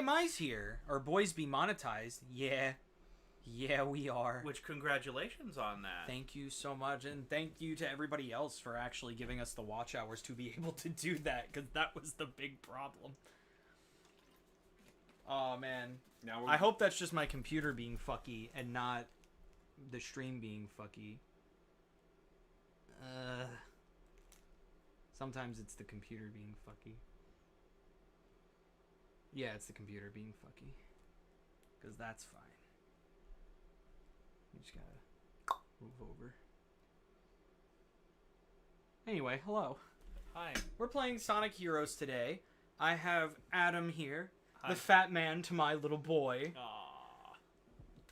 AMI's here. Are boys be monetized? Yeah. Yeah, we are. Which, congratulations on that. Thank you so much, and thank you to everybody else for actually giving us the watch hours to be able to do that, because that was the big problem. Oh, man. I hope that's just my computer being fucky and not the stream being fucky. Sometimes it's the computer being fucky. Yeah, it's the computer being fucky. Because that's fine. You just gotta move over. Anyway, hello. Hi. We're playing Sonic Heroes today. I have Adam here, Hi. the fat man to my little boy. Aww.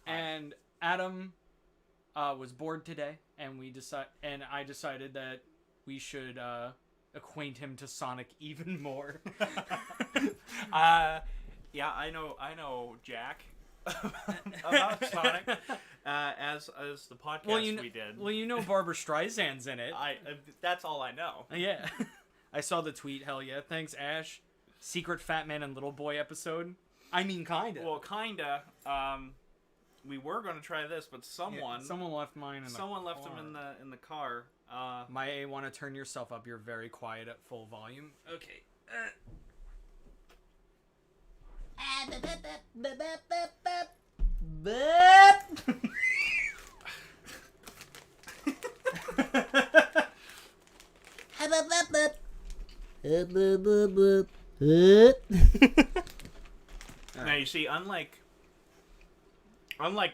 And Adam was bored today, and I decided that we should acquaint him to Sonic even more. Yeah, I know Jack about Sonic. As the podcast we did. Well, you know Barbara Streisand's in it. That's all I know. Yeah. I saw the tweet. Hell yeah. Thanks, Ash. Secret Fat Man and Little Boy episode. I mean, kinda. Well, kinda. We were going to try this, but someone left mine in the someone left car. him in the car. Maya, want to turn yourself up? You're very quiet at full volume. Okay. Now you see, unlike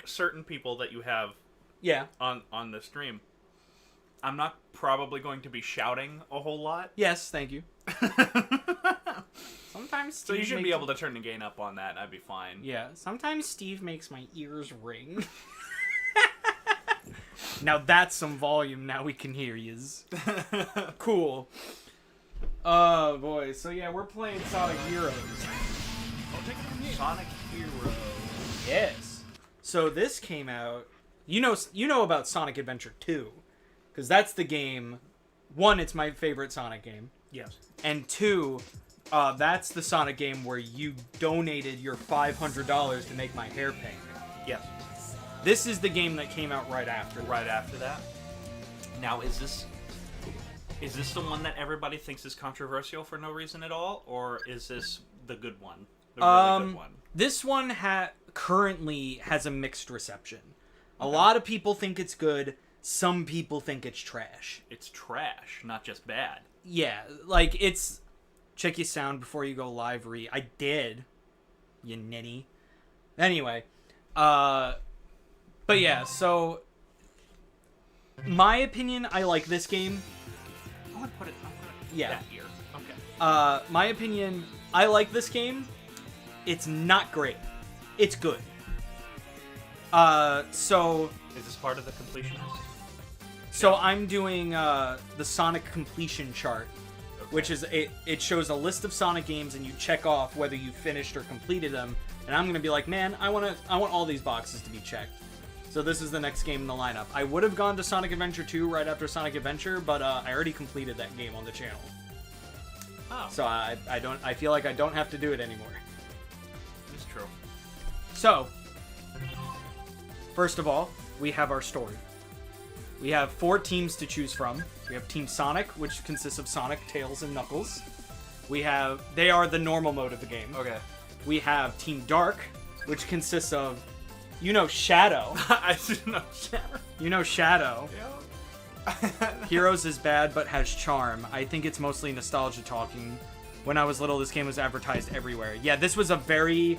certain people that you have on the stream, I'm not probably going to be shouting a whole lot. Yes, thank you. Sometimes Steve so you should be able to turn the gain up on that, and I'd be fine. Yeah, sometimes Steve makes my ears ring. Now that's some volume, now we can hear yous. Cool. Oh boy, so yeah, we're playing Sonic Heroes. Sonic Heroes. Yes. So this came out, you know about Sonic Adventure 2, because that's the game. One, it's my favorite Sonic game. Yes. And two, that's the Sonic game where you donated your $500 to make my hair pink. Yes. This is the game that came out right after that. Right after that. Now, is this the one that everybody thinks is controversial for no reason at all, or is this the good one? The really good one. This one currently has a mixed reception. A lot of people think it's good. Some people think it's trash. It's trash, not just bad. Yeah, like it's... Check your sound before you go live, I did. You ninny. Anyway. But yeah, so... My opinion, I like this game. I'm gonna put Yeah. that here. Okay. My opinion, I like this game. It's not great. It's good. So... Is this part of the completionist? So I'm doing the Sonic completion chart, which is it shows a list of Sonic games and you check off whether you finished or completed them. And I'm gonna be like, man, I want all these boxes to be checked. So this is the next game in the lineup. I would have gone to Sonic Adventure 2 right after Sonic Adventure, but I already completed that game on the channel. Oh. So I feel like I don't have to do it anymore. It's true. So, first of all, we have our story. We have 4 teams to choose from. We have Team Sonic, which consists of Sonic, Tails, and Knuckles. They are the normal mode of the game. Okay. We have Team Dark, which consists of, Shadow. I didn't know Shadow. You know Shadow. Yeah. Heroes is bad, but has charm. I think it's mostly nostalgia talking. When I was little, this game was advertised everywhere. Yeah, this was a very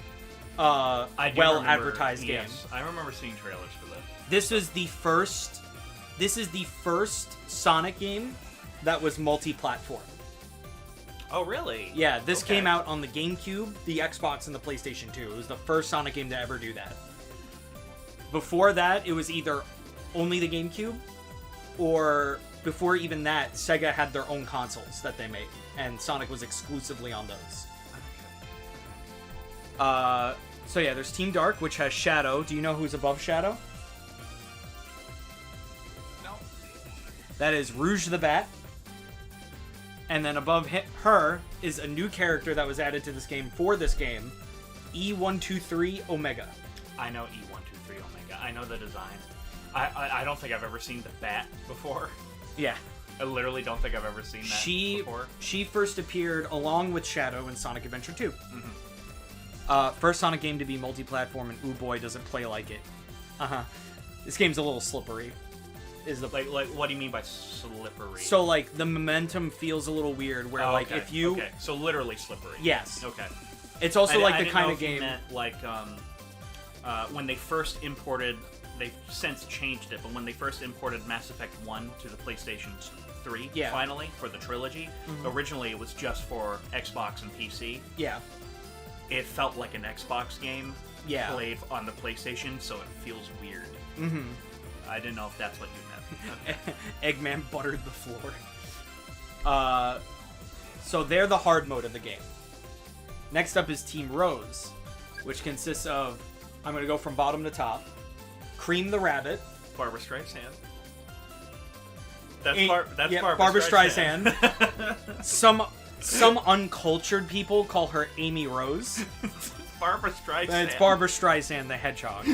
well-advertised game. Yes, I remember seeing trailers for this. This is the first Sonic game that was multi-platform. Oh, really? Yeah, this came out on the GameCube, the Xbox, and the PlayStation 2. It was the first Sonic game to ever do that. Before that, it was either only the GameCube, or before even that, Sega had their own consoles that they made, and Sonic was exclusively on those. So yeah, there's Team Dark, which has Shadow. Do you know who's above Shadow? No. That is Rouge the Bat. And then above her is a new character that was added to this game for this game, E123 Omega. I know E123 Omega. I know the design. I don't think I've ever seen the bat before. Yeah. I literally don't think I've ever seen that before. She first appeared along with Shadow in Sonic Adventure 2. Mm-hmm. First Sonic game to be multi-platform, and ooh boy, does it play like it. This game's a little slippery. Like what do you mean by slippery? So like the momentum feels a little weird. Where like okay. if you okay, so literally slippery. Yes. Okay. It's also like I the didn't kind know of if you game. meant, like when they first imported, they've since changed it, but when they first imported Mass Effect 1 to the PlayStation 3, finally for the trilogy, originally it was just for Xbox and PC. Yeah. It felt like an Xbox game. Yeah. Played on the PlayStation, so it feels weird. Mm-hmm. I didn't know if that's what you meant. Eggman buttered the floor. So they're the hard mode of the game. Next up is Team Rose, which consists of, I'm going to go from bottom to top, Cream the Rabbit. Barbra Streisand. That's Barbra Streisand. Some uncultured people call her Amy Rose. Barbra Streisand. It's Barbra Streisand the Hedgehog.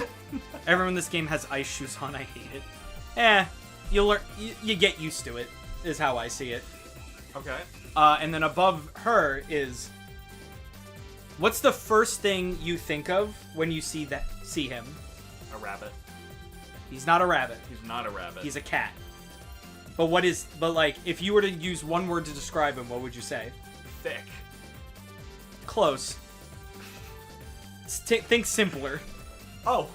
Everyone in this game has ice shoes on. I hate it. You learn. You get used to it. Is how I see it. Okay. And then above her is. What's the first thing you think of when you see him? A rabbit. He's not a rabbit. He's not a rabbit. He's a cat. But like, if you were to use one word to describe him, what would you say? Thick. Close. Think simpler. Oh.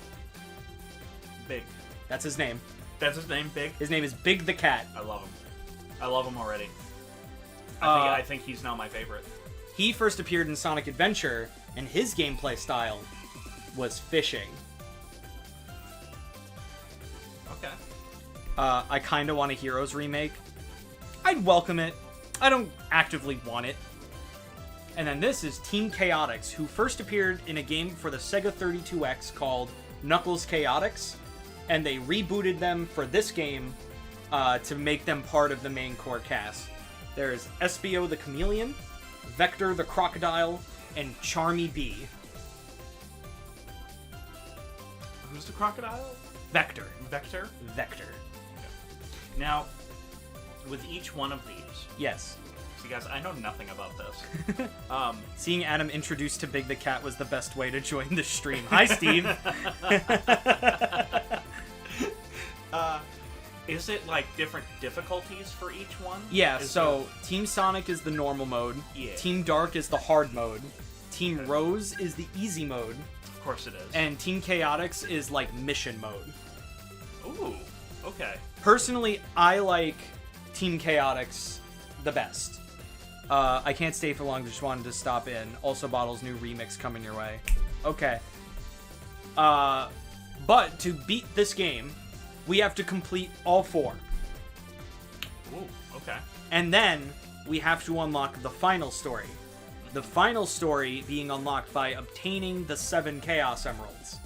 Big. That's his name. That's his name, Big? His name is Big the Cat. I love him. I love him already. I think he's now my favorite. He first appeared in Sonic Adventure, and his gameplay style was fishing. Okay. I kind of want a Heroes remake. I'd welcome it. I don't actively want it. And then this is Team Chaotix, who first appeared in a game for the Sega 32X called Knuckles Chaotix, and they rebooted them for this game to make them part of the main core cast. There's Espio the Chameleon, Vector the Crocodile, and Charmy Bee. Who's the crocodile? Vector. Vector? Vector. Okay. Now, with each one of these... Yes. See, guys, I know nothing about this. Seeing Adam introduced to Big the Cat was the best way to join the stream. Hi, Steve! Is it, like, different difficulties for each one? Yeah, so Team Sonic is the normal mode. Yeah. Team Dark is the hard mode. Team Rose is the easy mode. Of course it is. And Team Chaotix is, like, mission mode. Ooh, okay. Personally, I like Team Chaotix the best. I can't stay for long, just wanted to stop in. Also, Bottle's new remix coming your way. Okay. But to beat this game, we have to complete all 4. Ooh, okay. And then we have to unlock the final story. The final story being unlocked by obtaining the 7 Chaos Emeralds.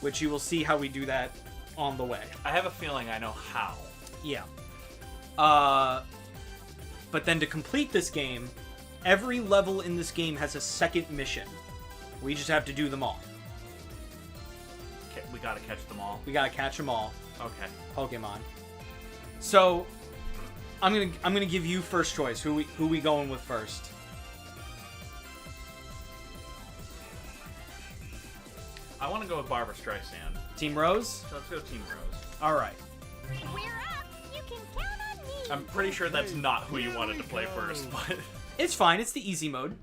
Which you will see how we do that on the way. I have a feeling I know how. Yeah. But then to complete this game, every level in this game has a second mission. We just have to do them all. Okay, we gotta catch them all. We gotta catch them all. Okay. Pokemon. So, I'm gonna give you first choice. Who we going with first? I want to go with Barbra Streisand. Team Rose? So let's go Team Rose. All right. We're up. You can count on me. I'm pretty sure that's not who you wanted to play first, but... It's fine. It's the easy mode.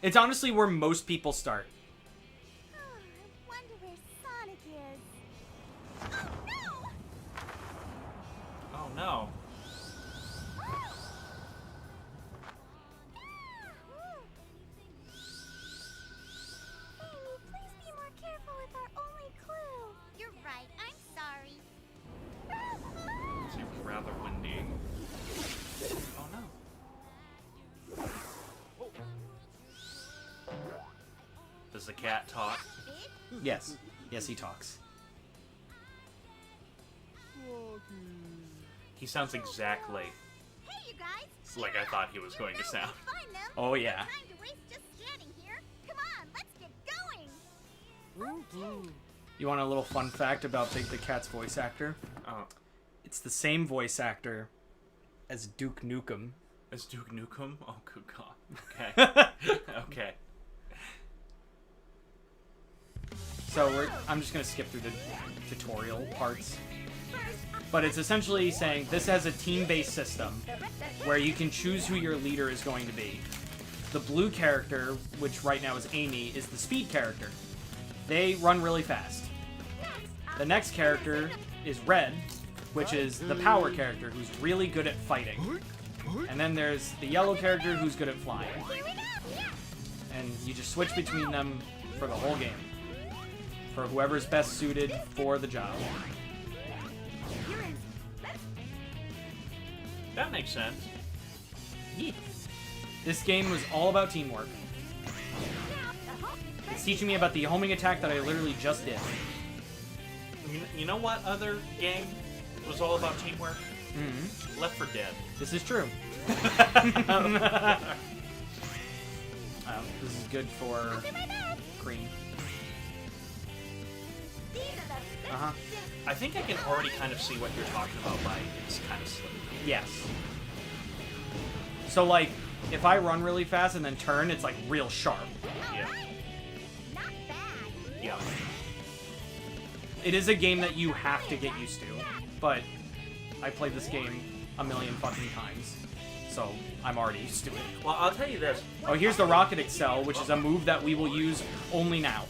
It's honestly where most people start. I wonder where Sonic is. Oh no! Oh no. Amy, please be more careful with our only clue. You're right. I'm sorry. Seems rather windy. Oh no. Oh. Does the cat talk? Yes. Yes, he talks. He sounds exactly Hey, you guys. like I thought he was going to sound. Find them. Oh, yeah. Time to waste just You want a little fun fact about the cat's voice actor? Oh. It's the same voice actor as Duke Nukem. As Duke Nukem? Oh, good God. Okay. Okay. So I'm just going to skip through the tutorial parts. But it's essentially saying this has a team-based system where you can choose who your leader is going to be. The blue character, which right now is Amy, is the speed character. They run really fast. The next character is Red, which is the power character who's really good at fighting. And then there's the yellow character who's good at flying. And you just switch between them for the whole game. For whoever's best suited for the job. That makes sense. Yeah. This game was all about teamwork. It's teaching me about the homing attack that I literally just did. You know what other game was all about teamwork? Mm-hmm. Left 4 Dead. This is true. This is good for Cream. Uh-huh. I think I can already kind of see what you're talking about by it's kind of slippery. Yes. So, like, if I run really fast and then turn, it's, like, real sharp. Yeah. Yeah. It is a game that you have to get used to, but I played this game a million fucking times, so I'm already used to it. Well, I'll tell you this. Oh, here's the Rocket Excel, which is a move that we will use only now.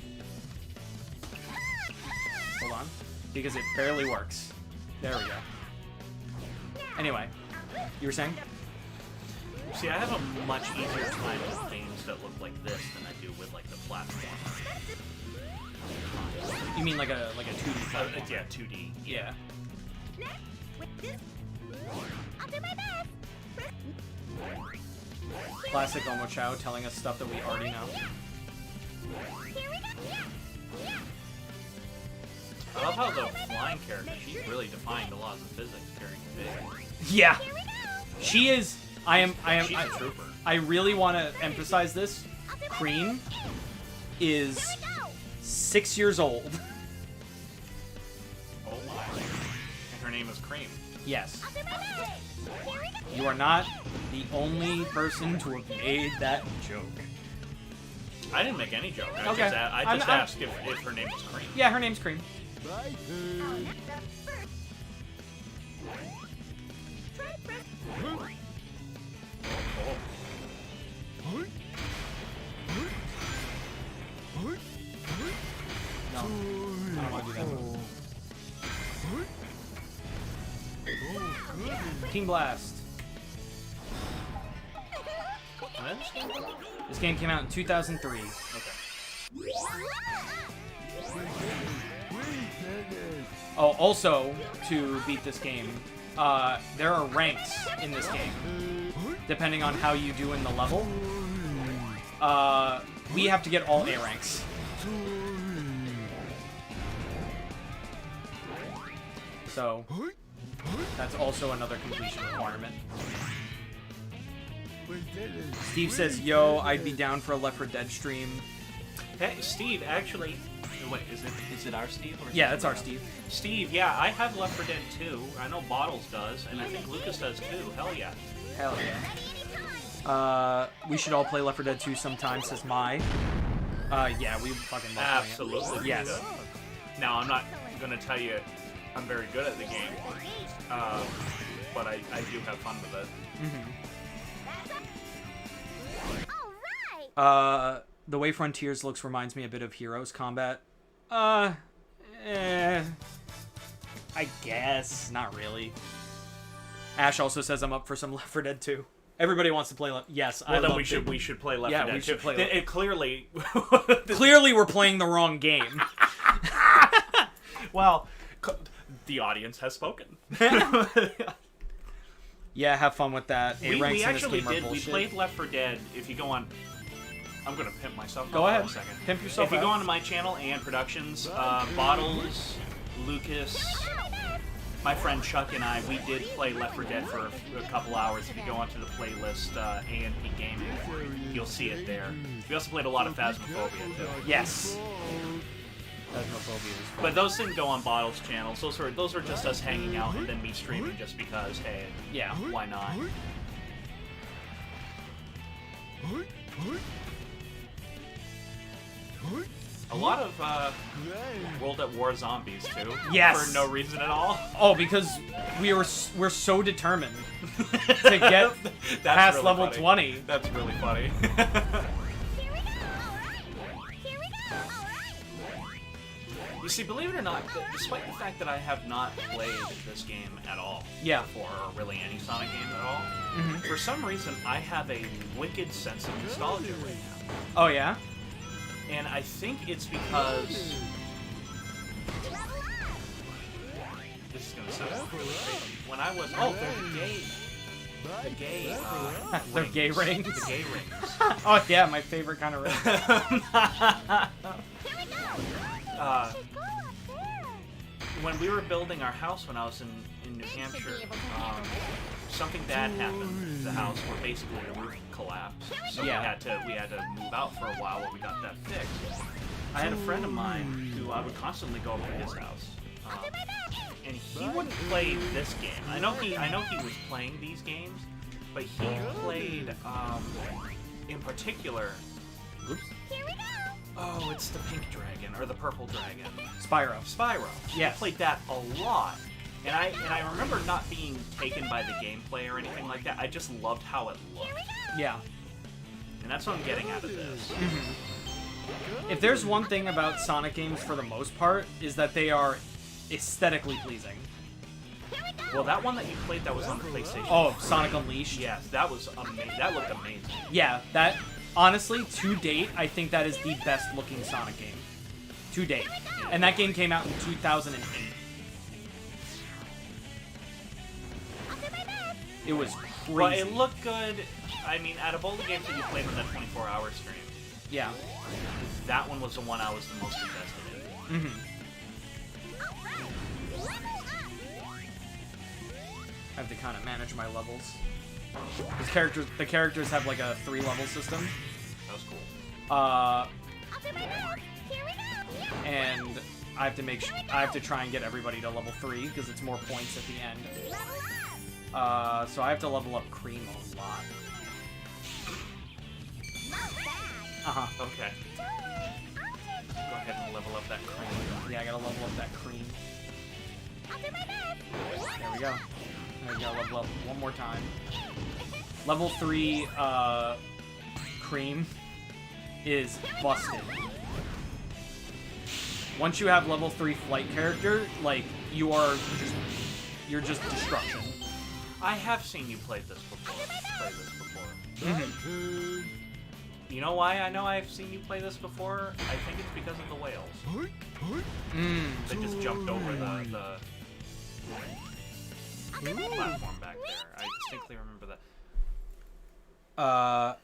Hold on. Because it barely works. There we go. Anyway, you were saying? See, I have a much easier time with games that look like this than I do with, like, the platform. You mean like a 2D platform? Yeah, 2D. Yeah. I'll do my best. Classic Omo Chow telling us stuff that we already know. Here we go. Yeah. I love how the flying character, she's really defined a lot of the physics during the video. Yeah. Here we go. She is. She's a trooper. I really want to emphasize this. Cream is Here we go. 6 years old. Oh my. And her name is Cream. Yes. I'll do my best. Here we go. You are not the only person to have made that joke. I didn't make any joke. I Okay. just asked if her name was Cream. Yeah, her name's Cream. No, I don't want to do that. Team Blast. When did this game come out? This game came out in 2003. Okay. Oh, also, to beat this game, there are ranks in this game, depending on how you do in the level. We have to get all A ranks. So, that's also another completion requirement. Steve says, yo, I'd be down for a Left 4 Dead stream. Hey, Steve, actually... Wait, is it our Steve? Or Yeah, that's our Steve. Steve, yeah, I have Left 4 Dead 2. I know Bottles does, and I think Lucas does too. Hell yeah. Hell yeah. We should all play Left 4 Dead 2 sometime, says Mai. Yeah, we fucking love playing it. Absolutely. Yes. Now, I'm not going to tell you I'm very good at the game, but I do have fun with it. All right. The way Frontiers looks reminds me a bit of Heroes Combat. I guess. Not really. Ash also says I'm up for some Left 4 Dead 2. Everybody wants to play Yes, Well, I then love we should play Left 4 Dead 2. we should play It clearly... Clearly we're playing the wrong game. Well, the audience has spoken. Yeah, have fun with that. We actually did. We played Left 4 Dead. If you go on... I'm going to pimp myself. Go ahead. For a second. Pimp yourself If you out. go onto my channel and Productions, Bottles, Lucas, my friend Chuck and I, we did play Left 4 Dead for a couple hours. If you go onto the playlist, A&P Gaming, you'll see it there. We also played a lot of Phasmophobia, too. Yes. Phasmophobia is fun. But those didn't go on Bottle's channels. Those were just us hanging out and then me streaming just because, hey, yeah, why not? A lot of World at War zombies too. Yes. For no reason at all. Oh, because we're so determined to get past really level funny. 20. That's really funny. Here we go. Here we go. All right. You see, believe it or not, despite the fact that I have not played this game at all before, or really any Sonic game at all, for some reason I have a wicked sense of nostalgia right now. Oh yeah. And I think it's because this is gonna sound really crazy. When I was They're gay rings. The gay rings. Oh yeah, my favorite kind of ring. When we were building our house when I was in New Hampshire, something bad happened to the house where basically the roof collapsed. So we had to move out for a while while we got that fixed. I had a friend of mine who I would constantly go over to his house, and he wouldn't play this game. I know he was playing these games, but he played in particular. Oops. Here we go. Oh, it's the pink dragon or the purple dragon. Spyro. Yes. I played that a lot. And I remember not being taken by the gameplay or anything like that. I just loved how it looked. Yeah. And that's what I'm getting out of this. If there's one thing about Sonic games for the most part, is that they are aesthetically pleasing. Well, that one that you played that was on the PlayStation. Oh, Sonic Unleashed? Yes, that was amazing. That looked amazing. Yeah, that, honestly, to date, I think that is the best looking Sonic game. To date. And that game came out in 2008. It was crazy. Well, it looked good. I mean, out of all the games that you played on that 24-hour stream, yeah, that one was the one I was the most invested in. I have to kind of manage my levels. The characters have like a 3-level system. That was cool. And I have to I have to try and get everybody to level 3 because it's more points at the end. So I have to level up Cream a lot. Okay. Go ahead and level up that Cream. Yeah, I gotta level up that Cream. There we go. I gotta level up one more time. Level 3 Cream is busted. Once you have level 3 flight character, like, you're just destruction. I have seen you play this before. You know why I know I've seen you play this before? I think it's because of the whales. They just jumped over the platform back there. I distinctly remember that.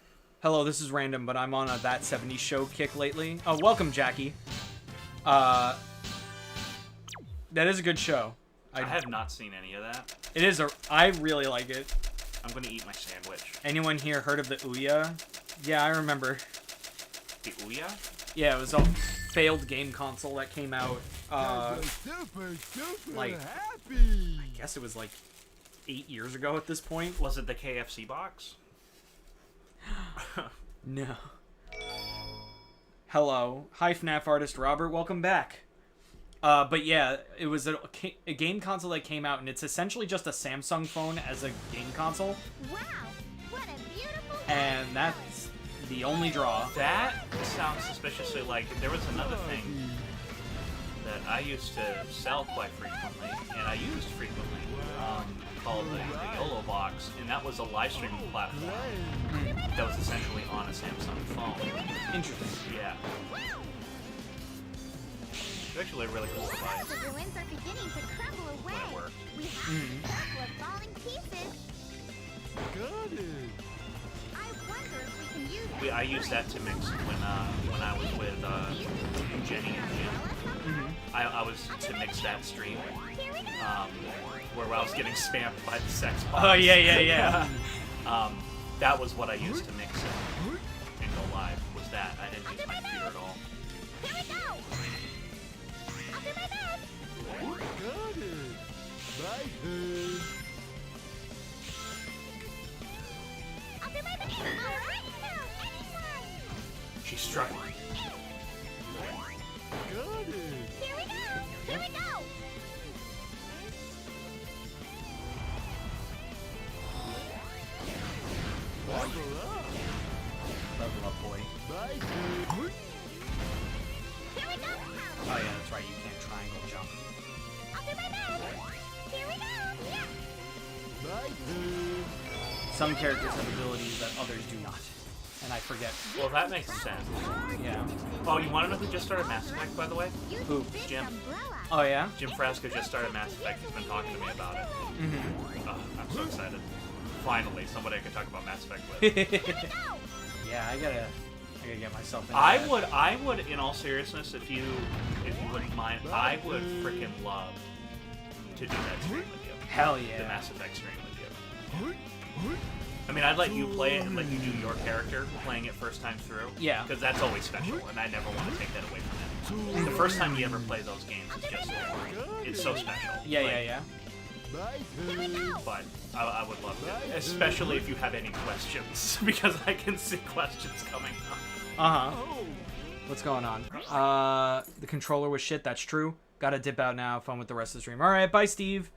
Hello, this is random, but I'm on a That 70s Show kick lately. Oh, welcome, Jackie. That is a good show. I have not seen any of that. It is I really like it. I'm gonna eat my sandwich. Anyone here heard of the Ouya? Yeah, I remember. The Ouya? Yeah, it was a failed game console that came out, like, I guess it was like 8 years ago at this point. Was it the KFC box? No. Hello. Hi, FNAF artist Robert. Welcome back. But yeah, it was a game console that came out, and it's essentially just a Samsung phone as a game console. Wow, what a beautiful And that's the only draw. That sounds suspiciously like there was another thing that I used to sell quite frequently, and I used frequently, called the YOLO box, and that was a live streaming platform that was essentially on a Samsung phone. Interesting. Yeah. It's actually a really cool device. The ruins are beginning to crumble away. When it works. We have a couple of falling pieces. Got it. I wonder if we can use I used that to mix when I was with Jenny and Jim. I was to mix that stream where I was getting spammed by the sex bots. Oh, yeah. That was what I used to mix it and go live. Was that I didn't use my computer at all. do my best. Got it. Right here. I'll do my best. All right, now, anytime. She's struggling. Got it. Here we go. Here we go. Level up. Level up, boy. Right here. Here we go. Oh yeah, that's right. You can't triangle jump. I'll do my best. Here we go. Yeah. Right here. Some characters have abilities that others do not, and I forget. Well, that makes sense. Yeah. Oh, you want to know who just started Mass Effect, by the way? Who? Jim. Oh yeah. Jim Frasco just started Mass Effect. He's been talking to me about it. Mm-hmm. Oh, I'm so excited. Finally, somebody I can talk about Mass Effect with. Yeah, I gotta get myself in. I would, in all seriousness, if you wouldn't mind, I would freaking love to do that stream with you. Hell The yeah. Mass Effect stream with you. I mean, I'd let you play it and let you do your character, playing it first time through. Yeah. Because that's always special, and I never want to take that away from them. The first time you ever play those games is just, it's so special. Yeah, Like, yeah. Right here. But I would love to, especially if you have any questions, because I can see questions coming up. Uh-huh. Oh. What's going on? The controller was shit, that's true. Gotta dip out now, fun with the rest of the stream. Alright, bye Steve.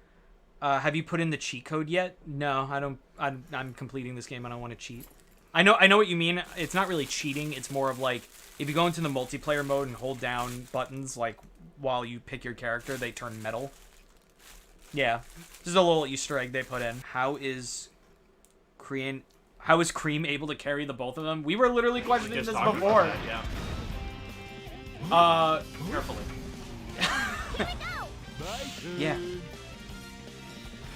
Have you put in the cheat code yet? No, I don't. I'm completing this game, I don't want to cheat. I know what you mean. It's not really cheating, it's more of like, if you go into the multiplayer mode and hold down buttons, like, while you pick your character, they turn metal. Yeah. Just a little Easter egg they put in. How is Cream able to carry the both of them? We were literally questioning Just this talking before. about that, yeah. Carefully. Right here. Yeah.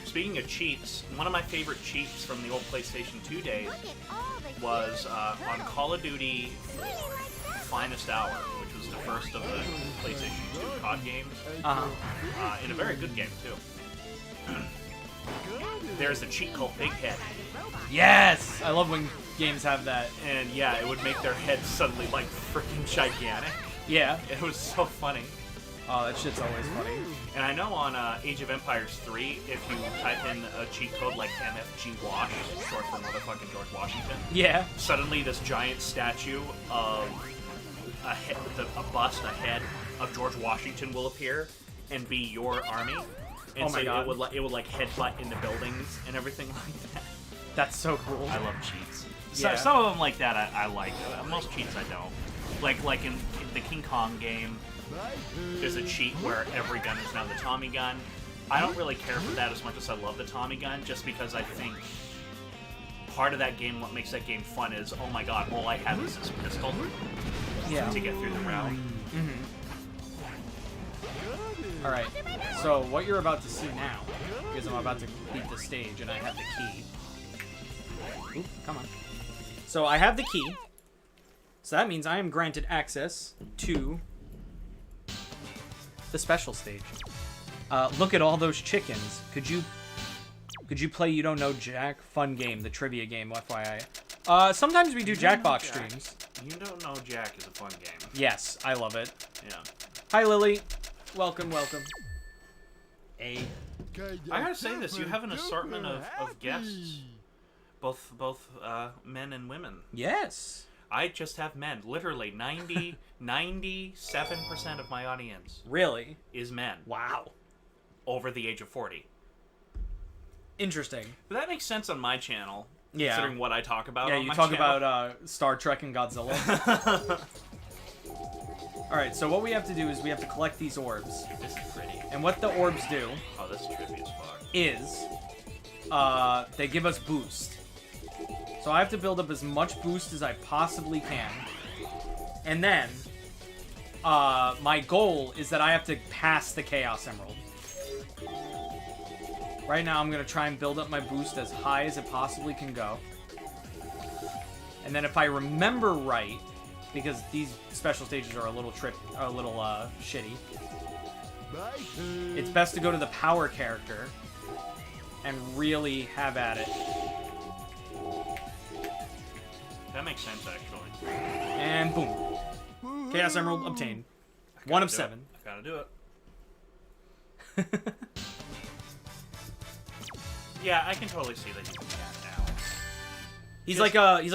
Speaking of cheats, one of my favorite cheats from the old PlayStation 2 days Look at all the was on Call of Duty really like that. Finest Hour, which was the first of the PlayStation 2 COD games, Uh-huh. in a very good game too. There's a cheat called Big Head, Yes! I love when games have that. and yeah, it would make their heads suddenly like freaking gigantic. Yeah. It was so funny. Oh, that shit's always funny. And I know on Age of Empires 3, if you type in a cheat code like MFG Wash, short for motherfucking George Washington, Yeah. suddenly this giant statue of a head of George Washington will appear and be your army. And Oh my so God. it would like headbutt into buildings and everything like that. That's so cool. I love cheats. Yeah. Some of them like that I like. Most cheats I don't. Like in the King Kong game, Right here. there's a cheat where every gun is now the Tommy gun. I don't really care for that as much as I love the Tommy gun, just because I think part of that game, what makes that game fun is, oh my god, all I have is this pistol Yeah. to get through the round. Mm-hmm. Alright, so what you're about to see now, because I'm about to complete the stage and I have the key. Oop, come on. So I have the key. So that means I am granted access to the special stage. Look at all those chickens. Could you play You Don't Know Jack? Fun game, the trivia game, FYI. Sometimes we do Jackbox streams. You Don't Know Jack is a fun game. Yes, I love it. Yeah. Hi, Lily. Welcome, welcome. Okay, I gotta say this, you have an super assortment of happy. guests. Both men and women. Yes. I just have men. Literally 97% of my audience Really? is men Wow. over the age of 40. Interesting. But that makes sense on my channel, Yeah. considering what I talk about Yeah, on you my talk channel. about Star Trek and Godzilla. Alright, so what we have to do is we have to collect these orbs. This is pretty. And what the orbs do Oh, this is trippy as fuck. is they give us boost. So I have to build up as much boost as I possibly can. And then my goal is that I have to pass the Chaos Emerald. Right now I'm going to try and build up my boost as high as it possibly can go. And then if I remember right, because these special stages are a little shitty, Right here. it's best to go to the power character and really have at it. That makes sense, actually. And boom. Chaos Emerald obtained. 1 of 7. Gotta do it. Yeah, I can totally see that he's a cat now. He's like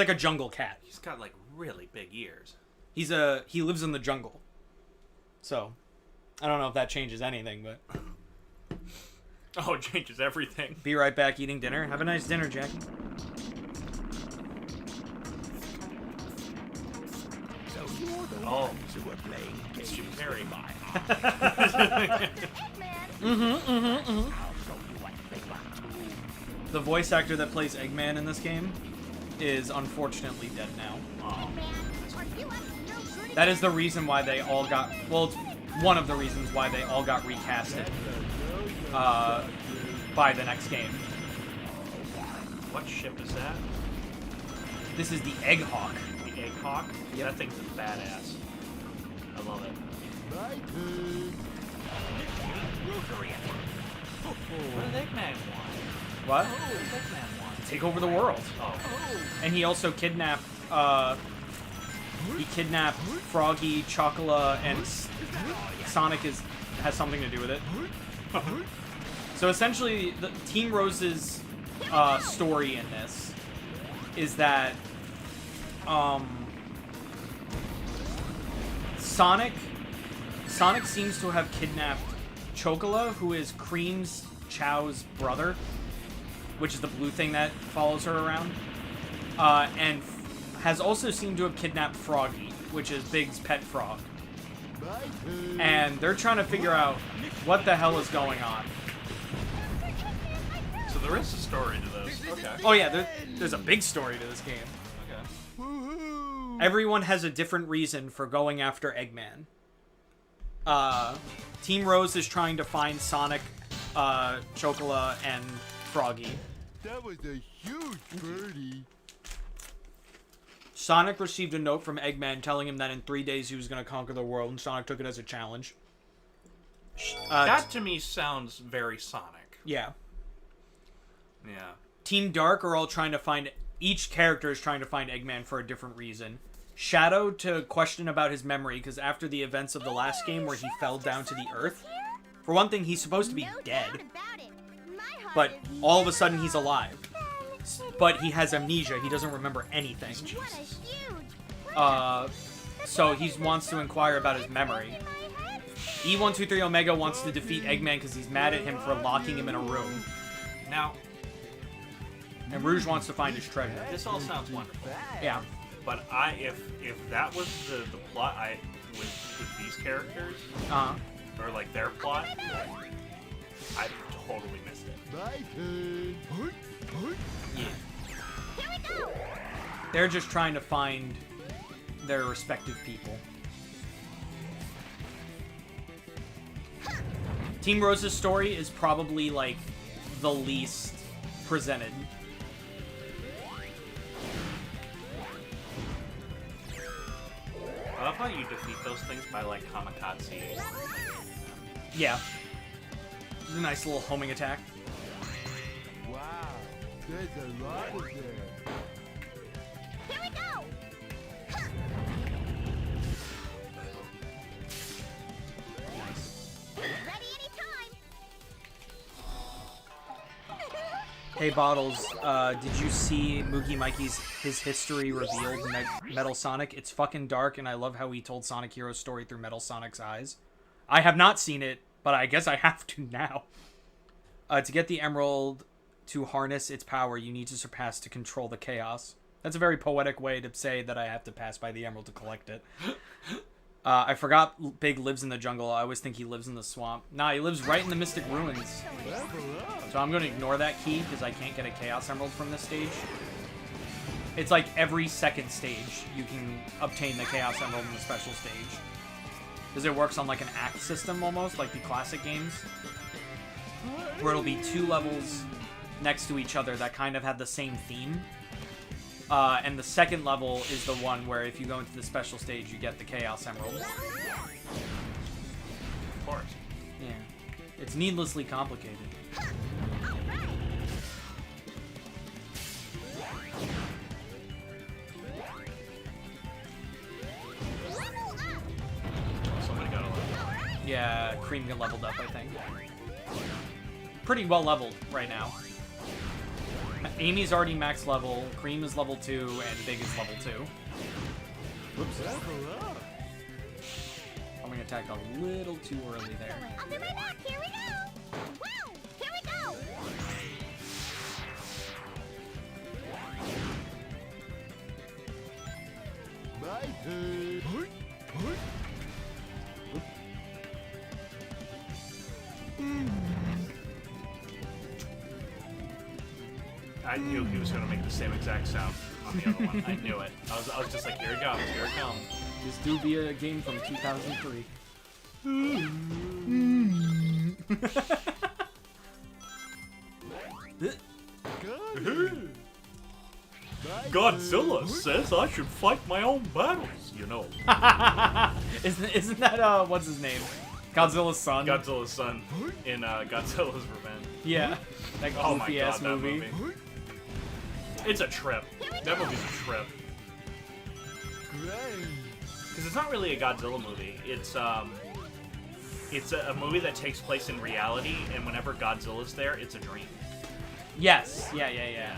a jungle cat. He's got like really big ears. He lives in the jungle. So, I don't know if that changes anything, but Oh, it changes everything. be right back eating dinner. Have a nice dinner, Jackie. So you're the Oh. ones who are playing It's games Jim Carrey. with my heart. Eggman. I'll show you what they want to. The voice actor that plays Eggman in this game is unfortunately dead now. Eggman, are you up to no good? That is the reason why they all got... Well, it's one of the reasons why they all got recasted by the next game. What ship is that? This is the Egghawk. The Egghawk? Yep. That thing's a badass. I love it. My turn. What did Eggman want? What? What did Eggman want? Take over the world. Oh. And he also kidnapped... he kidnapped Froggy, Chocola, and Sonic has something to do with it. So essentially, the Team Rose's story in this is that Sonic seems to have kidnapped Chocola, who is Cream's Chow's brother, which is the blue thing that follows her around, and has also seemed to have kidnapped Froggy, which is Big's pet frog. My turn. And they're trying to figure out what the hell is going on. So there is a story to this. Okay. Oh yeah, there's a big story to this game. Okay. Woohoo! Everyone has a different reason for going after Eggman. Team Rose is trying to find Sonic, Chocola, and Froggy. That was a huge birdie. Sonic received a note from Eggman telling him that in 3 days he was going to conquer the world, and Sonic took it as a challenge. That to me sounds very Sonic. Yeah. Yeah. Team Dark are all trying to find... Each character is trying to find Eggman for a different reason. Shadow to question about his memory, because after the events of the last game where he fell down to the earth, for one thing, he's supposed to be No dead, doubt about it. My heart but is all of a sudden he's alive. But he has amnesia. He doesn't remember anything. what a huge So he wants to inquire about his memory. in my head. E123 Omega wants to defeat Eggman because he's mad at him for locking him in a room. Now, And Rouge wants to find his treasure. this all sounds wonderful. Yeah. But if that was the plot with these characters, or like their plot, I totally missed it. My turn. Yeah. Here we go. They're just trying to find their respective people. Team Rose's story is probably like the least presented. I love how you defeat those things by like kamikaze. Yeah. It's a nice little homing attack. Wow. There's a lot of there. Here we go. Ready anytime. Hey Bottles, did you see Moogie Mikey's His History Revealed Metal Sonic? It's fucking dark, and I love how he told Sonic Hero's story through Metal Sonic's eyes. I have not seen it, but I guess I have to now. To get the emerald to harness its power, you need to surpass to control the chaos. That's a very poetic way to say that I have to pass by the emerald to collect it. I forgot Big lives in the jungle. I always think he lives in the swamp. Nah, he lives right in the Mystic Ruins. So I'm going to ignore that key because I can't get a Chaos Emerald from this stage. It's like every second stage you can obtain the Chaos Emerald in the special stage. Because it works on like an act system almost, like the classic games. Where it'll be 2 levels next to each other that kind of have the same theme. And the second level is the one where if you go into the special stage, you get the Chaos Emerald. Of course. Yeah. It's needlessly complicated. Somebody got a level. Yeah, Cream got leveled up, I think. pretty well leveled right now. Amy's already max level, Cream is level 2, and Big is level 2. Whoops. I'm gonna attack a little too early there. I'll be right back. Here we go. Wow, here we go. I knew he was going to make the same exact sound on the other one. I knew it. I was just like, here it comes, here it comes. This do be a game from 2003. Godzilla says I should fight my own battles, you know. Isn't that, what's his name? Godzilla's son? Godzilla's son in Godzilla's Revenge. Yeah. That Oh my goofy-ass god, that movie. It's a trip. That movie's a trip. Because it's not really a Godzilla movie. It's a movie that takes place in reality, and whenever Godzilla's there, it's a dream. Yes. Yeah.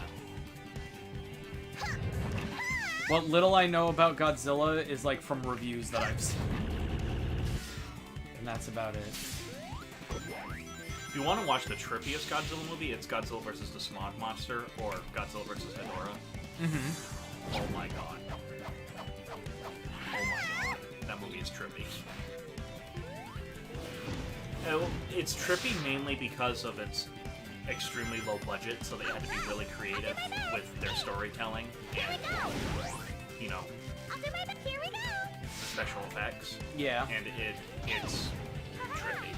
What little I know about Godzilla is, like, from reviews that I've seen. And that's about it. If you want to watch the trippiest Godzilla movie, it's Godzilla vs. the Smog Monster or Godzilla vs. Hedorah. Mm-hmm. Oh my god. Oh my god. That movie is trippy. It's trippy mainly because of its extremely low budget, so they had to be really creative with their storytelling and, you know, Here we go. the special effects. Yeah. And it's trippy.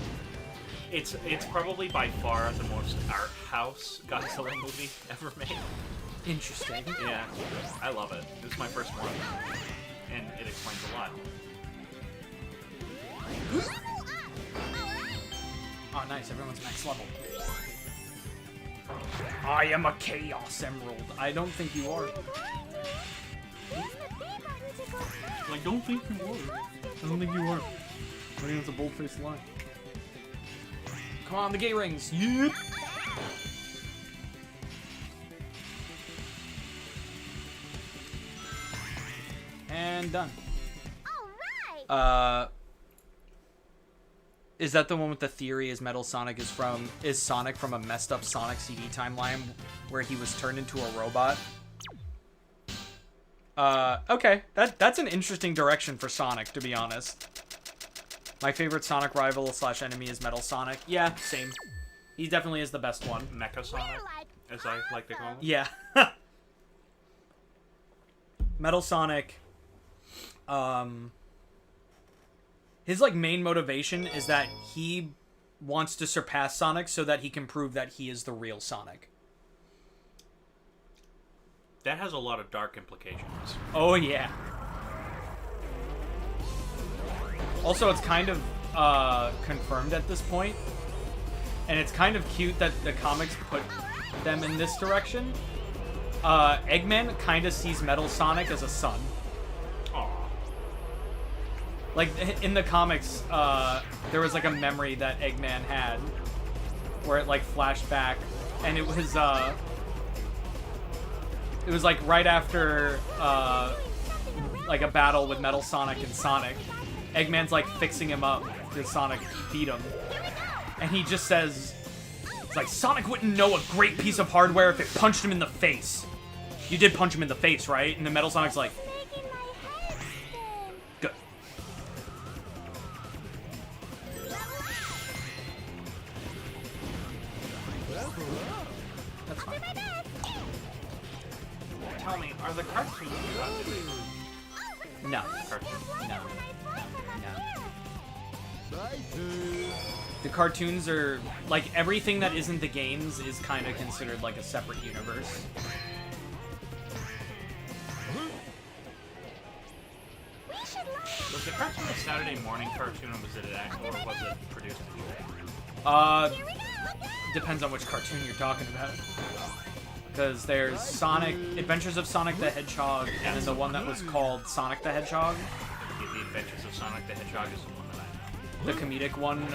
It's probably by far the most art house Godzilla movie ever made. Interesting. Yeah, I love it. This is my first one, and it explains a lot. Oh, nice. Everyone's max level. I am a Chaos Emerald. I don't think you are. I don't think you are. I don't think you are. I think it's a bold-faced lie. Come on, the gay rings. Yep. And done. All right. Is that the one with the theory is Metal Sonic is Sonic from a messed up Sonic CD timeline where he was turned into a robot? Okay. That's an interesting direction for Sonic, to be honest. My favorite Sonic rival / enemy is Metal Sonic. Yeah, same. He definitely is the best one. Mecha Sonic, as I like to call him. Yeah. Metal Sonic, his, like, main motivation is that he wants to surpass Sonic so that he can prove that he is the real Sonic. That has a lot of dark implications. Oh, yeah. Also, it's kind of, confirmed at this point. And it's kind of cute that the comics put them in this direction. Eggman kind of sees Metal Sonic as a son. Aww. Like, in the comics, there was, like, a memory that Eggman had where it, like, flashed back, and it was like, right after, like, a battle with Metal Sonic and Sonic. Eggman's, like, fixing him up because Sonic beat him. And he just says, it's like, Sonic wouldn't know a great piece of hardware if it punched him in the face. You did punch him in the face, right? And the Metal Sonic's like, good. That's fine. Tell me, are the cartoons continuity? No. Cartoons. No. The cartoons are, like, everything that isn't the games is kind of considered, like, a separate universe. Was the cartoon a Saturday morning cartoon, or was it produced? Depends on which cartoon you're talking about. Because there's Sonic, Adventures of Sonic the Hedgehog, and then the one that was called Sonic the Hedgehog. Yeah, the Adventures of Sonic the Hedgehog is the one that I know. The comedic one,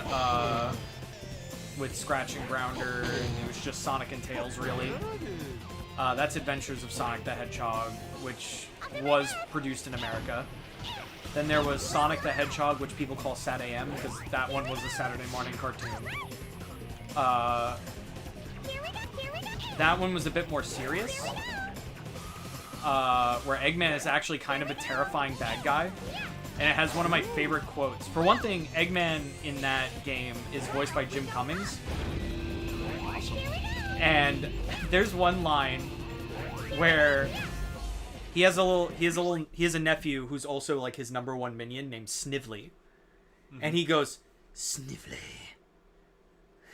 with Scratch and Grounder, and it was just Sonic and Tails, really. That's Adventures of Sonic the Hedgehog, which was produced in America. Then there was Sonic the Hedgehog, which people call Sat AM, because that one was a Saturday morning cartoon. That one was a bit more serious, where Eggman is actually kind of a terrifying bad guy. And it has one of my favorite quotes. For one thing, Eggman in that game is voiced by Jim Cummings. And there's one line where he has a nephew who's also like his #1 minion named Snively. And he goes, "Snively."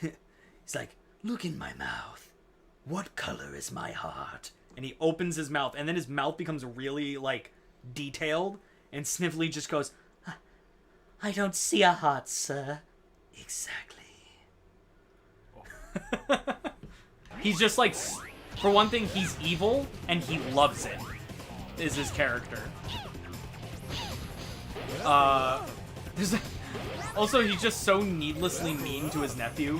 He's like, "Look in my mouth. What color is my heart?" And he opens his mouth, and then his mouth becomes really like detailed. And Snively just goes, "I don't see a heart, sir." Exactly. He's just like, for one thing, he's evil, and he loves it, is his character. Also, he's just so needlessly mean to his nephew.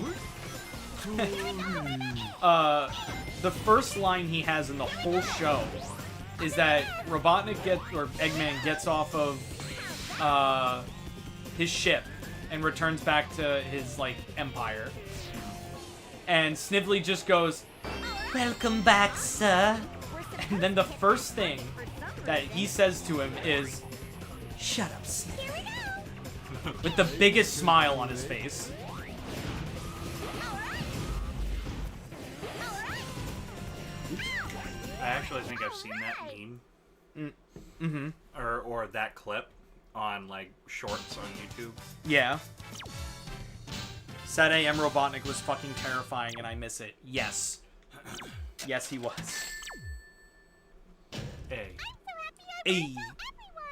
The first line he has in the whole show is that Eggman gets off of his ship and returns back to his like empire, and Snively just goes, "Welcome back, sir." And then the first thing that he says to him is, "Shut up, Snively," with the biggest smile on his face. I actually think I've seen that meme. Or that clip on like shorts on YouTube. Yeah. Sat AM Robotnik was fucking terrifying and I miss it. Yes. Yes, he was. A. A.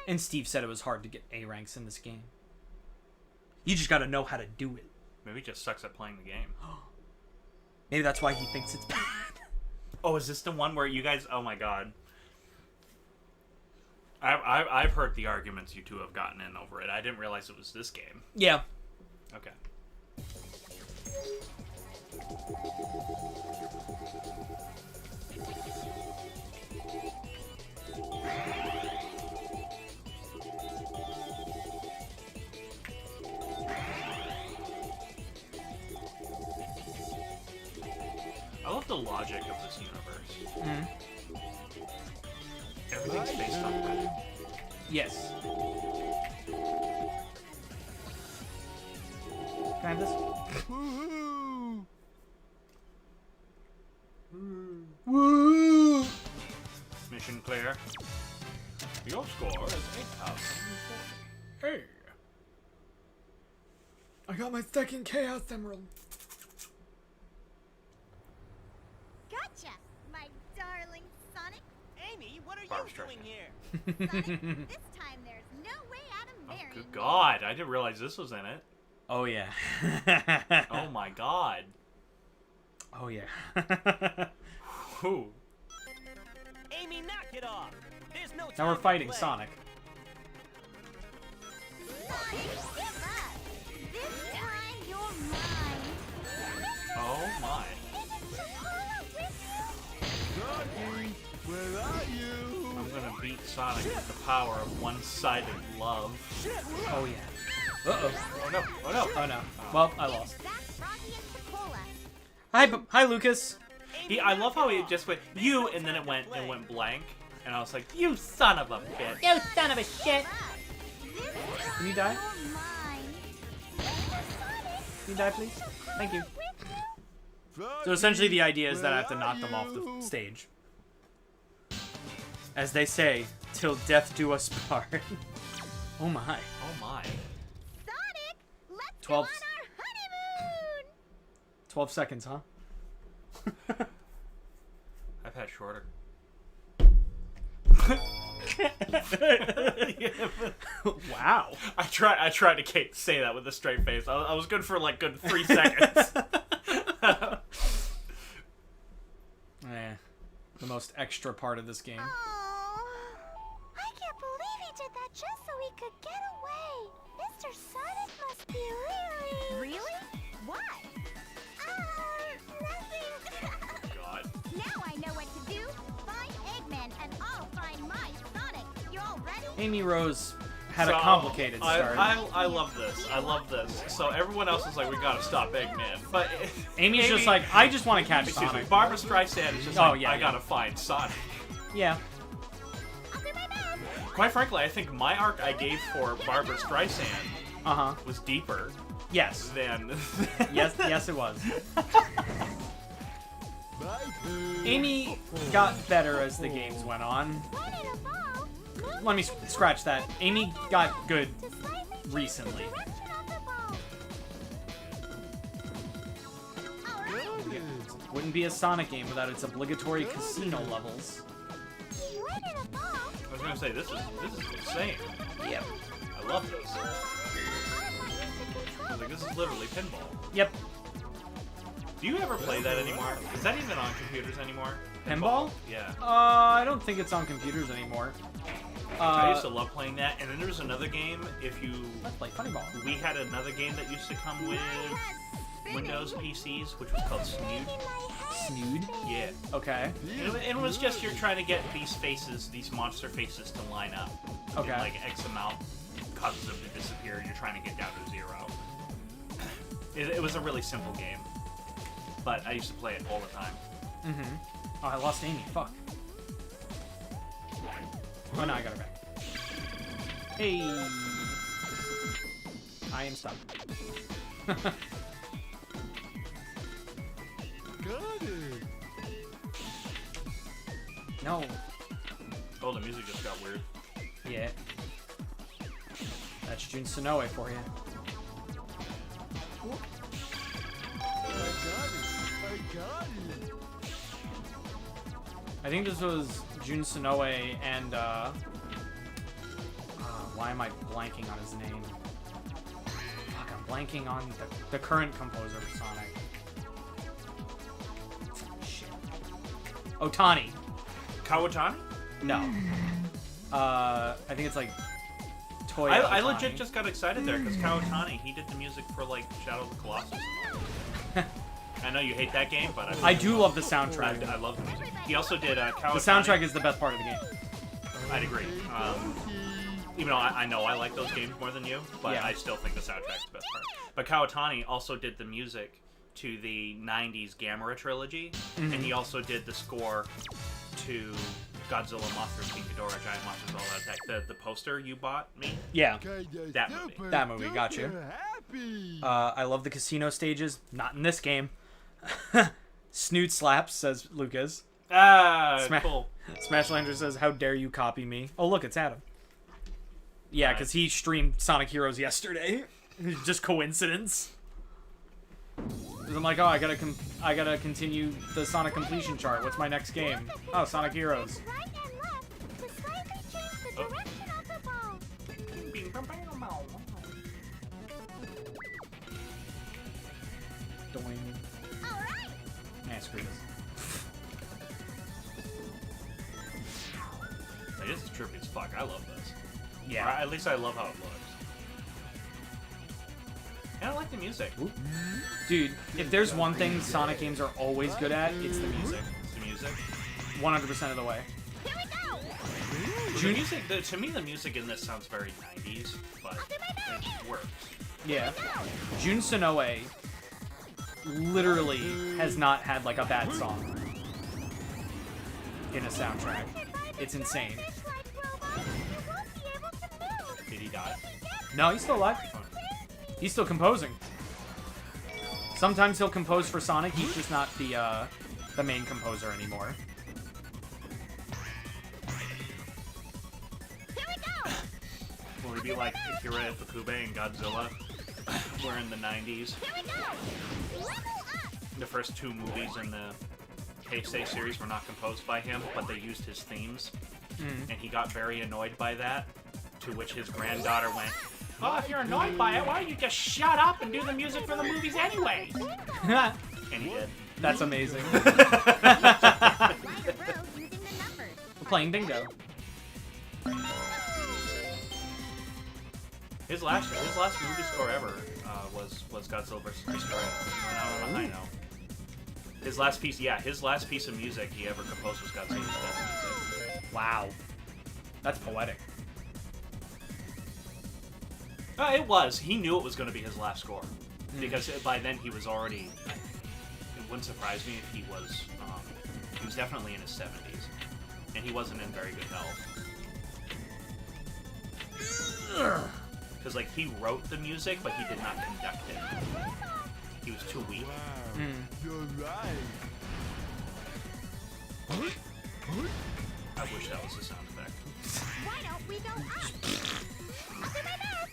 And Steve said it was hard to get A ranks in this game. You just gotta know how to do it. Maybe he just sucks at playing the game. Maybe that's why he thinks it's bad. Oh, is this the one where you guys... Oh my god. I've heard the arguments you two have gotten in over it. I didn't realize it was this game. Yeah. Okay. I love the logic of this universe. Mm. Everything's based on rhythm. Yes. Can I have this? Woohoo! Woo! Mission clear. Your score is 8,040. Hey. I got my second Chaos Emerald. Gotcha, my darling Sonic. Amy, what are Barb's you doing trying. here? Sonic, this time there's no way out of Oh, marrying good me. god. I didn't realize this was in it. Oh yeah. Oh my god. Oh yeah. Whew. Amy, knock it off. There's no time Now we're to fighting play. Sonic. Sonic, give up. This time you're mine. Oh my. Sonic, where are you? I'm gonna beat Sonic with the power of one-sided love. Oh yeah. Uh-oh. Oh no, oh no. Oh no. Well, I lost. Back Froggy and Cola. Hi, Lucas. I love how he just went, you, and then it went blank. And I was like, you son of a bitch. You son of a shit. Can you die? You're mine. Can you die, please? Thank you. Froggy, So essentially the idea is that I where have to are knock them off the you? stage. As they say, till death do us part. Oh my. Oh my. Sonic, let's 12 go on our honeymoon. 12 seconds, huh? I've had shorter. Wow. I tried to say that with a straight face. I was good for like good 3 seconds. The most extra part of this game. Oh, I can't believe he did that just so he could get away. Mr. Sonic must be really... Really? Why? Amy Rose had a complicated start. I love this. I love this. So everyone else is like, we gotta stop Eggman. But Amy's just like, I just want to catch excuse me, Sonic. Barbara Streisand is just like, I gotta find Sonic. Yeah. Quite frankly, I think my arc I gave for Barbara Streisand was deeper. Yes. Than yes, it was. Amy got better as the games went on. Let me scratch that. Amy got good recently. Wouldn't be a Sonic game without its obligatory casino levels. I was gonna say this is insane. Yep. I love this. I was like, this is literally pinball. Yep. Do you ever play that anymore? Is that even on computers anymore? Pinball? Yeah. I don't think it's on computers anymore. I used to love playing that, and then there was another game. If you let's play Funny Ball. We had another game that used to come with Windows PCs, which was called Snood. Snood? Yeah. Okay. And it was just you're trying to get these faces, these monster faces, to line up. Okay. And like X amount causes them to disappear, and you're trying to get down to 0. It was a really simple game, but I used to play it all the time. Mm-hmm. Oh, I lost Amy. Fuck. Oh, no, I got her back. Hey! I am stuck. Got it. No. Oh, the music just got weird. Yeah. That's Jun Sonoe for you. I got it. I think this was Jun Sonoe and, why am I blanking on his name? Fuck, I'm blanking on the current composer for Sonic. Shit. Otani. Kawatani? No. I think it's like Toya I Otani. legit just got excited there because Kawatani, he did the music for like Shadow of the Colossus and all. I know you hate that game, but I do love the soundtrack. I love the music. He also did Kawatani. The soundtrack is the best part of the game. I'd agree. Even though I know I like those games more than you, but Yeah. I still think the soundtrack's the best part. But Kawatani also did the music to the 90s Gamera trilogy, and he also did the score to Godzilla, Mothra, King Ghidorah, Giant Monsters, all that attack. The poster you bought me? Yeah. That movie. That movie, got you. Happy. I love the casino stages. Not in this game. Snoot slaps, says Lucas. Ah, cool. Smashlandra says, how dare you copy me? Oh, look, it's Adam. Yeah, because he streamed Sonic Heroes yesterday. Just coincidence. 'Cause I'm like, oh, I gotta continue the Sonic completion chart. What's my next game? Oh, Sonic Heroes. Right and left to slightly change the direction of the ball. Doing. All right. Nah, screw this. Like, this is trippy as fuck. I love this. Yeah. Or at least I love how it looks. And I like the music. Dude, if there's one thing Sonic games are always good at, it's the music. It's the music. 100% of the way. Here we go. The music, to me, the music in this sounds very 90s, but it works. Yeah. Jun Sonoe literally has not had like a bad song in a soundtrack. It's insane. Did he die? No, he's still alive. He's still composing. Sometimes he'll compose for Sonic. He's just not the main composer anymore. Will he be like Akira Ifukube and Godzilla? Where in the 90s, the first 2 movies in the Heisei series were not composed by him, but they used his themes, and he got very annoyed by that, to which his granddaughter went, oh, if you're annoyed by it, why don't you just shut up and do the music for the movies anyway? And he did. That's amazing. We're We're playing bingo. His last movie score ever was Godzilla vs. Destroyer. Out on a high note. His last piece of music he ever composed was Godzilla's music. Wow. That's poetic. It was. He knew it was going to be his last score. Because by then he was already... It wouldn't surprise me if he was definitely in his 70s. And he wasn't in very good health. Because, like, he wrote the music, but he did not conduct it. He was too weak. Wow. You're right. I wish that was a sound effect. Why don't we go up? I'll do my best.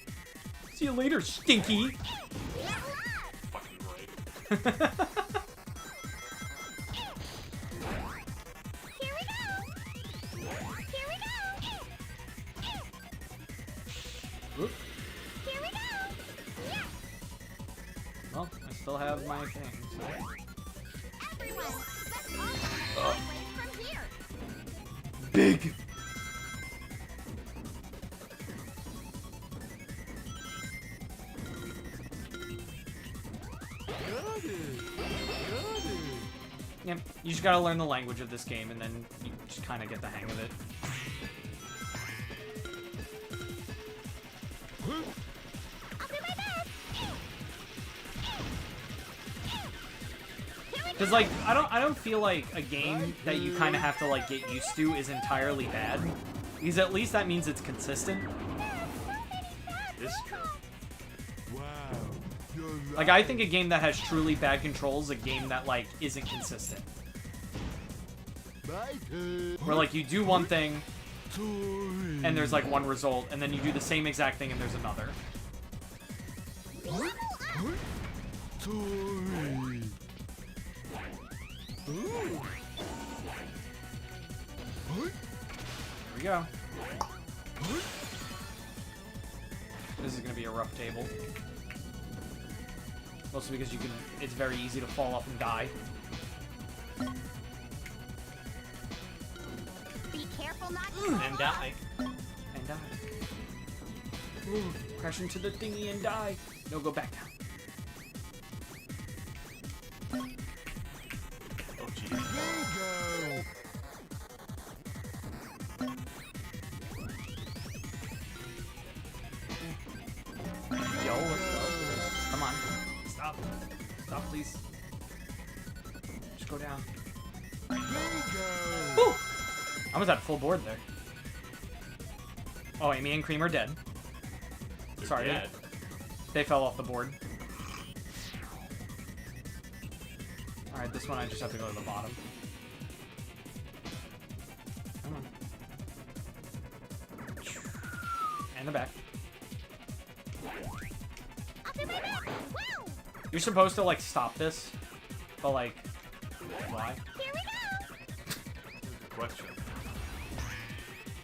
See you later, Stinky. Fucking right. Here we go. Here we go. Oop. Here we go. Yeah. Well, I still have my thing. So. Everyone, let's all go sideways from here. Big. Got it. Got it. Yeah, you just gotta learn the language of this game, and then you just kind of get the hang of it. I'll do my best. Cause like I don't feel like a game that you kind of have to like get used to is entirely bad, because at least that means it's consistent. This is true. Wow. You're right. Like I think a game that has truly bad controls is a game that like isn't consistent. My turn. Where like you do one thing Sorry. and there's like one result, and then you do the same exact thing and there's another. Sorry. Ooh. Here we go. This is gonna be a rough table. Mostly because it's very easy to fall off and die. Be careful not to And die. And die. Ooh, crash into the thingy and die. No, go back down. Oh, jeez. Bingo. Yo, let's go. Come on. Stop. Stop, please. Just go down. Bingo. Woo! I was at full board there. Oh, Amy and Cream are dead. They're Sorry. dead. They fell off the board. Alright, this one I just have to go to the bottom. Come on. And the back. I'll do my best. Woo! You're supposed to, like, stop this. But, like, why? Here we go. Good question.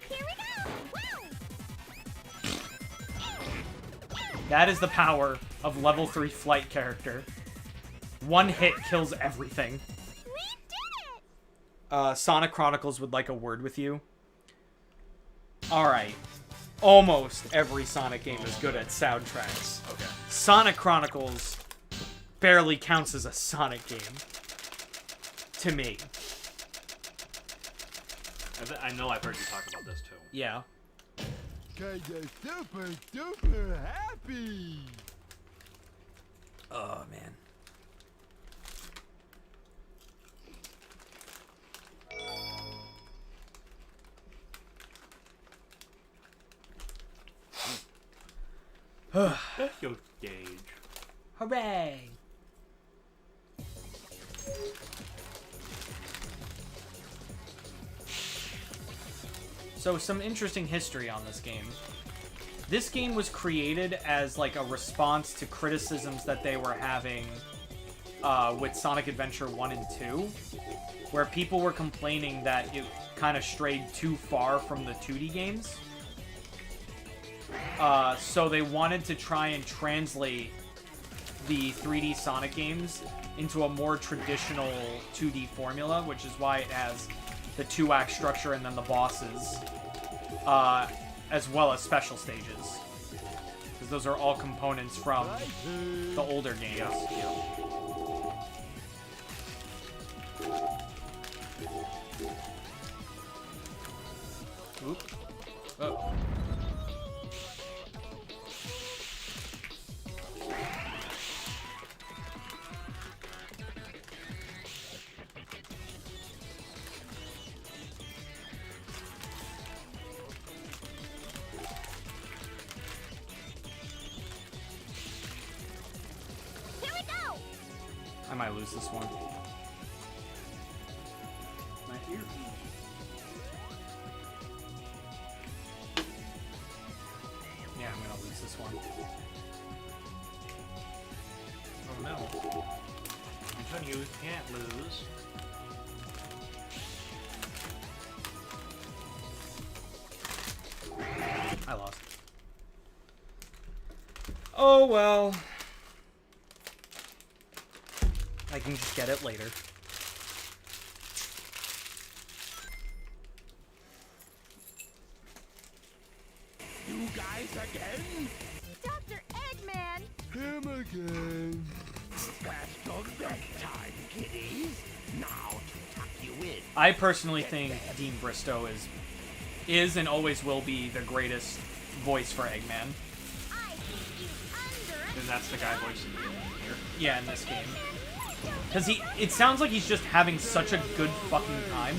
Here we go. Woo! That is the power of level 3 flight character. One hit kills everything. We did it. Sonic Chronicles would like a word with you. Alright. Almost every Sonic game is good at soundtracks. Okay. Sonic Chronicles barely counts as a Sonic game. To me. I know I've heard you talk about this too. Yeah. Kinda super duper happy. Oh, man. Yo, Gage. Hooray! So, some interesting history on this game. This game was created as, like, a response to criticisms that they were having with Sonic Adventure 1 and 2, where people were complaining that it kind of strayed too far from the 2D games. So they wanted to try and translate the 3D Sonic games into a more traditional 2D formula, which is why it has the 2-act structure and then the bosses, as well as special stages. Because those are all components from the older games. Oop. Oh. might lose this one. My earpiece. Yeah, I'm gonna lose this one. Oh no. You can't lose. I lost. Oh well. I can just get it later. You guys again? Doctor Eggman! Him again. Past your bedtime, kiddies. Now to tuck you in. I personally think Dean Bristow is and always will be the greatest voice for Eggman. I think you And that's the guy voicing you here. Yeah, in this game. Because it sounds like he's just having such a good fucking time.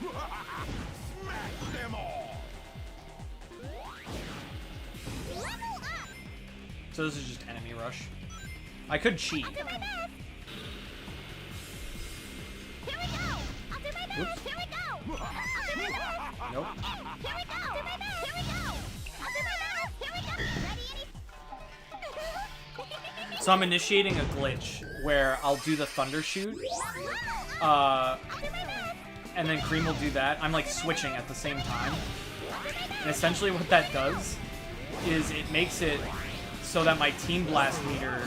Smash them all. Level up! So this is just enemy rush. I could cheat. I'll do my best! Here we go! I'll do my best! Whoops. Here we go! I'll do my best! Nope. Here we go! I'll do my best! Here we go! I'll do my best! Here we go! Ready? So I'm initiating a glitch where I'll do the thunder shoot, and then Cream will do that. I'm like switching at the same time. And essentially what that does is it makes it so that my Team Blast meter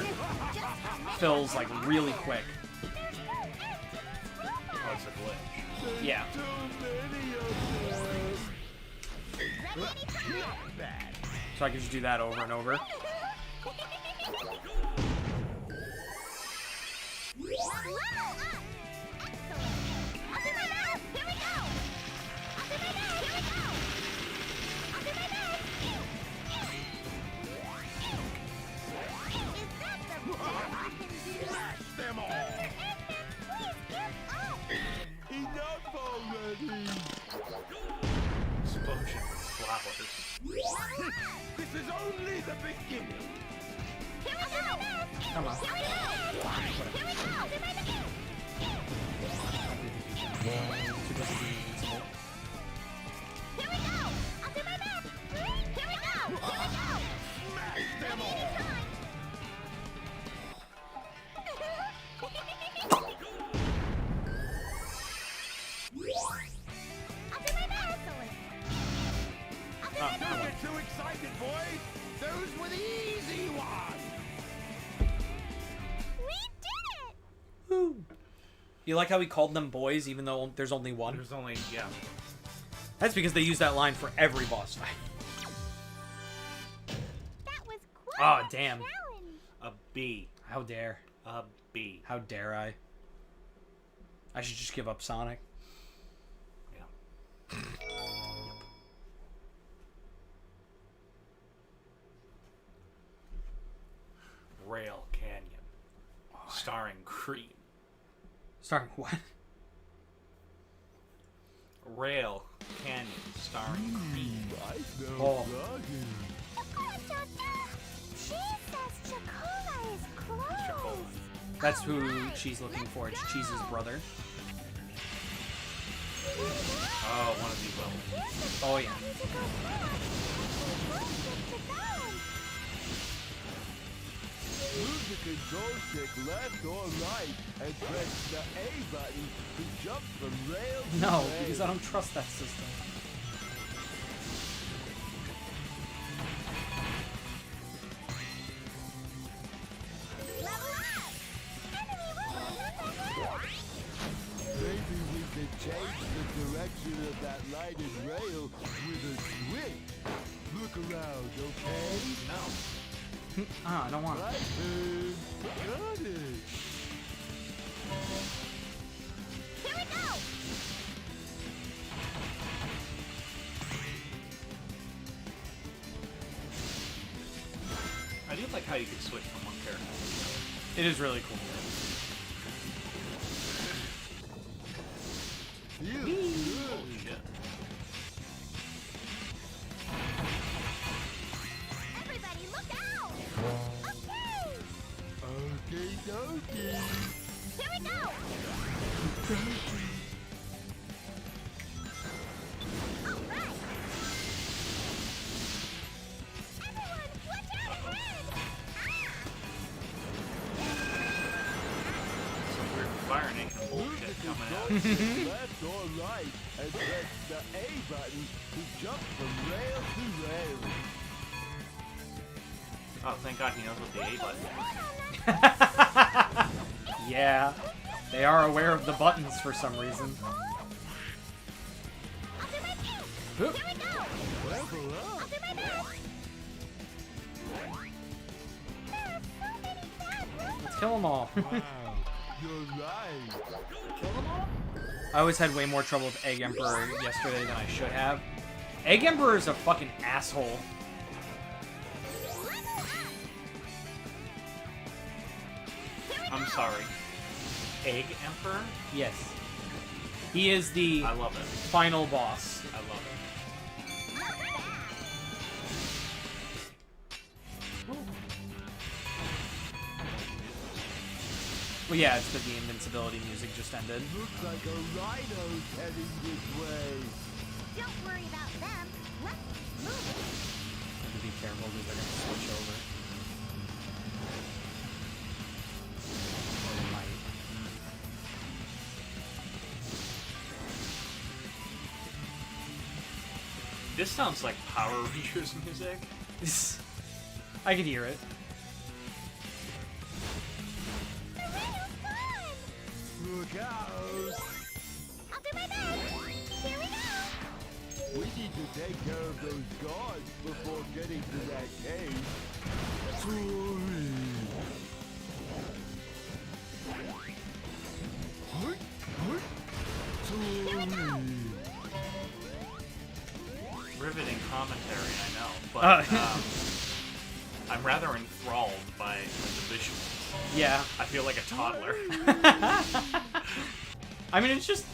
fills like really quick. Oh, it's a glitch. Yeah. Too many of them. Not bad. So I can just do that over and over. Level up! Excellent! I'll do my best! Here we go! I'll do my best! Here we go! I'll do my best! Is that the best I can do? Smash them all. Dr. Eggman, please give up! Enough already. Explosion with flowers. Level up! This is only the beginning. Here we go! Come on. Here we go! Here we go! I'll do my best! Here we go! I'll do my best! Here we go! Here we go! Smash them all. I'll do my best! I'll do my best! Don't get too excited, boys. Those were the easy ones. We did it! Woo. You like how he called them boys even though there's only one? There's only, yeah. That's because they use that line for every boss fight. That was quite Oh, a damn. challenge. A B. How dare. A B. How dare I? I should just give up Sonic. Yeah. Rail Canyon. Starring Cream. Starting what? Rail Canyon. Starring Cream. I smell Oh. froggy. She says Chocola is close. That's who she's looking for. It's Cheese's brother. Oh, one of these levels. Oh, yeah. Move the control stick left or right and press the A button to jump from rail to No, rail. because I don't trust that system. Level up! Enemy will Maybe we could change the direction of that lighted rail with a switch. Look around, okay? No. Ah, I don't want it. Right, got it. Here we go! I do like how you can switch from one character. It is really cool. Feels Oh good. shit. Everybody look out! Okay! Okay, left or right and press the A button to jump from rail to rail. Oh, thank God he knows what the A button is. Yeah, they are aware of the buttons for some reason. Oop. Level up. Let's kill them all. Wow, you're right. I always had way more trouble with Egg Emperor yesterday than I should have. Egg Emperor is a fucking asshole. I'm sorry. Egg Emperor? Yes. He is the I love it. final boss. I love it. Well, yeah, it's because the invincibility music just ended. Looks like a rhino's heading this way. Don't worry about them. Let's move it. I have to be careful because they're going to switch over. Or they might. This sounds like Power Rangers music. I could hear it. Look out! I'll do my best. Here we go. We need to take care of those guards before getting to that cave. Sorry. Sorry. Riveting commentary, I know, but I'm rather enthralled by the visuals. Yeah. I feel like a toddler. I mean, it's just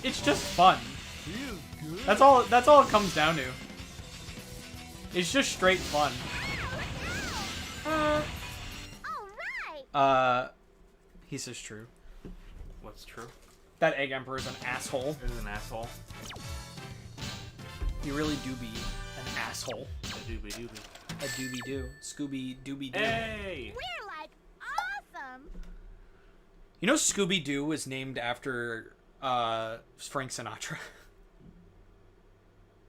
fun. Feels good. That's all it comes down to. It's just straight fun. All right. He says true. What's true? That Egg Emperor is an asshole. Is an asshole. You really do be an asshole. A doobie doobie. A doobie doo. Scooby dooby doo. Hey! We're like awesome. You know Scooby Doo was named after Frank Sinatra.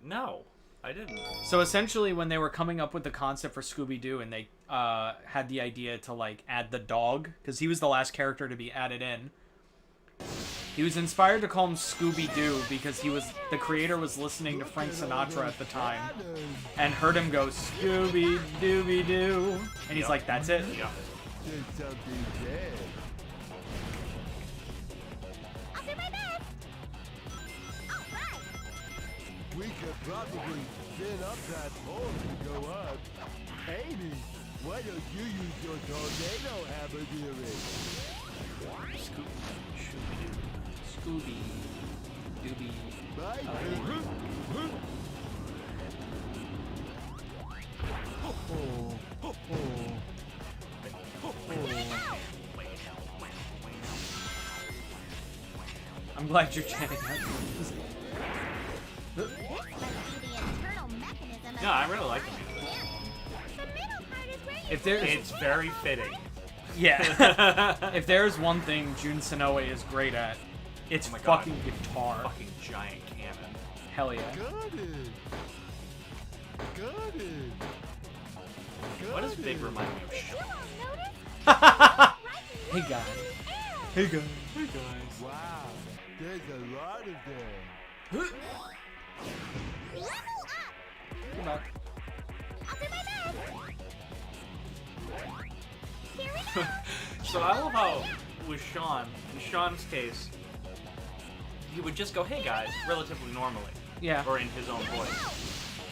No, I didn't. So essentially, when they were coming up with the concept for Scooby Doo, and they had the idea to like add the dog, because he was the last character to be added in. He was inspired to call him Scooby Doo because the creator was listening to Frank Sinatra at the time and heard him go Scooby Dooby Doo, and he's like, "That's it." Yeah. There's something there. I'll do my best. All right. We could probably spin up that pole to go up. Amy, why don't you use your tornado hammer theory? Scooby Dooby. Right? I'm glad you're chanting that. This must be the internal mechanism of No, I really like the music. the middle part is where you If there's It's very fitting. yeah, if there's one thing Jun Sonoe is great at, it's Oh my God. fucking guitar. Fucking giant cannon. Hell yeah. Got it. Got it. Why does Big remind me of you Sean? won't notice. Hey guys. Air. Hey guys. Hey guys. Wow, there's a lot of them. Level up. Come on. I'll do my best. Here we go. So I love how with Sean, in Sean's case, he would just go, "Hey guys," relatively normally, Yeah. or in his own voice.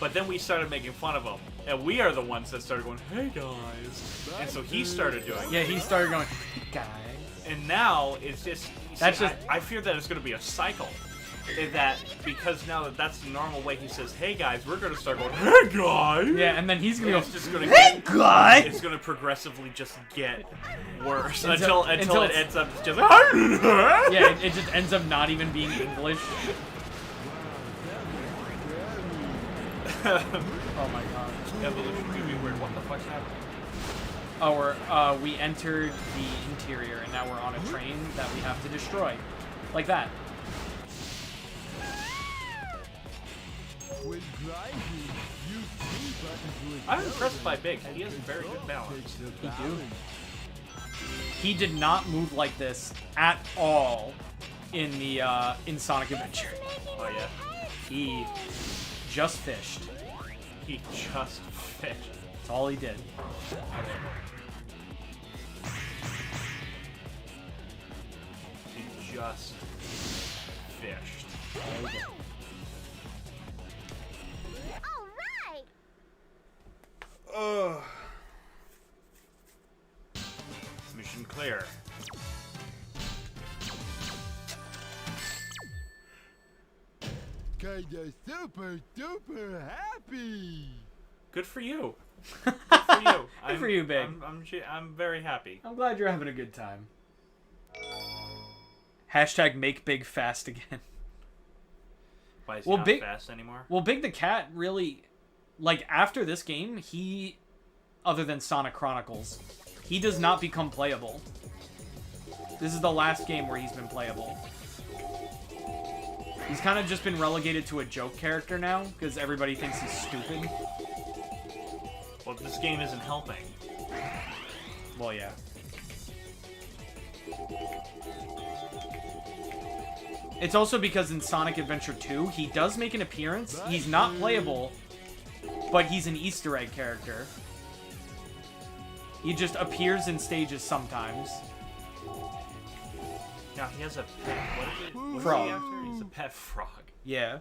But then we started making fun of him, and we are the ones that started going, "Hey guys," and so he started doing Yeah, it. he started going, guys. And now it's just, That's just- I fear that it's going to be a cycle. That because now that's the normal way he says, "Hey guys," we're going to start going, "Hey guys." Yeah, and then he's gonna And go, it's just going to hey guys! it's going to progressively just get worse Until until it it's- ends up just Yeah, it just ends up not even being English. Oh my god. Evolution could be weird. What the fuck's happening? Oh, we entered the interior, and now we're on a train that we have to destroy. Like that. grinding, use B buttons to I'm impressed by accelerate, Big. He has very good balance. Take the He do. balance. He did not move like this at all in the in Sonic Adventure. Oh yeah. He just fished. He just fished. That's all he did. He just fished. All right. Ugh. Mission clear. Kinda super duper happy. Good for you. Good for you. Good for you, Big. I'm very happy. I'm glad you're having a good time. Hashtag make Big fast again. Why is he Well, not Big- fast anymore? Well, Big the Cat really, like, after this game, he, other than Sonic Chronicles, he does not become playable. This is the last game where he's been playable. He's kind of just been relegated to a joke character now, because everybody thinks he's stupid. Well, this game isn't helping. Well, yeah. It's also because in Sonic Adventure 2, he does make an appearance. He's not playable, but he's an Easter egg character. He just appears in stages sometimes. Now he has a pet. What is it? What Frog. is he after? He's a pet frog. Yeah.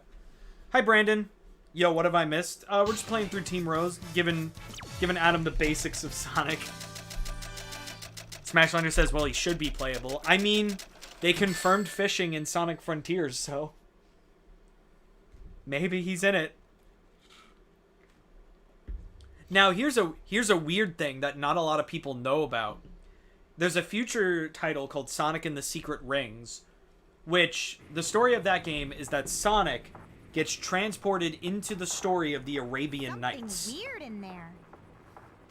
Hi, Brandon. Yo, what have I missed? We're just playing through Team Rose, giving Adam the basics of Sonic. Smashlander says, well, he should be playable. I mean, they confirmed fishing in Sonic Frontiers, so maybe he's in it. Now, here's a weird thing that not a lot of people know about. There's a future title called Sonic and the Secret Rings, which the story of that game is that Sonic gets transported into the story of the Arabian Nights. Something weird in there.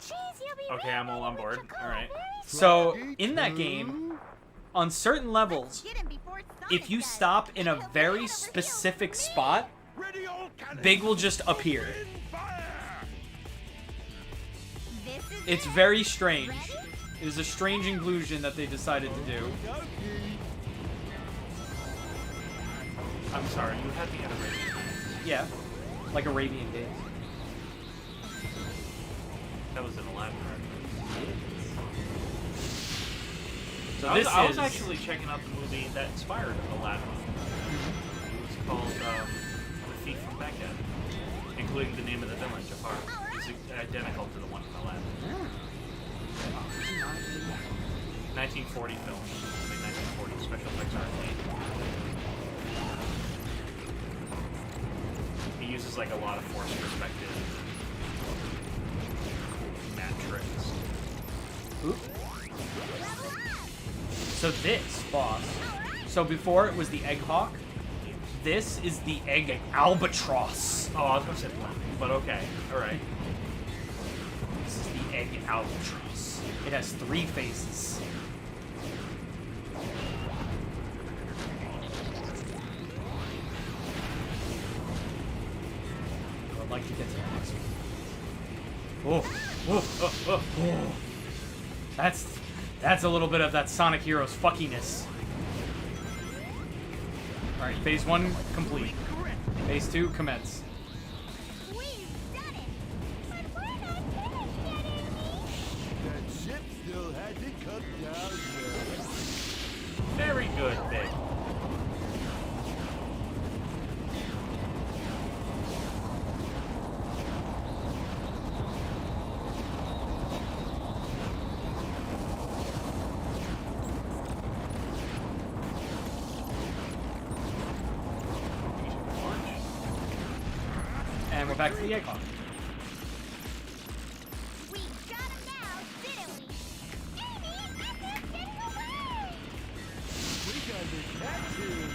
Jeez, you'll be Okay, I'm all on board. All right. So, in that game, on certain levels, Get him before Sonic if you does. stop in a He'll very run over specific spot, Ready all cannons. Big will just appear. Fire. This is It's it. very strange. It is a strange inclusion that they decided to do. Okay. I'm sorry, you had me at a radio. Yeah, like Arabian games. That was an Aladdin reference. So I this was is actually checking out the movie that inspired Aladdin. It was called The Thief from Baghdad, including the name of the villain, Jafar. It's identical to the one from Aladdin. 1940 film, like 1940 special effects arcade. He uses like a lot of force perspective, mad tricks. Oop. So this boss. So before it was the Egg Hawk. This is the Egg Albatross. Oh, I was gonna say black, but okay, all right. This is the Egg Albatross. It has 3 faces. I'd like to get to the next one. Oh. That's a little bit of that Sonic Heroes fuckiness. Alright, phase 1 complete. Phase 2 commence. We've done it. But we're not finished yet, Amy. That ship still hasn't come down yet. Very good, Big. And we're back to the Egg Hawk. We got him now, didn't we? Amy, Naka's getting away. We gotta catch him.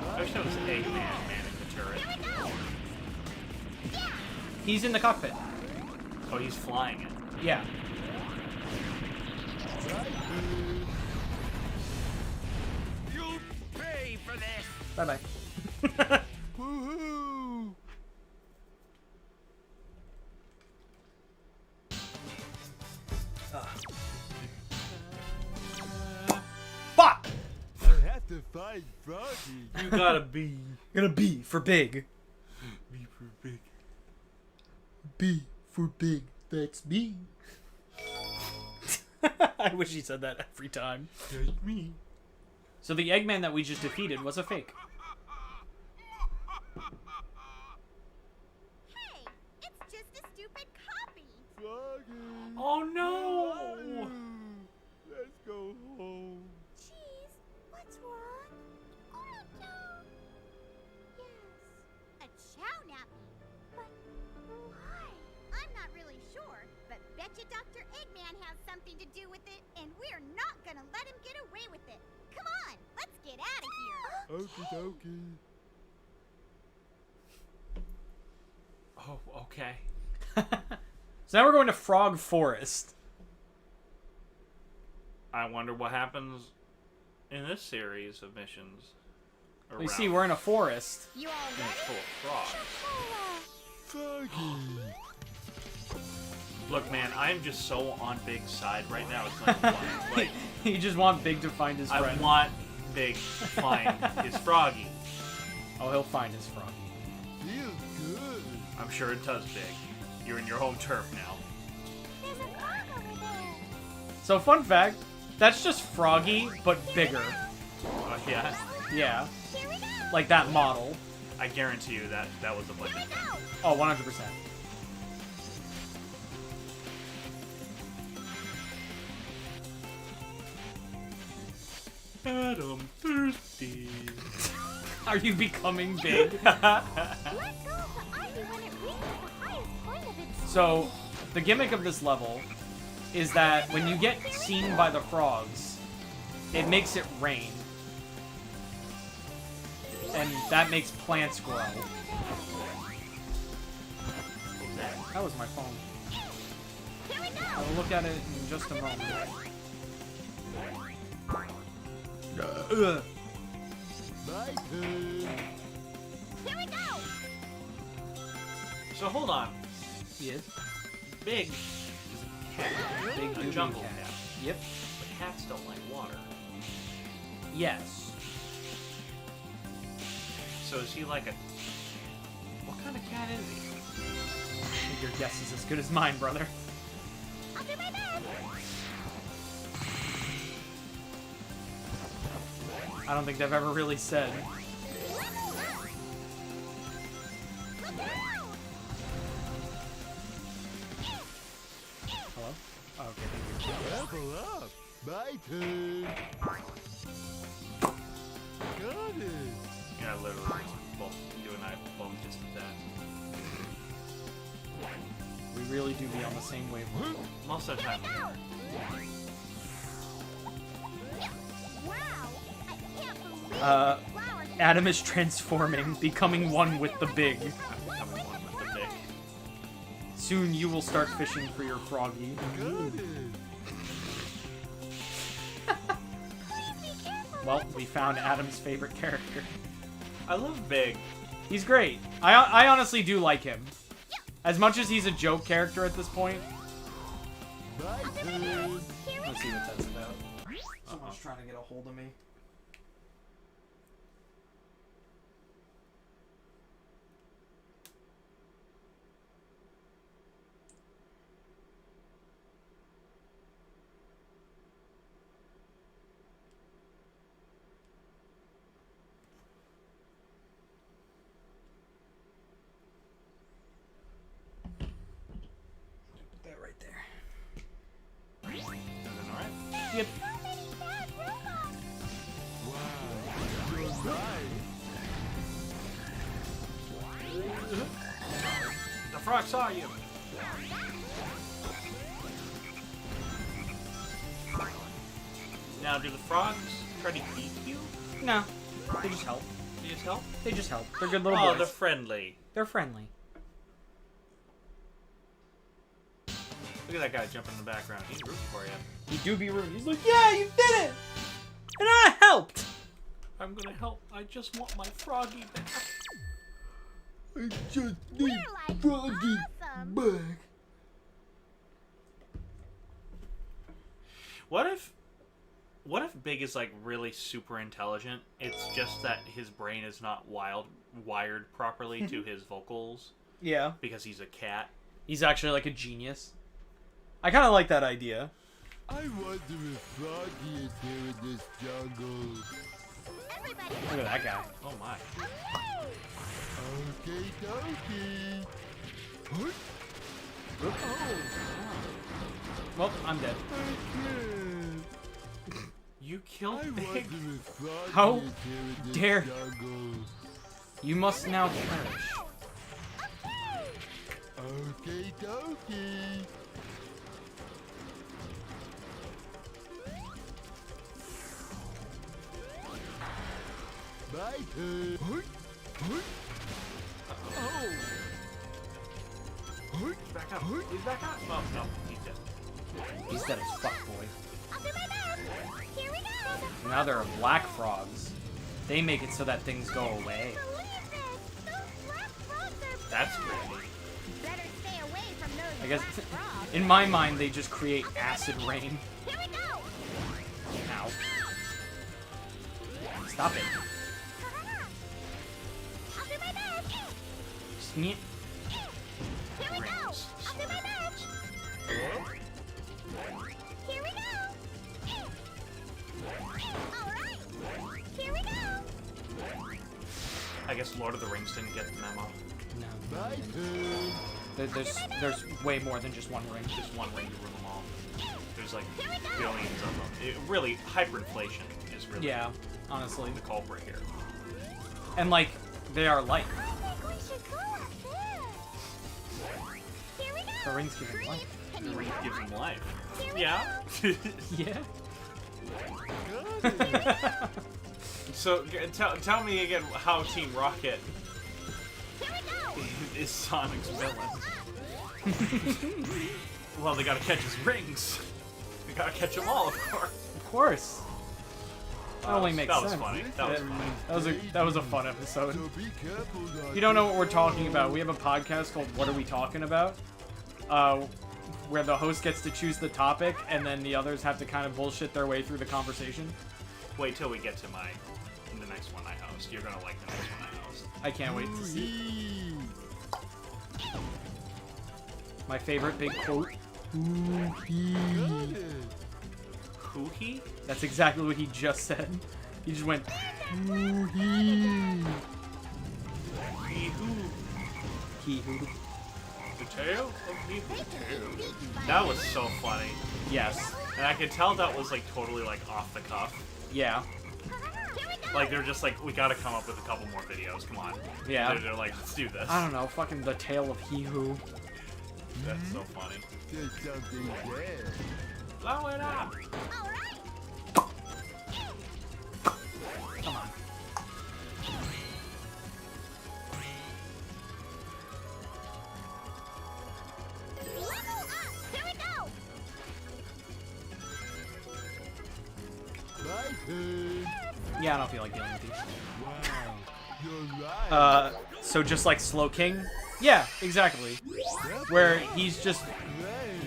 I wish that was Eggman manning the turret. Here we go. Yeah. He's in the cockpit. Oh, he's flying it. Yeah. You'll pay for this. Bye-bye. Woohoo! Fuck! I have to find Froggy. You gotta be. Gonna B for big. Me for big. B for big. That's me. I wish he said that every time. That's me. So the Eggman that we just defeated was a fake. Hey, it's just a stupid copy. Froggy. Oh no! Let's go home. Cheese, what's wrong? Yes, a chow nappy. But why? I'm not really sure, but betcha Doctor Eggman has something to do with it, and we're not gonna let him get away with it. Come on, let's get out of here. Okie dokie. Oh, okay. So now we're going to Frog Forest. I wonder what happens in this series of missions. You see, we're in a forest. You all And ready? it's full of frogs. Froggy. Look, man, I'm just so on Big's side right now. It's not fun. Like, You just want Big to find his I friend. want Big to find his Froggy. Oh, he'll find his Froggy. Feels good. I'm sure it does, Big. You're in your home turf now. There's a frog over there. So, fun fact, that's just Froggy, but bigger. Oh, yeah? Yeah, Here we go. like that model. I guarantee you that that was a budget Here we thing. go. Oh, 100%. Adam thirsty. Are you becoming big? Let go of the ivy when it reaches the highest point of its So, the gimmick of this level is that when you get seen by the frogs, it makes it rain. And that makes plants grow. That was my phone. Here we go. I will look at it in just a moment. Ugh. My turn. Here we go. So hold on. Yes. Big is a cat. Big A doobie jungle cat. cat. Yep. But cats don't like water. Yes. So is he like a... What kind of cat is he? I think your guess is as good as mine, brother. I'll do my best. I don't think they've ever really said. Look out. Hello? Oh, okay, thank you. Level up. My turn. Got it. Yeah, literally. Both you and I both just did that. We really do be on the same wavelength. Most of the time. Wow. I can't believe Uh, the flowers. Adam is transforming, becoming one with the big. I'm becoming one with the Big. Soon you will start fishing for your froggy. Got it. Well, we found Adam's favorite character. I love Big. He's great. I honestly do like him. As much as he's a joke character at this point. My turn. Here we Let's see go. what that's about. Someone's trying to get a hold of me. Put that right there. Everything alright? Yep. So many bad robots. Wow. You're right. The frog saw you! Now, do the frogs try to eat you? No. They just help. Do you just help? They just help. They're good little Oh, boys. they're friendly. They're friendly. Look at that guy jumping in the background. He's rooting for you. He do be rude. He's like, yeah, you did it! And I helped! I'm gonna help. I just want my froggy back. I just need We're like Froggy awesome. back. What if Big is like really super intelligent? It's just that his brain is not wired properly to his vocals Yeah. because he's a cat. He's actually like a genius. I kind of like that idea. I wonder if Froggy is here in this jungle. Everybody, Look at that guy. Oh my. Okay, dokie. What? Oh. Well, I'm dead. You I killed wonder Big. if Froggy How is here in this dare- jungle. You must now perish. Okay, dokie. My turn. Oh. Back up. He's back up. Oh no, he's dead. He's dead as fuck, boy. I'll do my best. Here we go. Now there are black frogs. They make it so that things go away. Believe this. Those black frogs are That's bad. crazy. Better stay away from those I guess, black frogs. in my mind, they just create acid rain. Here we go. Ow. Stop it. I'll do my best. Sneak. Here we go. Rings. I'll do my best. Here we go. All right. Here we go. I guess Lord of the Rings didn't get the memo. No. My turn. There's way more than just one ring. Just one ring to rule them all. There's like billions of them. Really, hyperinflation is really Yeah, honestly. the culprit here. And like, they are light. I think we should go up there. Here we go. The rings give him life. Can The you ring help gives us? him life. Here we Yeah. Yeah. So tell me again how Team Rocket Here we go. is Sonic's villain. Well, they gotta catch his rings. They gotta catch them all, of course. Of course. That only makes that sense. was funny. That was funny. That was a fun episode. So be careful not If you don't know what we're talking about, we have a podcast called What Are We Talking About? Where the host gets to choose the topic, and then the others have to kind of bullshit their way through the conversation. Wait till we get to the next one I host. You're gonna like the next one I host. I can't wait to see. Ooh-wee. My favorite big quote. Got it. Who he? That's exactly what he just said. He just went. He who? He who. The tail of me. That was so funny. Yes. And I could tell that was like totally like off the cuff. Yeah. Here we go. Like they're just like, we gotta come up with a couple more videos. Come on. Yeah. They're like, let's do this. I don't know. Fucking the tale of he who. That's so funny. There's something there. Blow it up. All right. Come on. Level up. Here we go. My turn. Yeah, I don't feel like dealing with these. Wow. You're right. So just like Slow King? Yeah, exactly. Where he's just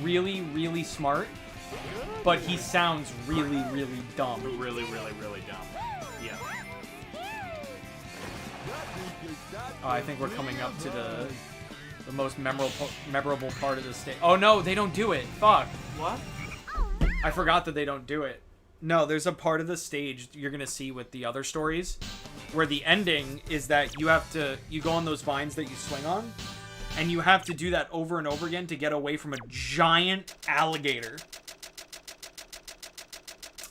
really, really smart, but he sounds really, really dumb. Really, really, really dumb. Yeah. Oh, I think we're coming up to the most memorable part of the stage. Oh no, they don't do it. Fuck. What? I forgot that they don't do it. No, there's a part of the stage you're gonna see with the other stories where the ending is that you go on those vines that you swing on, and you have to do that over and over again to get away from a giant alligator.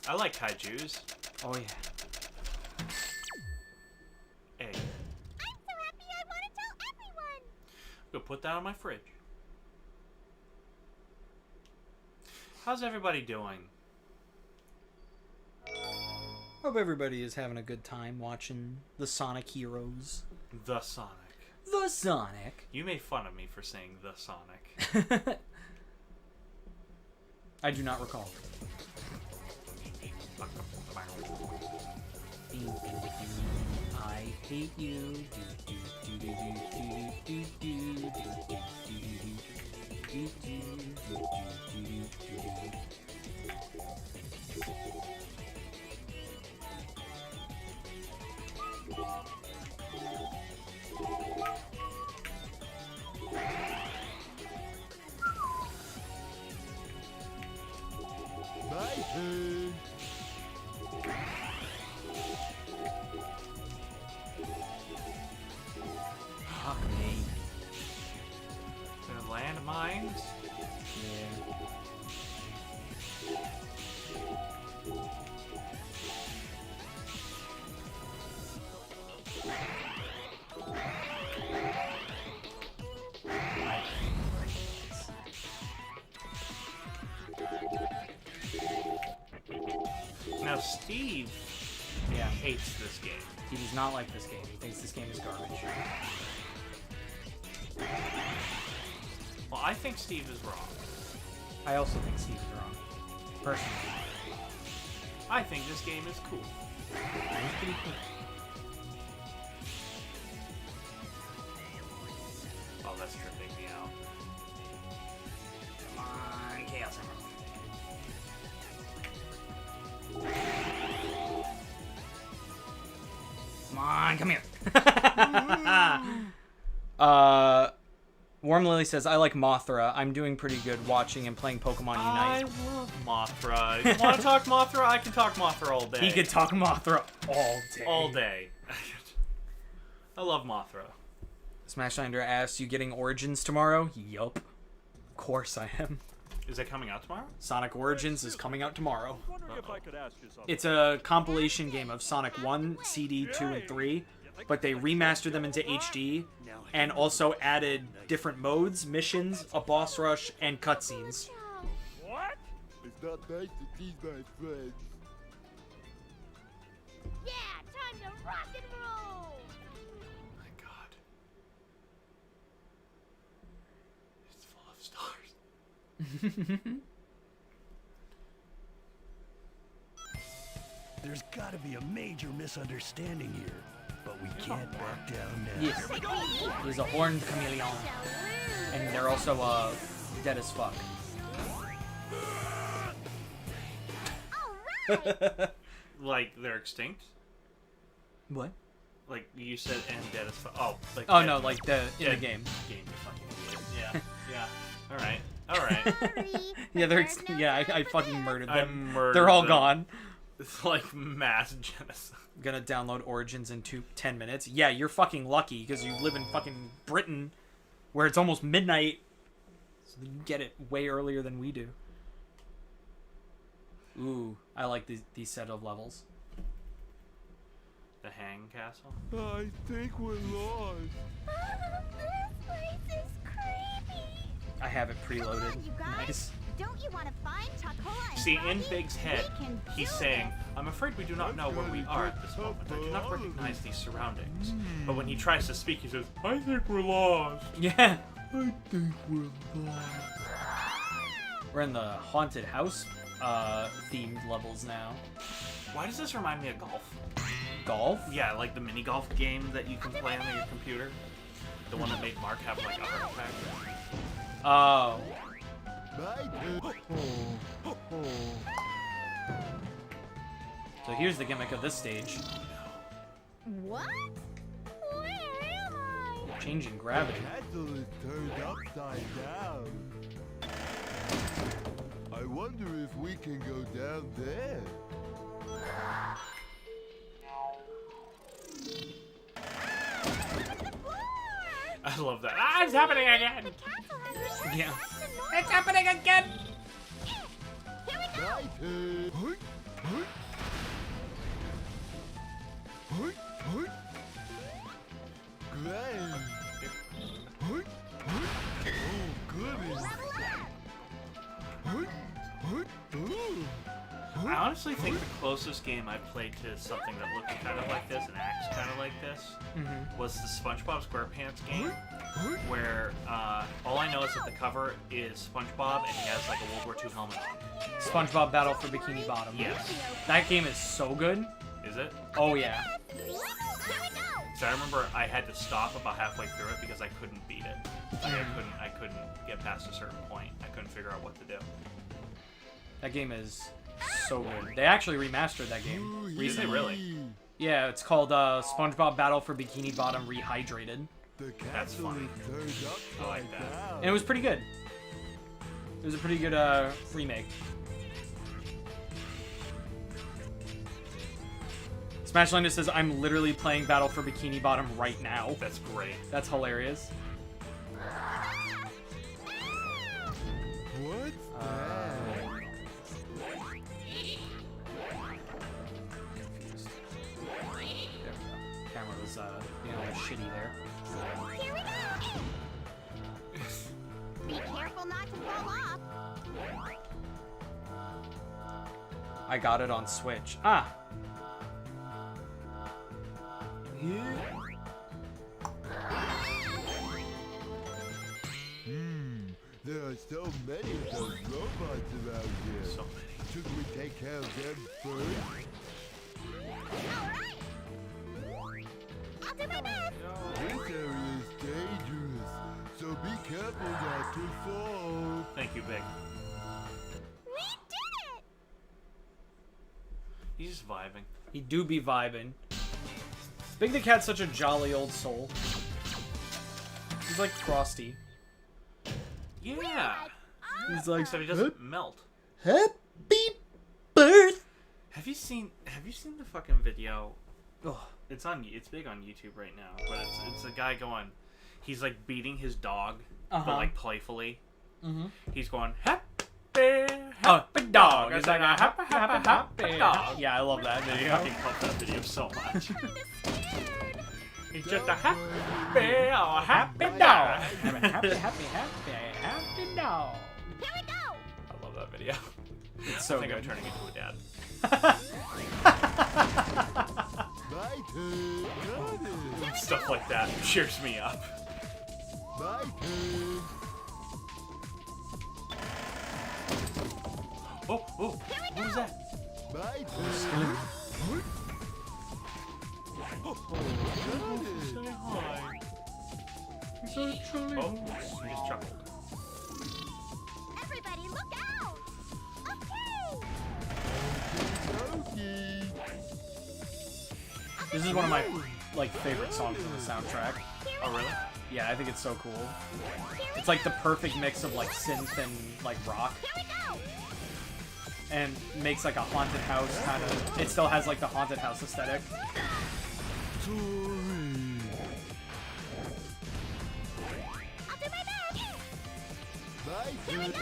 I like kaijus. Oh yeah. Hey, I'm so happy I want to tell everyone. go put that on my fridge. How's everybody doing? Hope everybody is having a good time watching the Sonic Heroes. The Sonic. The Sonic. You made fun of me for saying the Sonic. I do not recall. I hate you. My turn. Fuck me. Gonna land mines. Yeah. Now Steve hates this game. He does not like this game. He thinks this game is garbage. Well, I think Steve is wrong. I also think Steve is wrong. Personally. I think this game is cool. It's pretty cool. Oh, that's tripping me out. Come on, Chaos Emerald. Come on, come here. Warm Lily says, I like Mothra. I'm doing pretty good watching and playing Pokemon I Unite. love Mothra. You want to talk Mothra? I can talk Mothra all day. He could talk Mothra all day. all day. I love Mothra. Smash Lander asks, you getting Origins tomorrow? Yup. Of course I am. Is it coming out tomorrow? Sonic Origins is coming out tomorrow. Wondering if I could ask you something. It's a compilation game of Sonic 1, CD 2, and 3, but they remastered them into HD and also added different modes, missions, a boss rush, and cutscenes. What? It's not nice to tease my friends. Yeah, time to rock and roll! My God. It's full of stars. There's gotta be a major misunderstanding here, but we can't back down now. Yes. He's a horned chameleon. And they're also dead as fuck. Alright! Like, they're extinct? What? Like, you said and dead as fuck. Oh, like. Oh dead. no, like in Yeah. the game. Game, you fucking idiot. Yeah. Yeah. Alright. Alright. Yeah, they're I fucking murdered I them. murdered They're all them. gone. It's like mass genocide. Gonna download Origins in 10 minutes. Yeah, you're fucking lucky because you live in fucking Britain where it's almost midnight. So you get it way earlier than we do. Ooh, I like these set of levels. The Hang Castle? I think we're lost. This place is creepy! I have it Come preloaded. on, you guys. Nice. Don't you want to find Takoa and See, in Rocky? Big's head, We can he's do saying, this. I'm afraid we do not know where we are at this moment. I do not recognize these surroundings. But when he tries to speak, he says, I think we're lost. Yeah. I think we're lost. We're in the haunted house themed levels now. Why does this remind me of golf? Golf? Yeah, like the mini golf game that you can play on your computer. The one that made Mark have like a heart attack. Oh. My turn. So here's the gimmick of this stage. What? Where am I? Changing gravity. The castle is turned upside down. I wonder if we can go down there. I love that. Ah, it's happening again! The castle has returned Yeah. back to normal. It's happening again! Here we go! My turn. Hoi, hoi. Hoi, hoi. Grand. Hoi, hoi. Oh, goodness. Level up! Hoi, hoi. Ooh. I honestly think the closest game I played to something that looked kind of like this and acts kind of like this was the SpongeBob SquarePants game, where all I know is that the cover is SpongeBob and he has like a World War II helmet on. SpongeBob Battle for Bikini Bottom. Yes. That game is so good. Is it? Oh yeah. Here we go. So I remember I had to stop about halfway through it because I couldn't beat it. Like, I couldn't get past a certain point. I couldn't figure out what to do. That game is so good. They actually remastered that game Did they recently. really? Yeah, it's called SpongeBob Battle for Bikini Bottom Rehydrated. That's funny. I like that. And it was pretty good. It was a pretty good remake. Smashlinda says, I'm literally playing Battle for Bikini Bottom right now. That's great. That's hilarious. What's that? There we go. Camera was being a little shitty there. Here we go. Be careful not to fall off. I got it on Switch. Ah! There are so many of those robots around here. So many. Should we take care of them first? Alright. I'll do my best. This area is dangerous, so be careful not to fall. Thank you, Big. We did it. He's just vibing. He do be vibing. Big the Cat's such a jolly old soul. He's like Frosty. Yeah. He's like, Except he doesn't melt. Happy birth. Have you seen the fucking video? Ugh. It's big on YouTube right now, but it's a guy going, he's like beating his dog, Uh-huh. but like playfully. Mm-hmm. He's going happy dog. It's like a happy dog. Yeah, I love that I video. fucking love that video so much. Kinda scared. He's just a happy dog. Happy dog. Happy dog. Here we go. I love that video. It's so I think good. I'm turning into a dad. My turn. Got it. Stuff like that cheers me up. My turn. Oh, what was that? My turn. Say hi. Oh, he just chuckled. Everybody, look out. Okay. Okay. This is one of my favorite songs on the soundtrack. Oh, really? Yeah, I think it's so cool. It's like the perfect mix of like synth and like rock. Here we go. And makes like a haunted house kind of. It still has like the haunted house aesthetic. Sorry. I'll do my best. My turn.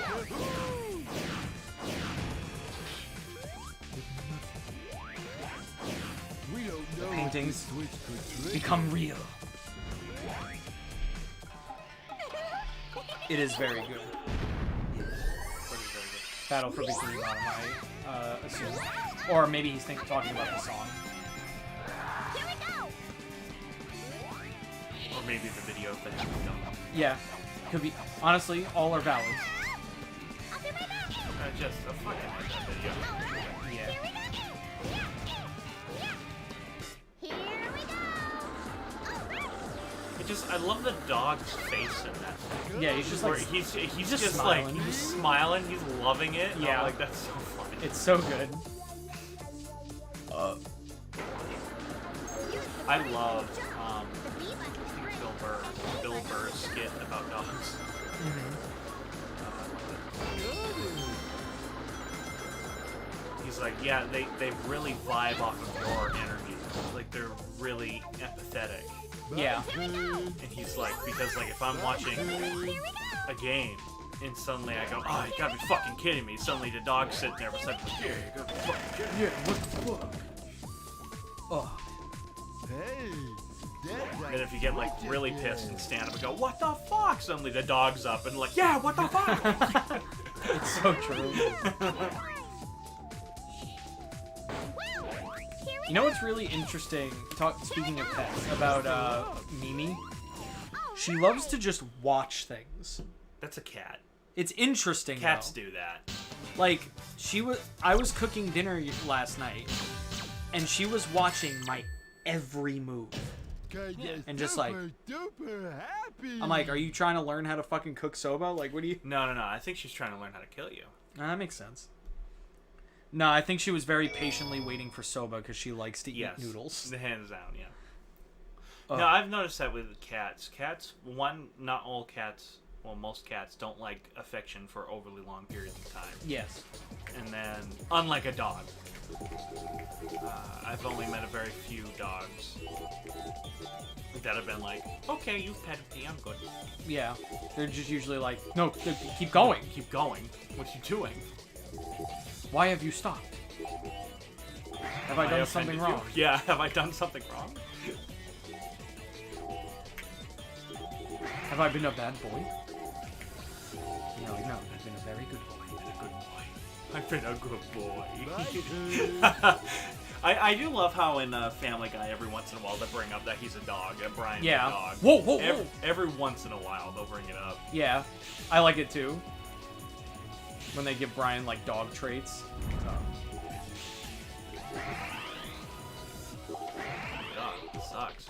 We don't know. Paintings Which could trick. become real. It is very good. Battle for Bikini Bottom, I assume. Or maybe he's talking about the song. Here we go. Or maybe the video thing. No. Yeah, could be. Honestly, all are valid. I'll do my best. Just a fucking like that video. Yeah. Here we go. I love the dog's face in that. Yeah, he's just Where like. he's just just smiling. like he's smiling, he's loving it. Yeah. I'm like, that's so funny. It's so good. I love I think Bill Burr's skit about dogs. He's like, yeah, they really vibe off of your energy. Like they're really empathetic. Yeah. And he's like, because like if I'm watching a game and suddenly I go, oh, you gotta be fucking kidding me. Suddenly the dog's sitting there beside me, yeah, you gotta be fucking kidding me. Yeah, what the fuck? Oh. Hey. And if you get like really pissed and stand up and go, what the fuck? Suddenly the dog's up and like, yeah, what the fuck? It's so true. You know what's really interesting, speaking of pets, about Mimi? She loves to just watch things. That's a cat. It's interesting, Cats though. do that. Like, I was cooking dinner last night, and she was watching my every move. And just like, super happy. I'm like, are you trying to learn how to fucking cook soba? Like, what do you? No. I think she's trying to learn how to kill you. That makes sense. No, I think she was very patiently waiting for soba because she likes to eat noodles. The hands down, yeah. No, I've noticed that with cats. Not all cats, well, most cats don't like affection for overly long periods of time. Yes. And then, unlike a dog, I've only met a very few dogs that have been like, okay, you've petted me, I'm good. Yeah. They're just usually like, no, keep going. Keep going. What you doing? Why have you stopped? Have I done something wrong? Yeah, have I done something wrong? Have I been a bad boy? No, I've been a very good boy. I've been a good boy. I do love how in Family Guy every once in a while they bring up that he's a dog, and Brian's a dog. Whoa. Every once in a while they'll bring it up. Yeah, I like it too. When they give Brian like dog traits. God, it sucks.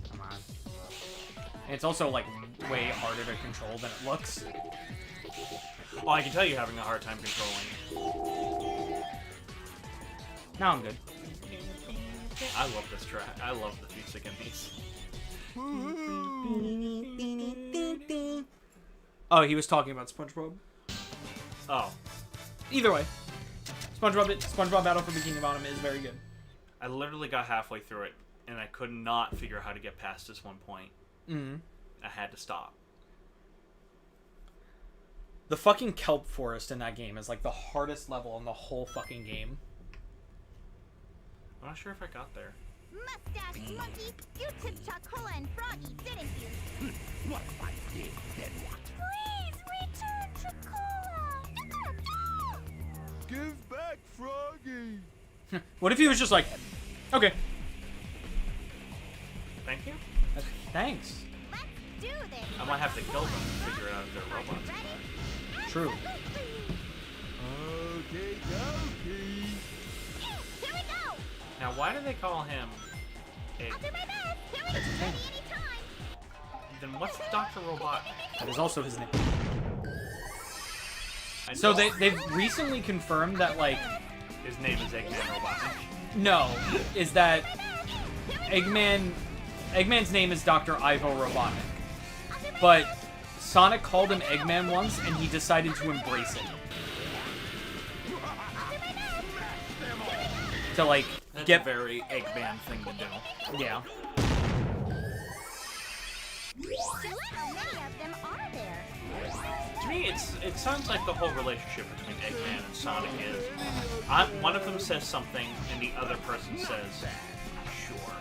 Come on. And it's also like way harder to control than it looks. Oh, I can tell you're having a hard time controlling. Now I'm good. I love this track. I love the music in these. Oh, he was talking about SpongeBob? Oh. Either way. SpongeBob Battle for Bikini Bottom is very good. I literally got halfway through it, and I could not figure out how to get past this one point. Mm-hmm. I had to stop. The fucking kelp forest in that game is like the hardest level in the whole fucking game. I'm not sure if I got there. Mustache monkey, you took Chocola and Froggy, didn't you? What if I did, then what? Please return Chocola! Give back Froggy. What if he was just like, okay, Thank you? thanks. Let's do this! I might have to kill them to figure out if they're robots. Ready? True. Okay, dokie. Here we go! Now, why do they call him I'll do Egg? my best! Here we go! Ready anytime! Then what's Dr. Robotnik? That is also his name. I So know they've recently confirmed that, like, his name is Eggman Robotnik. no, is that Eggman's name is Dr. Ivo Robotnik. But Sonic called him Eggman once, and he decided to embrace it. To, like, That's get... a very Eggman thing to do. Yeah. How many of them are there? To me, it sounds like the whole relationship between Eggman and Sonic is one of them says something and the other person says, sure.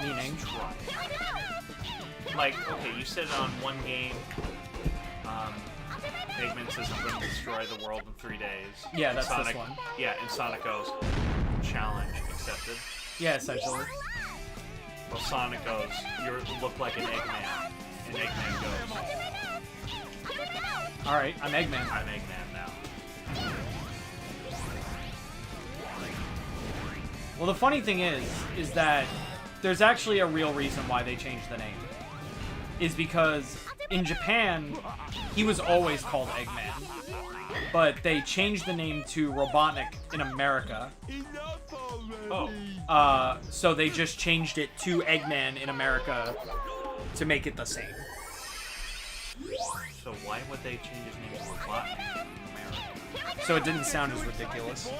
Meaning? Try. Like, okay, you said on one game, Eggman says I'm going to destroy the world in 3 days. Yeah, that's Sonic, this one. Yeah, and Sonic goes, challenge accepted. Yeah, essentially. Well, Sonic goes, you look like an Eggman. And Eggman goes, Alright, I'm Eggman. I'm Eggman now. Well, the funny thing is that there's actually a real reason why they changed the name. Is because in Japan, he was always called Eggman. But they changed the name to Robotnik in America. Enough already. So they just changed it to Eggman in America to make it the same. So why would they change his name to Robotnik in America? So it didn't sound as ridiculous.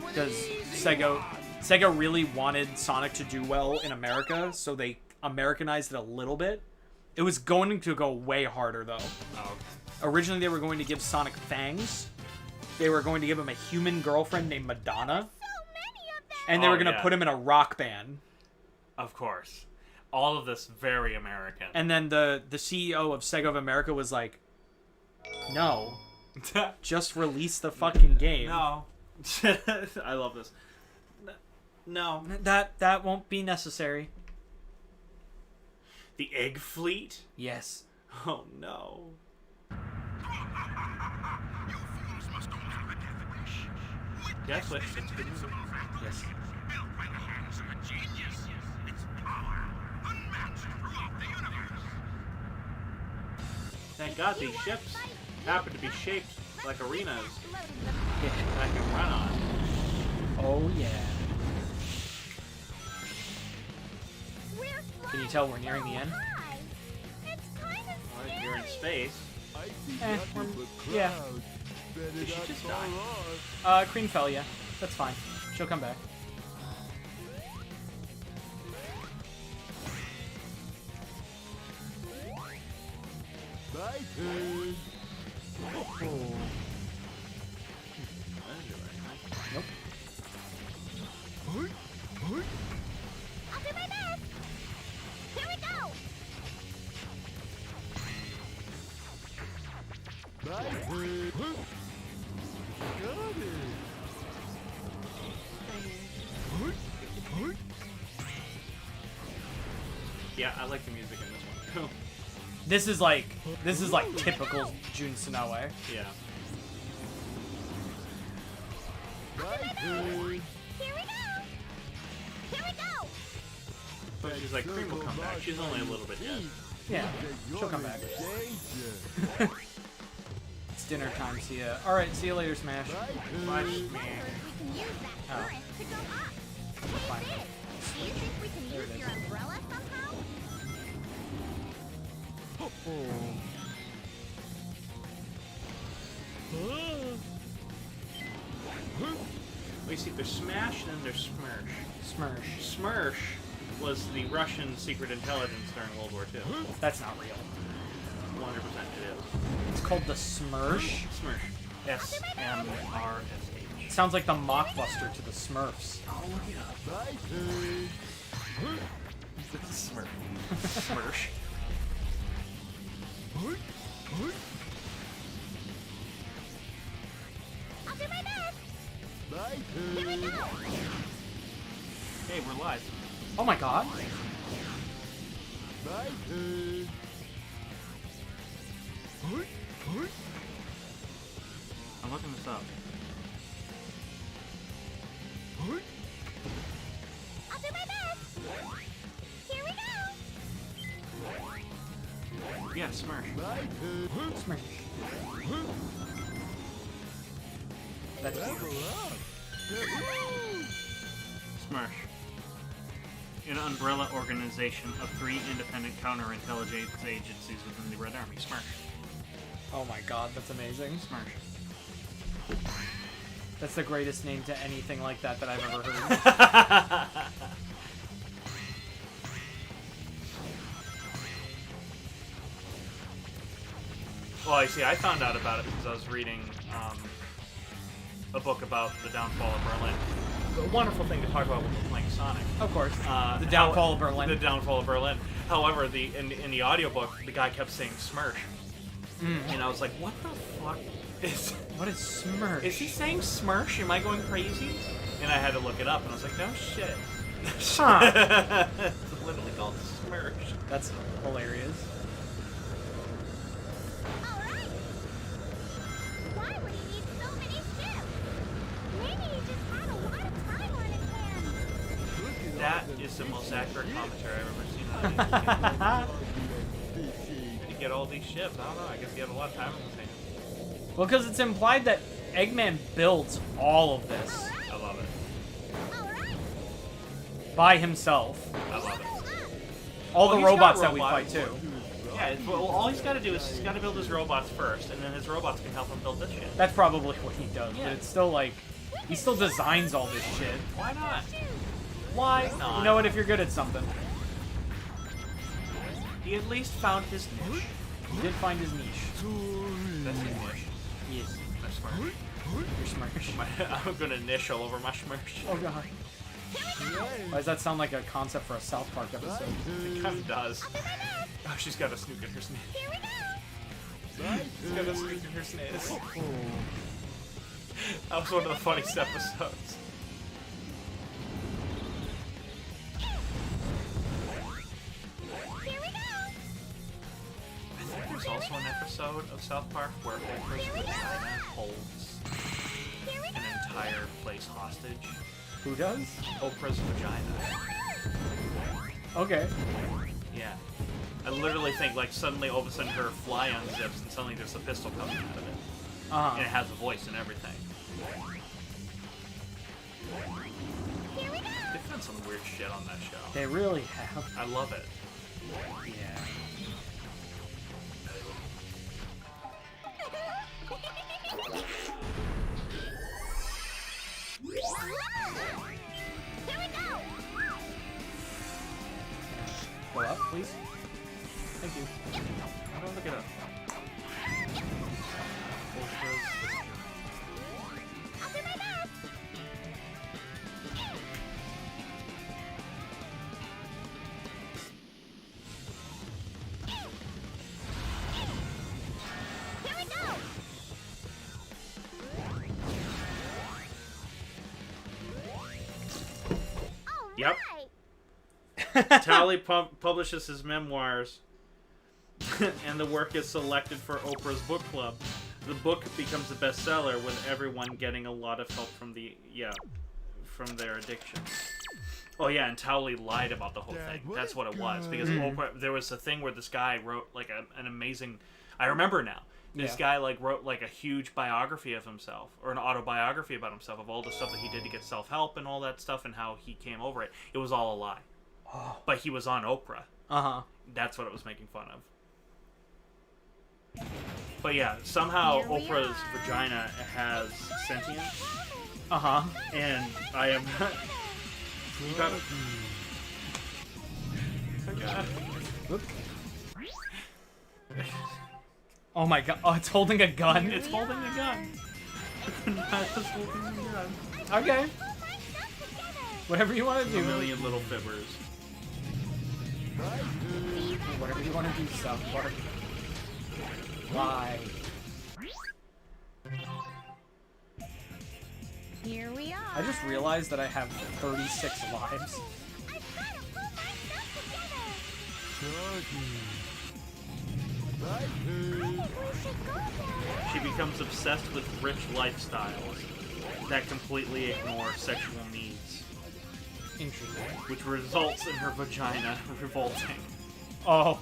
Because Sega really wanted Sonic to do well in America, so they Americanized it a little bit. It was going to go way harder, though. Oh, Originally, they were going to give Sonic fangs. They were going to give him a human girlfriend named Madonna. And they were going to put him in a rock band. of course. All of this very American. And then the CEO of Sega of America was like, no, just release the fucking game. No. I love this. No. That won't be necessary. The Egg Fleet? Yes. Oh no. You fools must all have a death wish. Death Switch. It's a good movie. Yes. Thank God these ships happen to be shaped like arenas Yeah. that I can run on. Oh yeah. We're Can you tell we're nearing the end? high. It's kind of Well, scary. you're in space. I see Eh, nothing we're- but yeah. clouds. Better Did she not just fall die? off. Cream fell, yeah. That's fine. She'll come back. My turn. Nope. Hoi, hoi. I'll do my best. Here we go. My turn. Hoi. Got it. Hoi, hoi. Yeah, I like the music in this one too. This is like typical Jun Sonoe. Yeah. My turn. Here we go. Here we go. But she's like, Cream will come back. She's only a little bit dead. Yeah, That she'll come you're back. in danger. It's dinner time. See ya. All right, see you later, Smash. My turn. We can use that Oh. current to go up. Fine. Hey, Sid, do you think we can There it use is. your umbrella somehow? Well, you see, there's Smash and then there's Smirsh. Smirsh. Smirsh was the Russian secret intelligence during World War II. That's not real. 100% it is. It's called the Smirsh. Smursh. S-M-R-S-H. Sounds like the mockbuster to the Smurfs. Oh, look it up. My turn. Smurf. Smursh. Hoi, hoi. I'll do my best. My Here we turn. go. Hey, we're live. Oh my god. My turn. Hoi, hoi. I'm looking this up. Hoi. I'll do my best. Here we go. Yeah, Smursh. My turn. Hoi, Smirsh. hoi. That's Level up. Yahoo! Smursh. An umbrella organization of 3 independent counterintelligence agencies within the Red Army. Smursh. Oh my god, that's amazing. Smursh. That's the greatest name to anything like that I've ever heard. Well, I see. I found out about it because I was reading a book about the downfall of Berlin. A wonderful thing to talk about when you're playing Sonic. Of course. The downfall of Berlin. The downfall of Berlin. However, in the audiobook, the guy kept saying Smursh. And I was like, what the fuck is... What is Smirsh? Is he saying Smursh? Am I going crazy? And I had to look it up, and I was like, no shit. Huh. It's literally called Smursh. That's hilarious. Alright. Why would he need so many ships? Maybe he just had a lot of time on his hands. That is the most accurate commentary I've ever seen on anything. Did he get all these ships? I don't know. I guess he had a lot of time on his hands. Well, because it's implied that Eggman builds all of this I love it. Alright. by himself. I love it. All Well, the he's got robots that we robots. fight too. Yeah, well, all he's got to do is he's got to build his robots first, and then his robots can help him build this shit. That's probably what he does, Yeah. but it's still like he still designs all this shit. Why not? Why not? You know what? If you're good at something, He at least found his niche. he did find his niche. That's his niche. Yes, That's smart. your Smirsh. I'm gonna niche all over my Smursh. Oh god. Why does that sound like a concept for a South Park episode? It kind of does. Oh, she's got a snook in her sneeze. Here we go. She's got a snook in her sneeze. That was one of the funniest episodes. Here we go. I think there's also an episode of South Park where Oprah's vagina holds Here we an go. entire place hostage. Who does? Oprah's vagina. Okay. Yeah. I literally think, like, suddenly, all of a sudden, her fly unzips, and suddenly there's a pistol coming out of it. And it has a voice and everything. Here we go. They've done some weird shit on that show. They really have. I love it. Yeah. Here we go. Go up, please. Thank you. I'm gonna look it up. I'll do my best. Here we go. All Yep. right. Tally publishes his memoirs, and the work is selected for Oprah's book club. The book becomes a bestseller, with everyone getting a lot of help from from their addictions. Oh yeah, and Towley lied about the whole thing. That's what it was, because Oprah, there was a thing where this guy wrote like an amazing. I remember now. This guy like wrote like a huge biography of himself, or an autobiography about himself, of all the stuff that he did to get self-help and all that stuff, and how he came over it. It was all a lie. Oh. But he was on Oprah. That's what it was making fun of. But yeah, somehow Oprah's vagina has sentience. And I am. You gotta. Oh my god. Oh, it's holding a gun? It's holding a gun. It's holding a gun. Okay. Whatever you want to do. A million little fibbers. Whatever you want to do, South Park. Why? Here we are. I just realized that I have 36 lives. I've got to pull my stuff together. We should go there. She becomes obsessed with rich lifestyles that completely ignore sexual needs, Interesting. which results in her vagina revolting. Oh.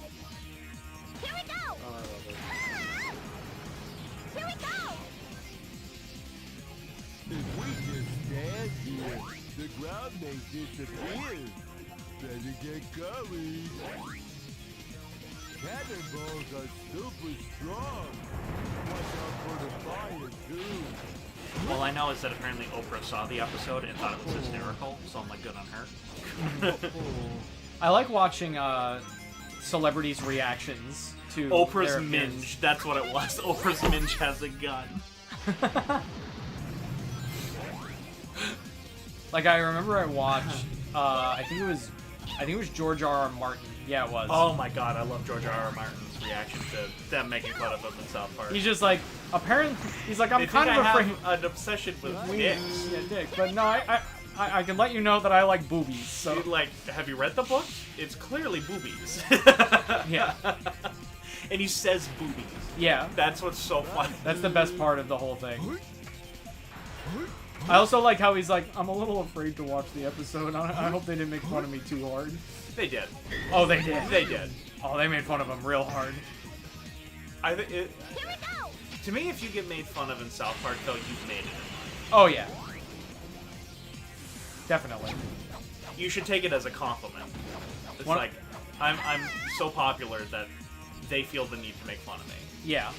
Here we go. Oh, I love it. Here we go. If we just stand here, the ground may disappear. Better get going. Cannonballs are super strong. Watch out for the fire, too. All I know is that apparently Oprah saw the episode and thought it was hysterical, so I'm like, good on her. I like watching celebrities' reactions to Oprah's their minge, appearance. that's what it was. Oprah's minge has a gun. Like, I remember I watched, I think it was George R.R. Martin. Yeah, it was. Oh my god, I love George R.R. Martin's reaction to them making fun of him in South Park. He's just like, apparently, he's like, I'm They kind think of I afraid. have an obsession with dicks. Yeah, dick. But no, I can let you know that I like boobies. So Dude, like, have you read the book? It's clearly boobies. yeah, And he says boobies. yeah. That's what's so funny. That's the best part of the whole thing. I also like how he's like, I'm a little afraid to watch the episode. I hope they didn't make fun of me too hard. They did. Oh, they did. They did. Oh, they made fun of him real hard. I think Here we go. to me, if you get made fun of in South Park, though, you've made it in life. Oh yeah, definitely. You should take it as a compliment. It's One- like, I'm so popular that they feel the need to make fun of me. Yeah.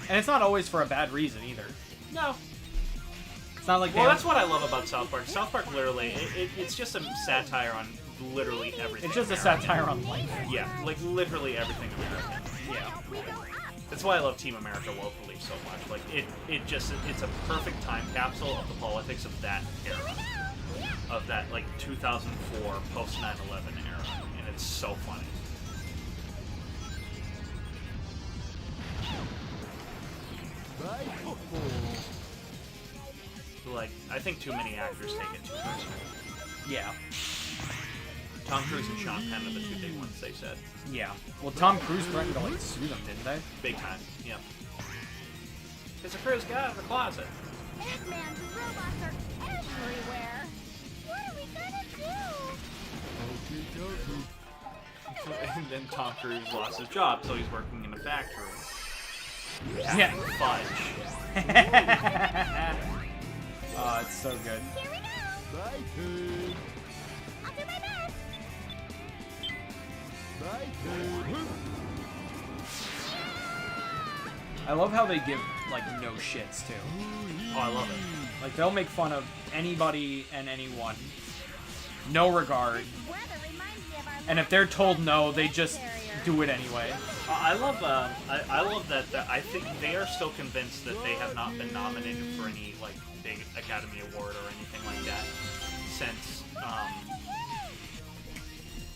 And it's not always for a bad reason either. No. It's not like Well, they that's what I love about South Park. South Park literally, it's just a satire on literally everything. It's just a American. satire on life. Yeah, like literally everything American. Yeah. That's why I love Team America World Police so much. Like it's a perfect time capsule of the politics of that era, of that like 2004 post 9/11 era, and it's so funny. Like, I think too many actors take it too personally. Yeah. Tom Cruise and Sean Penn are the two big ones, they said. Yeah. Well, Tom Cruise threatened to like sue them, didn't they? Big time, yeah. His affairs got out of the closet. Eggman's robots are everywhere. What are we gonna do? And then Tom Cruise lost his job, so he's working in a factory. Yeah. Fudge. Oh, it's so good. Here we go. My turn. I'll do my best. My turn. I love how they give, like, no shits, too. Oh, I love it. Like, they'll make fun of anybody and anyone. No regard. Weather reminds me of our And if they're told no, they just do it anyway. I love that I think they are still convinced that they have not been nominated for any like big Academy Award or anything like that since All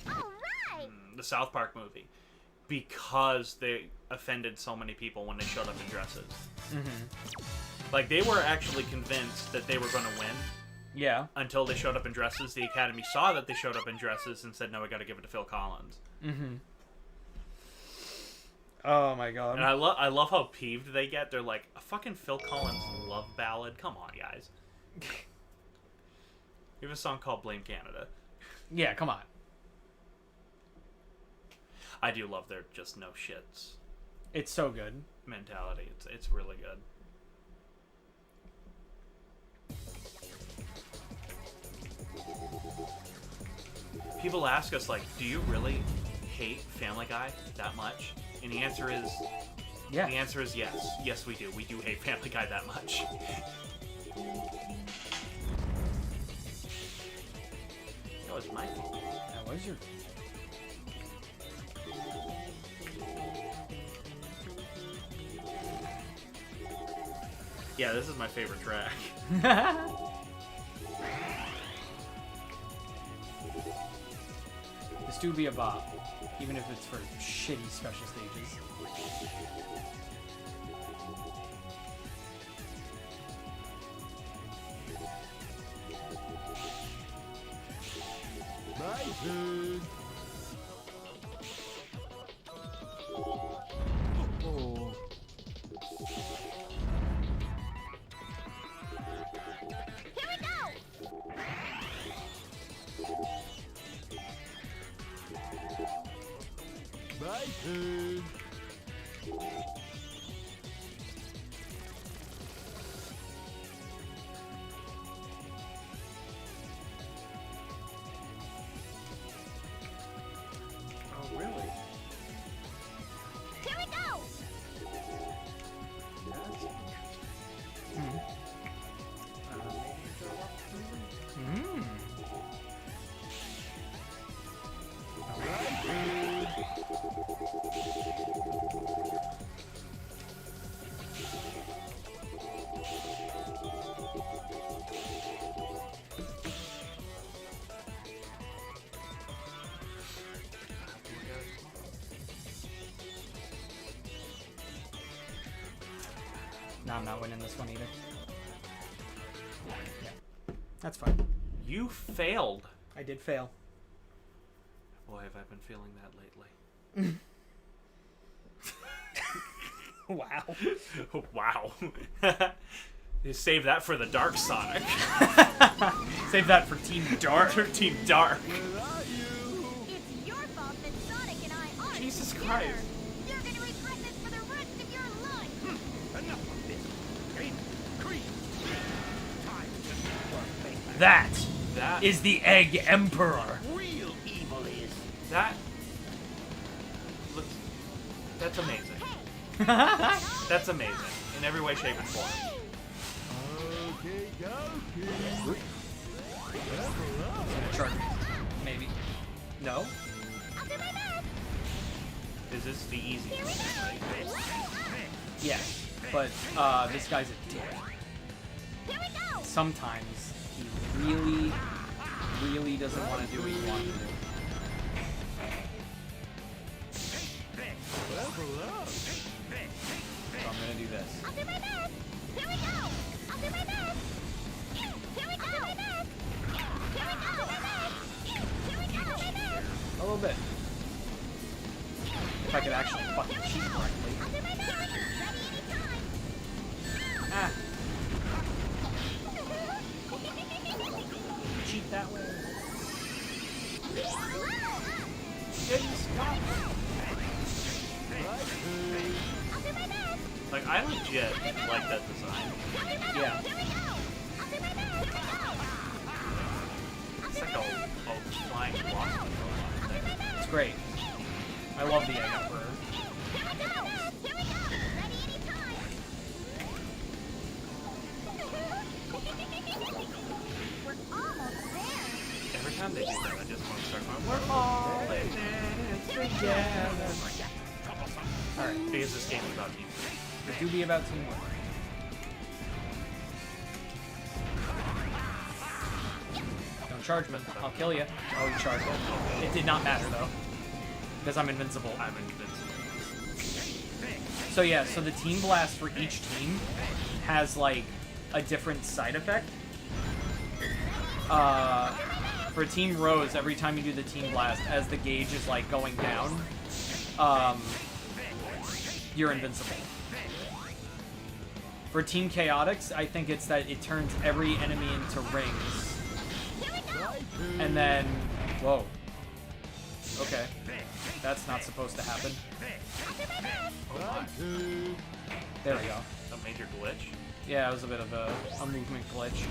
right. the South Park movie, because they offended so many people when they showed up in dresses. Like, they were actually convinced that they were going to win Yeah. until they showed up in dresses. The Academy saw that they showed up in dresses and said, no, we got to give it to Phil Collins. Oh my god. And I love how peeved they get. They're like, a fucking Phil Collins love ballad? Come on, guys. We have a song called Blame Canada. Yeah, come on. I do love their just no shits It's so good. mentality. It's really good. People ask us, like, do you really hate Family Guy that much? And the answer is, Yeah. the answer is yes. Yes, we do. We do hate Family Guy that much. That was my fault. That was your... Yeah, this is my favorite track. This do be a bop, even if it's for shitty special stages. My turn. Oh. Here we go. My turn. Oh, really? Here we go. No, I'm not winning this one either. Yeah. That's fine. You failed. I did fail. Boy, have I been feeling that lately. Wow. Wow. You save that for the Dark Sonic. Save that for Team Dark. For Team Dark. Where are you? It's your fault that Sonic and I aren't Jesus together. Christ. You're gonna regret this for the rest of your life. Enough of this. Game creep. Time to That is the Egg Emperor. real evil is. That looks. That's amazing. That's amazing in every way, shape, and form. Okay, go, Level up. Sure. Maybe. No? I'll do my best. Is this the easy one? Yeah. But, this guy's a dick. Here we go. Sometimes he really doesn't want to do what he wants to do. Level up. So I'm gonna do this. I'll do my best. Here we go. I'll do my best. Here we go. I'll do my best. Here we go. Here we go. My best. A little bit. If I could actually fucking cheat correctly. I'll do my best. Ready anytime. that way. Didn't stop. Like, I legit like that design. Yeah. It's like a flying blossom. It's great. I love the Egg Emperor. Every time they do that, I just want to start going, We're all in this together. Alright. because this game is about team. It do be about teamwork. Don't charge me. I'll kill you. Oh, you charged it. It did not matter, though. Because I'm invincible. I'm invincible. So yeah, so the Team Blast for each team has, like, a different side effect. For Team Rose, every time you do the Team Blast, as the gauge is, like, going down, you're invincible. For Team Chaotix, I think it's that it turns every enemy into rings. And then... Whoa. Okay. That's not supposed to happen. There we go. A major glitch. Yeah, it was a bit of a movement glitch.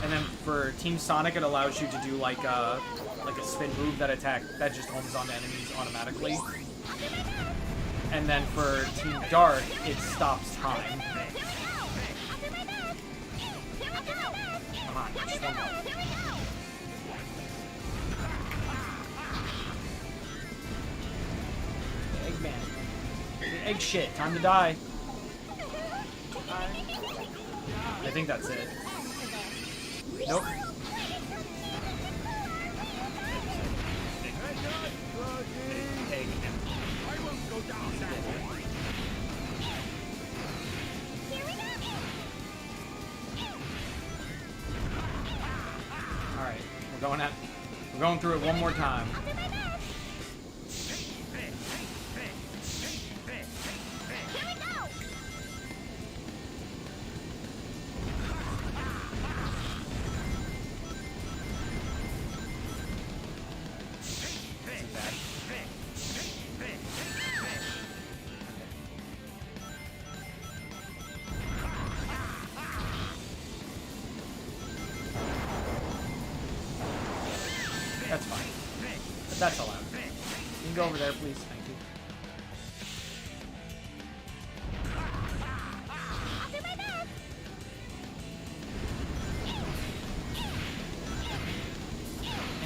And then for Team Sonic, it allows you to do like a spin move that just homes onto enemies automatically. And then for Team Dark, it stops time. Come on, just one more. Eggman. Egg shit, time to die. I think that's it. Nope. Alright, we're going through it one more time. That's fine. But that's allowed. You can go over there, please. Thank you.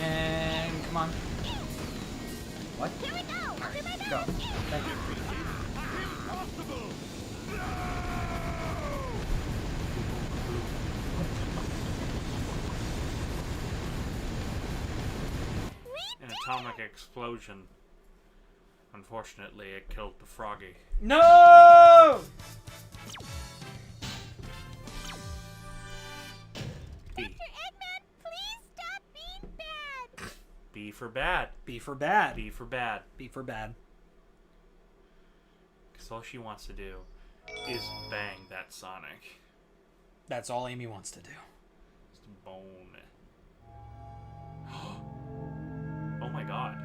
And come on. What? Alright, go. Thank you. Atomic explosion. Unfortunately, it killed the froggy. No! B. Dr. Eggman, please stop being bad. B for bad. B for bad. B for bad. B for bad. Because all she wants to do is bang that Sonic. That's all Amy wants to do. Just bone. Oh my god.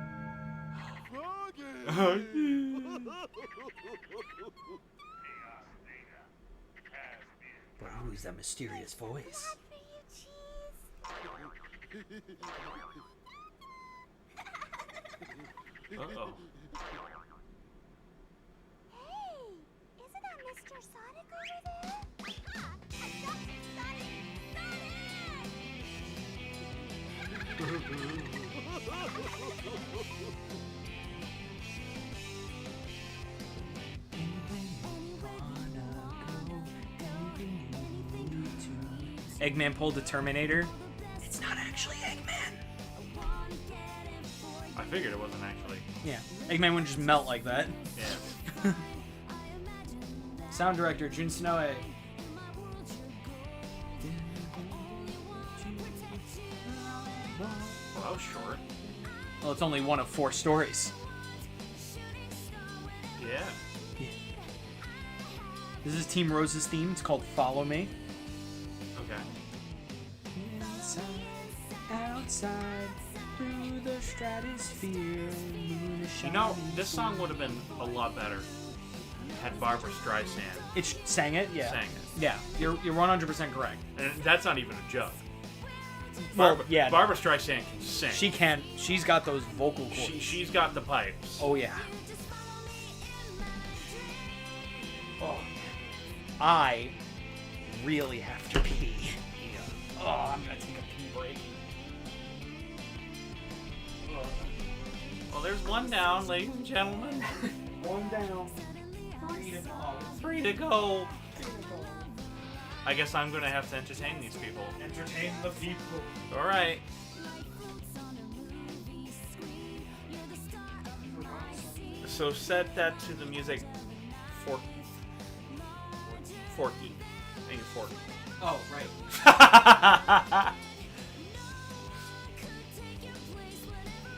But who's that mysterious voice? Uh-oh. Hey, isn't that Mr. Sonic over there? Eggman pulled the Terminator. It's not actually Eggman. I figured it wasn't actually. Yeah, Eggman wouldn't just melt like that. Yeah. Sound director Jun Snow. Well, that was short. Well, it's only one of 4 stories. Yeah. This is Team Rose's theme. It's called Follow Me. Okay. Outside through the stratosphere, moon is You know, shining this song would have been a lot better had Barbara Streisand It sang it, yeah. sang it. Yeah, you're 100% correct. And that's not even a joke. Well, Barbara, yeah, no. Barbara Streisand can sing. She can. She's got those vocal cords. She's got the pipes. Oh yeah. Oh, I really have to pee. Oh, I'm gonna take a pee break. Well, there's one down, ladies and gentlemen. One down. 3 to go. 3 to go. I guess I'm gonna have to entertain these people. Entertain the people. All right. So set that to the music. Forky. I think it's Forky. Oh, right.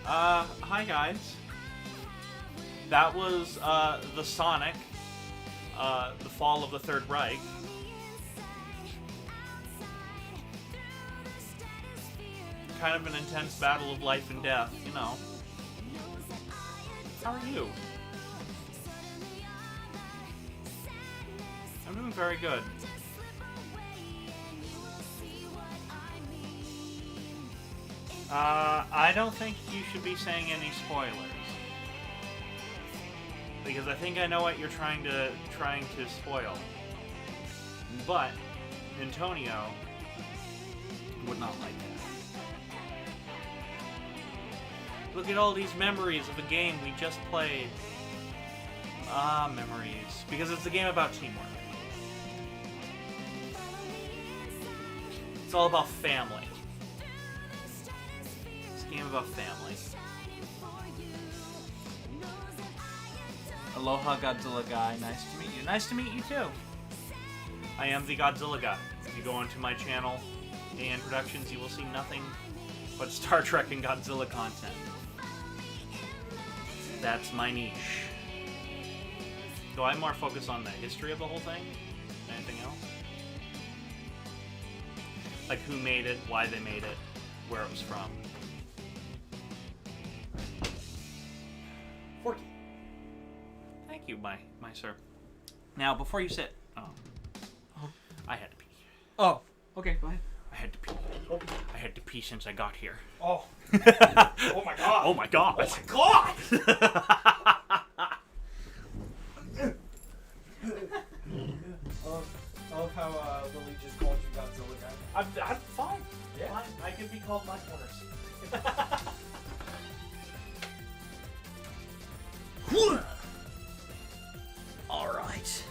Hi guys. That was the Sonic, the Fall of the Third Reich. Kind of an intense battle of life and death, you know. How are you? I'm doing very good. I don't think you should be saying any spoilers. Because I think I know what you're trying to spoil. But Antonio would not like that. Look at all these memories of a game we just played. Ah, memories. Because it's a game about teamwork. It's all about family. It's a game about family. Aloha, Godzilla guy. Nice to meet you. Nice to meet you, too. I am the Godzilla guy. If you go onto my channel, AN Productions, you will see nothing but Star Trek and Godzilla content. That's my niche. Do I more focus on the history of the whole thing than anything else? Like who made it, why they made it, where it was from. Forky. Thank you, my sir. Now, before you sit... Oh. I had to pee. Oh, okay, go ahead. I had to pee. I had to pee since I got here. Oh. Oh my god. Oh my god. Oh my god! I love how Lily just called you Godzilla guy. I'm fine. Yeah. Fine. I can be called my corners. Alright.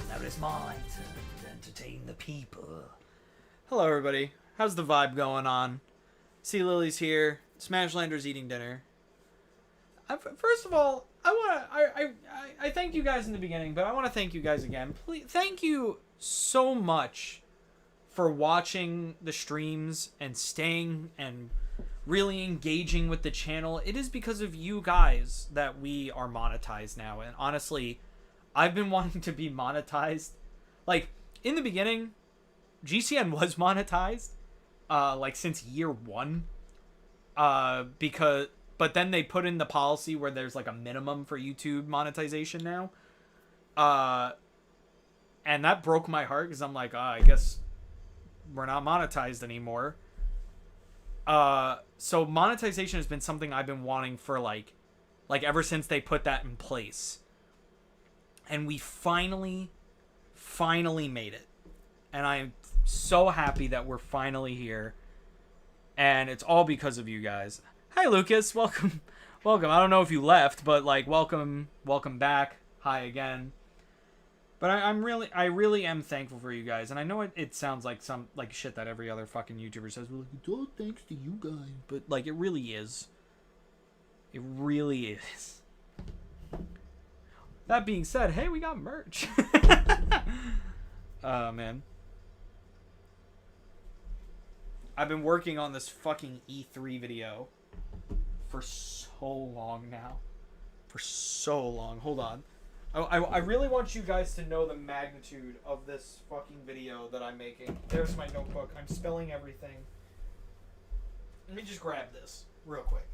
Now it's mine to entertain the people. Hello, everybody. How's the vibe going on? See, Lily's here. Smashlander's eating dinner. First of all, I thank you guys in the beginning, but I want to thank you guys again. Please, thank you so much for watching the streams and staying and really engaging with the channel. It is because of you guys that we are monetized now. And honestly, I've been wanting to be monetized. Like, in the beginning, GCN was monetized, like, since year 1. But then they put in the policy where there's, like, a minimum for YouTube monetization now. And that broke my heart, because I'm like, I guess we're not monetized anymore. So monetization has been something I've been wanting for, like ever since they put that in place. And we finally made it. And I'm so happy that we're finally here. And it's all because of you guys. Hi, Lucas. Welcome. Welcome. I don't know if you left, but, like, welcome back. Hi again. But I really am thankful for you guys. And I know it sounds like some, like, shit that every other fucking YouTuber says. Well, it's all thanks to you guys. But, like, it really is. It really is. That being said, hey, we got merch. Oh, man. I've been working on this fucking E3 video for so long now. For so long. Hold on. I really want you guys to know the magnitude of this fucking video that I'm making. There's my notebook. I'm spelling everything. Let me just grab this real quick.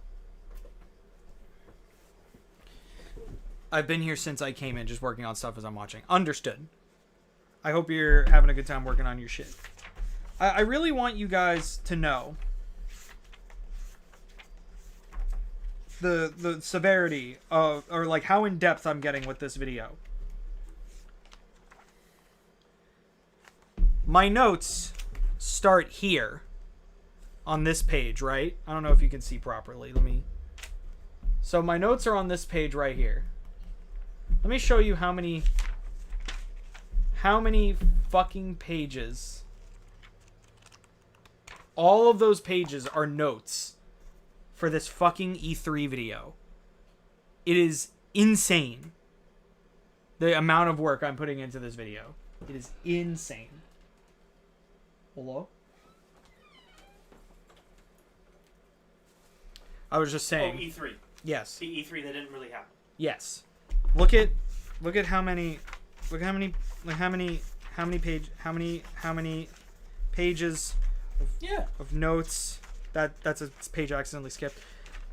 I've been here since I came in, just working on stuff as I'm watching. Understood. I hope you're having a good time working on your shit. I really want you guys to know the severity of, or like how in depth I'm getting with this video. My notes start here on this page, right? I don't know if you can see properly. So my notes are on this page right here. Let me show you how many fucking pages. All of those pages are notes for this fucking E3 video. It is insane. The amount of work I'm putting into this video. It is insane. Hello? I was just saying. Oh, E3. Yes. The E3 that didn't really happen. Yes. Look at how many pages of notes. That's a page I accidentally skipped.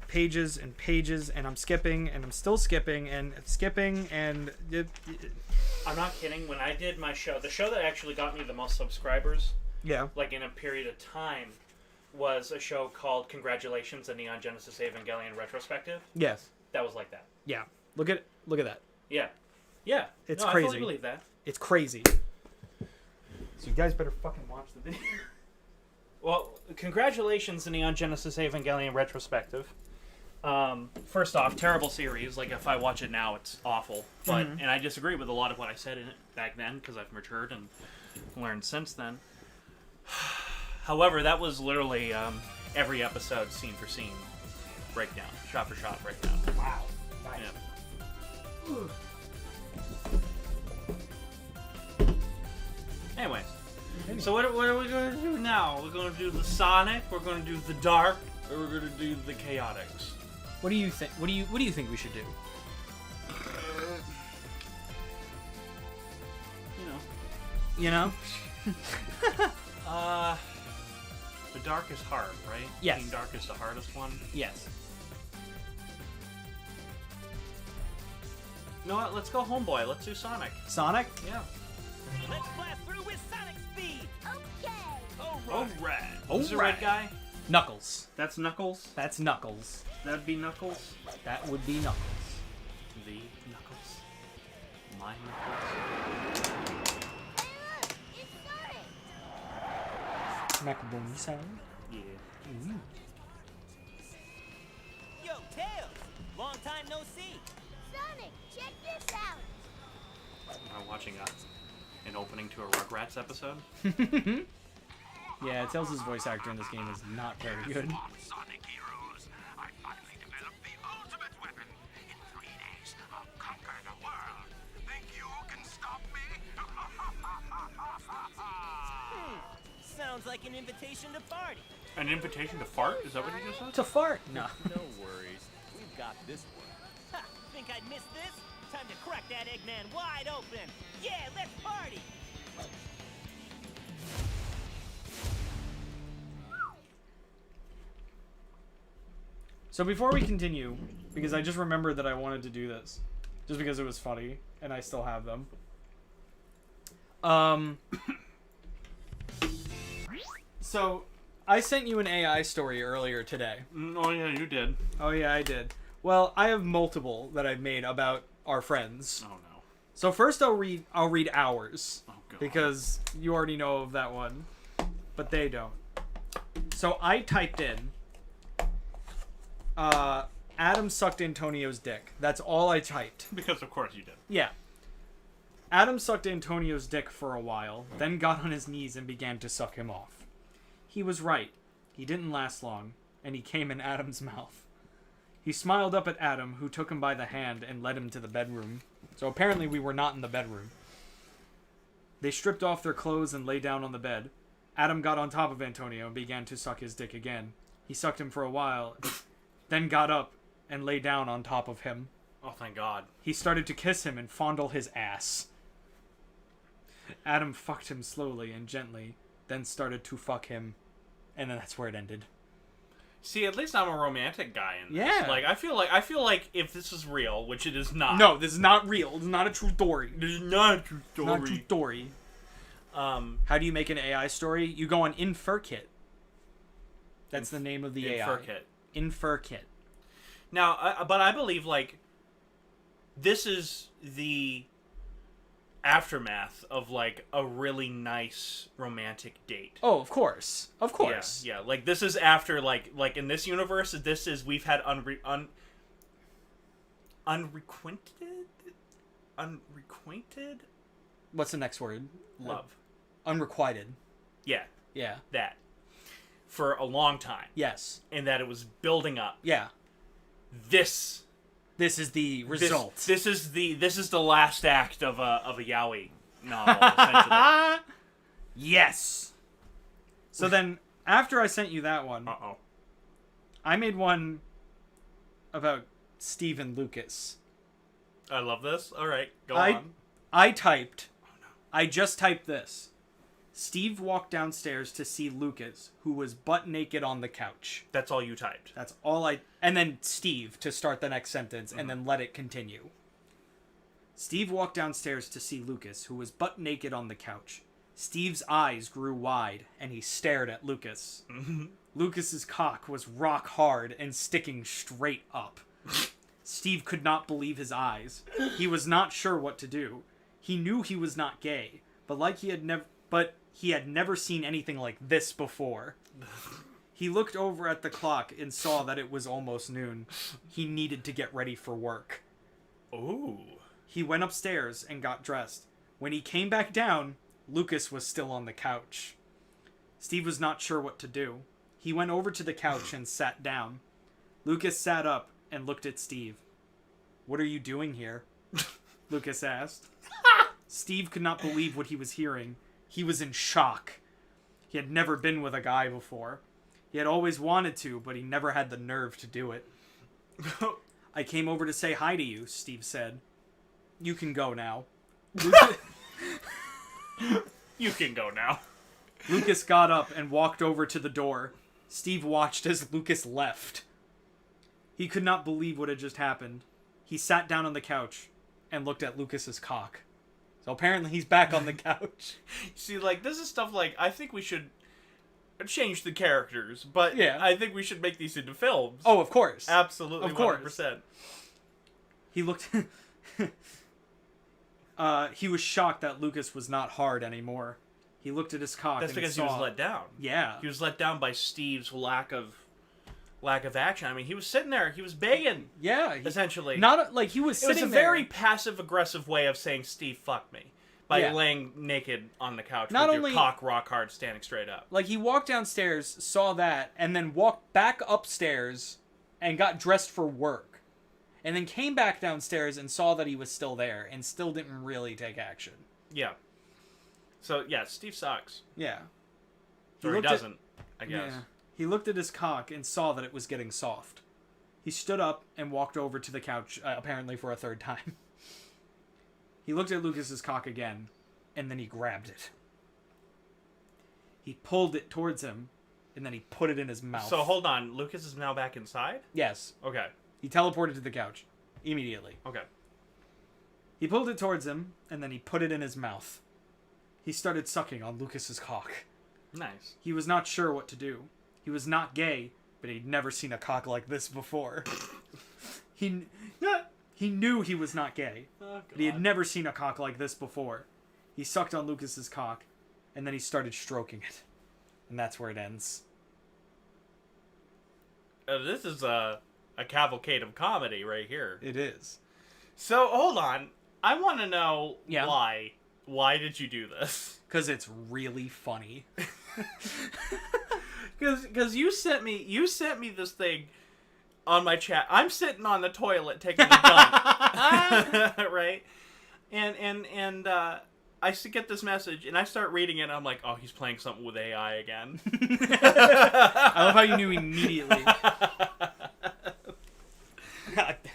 Pages and pages, and I'm skipping, and I'm still skipping, and skipping, and I'm not kidding. When I did my show, the show that actually got me the most subscribers, yeah, like in a period of time, was a show called Congratulations, a Neon Genesis Evangelion Retrospective. Yes. That was like that. Yeah. Look at that. Yeah. Yeah. It's no, crazy. I fully believe that. It's crazy. So you guys better fucking watch the video. Well, congratulations, the Neon Genesis Evangelion Retrospective. First off, terrible series. Like, if I watch it now, it's awful. But and I disagree with a lot of what I said in it back then, because I've matured and learned since then. However, that was literally every episode, scene for scene, breakdown, shot for shot breakdown. Wow. Nice. Yeah. Anyways, so what are we going to do now? We're going to do the Sonic, we're going to do the Dark, or we're going to do the Chaotix. What do you think? What do you think we should do? You know? The Dark is hard, right? Yes. Team Dark is the hardest one. Yes. You know what? Let's go Homeboy. Let's do Sonic. Sonic? Yeah. Let's blast through with Sonic speed! Okay. Alright. Alright. Who's the red guy? Knuckles. That's Knuckles. That's Knuckles. That'd be Knuckles. That would be Knuckles. The Knuckles. My Knuckles. Hey, look! It's Sonic! Macaroni sound. Yeah. Yo, Tails! Long time no see! Sonic, check this out! I'm watching an opening to a Rugrats episode. Yeah, Tails' voice actor in this game is not very good. Sonic heroes, I finally developed the ultimate weapon. In 3 days, I'll conquer the world. Think you can stop me? Sounds like an invitation to party. An invitation to fart? Is that what you just said? To fart? No. No worries. We've got this one. Ha! Think I'd miss this? Time to crack that Eggman wide open. Yeah, let's party! So before we continue, because I just remembered that I wanted to do this, just because it was funny, and I still have them. So I sent you an AI story earlier today. Oh yeah, you did. Oh yeah, I did. Well, I have multiple that I've made about our friends. Oh no. So first I'll read ours. Oh god. Because you already know of that one, but they don't. So I typed in Adam sucked Antonio's dick. That's all I typed. Because of course you did. Yeah. Adam sucked Antonio's dick for a while, then got on his knees and began to suck him off. He was right. He didn't last long, and he came in Adam's mouth. He smiled up at Adam, who took him by the hand and led him to the bedroom. So apparently we were not in the bedroom. They stripped off their clothes and lay down on the bed. Adam got on top of Antonio and began to suck his dick again. He sucked him for a while, then got up and lay down on top of him. Oh thank God. He started to kiss him and fondle his ass. Adam fucked him slowly and gently, then started to fuck him, and then that's where it ended. See, at least I'm a romantic guy in this. Yeah. Like I feel like if this is real, which it is not. No, this is not real. This is not a true story. This is not a true story. Not a true story. How do you make an AI story? You go on InferKit. That's the name of the AI. InferKit. InferKit. Now, but I believe like this is the aftermath of like a really nice romantic date. Oh, of course. Of course. Yeah. Like this is after like in this universe, this is we've had unrequited What's the next word? love. Unrequited. Yeah. Yeah. That. For a long time. Yes. And that it was building up. Yeah. This is the result. This is the last act of a yaoi novel, essentially. Yes. So then, after I sent you that one, Uh-oh. I made one about Steve and Lucas. I love this. All right, go on. I just typed this. Steve walked downstairs to see Lucas, who was butt naked on the couch. That's all you typed. That's all and then Steve to start the next sentence, and then let it continue. Steve walked downstairs to see Lucas, who was butt naked on the couch. Steve's eyes grew wide, and he stared at Lucas. Lucas's cock was rock hard and sticking straight up. Steve could not believe his eyes. He was not sure what to do. He knew he was not gay, but he had never seen anything like this before. He looked over at the clock and saw that it was almost noon. He needed to get ready for work. Ooh. He went upstairs and got dressed. When he came back down, Lucas was still on the couch. Steve was not sure what to do. He went over to the couch and sat down. Lucas sat up and looked at Steve. "What are you doing here?" Lucas asked. Steve could not believe what he was hearing. He was in shock. He had never been with a guy before. He had always wanted to, but he never had the nerve to do it. "I came over to say hi to you," Steve said. "You can go now." You can go now. Lucas got up and walked over to the door. Steve watched as Lucas left. He could not believe what had just happened. He sat down on the couch and looked at Lucas's cock. So apparently he's back on the couch. See, like, this is stuff like, I think we should change the characters, but yeah. I think we should make these into films. Oh, of course. Absolutely, of course. 100%. He looked... he was shocked that Lucas was not hard anymore. He looked at his cock. That's because he was let down. Yeah. He was let down by Steve's lack of action. I mean, he was sitting there. He was begging. Yeah. Essentially. Not like he was sitting there. It was a very passive-aggressive way of saying, "Steve, fuck me." By laying naked on the couch with your cock rock hard standing straight up. Like, he walked downstairs, saw that, and then walked back upstairs and got dressed for work. And then came back downstairs and saw that he was still there and still didn't really take action. Yeah. So, yeah, Steve sucks. Yeah. Or he doesn't, I guess. Yeah. He looked at his cock and saw that it was getting soft. He stood up and walked over to the couch, apparently for a third time. He looked at Lucas's cock again, and then he grabbed it. He pulled it towards him, and then he put it in his mouth. So, hold on. Lucas is now back inside? Yes. Okay. He teleported to the couch. Immediately. Okay. He pulled it towards him, and then he put it in his mouth. He started sucking on Lucas's cock. Nice. He was not sure what to do. He was not gay, but he'd never seen a cock like this before. He knew he was not gay, but he had never seen a cock like this before. He sucked on Lucas's cock, and then he started stroking it. And that's where it ends. This is a cavalcade of comedy right here. It is. So, hold on. I want to know Yeah. why. Why did you do this? Because it's really funny. Because you sent me this thing on my chat. I'm sitting on the toilet taking a dump, right? And I get this message and I start reading it. And I'm like, oh, he's playing something with AI again. I love how you knew immediately.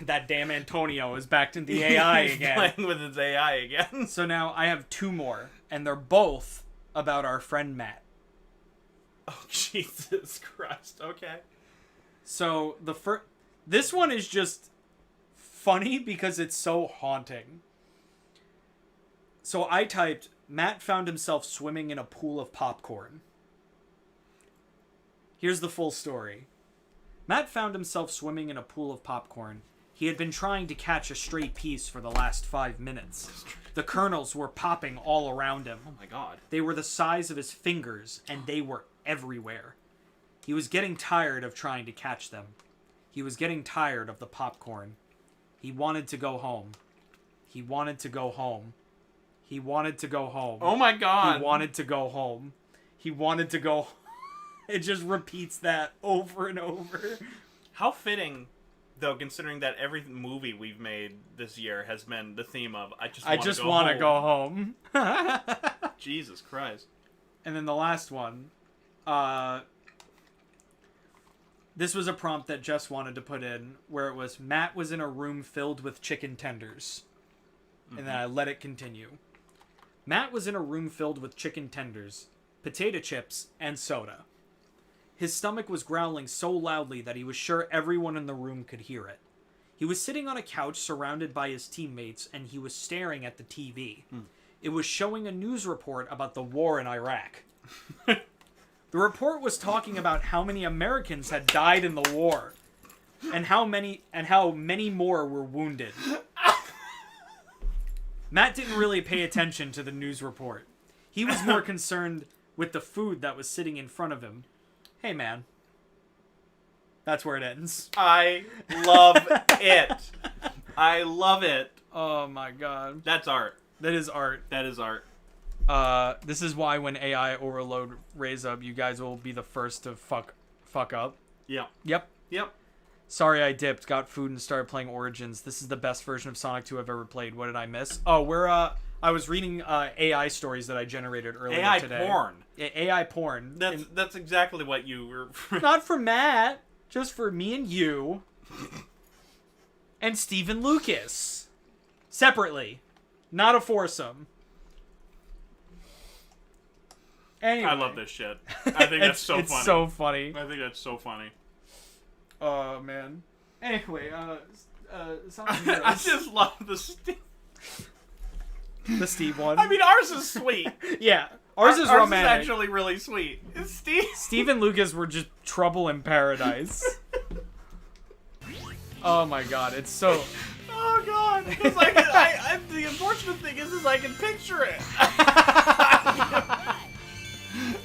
That damn Antonio is backed into the AI again. Playing with his AI again. So now I have two more, and they're both about our friend Matt. Oh, Jesus Christ. Okay. So this one is just funny because it's so haunting. So I typed, Matt found himself swimming in a pool of popcorn. Here's the full story. Matt found himself swimming in a pool of popcorn. He had been trying to catch a stray piece for the last 5 minutes. The kernels were popping all around him. Oh my god. They were the size of his fingers, and they were everywhere. He was getting tired of trying to catch them. He was getting tired of the popcorn. He wanted to go home. He wanted to go home. He wanted to go home. Oh my god. He wanted to go home. He wanted to go. It just repeats that over and over. How fitting, though, considering that every movie we've made this year has been the theme of I just want to go home. Jesus Christ. And then the last one, this was a prompt that Jess wanted to put in, where it was, Matt was in a room filled with chicken tenders. And then I let it continue. Matt was in a room filled with chicken tenders, potato chips, and soda. His stomach was growling so loudly that he was sure everyone in the room could hear it. He was sitting on a couch surrounded by his teammates, and he was staring at the TV. It was showing a news report about the war in Iraq. The report was talking about how many Americans had died in the war, and how many more were wounded. Matt didn't really pay attention to the news report. He was more concerned with the food that was sitting in front of him. Hey, man. That's where it ends. I love it. I love it. Oh, my God. That's art. That is art. That is art. This is why when AI overload raise up, you guys will be the first to fuck up. Yeah. Yep. Yep. Sorry I dipped, got food, and started playing Origins. This is the best version of Sonic 2 I've ever played. What did I miss? Oh, I was reading AI stories that I generated earlier today. AI porn. AI porn. That's exactly what you were... Not for Matt, just for me and you. And Stephen Lucas. Separately. Not a foursome. Anyway. I love this shit. I think that's so funny. It's so funny. I think that's so funny. Oh, man. Anyway, I just love the Steve one. I mean, ours is sweet. Yeah. Ours is romantic. Ours is actually really sweet. Steve and Lucas were just trouble in paradise. Oh my god, it's so... Oh god. Because the unfortunate thing is I can picture it.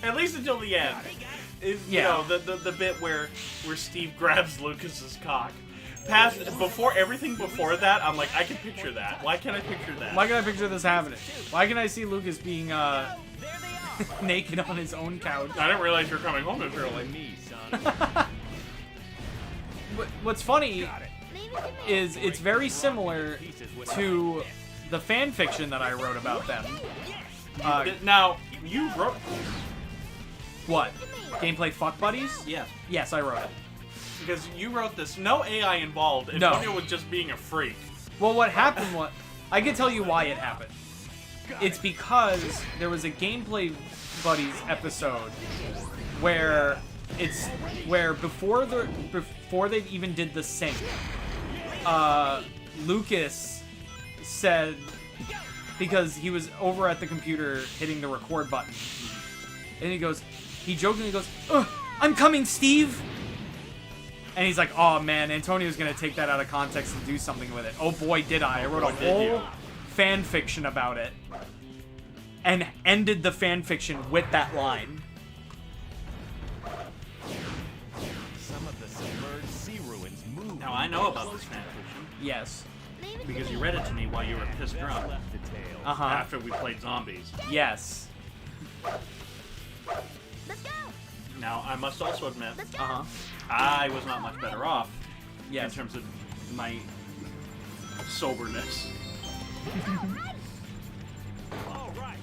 At least until the end. You know, the bit where Steve grabs Lucas's cock. Everything before that, I'm like, I can picture that. Why can't I picture that? Why can I picture this happening? Why can I see Lucas being naked on his own couch? I didn't realize you were coming home this early. What's funny is it's very similar to the fan fiction that I wrote about them. Now, you wrote... What? Gameplay Fuck Buddies? Yes. Yes, I wrote it. Because you wrote this, no AI involved. Antonio was just being a freak. Well, what happened was, I can tell you why it happened. It's because there was a Gameplay Buddies episode where before they even did the sync, Lucas said, because he was over at the computer hitting the record button, and he jokingly goes, "Ugh, I'm coming, Steve!" And he's like, oh man, Antonio's gonna take that out of context and do something with it. Oh boy, did I. I wrote a whole fan fiction about it. And ended the fan fiction with that line. Some of the submerged sea ruins move. Now I know about this fan fiction. Yes. Because you read it to me while you were pissed drunk. Uh-huh. After we played zombies. Yes. Let's go. Now, I must also admit, Uh-huh. I was not much better off Yes. in terms of my soberness. All right.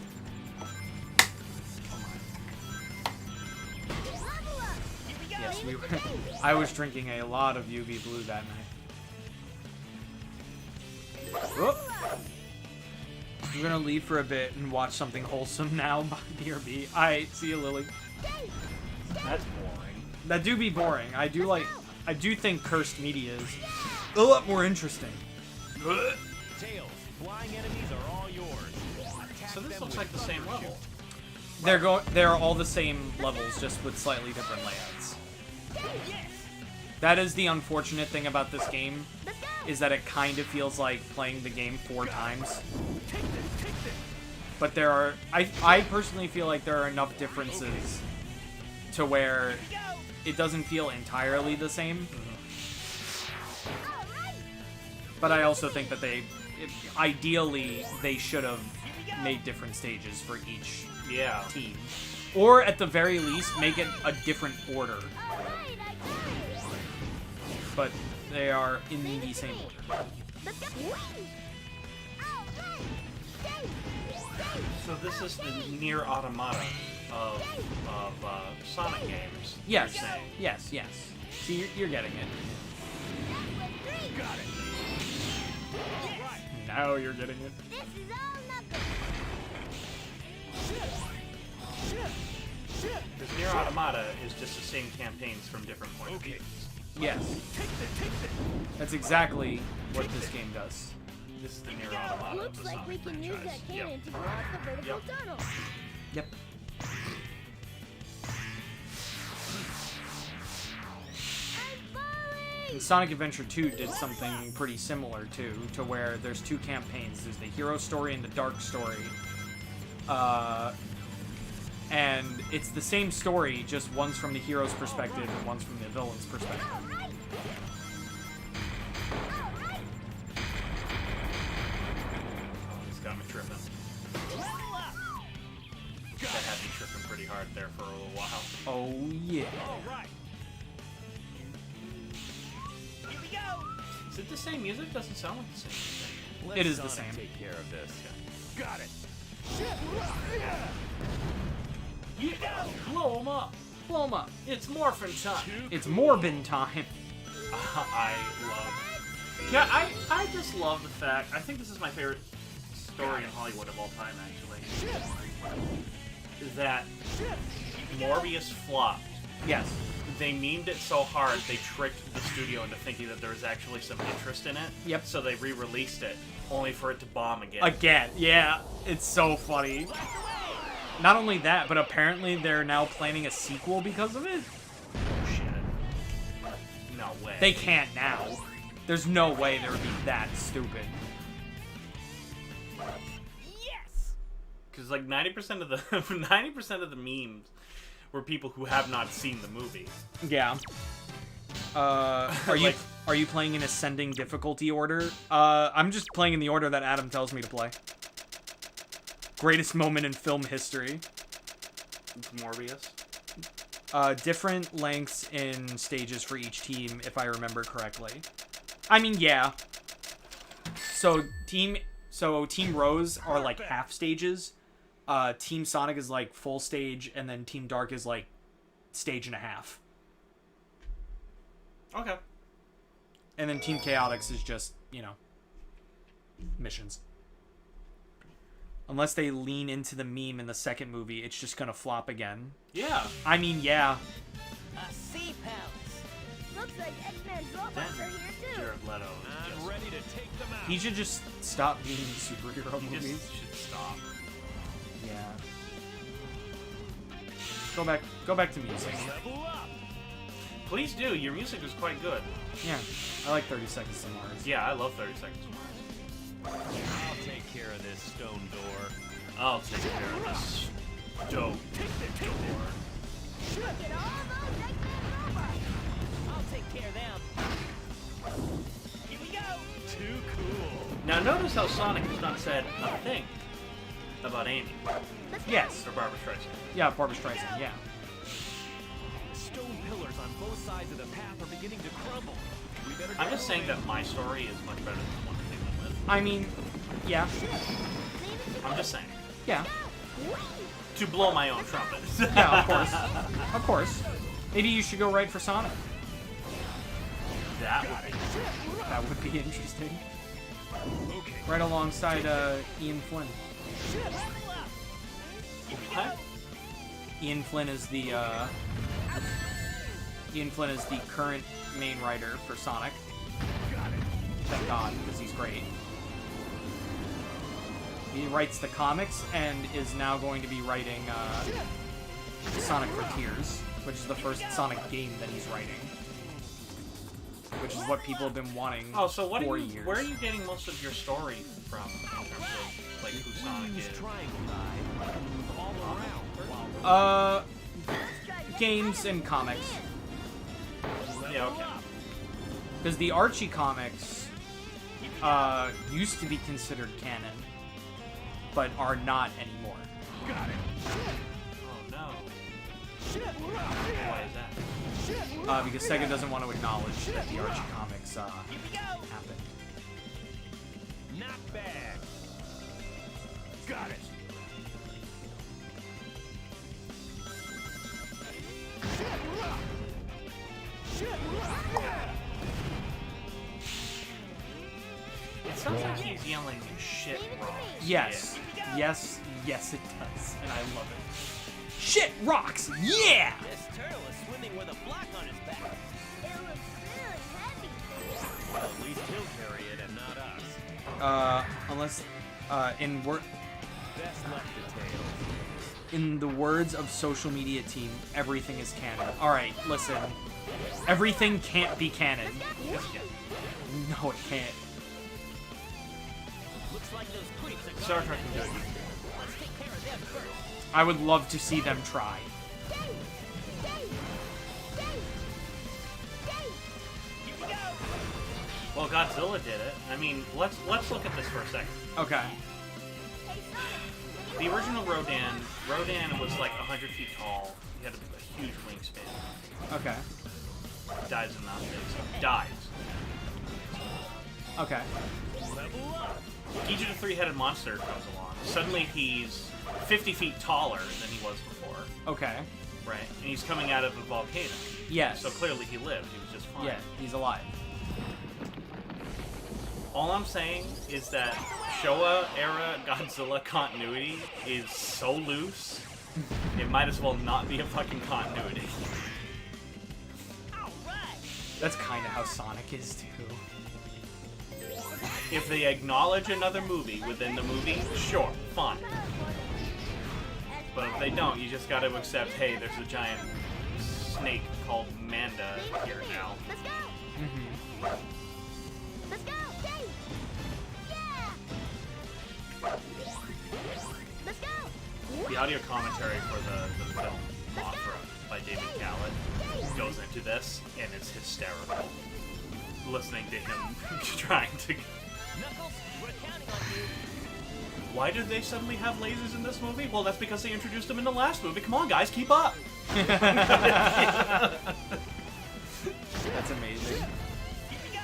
Yes, we were. I was drinking a lot of UV Blue that night. Whoop. I'm gonna leave for a bit and watch something wholesome now by BRB. Alright, see you, Lily. That's boring. That do be boring. I I do think Cursed Media is a lot more interesting. Tails, flying enemies are all yours. Attack So this them looks with like the same thunder level. They're all the same levels, just with slightly different layouts. Yes. That is the unfortunate thing about this game, is that it kind of feels like playing the game 4 times. But there are, I personally feel like there are enough differences to where it doesn't feel entirely the same. But I also think that ideally, they should have made different stages for each team. Or at the very least, make it a different order. But they are in the same order. So this is the Nier Automata of Sonic games. Yes, You're saying. yes. See, you're getting it. Got it. Now you're getting it. This is all nothing. Because Nier Automata is just the same campaigns from different points of view. Yes. That's exactly what this game does. This is the Nier Automata of Looks the like Sonic we can use franchise. that cannon to block the vertical tunnel. Yep. And Sonic Adventure 2 did something pretty similar too, to where there's 2 campaigns. There's the hero story and the dark story. And it's the same story, just one's from the hero's perspective and one's from the villain's perspective. Oh, he's got me tripping. That had me tripping pretty hard there for a little while. Oh yeah. All right. Here we go. Is it the same music? Doesn't sound like the same music. It is the Sonic same. Take care of this. Got it. Yeah, blow him up. Blow 'em up. It's morphin' time. It's Morbin time. I love. Yeah, I just love the fact. I think this is my favorite story in Hollywood of all time, actually. That Morbius flopped. Yes. They memed it so hard they tricked the studio into thinking that there was actually some interest in it. Yep. So they re-released it, only for it to bomb again. Again, yeah. It's so funny. Not only that, but apparently they're now planning a sequel because of it. Oh, shit. No way. They can't now. There's no way they would be that stupid. Yes. Because like 90% of the 90% of the memes were people who have not seen the movie. Yeah. Are you playing in ascending difficulty order? I'm just playing in the order that Adam tells me to play. Greatest moment in film history. Morbius. Different lengths in stages for each team, if I remember correctly. I mean, yeah. So Team Rose are like half stages. Team Sonic is like full stage, and then Team Dark is like stage and a half. Okay. And then Team Chaotix is just, missions. Unless they lean into the meme in the second movie, it's just gonna flop again. Yeah. I mean, yeah. A sea palace. Looks like X-Men's robots are here too. Jared Leto is I'm just... ready to take them out. He should just stop being superhero He movies. just should stop. Yeah. Go back to music. Level up. Please do. Your music is quite good. Yeah. I like 30 Seconds to Mars. Yeah, I love 30 Seconds to Mars. I'll take care of this stone door. I'll take care of this dope door. Look at all those X-Men robots. I'll take care of them. Here we go. Too cool. Now notice how Sonic has not said a thing about Amy. Yes. Or Barbara Streisand. Yeah, Barbra Streisand, yeah. Stone pillars on both sides of the path are beginning to crumble. We better I'm get just saying going. that my story is much better than the one that they went with. I mean, yeah. I'm just saying. Yeah. To blow my own trumpet. Yeah, of course. Of course. Maybe you should go right for Sonic. That would be... That would be interesting. Okay. Right alongside Ian Flynn. What? Ian Flynn is the Ian Flynn is the current main writer for Sonic. Thank God, because he's great. He writes the comics and is now going to be writing Sonic Frontiers, which is the first Sonic game that he's writing. Which is what people have been wanting for years. Where are you getting most of your story from in terms of like who Sonic is? Games and comics. Yeah, okay. Because the Archie comics used to be considered canon, but are not anymore. Got it. Oh no. Why is that? Because Sega doesn't want to acknowledge that the Archie comics happened. Not bad. Got it. It sounds like he's yelling shit rocks. Yes. Yes, yes it does. And I love it. Shit rocks! Yeah! This turtle is swimming with a block on his back. It looks really heavy. Well, at least he'll carry it and not us. Unless, Best left to tails. in the words of social media team, everything is canon. Alright, listen. Everything can't be canon. Yes, yes. No, it can't. Looks like those creeps are Star Trek can do it. Let's take care of them first. I would love to see them try. Here we go. Well, Godzilla did it. I mean, let's look at this for a second. Okay. The original Rodan was like 100 feet tall. He had a huge wingspan. Okay. Dies in that phase. Dies. Okay. Level up. Each of the three-headed monster comes along. Suddenly he's 50 feet taller than he was before. Okay. Right. And he's coming out of a volcano. Yes. So clearly he lived. He was just fine. Yeah, he's alive. All I'm saying is that Showa-era Godzilla continuity is so loose, it might as well not be a fucking continuity. All right. That's kind of how Sonic is, too. If they acknowledge another movie within the movie, sure, fine. But if they don't, you just gotta accept, hey, there's a giant snake called Manda here now. Let's go. Mm-hmm. Let's go. Yay. Yeah. Let's go. The audio commentary for the film Mothra by David Gallant goes into this, and it's hysterical. Listening to him trying to... Knuckles, we're counting on you. Why did they suddenly have lasers in this movie? Well, that's because they introduced them in the last movie. Come on, guys, keep up! That's amazing. Here we go.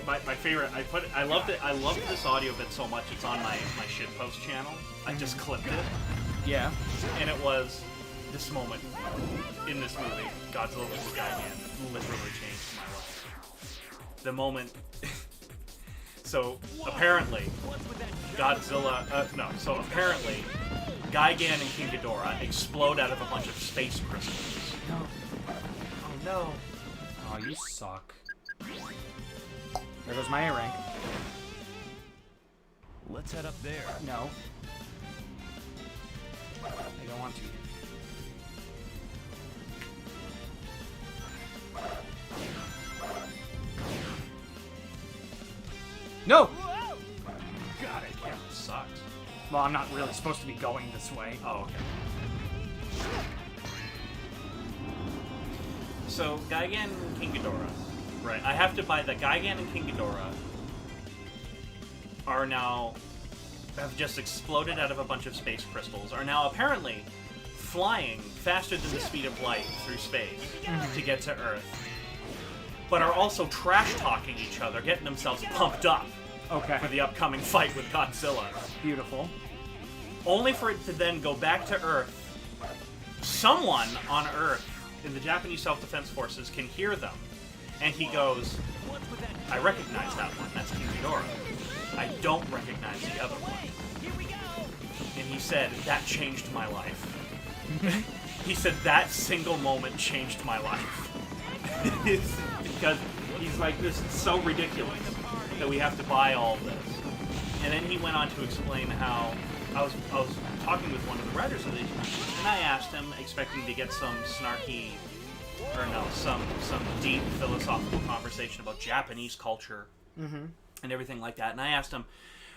My favorite. I loved it. I loved this audio bit so much. It's on my shitpost channel. I just clipped it, Yeah. and it was this moment in this movie. Godzilla vs. Gigan literally changed my life. The moment. So apparently, Godzilla. So apparently, Gigan and King Ghidorah explode out of a bunch of space crystals. No. Oh no. Oh, you suck. There goes my A rank. Let's head up there. No. I don't want to. No! Whoa. God, it kind of sucks. Well, I'm not really supposed to be going this way. Oh, okay. So, Gigan and King Ghidorah. Right. I have to buy the Gigan and King Ghidorah are now... have just exploded out of a bunch of space crystals, are now apparently flying faster than the speed of light through space to get to Earth, but are also trash-talking each other, getting themselves pumped up Okay. for the upcoming fight with Godzilla. Beautiful. Only for it to then go back to Earth. Someone on Earth in the Japanese Self-Defense Forces can hear them, and he goes, I recognize that one, that's King Ghidorah. I don't recognize the other one. Here we go. And he said, that changed my life. He said that single moment changed my life. Because he's like, this is so ridiculous that we have to buy all of this. And then he went on to explain how I was talking with one of the writers of these, and I asked him, expecting to get some snarky, or no, some deep philosophical conversation about Japanese culture and everything like that. And I asked him,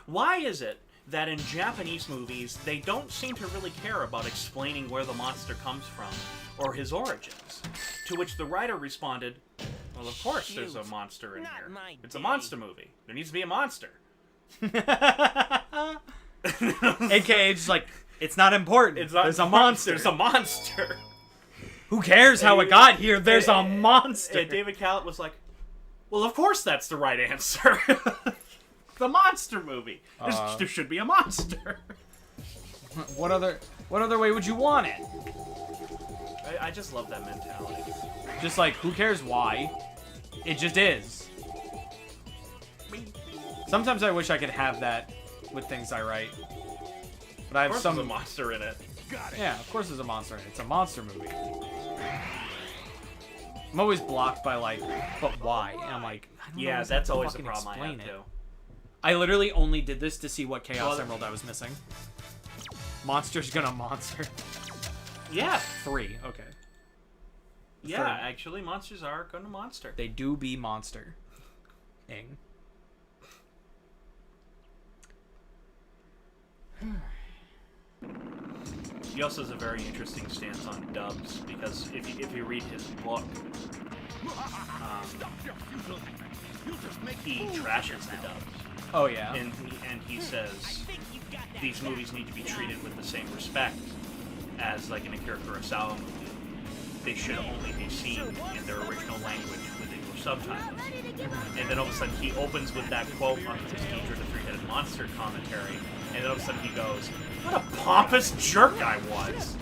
why is it that in Japanese movies they don't seem to really care about explaining where the monster comes from or his origins? To which the writer responded, well, of course there's a monster in here. It's a monster movie. There needs to be a monster. AKA just like, it's not important. There's a monster. There's a monster. Who cares how it got here? There's a monster. And David Callett was like, well, of course that's the right answer. The monster movie. There should be a monster. What other way would you want it? I just love that mentality. Just like, who cares why? It just is. Sometimes I wish I could have that with things I write. But I have There's a monster in it. Yeah, of course there's a monster in it. It's a monster movie. I'm always blocked by like, but why? And I'm like, I don't know, that's always the fucking problem I have explain it. too. I literally only did this to see what Chaos Emerald I was missing. Monster's gonna monster. Yeah. 3, okay. Yeah, Third. actually, monsters are gonna monster. They do be monster. Ing. He also has a very interesting stance on dubs, because if you read his book, he trashes the dubs. Oh yeah. And he says these movies need to be treated with the same respect as like an Akira Kurosawa movie. They should only be seen in their original language with English subtitles. And then all of a sudden he opens with that quote on his Teacher the Three-Headed Monster commentary, and then all of a sudden he goes, what a pompous jerk I was.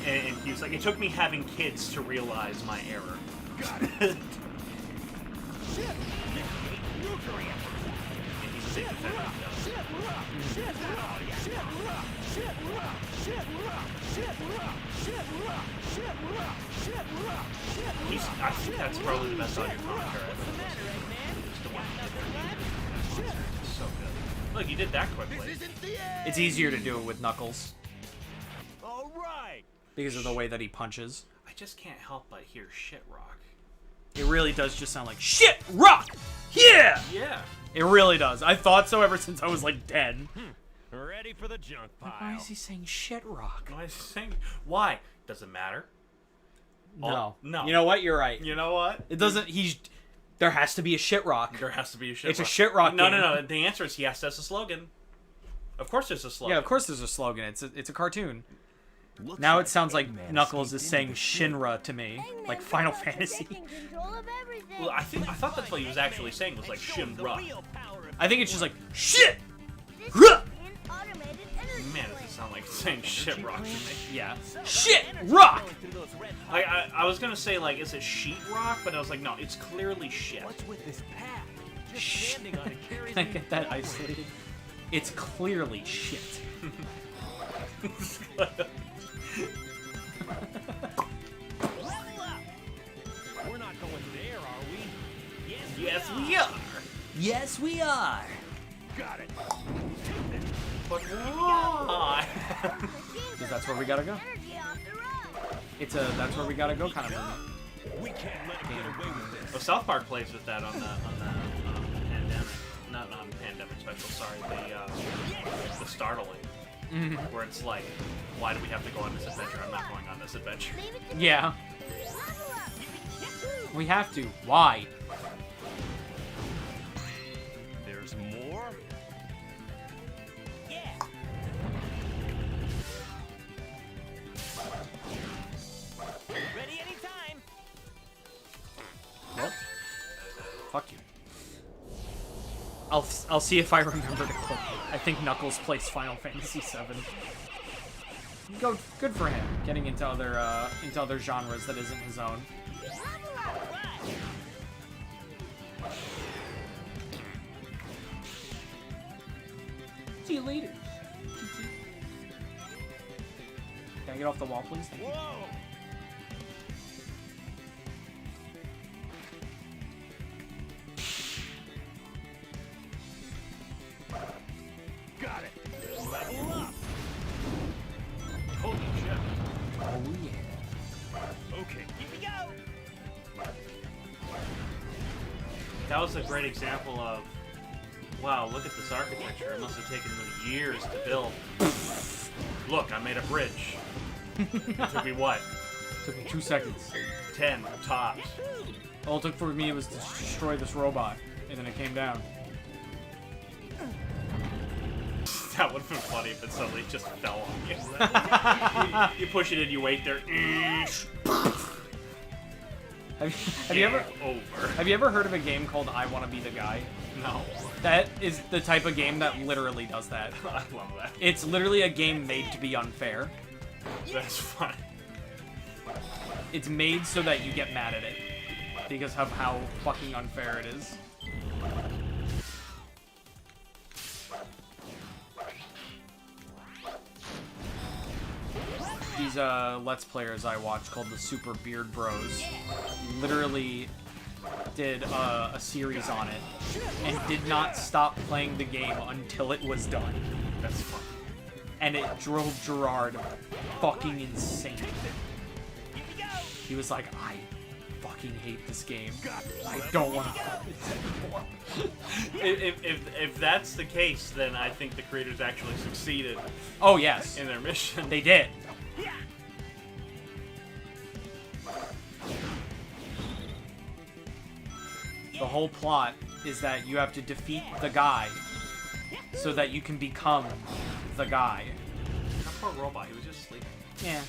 And he was like, it took me having kids to realize my error. Got it. And he's a big defender of dubs. I think that's probably the best audio commentary I've ever listened to. It's the one he did. It's so good. Look, he did that quickly. It's easier to do it with Knuckles. All right. Because of the way that he punches. I just can't help but hear shit rock. It really does just sound like shit rock! Yeah! Yeah. It really does. I thought so ever since I was like 10. Ready for the junk pile. Why is he saying shit rock? Why is he saying? Why? Does it matter? No. No. You know what? You're right. You know what? It doesn't. There has to be a shit rock. There has to be a shit rock. It's a shit rock No, game. no. The answer is yes, that's a slogan. Of course there's a slogan. Yeah, of course there's a slogan. It's a cartoon. Now it sounds like Knuckles is saying Shinra to me, like Final Fantasy. Well, I thought that's what he was actually saying, was like Shinra. I think it's just like shit. Ruh! Man, does it sound like saying shit rock to me? Yeah. Shit rock. I was gonna say like, is it sheet rock? But I was like, no, it's clearly shit. What's with this path? Just standing on it carries I me get that isolated. It's clearly shit. We're not going there, are we? Yes, we are. Yes, we are. Got it. But why? Because that's where we gotta go. It's a that's where we gotta go kind of movie. We can't let him get away with this. Well, South Park plays with that on the pandemic, not pandemic special. Sorry, the startling, where it's like, why do we have to go on this adventure? I'm not going on this adventure. Yeah. We have to. Why? There's more? Yeah. Ready anytime. What? Fuck you. I'll see if I remember to click. I think Knuckles plays Final Fantasy VII. Good for him, getting into other genres that isn't his own. See you later. Can I get off the wall, please? Thank you. Whoa! Got it. Level up! Holy shit. Oh, yeah. Okay. Here we go! That was a great example of, wow, look at this architecture. It must have taken them years to build. Look, I made a bridge. It took me what? Took me 2 seconds. 10 tops. All it took for me was to destroy this robot, and then it came down. That would have been funny if it suddenly just fell on you. You push it in, you wait there. Have you ever Over. have you ever heard of a game called I Wanna Be the Guy? No. That is the type of game that literally does that. I love that. It's literally a game made to be unfair. That's funny. It's made so that you get mad at it because of how fucking unfair it is. These Let's Players I watch called the Super Beard Bros literally did a series on it and did not stop playing the game until it was done. That's funny. And it drove Gerard fucking insane. He was like, I fucking hate this game. I don't want to play it anymore. If that's the case, then I think the creators actually succeeded Oh, yes. in their mission. They did. The whole plot is that you have to defeat the guy so that you can become the guy. That poor robot, he was just sleeping. Yeah.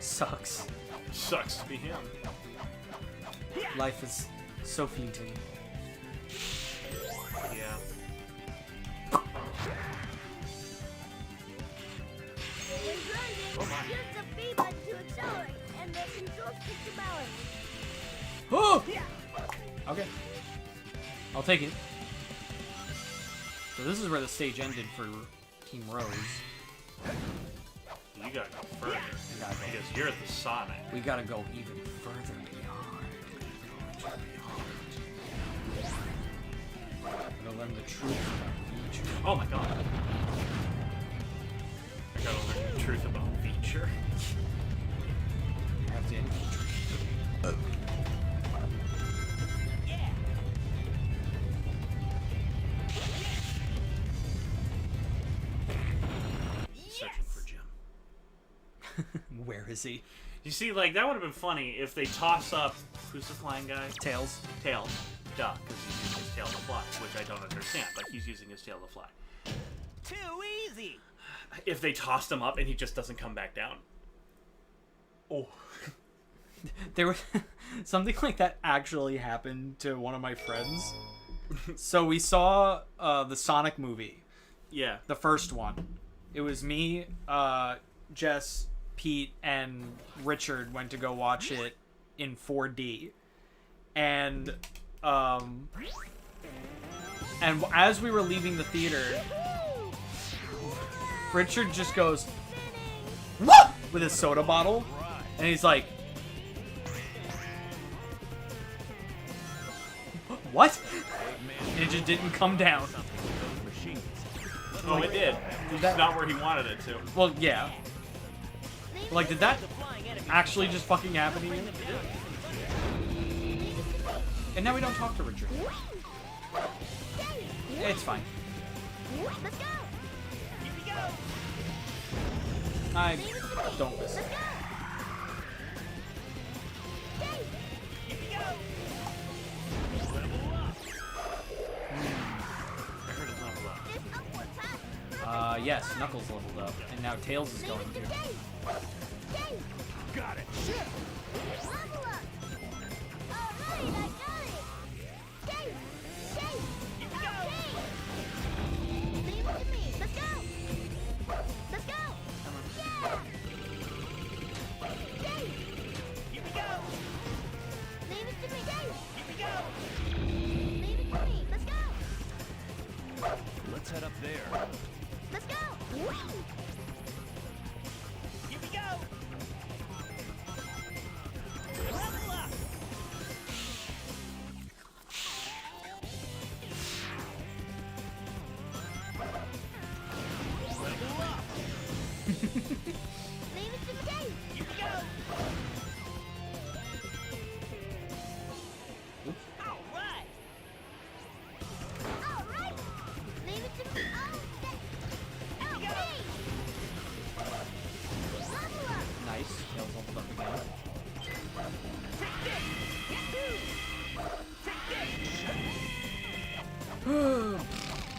Sucks. Sucks to be him. Life is so fleeting. Yeah. Use the B button to accelerate, and the controls keep the balance. Oh! Okay. I'll take it. So this is where the stage ended for Team Rose. You gotta go further. We gotta go, Because you're the Sonic. we gotta go even further beyond. Gotta learn the truth about Yuji. Oh my god. I gotta learn the truth about Feature. You have to infiltrate. Yeah! Searching for Jim. Where is he? You see, like, that would have been funny if they toss up... Who's the flying guy? Tails. Tails. Duh, because he's using his tail to fly, which I don't understand, but he's using his tail to fly. Too easy! If they tossed him up and he just doesn't come back down. Oh. There was something like that actually happened to one of my friends. So we saw the Sonic movie, Yeah. the first one. It was me, Jess, Pete, and Richard went to go watch it in 4D. And as we were leaving the theater, Richard just goes, "What?" with his soda bottle, and he's like, "What?" And it just didn't come down. Oh, it did. It's not where he wanted it to. Well, yeah. Like, did that actually just fucking happen to you? And now we don't talk to Richard. It's fine. Let's go! Here we go! I don't listen. Here we go! I heard it level up. This up one time. Yes, Knuckles leveled up, and now Tails is going to. Got it. Level up! Alright, I got it! Dave! Dave! Here we go! Leave it to me! Let's go! Let's go! Yeah! Dave! Here we go! Leave it to me! Dave! Here we go! Leave it to me! Let's go! Let's head up there. Let's go! Here we go! Level up! Level up! Leave it to me! Here we go! All right! All right! Leave it to me! Oh, okay! Level up! Nice. Tails leveled up again. Take this! Yahoo! Take this!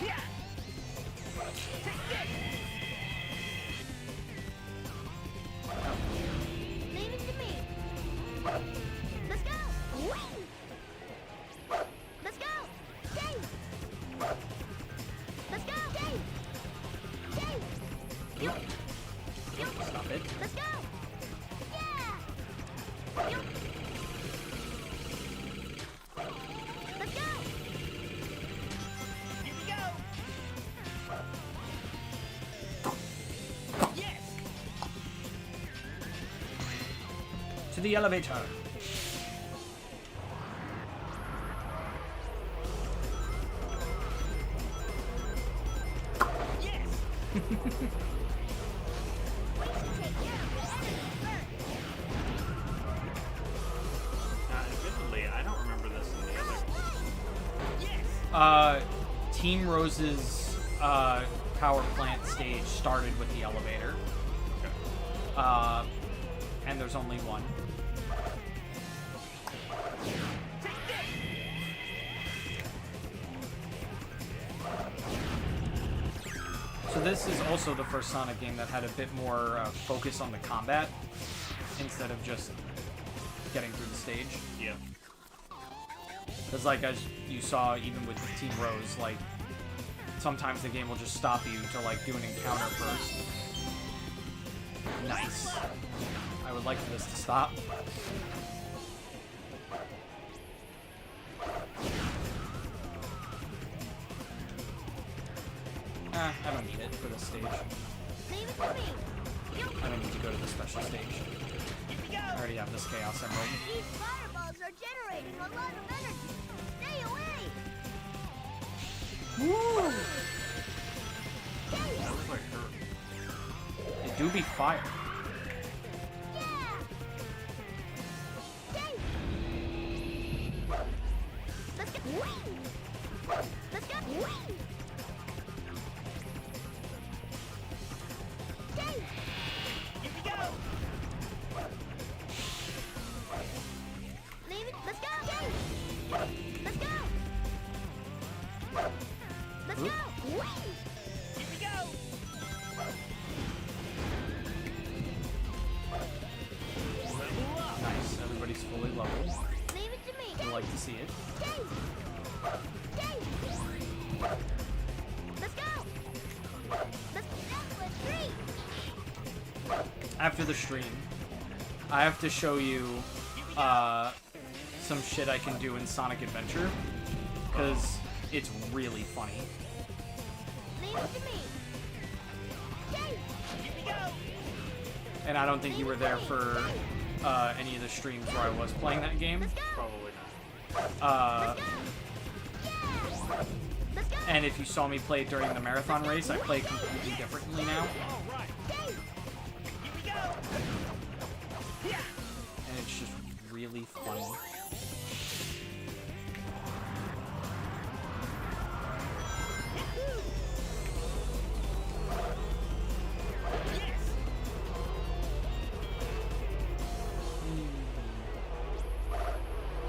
Yeah! Take this! Leave it to me! Let's go! Let's go! Dave! Let's go! Dave! Dave! Stop it. Let's go! Yeah! Let's go! Here we go! Yes! To the elevator. Yes! We should take care of the enemy first. Admittedly, I don't remember this in the other. Yes! Team Rose's power plant stage started with the elevator. And there's only one. Take this! So this is also the first Sonic game that had a bit more focus on the combat instead of just getting through the stage. Yeah. Because like as you saw even with Team Rose, like sometimes the game will just stop you to like do an encounter first. Nice. I would like for this to stop. I don't need it for this stage. Leave it to me! I don't need to go to the special stage. Here we go! I already have this Chaos Emerald. These fireballs are generating a lot of energy! Stay away! Woo! That was like her. It do be fire. Yeah! Dave! Let's go! Let's go! Dave! Here we go! Leave it! Let's go! Dave! Let's go! Let's go! Here we go! Level up! Nice. Everybody's fully leveled. Leave it to me! I like to see it. Dave! Dave! Let's go! Let's three! After the stream, I have to show you some shit I can do in Sonic Adventure because it's really funny. Leave it to me! Dave! Here we go! And I don't think you were there for any of the streams where I was playing that game. Let's go! Probably not. Let's go! Yeah! Let's go! And if you saw me play during the marathon race, I play completely differently now. All right! Dave! Here we go! Yeah! And it's just really funny. Yes!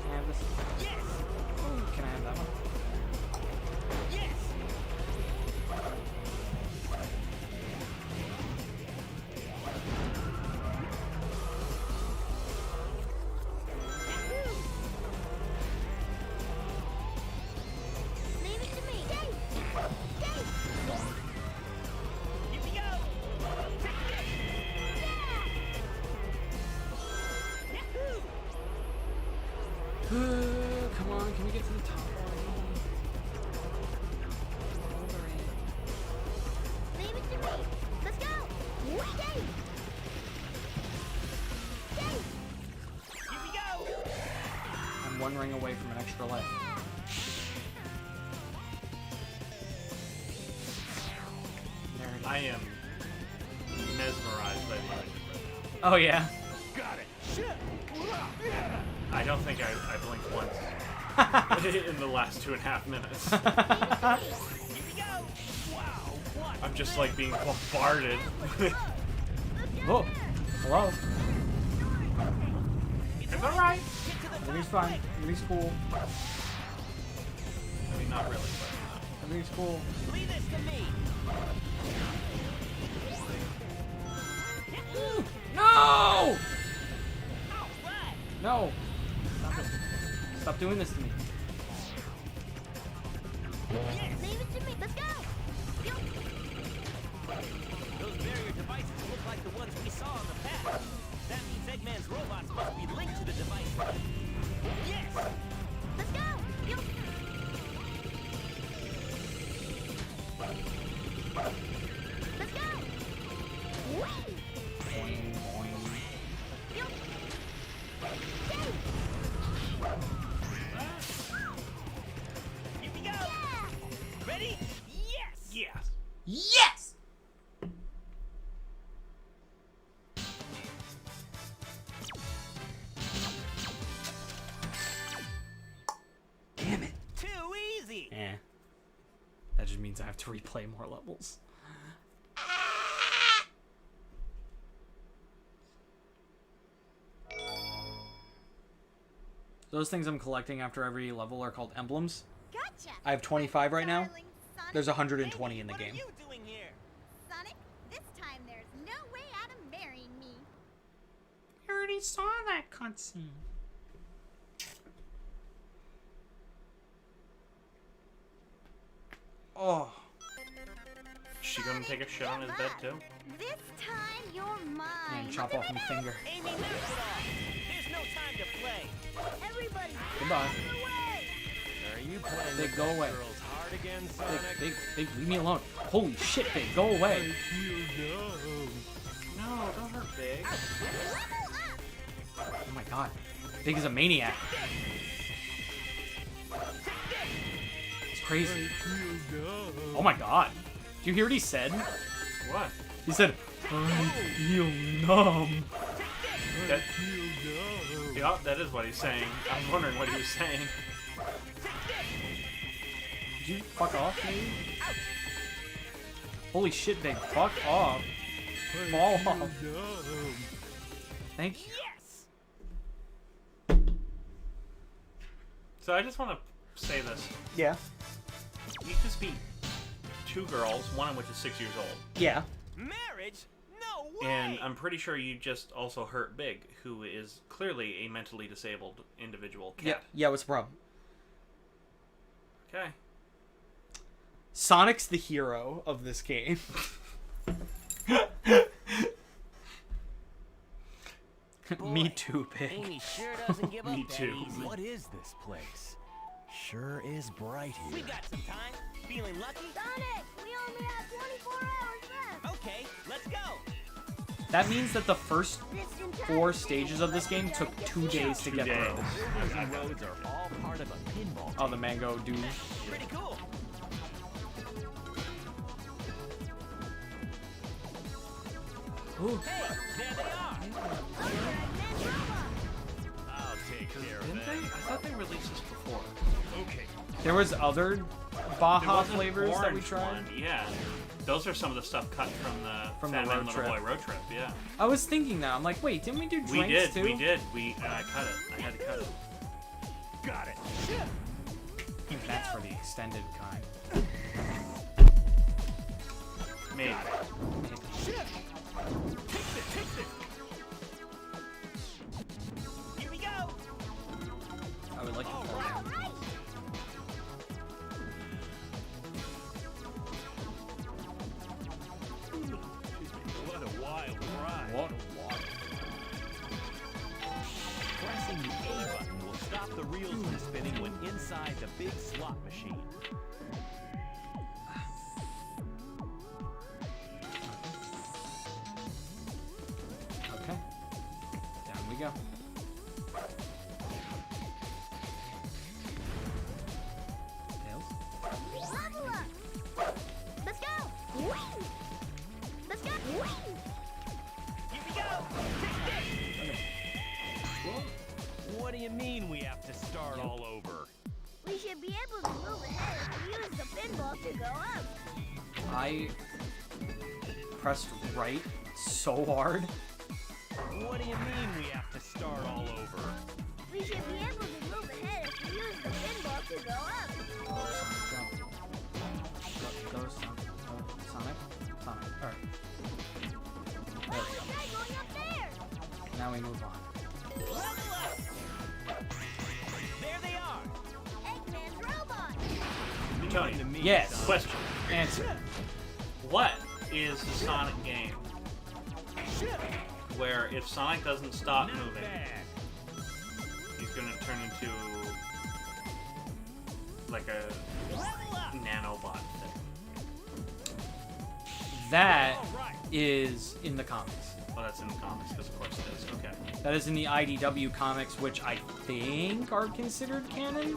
Can I have this? Yes! Oh, can I have that one? Yes! one ring away from an extra life. There it is. I am mesmerized by the image right Oh yeah. Got it. Shit. now. I don't think I blinked once in the last 2.5 minutes. Here we go. Wow, what? I'm just like being bombarded. Oh, hello. It's alright. Everything's fine. Everything's cool. I mean, not really, but Everything's cool. Leave this to me. No! All right. No! Stop it. Stop doing this to me. Yes, leave it to me. Let's go. Those barrier devices look like the ones we saw in the past. That means Eggman's robots must be linked to the device. Yes! Let's go. Let's go. Whee! Boing, boing. Here we go! Ready? Yes! yes. Yes! Damn it. Too easy! Eh. That just means I have to replay more levels. Those things I'm collecting after every level are called emblems. Gotcha. I have 25 right now. Darling Sonic. There's 120 in the What game. are you doing here? Sonic, this time there's no way out of marrying me. I already saw that cutscene. Oh. Is she gonna take a shit on his bed too? This time you're mine. And chop off my finger. Amy, knock it off! There's no time to play! Everybody, Goodbye. away. Are you playing Big, with go that away. girl's heart again, Big, Sonic? big, leave me alone. Holy shit, Big, go away. No, don't hurt Big. Oh my god. Big is a maniac. It's crazy. Oh my god. Did you hear what he said? What? He said, I feel numb. That, yeah, that is what he's saying. I was wondering what he was saying. Did you fuck off, maybe? Holy shit, Big. Fuck off. Fall off. Thank you. Yes! So I just want to say this. Yeah. You just beat 2 girls, one of which is 6 years old. Yeah. Marriage? No way! And I'm pretty sure you just also hurt Big, who is clearly a mentally disabled individual cat. Yeah. Yeah, what's the problem? Okay. Sonic's the hero of this game. Me too, Big. Amy sure doesn't give up Me that too. easy. What is this place? Sure is bright We here. got some time. Feeling lucky? Sonic, we only have 24 hours left. Okay, let's go! That means that the first This entire 4 stages of this game took 2 days to 2 get days. through. Buildings and roads are all part of a pinball. Oh, the mango douche. Pretty cool. Ooh. Hey, there they are! I'll take care of Didn't they? I that. thought they released this before. Okay. There was other There Baja was an flavors that we orange tried. one, yeah. Those are some of the stuff cut from the From the Fat Man road Little trip. Boy road trip, yeah. I was thinking that. I'm like, wait, didn't we do drinks We did, too? we did. And I cut it. I had to cut it. Got it. I think that's for the extended kind. Maybe. Here we go! I would like to fall down. What a wild ride. What a water. Pressing the A button will stop the reels from spinning when inside the big slot machine. Okay. Down we go. I pressed right so hard. What do you mean we have to start all over? We should be able to move ahead if we use the pinball to go up. Go, Sonic. Alright. There we go. Try going up there. Now we move on. Level up! There they are! Eggman's robot. Tony, To me, Yes. son. question. Answer. What is the Sonic game where if Sonic doesn't stop Not moving, bad. he's gonna turn into like a Level up! nanobot thing? That All right. is in the comics. Oh, that's in the comics, because of course it is. Okay. That is in the IDW comics, which I think are considered canon.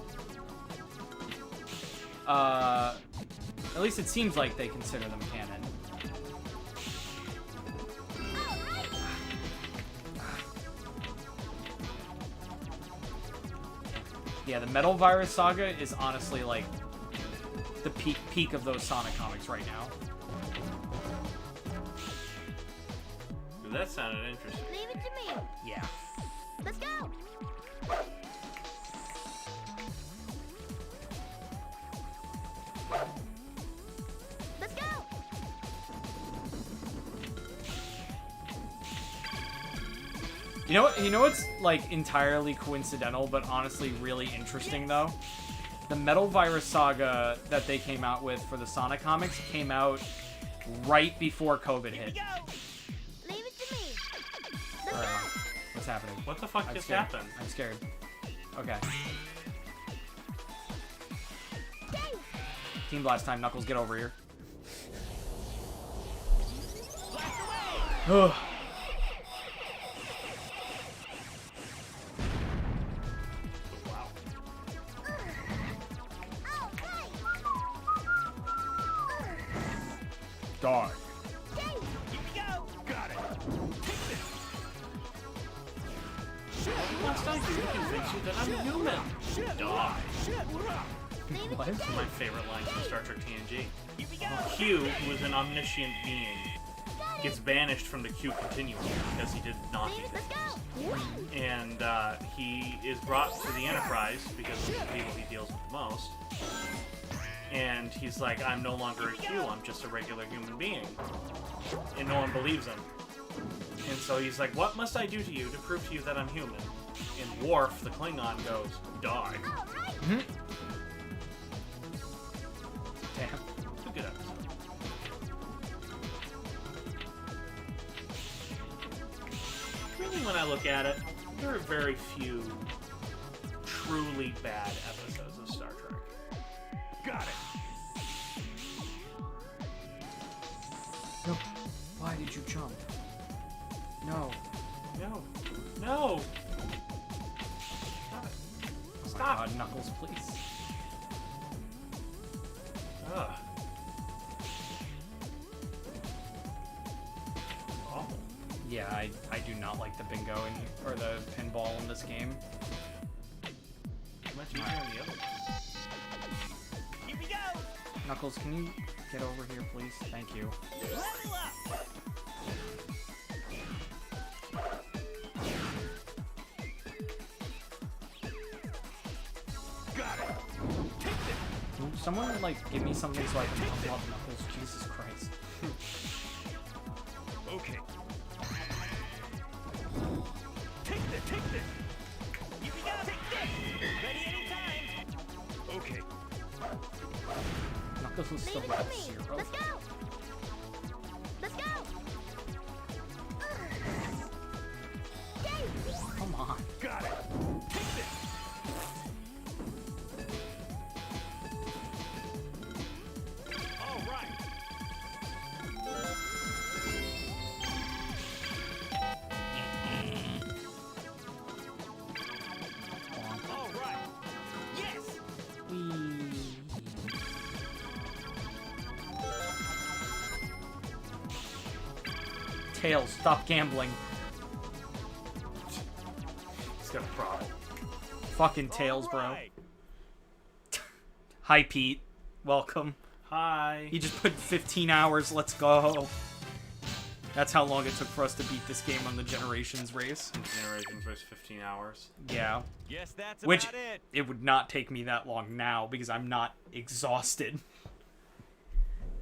At least it seems like they consider them canon. Yeah, the Metal Virus Saga is honestly like the peak of those Sonic comics right now. Ooh, that sounded interesting. Leave it to me. Yeah. Let's go. Let's go. You know what's like entirely coincidental, but honestly really interesting though? The Metal Virus Saga that they came out with for the Sonic comics came out right before COVID hit. Leave it to me. Let's Alright, go. what's happening? What the fuck I'm just scared. happened? I'm scared. Okay. Dang. Team Blast time, Knuckles, get over here. Blast away! Ugh. Wow. All right. Dog. Dang. Here we go! Got it! Take this! Must I do to convince you that I'm human? Die. Shit, we're up! Leave it What? to This is me. my favorite line from Star Trek TNG. Here we go! Q, who is an omniscient being, gets banished from the Q continuum because he did naughty Leave it. Let's things. go. And he is brought to the Enterprise because of the people he deals with the most. And he's like, I'm no longer a Q, I'm just a regular human being. And no one believes him. And so he's like, what must I do to you to prove to you that I'm human? And Worf, the Klingon, goes, die. All right. Damn. It's a good episode. Really, when I look at it, there are very few truly bad episodes of Star Trek. Got it! No. Why did you jump? No. No. No! Stop! God, Knuckles, please. Ugh. Awful. Yeah, I do not like the bingo or the pinball in this game. Much easier than the other. Here we go! Knuckles, can you get over here, please? Thank you. Level up! Got it! Take this! Can someone, like, give me something so I can pump up Knuckles? Jesus Christ. Okay. Take this! Take this! Here we go! Take this! Ready anytime! Okay. Knuckles was still Leave it to level me. 0. Let's go. Let's go. Dang. Come on. Got it! Take this! All right! All right! Yes! Tails, stop gambling. He's got a problem. Fucking Tails, All bro. right. Hi, Pete. Welcome. Hi. He just put 15 hours. Let's go. That's how long it took for us to beat this game on the Generations race. Generations race 15 hours. Yeah. Guess that's Which about it. it would not take me that long now because I'm not exhausted.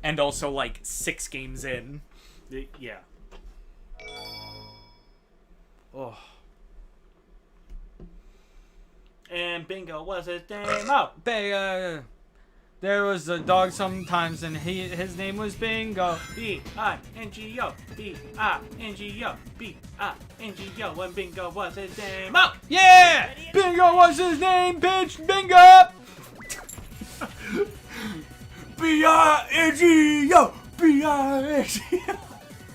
And also like 6 games in. Yeah. Oh. And Bingo was his name. Oh! There was a dog sometimes and his name was Bingo. B-I-N-G-O. B-I-N-G-O. B-I-N-G-O. And Bingo was his name. Oh! Yeah! Bingo was his name, bitch! Bingo! B-I-N-G-O. B-I-N-G-O.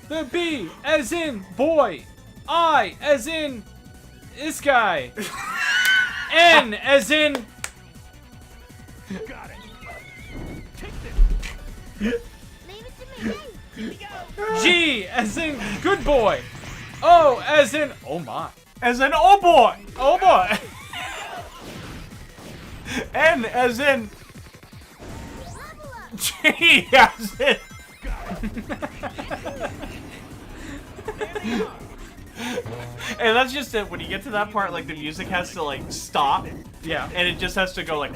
The B as in boy. I as in this guy. N as in... Got it. Leave it to me. Here we go. G as in good boy. O as in oh my. As in, oh boy! Oh boy. N as in... Level up. G as in... And that's just it. When you get to that part, like, the music has to, like, stop. Yeah. And it just has to go, like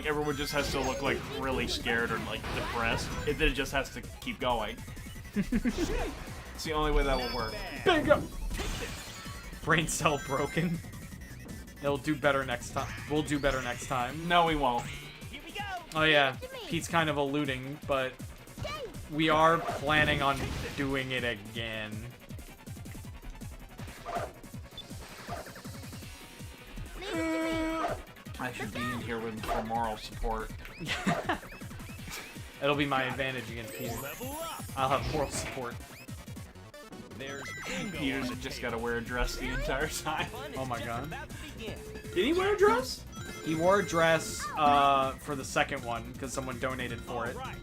everyone just has to look, like, really scared or, like, depressed. Then it just has to keep going. It's the only way that will work. Bingo. Brain cell broken. It'll do better next time. We'll do better next time. No, we won't. Here we go. Oh yeah, Pete's kind of alluding, but we are planning on doing it again. Leave it to me. I should be in here for moral support. It'll be my advantage against Peter. Level up. I'll have moral support. There's Bingo. Peter's just gotta wear a dress the entire time. Fun is Oh my just God. about to begin. Did he wear a dress? He wore a dress for the second one because someone donated for it. Right.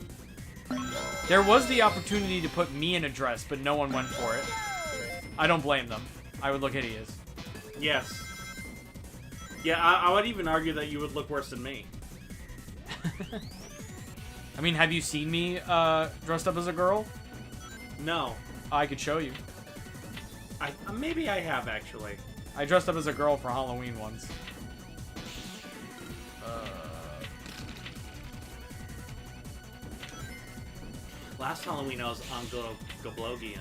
There was the opportunity to put me in a dress, but no one went for it. I don't blame them. I would look hideous. Yes. Yeah, I would even argue that you would look worse than me. I mean, have you seen me dressed up as a girl? No. I could show you. Maybe I have, actually. I dressed up as a girl for Halloween once. Last Halloween, I was on Goblogian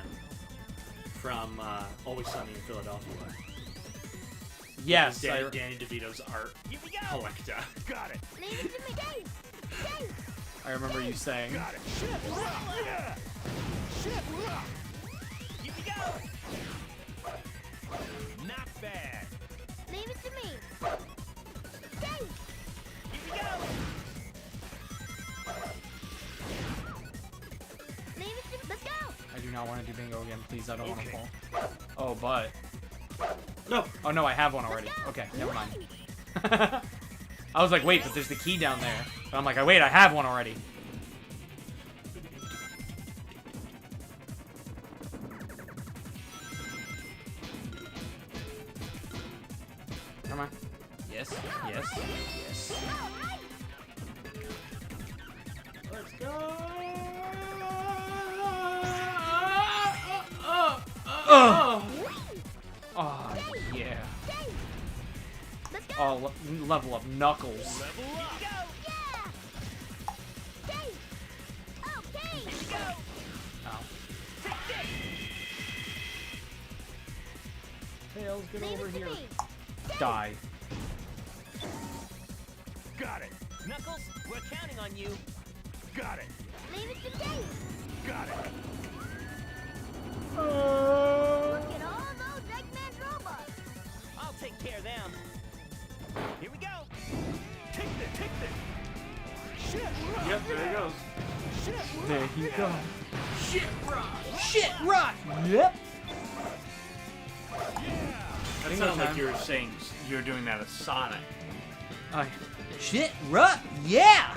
from Always Sunny in Philadelphia. Yes, Danny DeVito's art Here we go. collector. Got it. Leave it to me. Dave. I remember you saying. Got it. Shit, rock. Shit, rock. Here we go. Not bad. Leave it to me. Dave. Here we go. Leave it to me. Let's go. I do not want to do bingo again, please. I don't want to fall. Oh, but. No. Oh no, I have one already. Okay, never mind. I was like, wait, but there's the key down there. But I'm like, wait, I have one already. Come on. Yes, yes, yes. Let's go. Oh, yeah. Let's go. Oh, level up Knuckles. Level up. Yeah. Dave. Okay. Here we go. Ow. Take this. Tails, get Leave over it to here. me. Die. Got it. Knuckles, we're counting on you. Got it. Leave it to Dave. Got it. Look at all those Eggman robots. I'll take care of them. Here we go. Take this. Take this. Shit, rock. Yep, there he goes. Shit, rock. There you go. Shit rock. Shit, rock! Yep. That Bingo sounds like time. you were saying you were doing that as Sonic. Shit, rock! Yeah!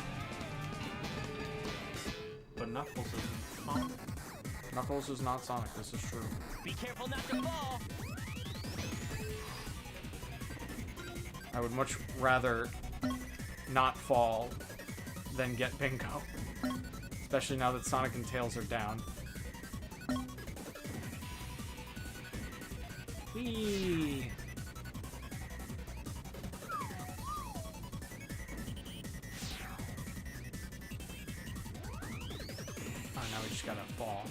But Knuckles isn't Sonic. Knuckles is not Sonic, this is true. Be careful not to fall. I would much rather not fall then get bingo. Especially now that Sonic and Tails are down. Whee! Oh, now we just gotta fall.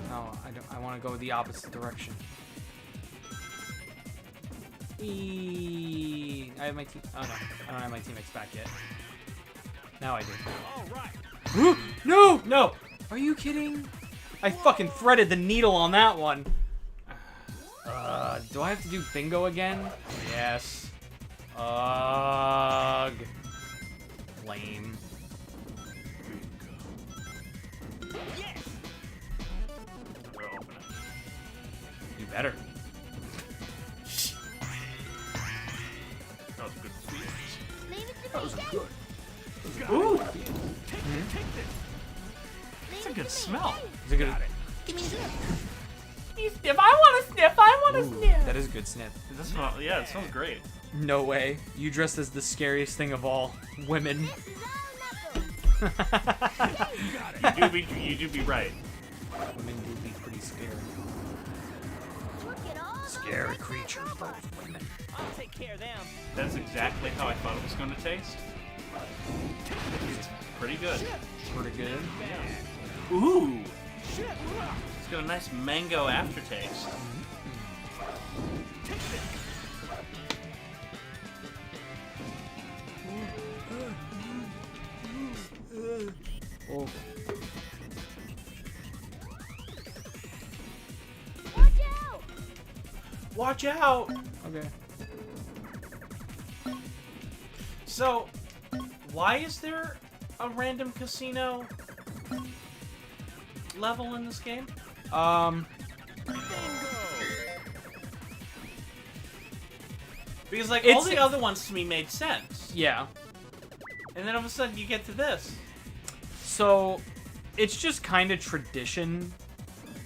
No, I want to go the opposite direction. Whee! I have my team. Oh no, I don't have my teammates back yet. Now I do. All right. No! No! Are you kidding? I fucking threaded the needle on that one. Do I have to do bingo again? Yes. Ugh. Lame. Yes. We'll open it. You better. That was a good speech. Leave it to That me. was Dave. good. Ooh, Take this. that's a good smell. Is it good? Give me this. Sniff. I want to sniff. I want to sniff. That is a good sniff. Does that smell? Yeah, it smells great. No way. You dressed as the scariest thing of all. Women. This is all knuckles. You do be right. Women do be pretty scary. Look at all those Scary red creatures, robots. those women. I'll take care of them. That's exactly how I thought it was going to taste. It's pretty good. Pretty good. Ooh. It's got a nice mango aftertaste. Oh. Watch out! Watch out! Okay. So, why is there a random casino level in this game? Because like all It's- the other ones to me made sense, Yeah. and then all of a sudden you get to this. So, it's just kind of tradition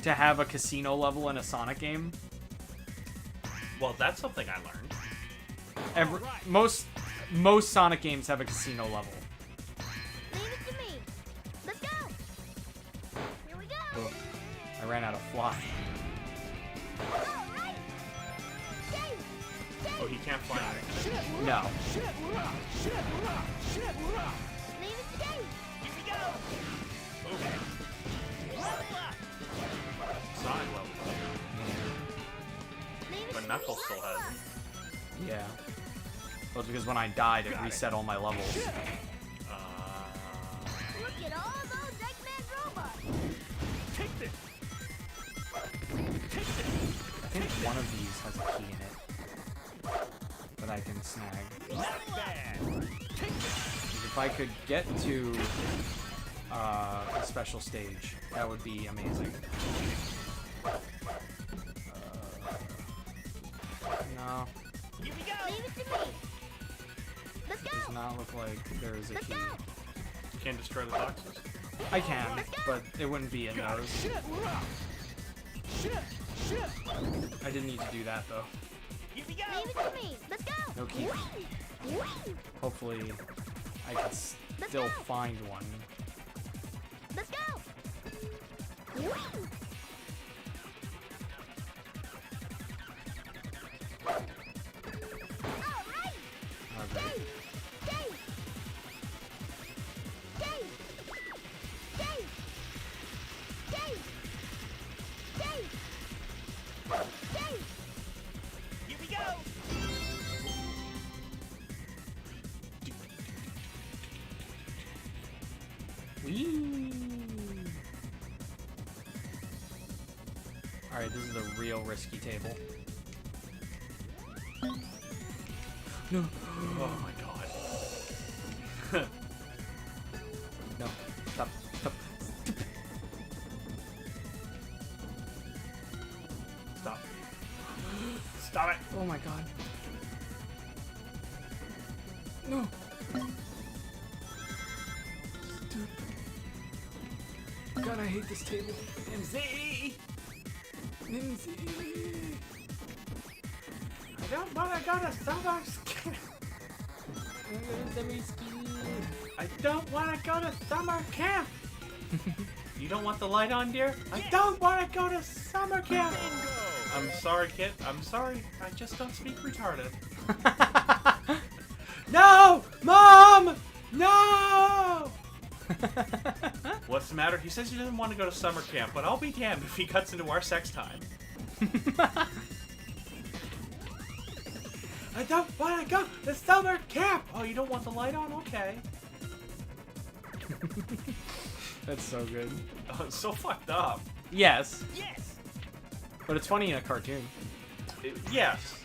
to have a casino level in a Sonic game. Well, that's something I learned. Most Sonic games have a casino level. Leave it to me. Let's go. Here we go. Oh, I ran out of fly. All right. Dave. Oh, he can't fly. No. Leave it to Dave. Here we go. Level up. Sonic level, Leave it but to Knuckles me. still has it. Yeah. Well, it's because when I died, it reset all my levels. Look at all those Eggman robots. Take this. I think one of these has a key in it that I can snag. Not bad. If I could get to a special stage, that would be amazing. No, Here we go. Leave it to me. Let's does go. not look like there is a Let's key. go. You can't destroy the boxes. I can, but it wouldn't be in those. I didn't need to do that though. Here we go. Leave it to me. Let's go. No key. Hopefully, I can still find one. Let's go. All right. Okay. Dave. Dave. Dave. Dave. Dave. Dave. Here we go. Whee! Alright, this is the real risky table. No. Oh my god. No. Stop. Stop. Stop. Stop it. Oh my god. No. Stupid. God, I hate this table. MZ. Nimsy. I don't want to go to summer I don't want to go to summer camp. You don't want the light on, dear? I don't want to go to summer camp. I'm sorry, kid. I'm sorry. I just don't speak retarded. No! Mom! No! What's the matter? He says he doesn't want to go to summer camp, but I'll be damned if he cuts into our sex time. I don't want to go to summer camp! Oh, you don't want the light on? Okay. That's so good. Oh, it's so fucked up. Yes. Yes! But it's funny in a cartoon. Yes.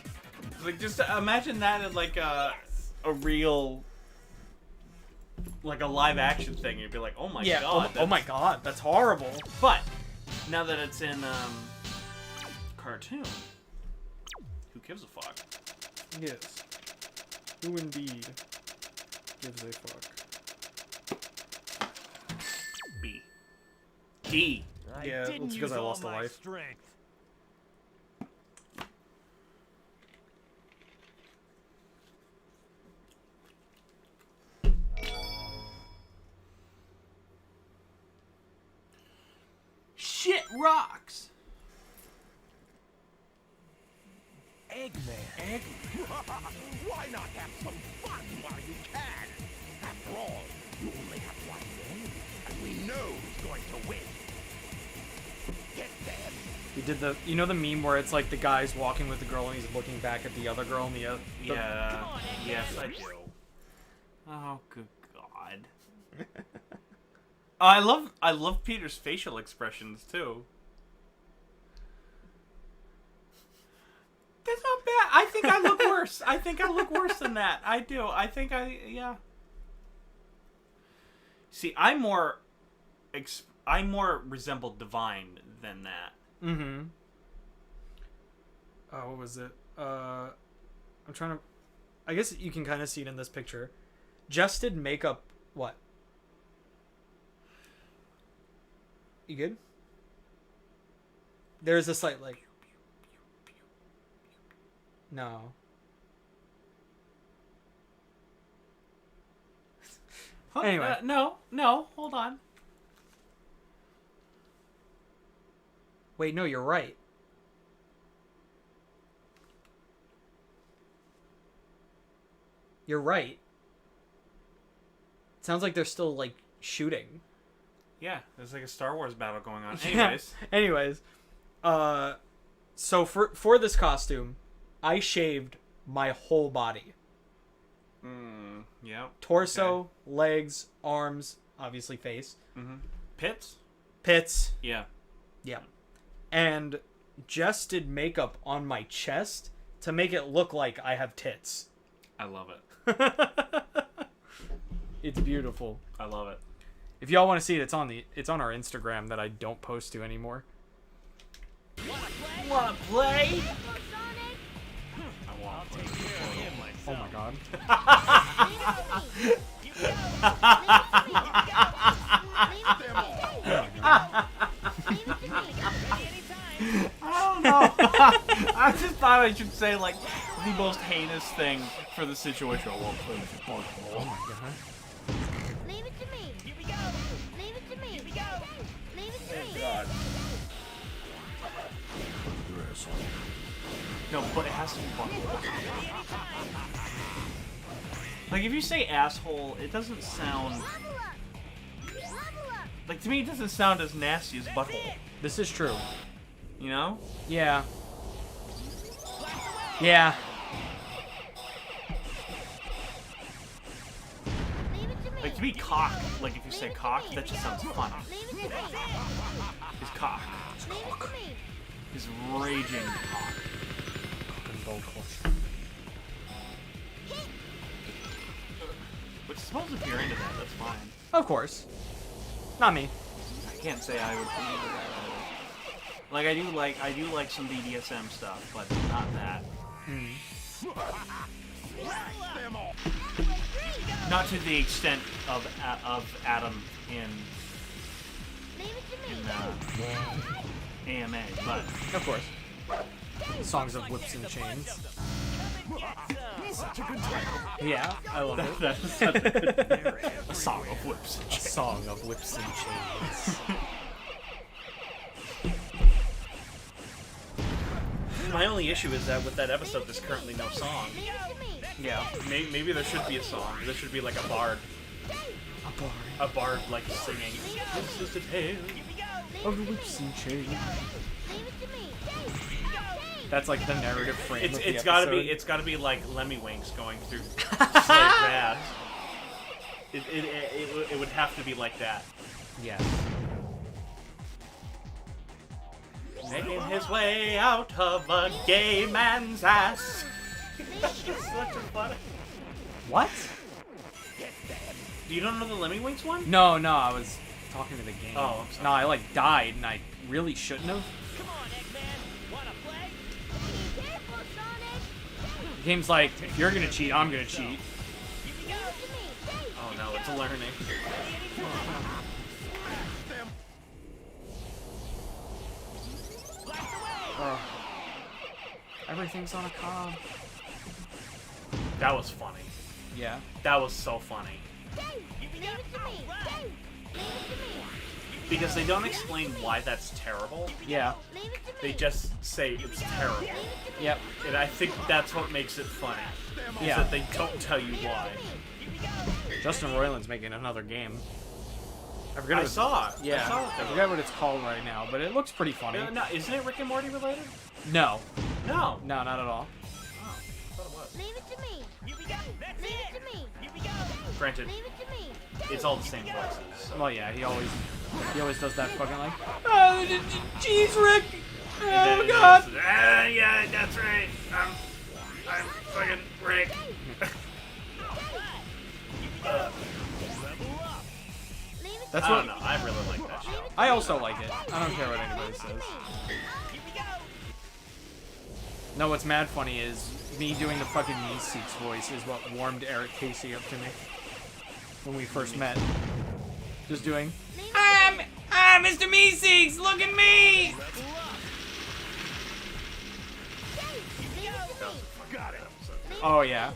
Like, just imagine that in, like, a real... Like, a live-action thing. You'd be like, oh my god. Oh my god, that's horrible. But, now that it's in, cartoon, who gives a fuck? Yes. Who indeed gives a fuck? B. D. Yeah, Didn't it's because use I all lost a my life. strength. Shit rocks! Eggman. Why not have some fun while you can? After all, you only have one day, and we know who's going to win. Get them. He did the, you know the meme where it's like the guy's walking with the girl and he's looking back at the other girl and the Yeah. Yes, I do. Oh, good god. I love Peter's facial expressions too. That's not bad. I think I look worse. I think I look worse than that. I do. I think yeah. See, I more resemble Divine than that. Mm-hmm. Oh, what was it? I'm trying to... I guess you can kind of see it in this picture. Jess did makeup... What? You good? There's a slight, like... No. Anyway. No, hold on. Wait, no, you're right. You're right. It sounds like they're still, like, shooting. Yeah, there's like a Star Wars battle going on. Anyways, so for this costume, I shaved my whole body. Yeah. Torso, legs, arms, obviously face. Mm-hmm. Pits? Pits. Yeah. Yeah. And Jess did makeup on my chest to make it look like I have tits. I love it. It's beautiful. I love it. If y'all want to see it, it's on our Instagram that I don't post to anymore. Wanna play? I won't. Take care of him myself. Oh my god. I don't know. I just thought I should say like the most heinous thing for the situation. Oh my god. Leave it to me. Here we go. Leave it to me. Here we go. Leave it to me. God. No, but it has to be fun. Like if you say asshole, it doesn't sound Level up. Level up. like to me. It doesn't sound as nasty as butthole. This is true. You know? Yeah. Yeah. Leave it to me. Like to me, cock. Like if you say cock, that just sounds fun. Leave it to me. His cock. Leave it to me. His raging cock. Which I suppose if you're into that, that's fine. Of course. Not me. I can't say I would be into that. Like I do like some BDSM stuff, but not that. Not to the extent of Adam in Leave it to me. AMA, but Of course. Songs of Whips and Chains. Come and get some. Such a good title. Yeah, I love it. That's such a good a song of whips and A chains. song of whips and chains. My only issue is that with that episode, there's currently no song. Yeah. Maybe there should be a song. There should be like a bard. A bard like singing. This is the tale Of whips and chains. That's like the narrative frame of the It's gotta episode. be. It's gotta be like Lemmywinks going through Slave Dad. It would have to be like that. Yeah. Making his way out of a gay man's ass. That's just such a funny. What? You don't know the Lemmywinks one? No, I was talking to the game. Oh, I'm sorry. No, I like died, and I really shouldn't have. Come on, Eggman. Wanna play? Careful, Sonic. The game's like, if you're gonna cheat, I'm gonna cheat. Here we go. Oh no, it's learning. Everything's on a cob. That was funny. Yeah. That was so funny. Because they don't explain why that's terrible. Yeah. They just say it's terrible. Yep. And I think that's what makes it funny. Is Yeah. that they don't tell you why. Justin Roiland's making another game. I forget. I what saw it. Yeah. I saw it. I forget what it's called right now, but it looks pretty funny. No, isn't it Rick and Morty related? No. No. No, not at all. I thought it was. Leave it to me. Here we go. That's Leave it. it to me. Here we go. Granted, Leave it to me. it's all the same voices. So. Well, yeah, he always does that fucking like, oh, jeez, Rick. And Oh then God. it's, yeah, that's right. I'm fucking Rick. That's I what don't know. I really like that show. I also like it. I don't care what anybody says. No, what's mad funny is me doing the fucking Meeseeks voice is what warmed Eric Casey up to me when we first met. Just doing, Mr. Meeseeks, look at me! Oh yeah.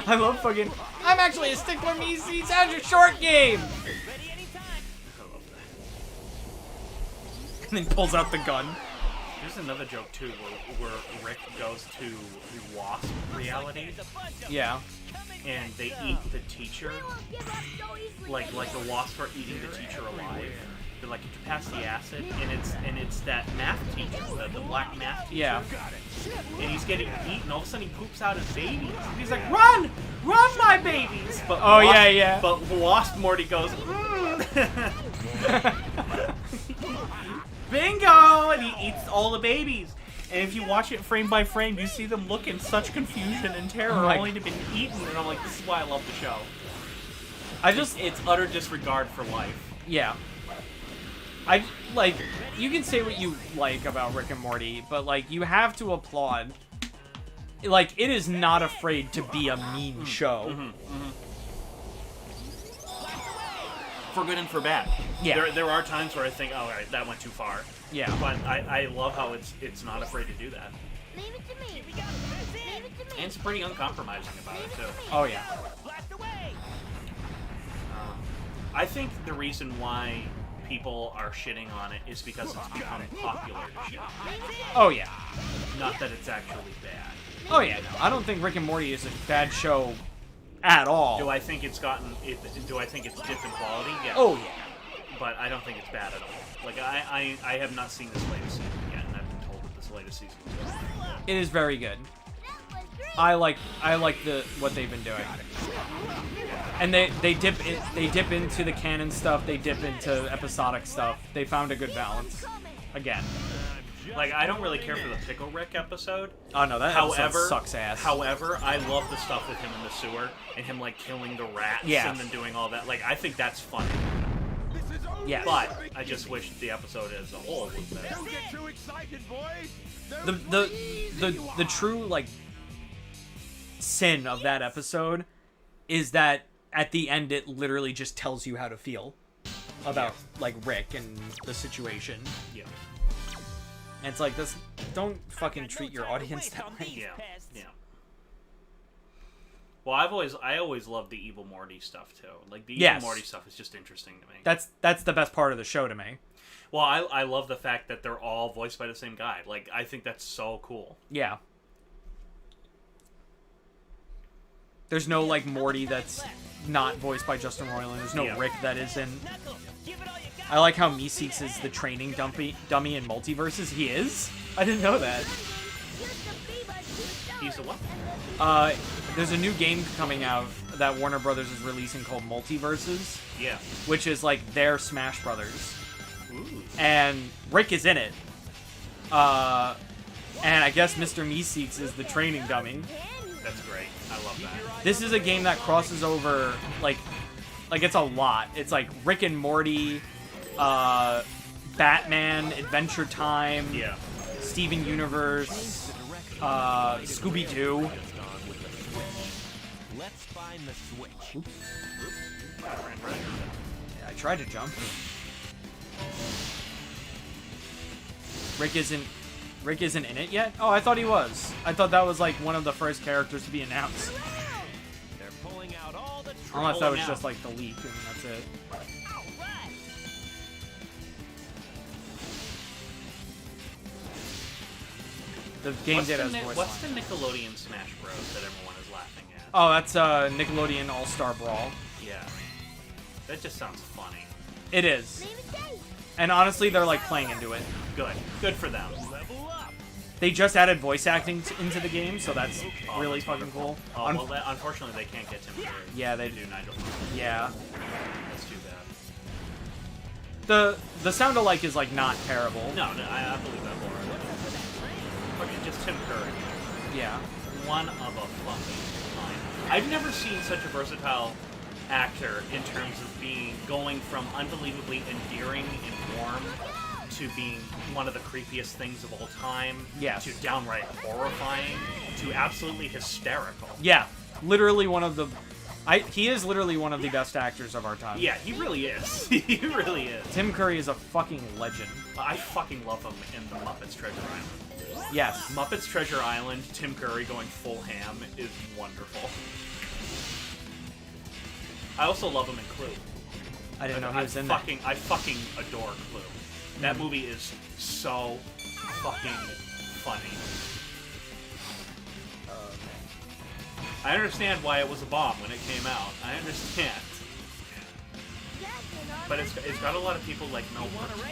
I love fucking, I'm actually a stickler, Meeseeks, how's your short game? Ready anytime. I love that. And then pulls out the gun. There's another joke too where Rick goes to Wasp reality There's a bunch of Yeah. and they eat the teacher. Like the wasps are eating the teacher alive. They're like, you can pass the acid, and it's that math teacher, the black math teacher. Yeah. And he's getting eaten. All of a sudden, he poops out his babies. And he's like, "Run, run, my babies!" But Oh, yeah. But Wasp Morty goes, "Bingo!" And he eats all the babies. And if you watch it frame by frame, you see them look in such confusion and terror, Oh my- only to be eaten. And I'm like, this is why I love the show. I just, It's utter disregard for life. yeah. I, like, you can say what you like about Rick and Morty, but, like, you have to applaud. Like, it is not afraid to be a mean show. For good and for bad. Yeah. There are times where I think, oh, all right, that went too far. Yeah. But I love how it's not afraid to do that. Leave it to me. Leave it to me. And it's pretty uncompromising about it, too. Oh, yeah. blast away. I think the reason why people are shitting on it is because it's become popular to shit on. Oh, yeah. Not that it's actually bad. Oh, yeah, no. I don't think Rick and Morty is a bad show at all. Do I think it's do I think it's dipped in quality? Yeah. Oh, yeah. But I don't think it's bad at all. Like, I have not seen this latest season yet, and I've been told that this latest season is good. It is very good. That was great. I like what they've been doing. And they dip into the canon stuff, they dip into episodic stuff. They found a good balance. Again. Like, I don't really care for the Pickle Rick episode. Oh no, that episode However, sucks ass. However, I love the stuff with him in the sewer and him like killing the rats Yeah. and then doing all that. Like, I think that's funny. Yes. But I just wish the episode as a whole was better. Don't get too excited, boys. The true like sin of that episode is that at the end it literally just tells you how to feel about like Rick and the situation. Yeah. And it's like this, don't fucking treat your audience that way. Yeah. Yeah. Well, I always loved the Evil Morty stuff too. Like the Yes. Evil Morty stuff is just interesting to me. That's the best part of the show to me. Well, I love the fact that they're all voiced by the same guy. Like, I think that's so cool. Yeah. There's no, like, Morty that's not voiced by Justin Roiland. There's no Rick that isn't. I like how Meeseeks is the training dummy in Multiverses. He is? I didn't know that. He's the what? There's a new game coming out that Warner Brothers is releasing called Multiverses. Yeah. Which is, like, their Smash Brothers. Ooh. And Rick is in it. And I guess Mr. Meeseeks is the training dummy. That's great. I love that. This is a game that crosses over, like it's a lot. It's like Rick and Morty, Batman, Adventure Time, Yeah. Steven Universe, Scooby-Doo. Let's find the switch. Oops. Yeah, I tried to jump. Rick isn't in it yet? Oh, I thought he was. I thought that was like one of the first characters to be announced. They're pulling out all the Unless that was out. just like the leak and that's it. All right. The game did has voice What's line. the Nickelodeon Smash Bros that everyone is laughing at? Oh, that's Nickelodeon All-Star Brawl. Yeah. That just sounds funny. It is. And honestly, they're like playing into it. Good. Good for them. Level up. They just added voice acting into the game, so that's Oh, really that's fucking cool. Oh, well, unfortunately, they can't get Tim Curry. Yeah, they do Nigel. Yeah. That's too bad. The sound alike is like not terrible. No, I believe that more. Fucking just Tim Curry. Yeah. One of a fucking kind. I've never seen such a versatile actor in terms of going from unbelievably endearing and warm to being one of the creepiest things of all time, Yes. to downright horrifying, to absolutely hysterical. Yeah. Literally one of the he is literally one of the best actors of our time. Yeah, he really is. He really is. Tim Curry is a fucking legend. I fucking love him in the Muppets Treasure Island. Yes. Muppets Treasure Island, Tim Curry going full ham is wonderful. I also love him in Clue. I didn't know he was in that. I fucking adore Clue. That movie is so fucking funny. I understand why it was a bomb when it came out. I understand. But it's got a lot of people like Mel Brooks.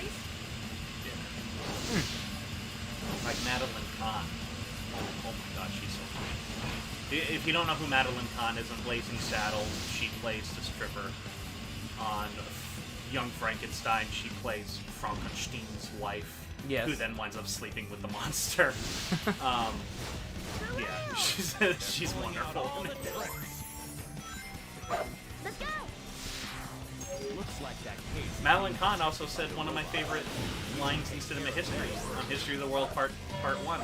Like Madeline Kahn. Oh my god, she's so funny. If you don't know who Madeline Kahn is on Blazing Saddles, she plays the stripper. On Young Frankenstein, she plays Frankenstein's wife, Yes. who then winds up sleeping with the monster. Yeah, she's wonderful. Let's go. Looks like that case. Madeline Kahn also said one of my favorite lines in cinema history on History of the World Part 1,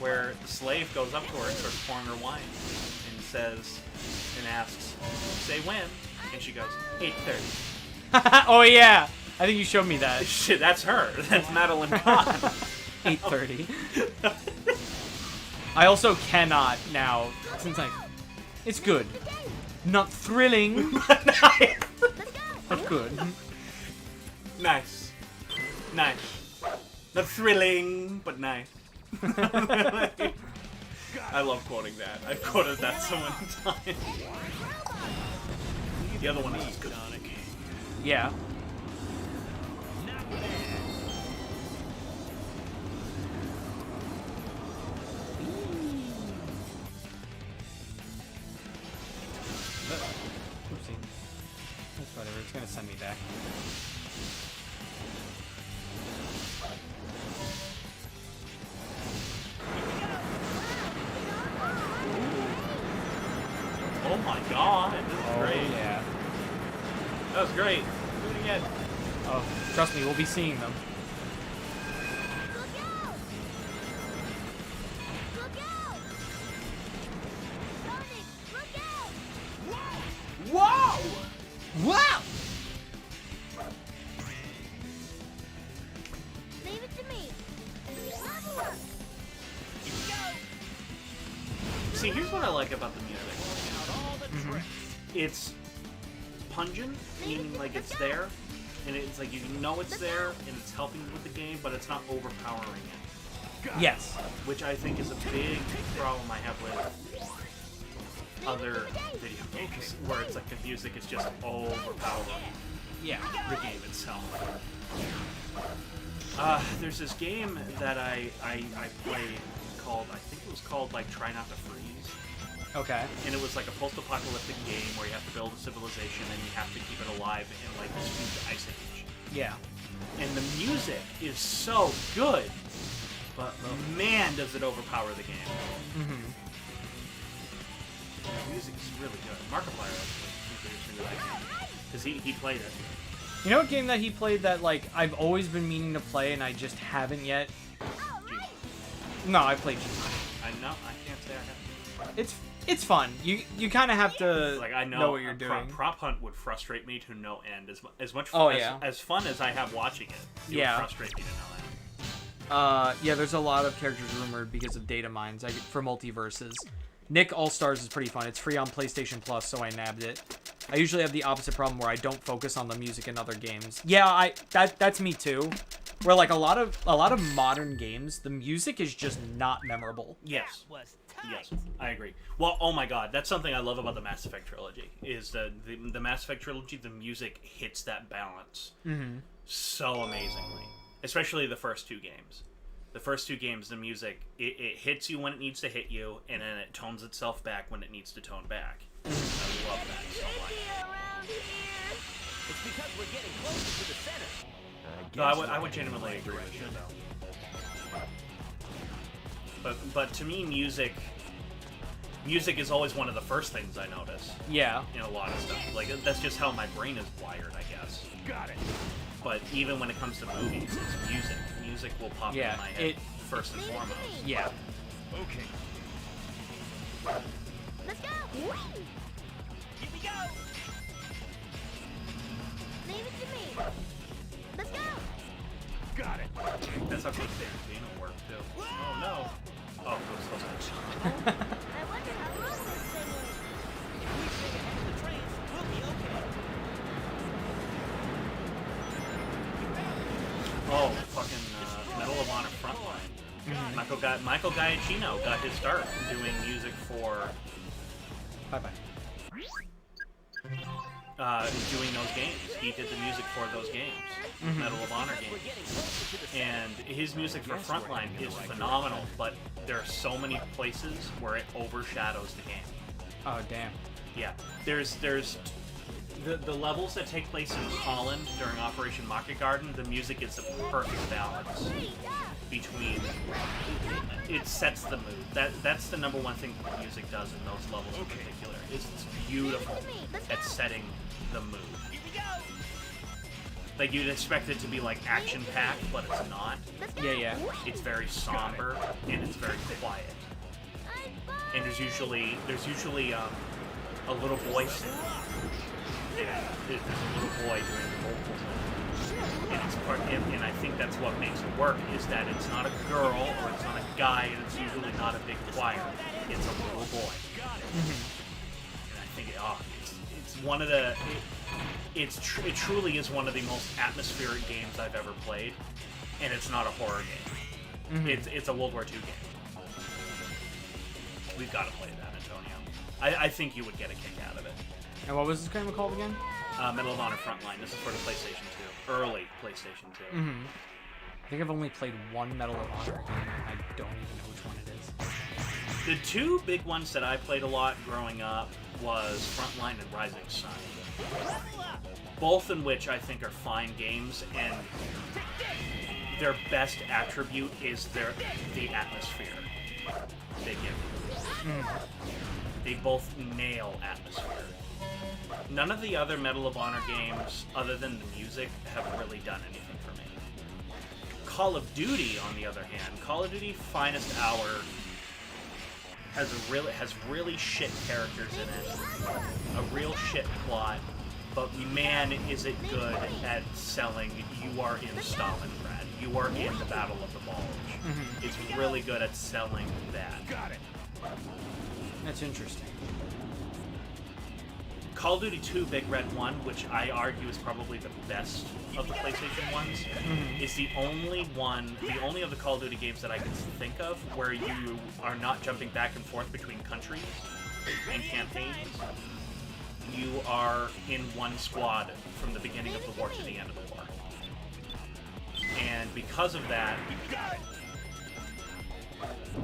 where the slave goes up to her and starts pouring her wine and says and asks, "Say when?" And she goes, 8:30. Oh yeah. I think you showed me that. Shit, that's her. That's Madeline Kahn. 8:30. I also cannot now, since it's good. Not thrilling, but good. Nice. Nice. Not thrilling, but nice. I love quoting that. I've quoted that so many times. The other one is good. Yeah. Oopsie. That's whatever. It's gonna send me back. Oh my god, this is great. Yeah. That was great. Do it again. Oh, trust me, we'll be seeing them. Look out! Look out! Sonic, look out! Whoa! Wow! Leave it to me. Level up. See, here's what I like about the music. it's pungent, meaning like it's there, and it's like you know it's there, and it's helping with the game, but it's not overpowering it. Yes. Which I think is a big problem I have with other video games, where it's like the music is just overpowering the game itself. There's this game that I played called, I think it was called like Try Not to Freeze. Okay. And it was like a post-apocalyptic game where you have to build a civilization and you have to keep it alive in like this huge ice age. Yeah. And the music is so good, but man, does it overpower the game. Mm-hmm. The music is really good. Markiplier actually introduced me to that game because he played it. You know what game that he played that like I've always been meaning to play and I just haven't yet? No, I played G-Money. I know. I can't say I have. It's fun. You kind of have to like I know what you're doing. Prop Hunt would frustrate me to no end. As much Oh, fun yeah. as fun as I have watching it, it would frustrate me to no end. Yeah, there's a lot of characters rumored because of data mines for multiverses. Nick All-Stars is pretty fun. It's free on PlayStation Plus, so I nabbed it. I usually have the opposite problem where I don't focus on the music in other games. Yeah, that's me too. Where like a lot of modern games, the music is just not memorable. Yes. Yes, I agree. Well, oh my god, that's something I love about the Mass Effect trilogy, is the Mass Effect trilogy, the music hits that balance so amazingly. Especially the first two games. The first two games, the music, it hits you when it needs to hit you, and then it tones itself back when it needs to tone back. I love that so much. It's because we're getting closer to the center. No, I would genuinely agree with you, though. But to me, music is always one of the first things I notice. Yeah. In a lot of stuff. Like, that's just how my brain is wired, I guess. Got it. But even when it comes to movies, it's music. Music will pop in my head first and foremost. Yeah. Okay. Let's go! Here we go! Leave it to me. Let's go! Got it. That's how Constantine works, too. Oh, no. Oh, Ghostbusters. I wonder how long this thing is. If we stay ahead of the trains, we'll be okay. Oh, fucking Medal of Honor Frontline. Michael Giacchino got his start doing music for... Bye-bye. Doing those games. He did the music for those games. Medal of Honor games. And his music for Frontline is phenomenal, but there are so many places where it overshadows the game. Oh, damn. Yeah. There's the levels that take place in Holland during Operation Market Garden, the music is the perfect balance between... It sets the mood. That's the number one thing the music does in those levels in particular. It's beautiful at setting the mood. Like, you'd expect it to be, like, action-packed, but it's not. Yeah. It's very somber, and it's very quiet. And there's usually a little boy singing. Yeah, there's a little boy doing the vocals. And it's part, and I think that's what makes it work, is that it's not a girl, or it's not a guy, and it's usually not a big choir. It's a little boy. And I think it's one of the... It truly is one of the most atmospheric games I've ever played, and it's not a horror game. It's a World War II game. We've got to play that, Antonio. I think you would get a kick out of it. And what was this game called again? Medal of Honor Frontline. This is for the PlayStation 2. Early PlayStation 2. I think I've only played one Medal of Honor game, and I don't even know which one it is. The two big ones that I played a lot growing up was Frontline and Rising Sun. Both in which I think are fine games, and their best attribute is the atmosphere they give you. They both nail atmosphere. None of the other Medal of Honor games, other than the music, have really done anything for me. Call of Duty, on the other hand, Call of Duty Finest Hour has really shit characters in it, a real shit plot, but man, is it good at selling you are in Stalingrad, you are in the Battle of the Bulge. It's really good at selling that. Got it. That's interesting. Call of Duty 2 Big Red 1, which I argue is probably the best of the PlayStation ones, is the only of the Call of Duty games that I can think of where you are not jumping back and forth between countries and campaigns. You are in one squad from the beginning of the war to the end of the war. And because of that,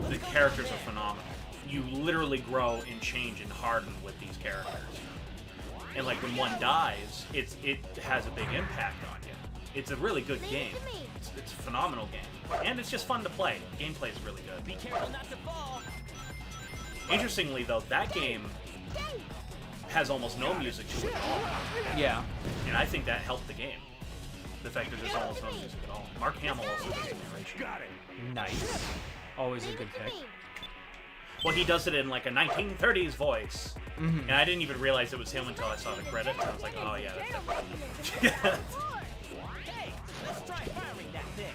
the characters are phenomenal. You literally grow and change and harden with these characters. And like when one dies, it has a big impact on you. It's a really good game. It's a phenomenal game. And it's just fun to play. Gameplay is really good. Be careful not to fall. Interestingly though, that game has almost no music to it at all. Yeah. And I think that helped the game. The fact that there's almost no music at all. Mark Hamill also does the narration. Nice. Always a good pick. Well, he does it in like a 1930s voice. And I didn't even realize it was him until I saw the credits. I was like, oh yeah, that's definitely Hey, let's try firing that thing.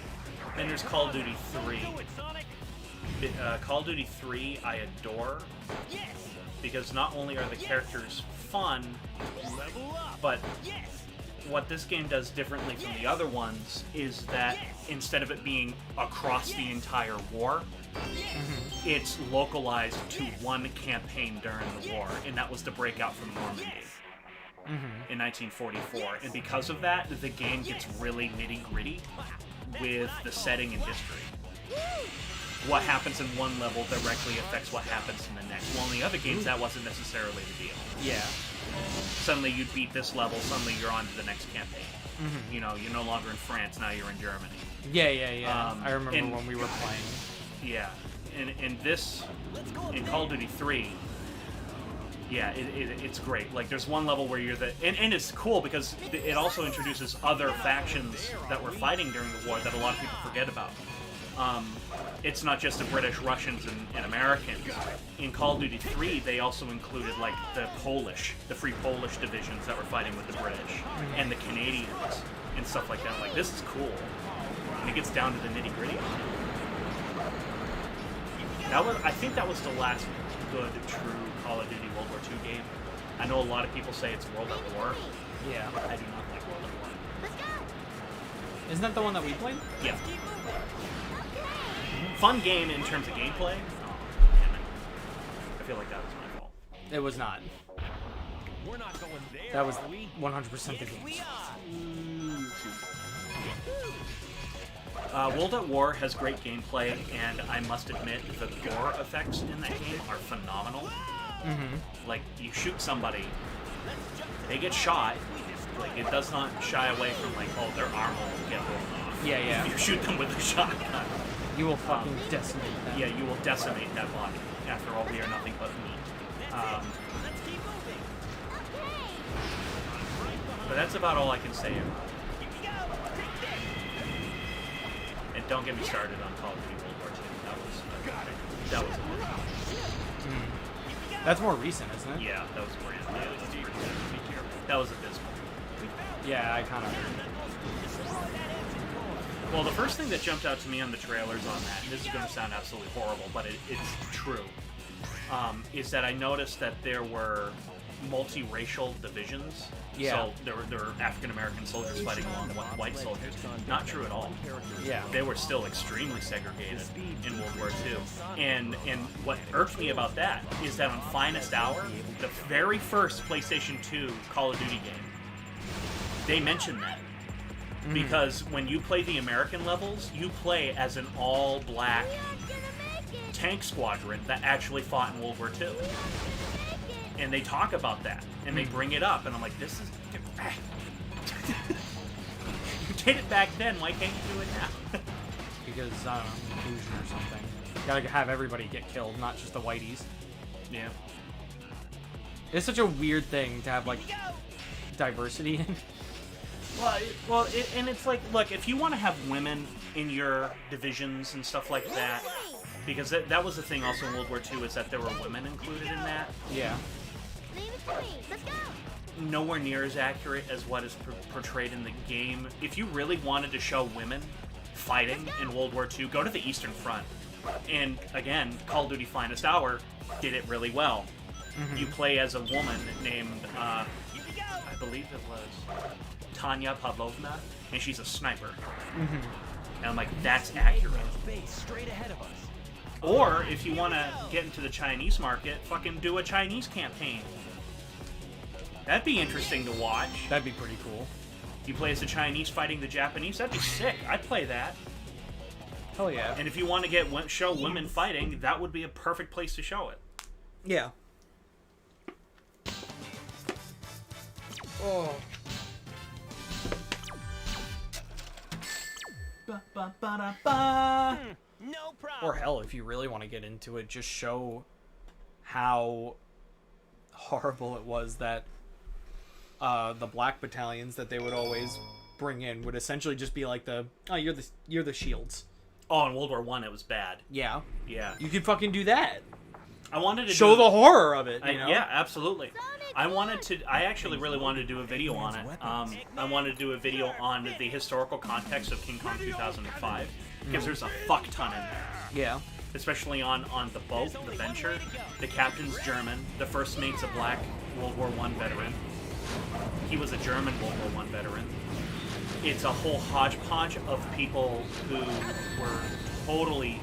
Then there's Call of Duty 3. Do it, Sonic. Call of Duty 3 I adore Yes. because not only are the characters fun, Level up. but Yes. what this game does differently from the other ones is that instead of it being across the entire war, it's localized to one campaign during the war, and that was the breakout from Normandy in 1944. And because of that, the game gets really nitty-gritty with the setting and history. What happens in one level directly affects what happens in the next. Well, in the other games, that wasn't necessarily the deal. Yeah. Suddenly you'd beat this level, suddenly you're on to the next campaign. You know, you're no longer in France, now you're in Germany. Yeah. I remember when we were playing. Yeah, in this, in Call of Duty 3, yeah, it's great. Like, there's one level where you're and it's cool because it also introduces other factions that were fighting during the war that a lot of people forget about. It's not just the British, Russians, and Americans. In Call of Duty 3, they also included, like, the Free Polish divisions that were fighting with the British, and the Canadians, and stuff like that. I'm like, this is cool. And it gets down to the nitty-gritty. I think that was the last good, true Call of Duty World War II game. I know a lot of people say it's World at War. Yeah. I do not like World at War. Isn't that the one that we played? Yeah. Fun game in terms of gameplay. Oh, damn it. I feel like that was my fault. It was not. We're not going there. That was are we? 100% the Yes, game. we are. World at War has great gameplay, and I must admit the gore effects in that game are phenomenal. Like, you shoot somebody, they get shot, like, it does not shy away from, like, oh, their arm will get blown off. Yeah. You shoot them with a shotgun. You will fucking decimate them. Yeah, you will decimate that body. After all, we are nothing but meat. Let's keep moving. But that's about all I can say about it. And don't get me started on Call of Duty World War II. That was That's more recent, isn't it? yeah, that was brand new. That was pretty good. That was abysmal. Yeah, I kind of heard. Well, the first thing that jumped out to me on the trailers on that, and this is going to sound absolutely horrible, but it's true, is that I noticed that there were multiracial divisions. Yeah. So there were African-American soldiers fighting along with white soldiers. Not true at all. Yeah. They were still extremely segregated in World War II. And what irked me about that is that on Finest Hour, the very first PlayStation 2 Call of Duty game, they mentioned that. Because when you play the American levels, you play as an all-black tank squadron that actually fought in World War II. And they talk about that, and they bring it up, and I'm like, this is... You did it back then, why can't you do it now? Because, I don't know, inclusion or something. Gotta have everybody get killed, not just the whiteys. Yeah. It's such a weird thing to have, like, diversity in. And it's like, look, if you want to have women in your divisions and stuff like that, because that was the thing also in World War II, is that there were women included in that. Yeah. Leave it to me. Let's go. Nowhere near as accurate as what is portrayed in the game. If you really wanted to show women fighting in World War II, go to the Eastern Front. And again, Call of Duty Finest Hour did it really well. You play as a woman named, I believe it was Tanya Pavlovna, and she's a sniper. And I'm like, that's accurate. Base straight ahead of us. Or, if you want to get into the Chinese market, fucking do a Chinese campaign. That'd be interesting to watch. That'd be pretty cool. You play as the Chinese fighting the Japanese, that'd be sick. I'd play that. Hell yeah. And if you want to show women fighting, that would be a perfect place to show it. Yeah. Oh. No problem. Or hell, if you really want to get into it, just show how horrible it was that the black battalions that they would always bring in would essentially just be like you're the shields. Oh, in World War I, it was bad. Yeah. Yeah. You could fucking do that. I wanted to show the horror of it. You know? Yeah, absolutely. I actually really wanted to do a video on it. I wanted to do a video on the historical context of King Kong 2005 because there's a fuck ton in there. Yeah. Especially on the boat, the Venture. The captain's German. The first mate's a black World War I veteran. He was a German World War I veteran. It's a whole hodgepodge of people who were totally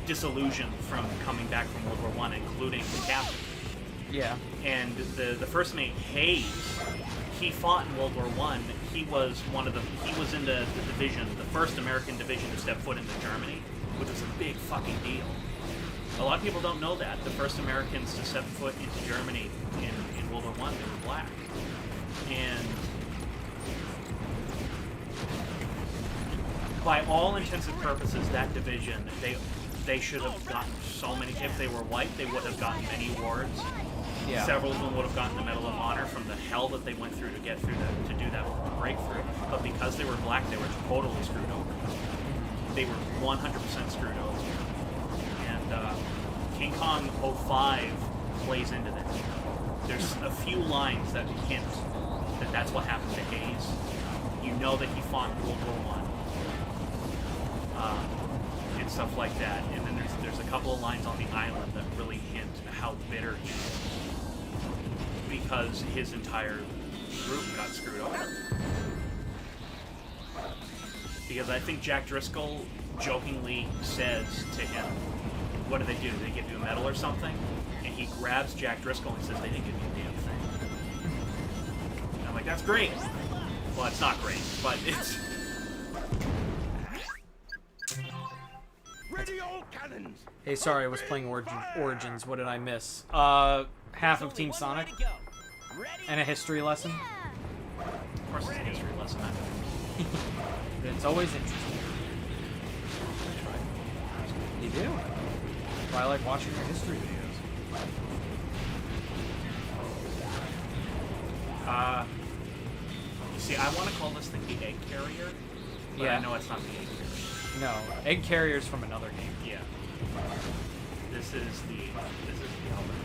disillusioned from coming back from World War I, including the captain. Yeah. And the first mate, Hayes, he fought in World War I. He was in the division, the first American division to step foot into Germany, which was a big fucking deal. A lot of people don't know that. The first Americans to step foot into Germany in World War I, they were black. And by all intents and purposes, that division, they should have gotten so many. If they were white, they would have gotten many awards. Yeah. Several of them would have gotten the Medal of Honor from the hell that they went through to get through that, to do that breakthrough. But because they were black, they were totally screwed over. They were 100% screwed over. And King Kong 05 plays into that. There's a few lines that hint that that's what happened to Hayes. You know that he fought in World War I. And stuff like that. And then there's a couple of lines on the island that really hint how bitter he is. Because his entire group got screwed over. Because I think Jack Driscoll jokingly says to him, what do? Did they give you a medal or something? And he grabs Jack Driscoll and says, they didn't give me a damn thing. And I'm like, that's great. Well, it's not great, but it's... Ready all cannons! Hey, sorry, I was playing Origins. What did I miss? Half of Team Sonic and a history lesson. Of course, it's a history lesson. It's always interesting. You do? Well, I like watching your history videos. You see, I want to call this thing the egg carrier, but Yeah. I know it's not the egg carrier. No, egg carriers from another game. Yeah. This is the Albatross.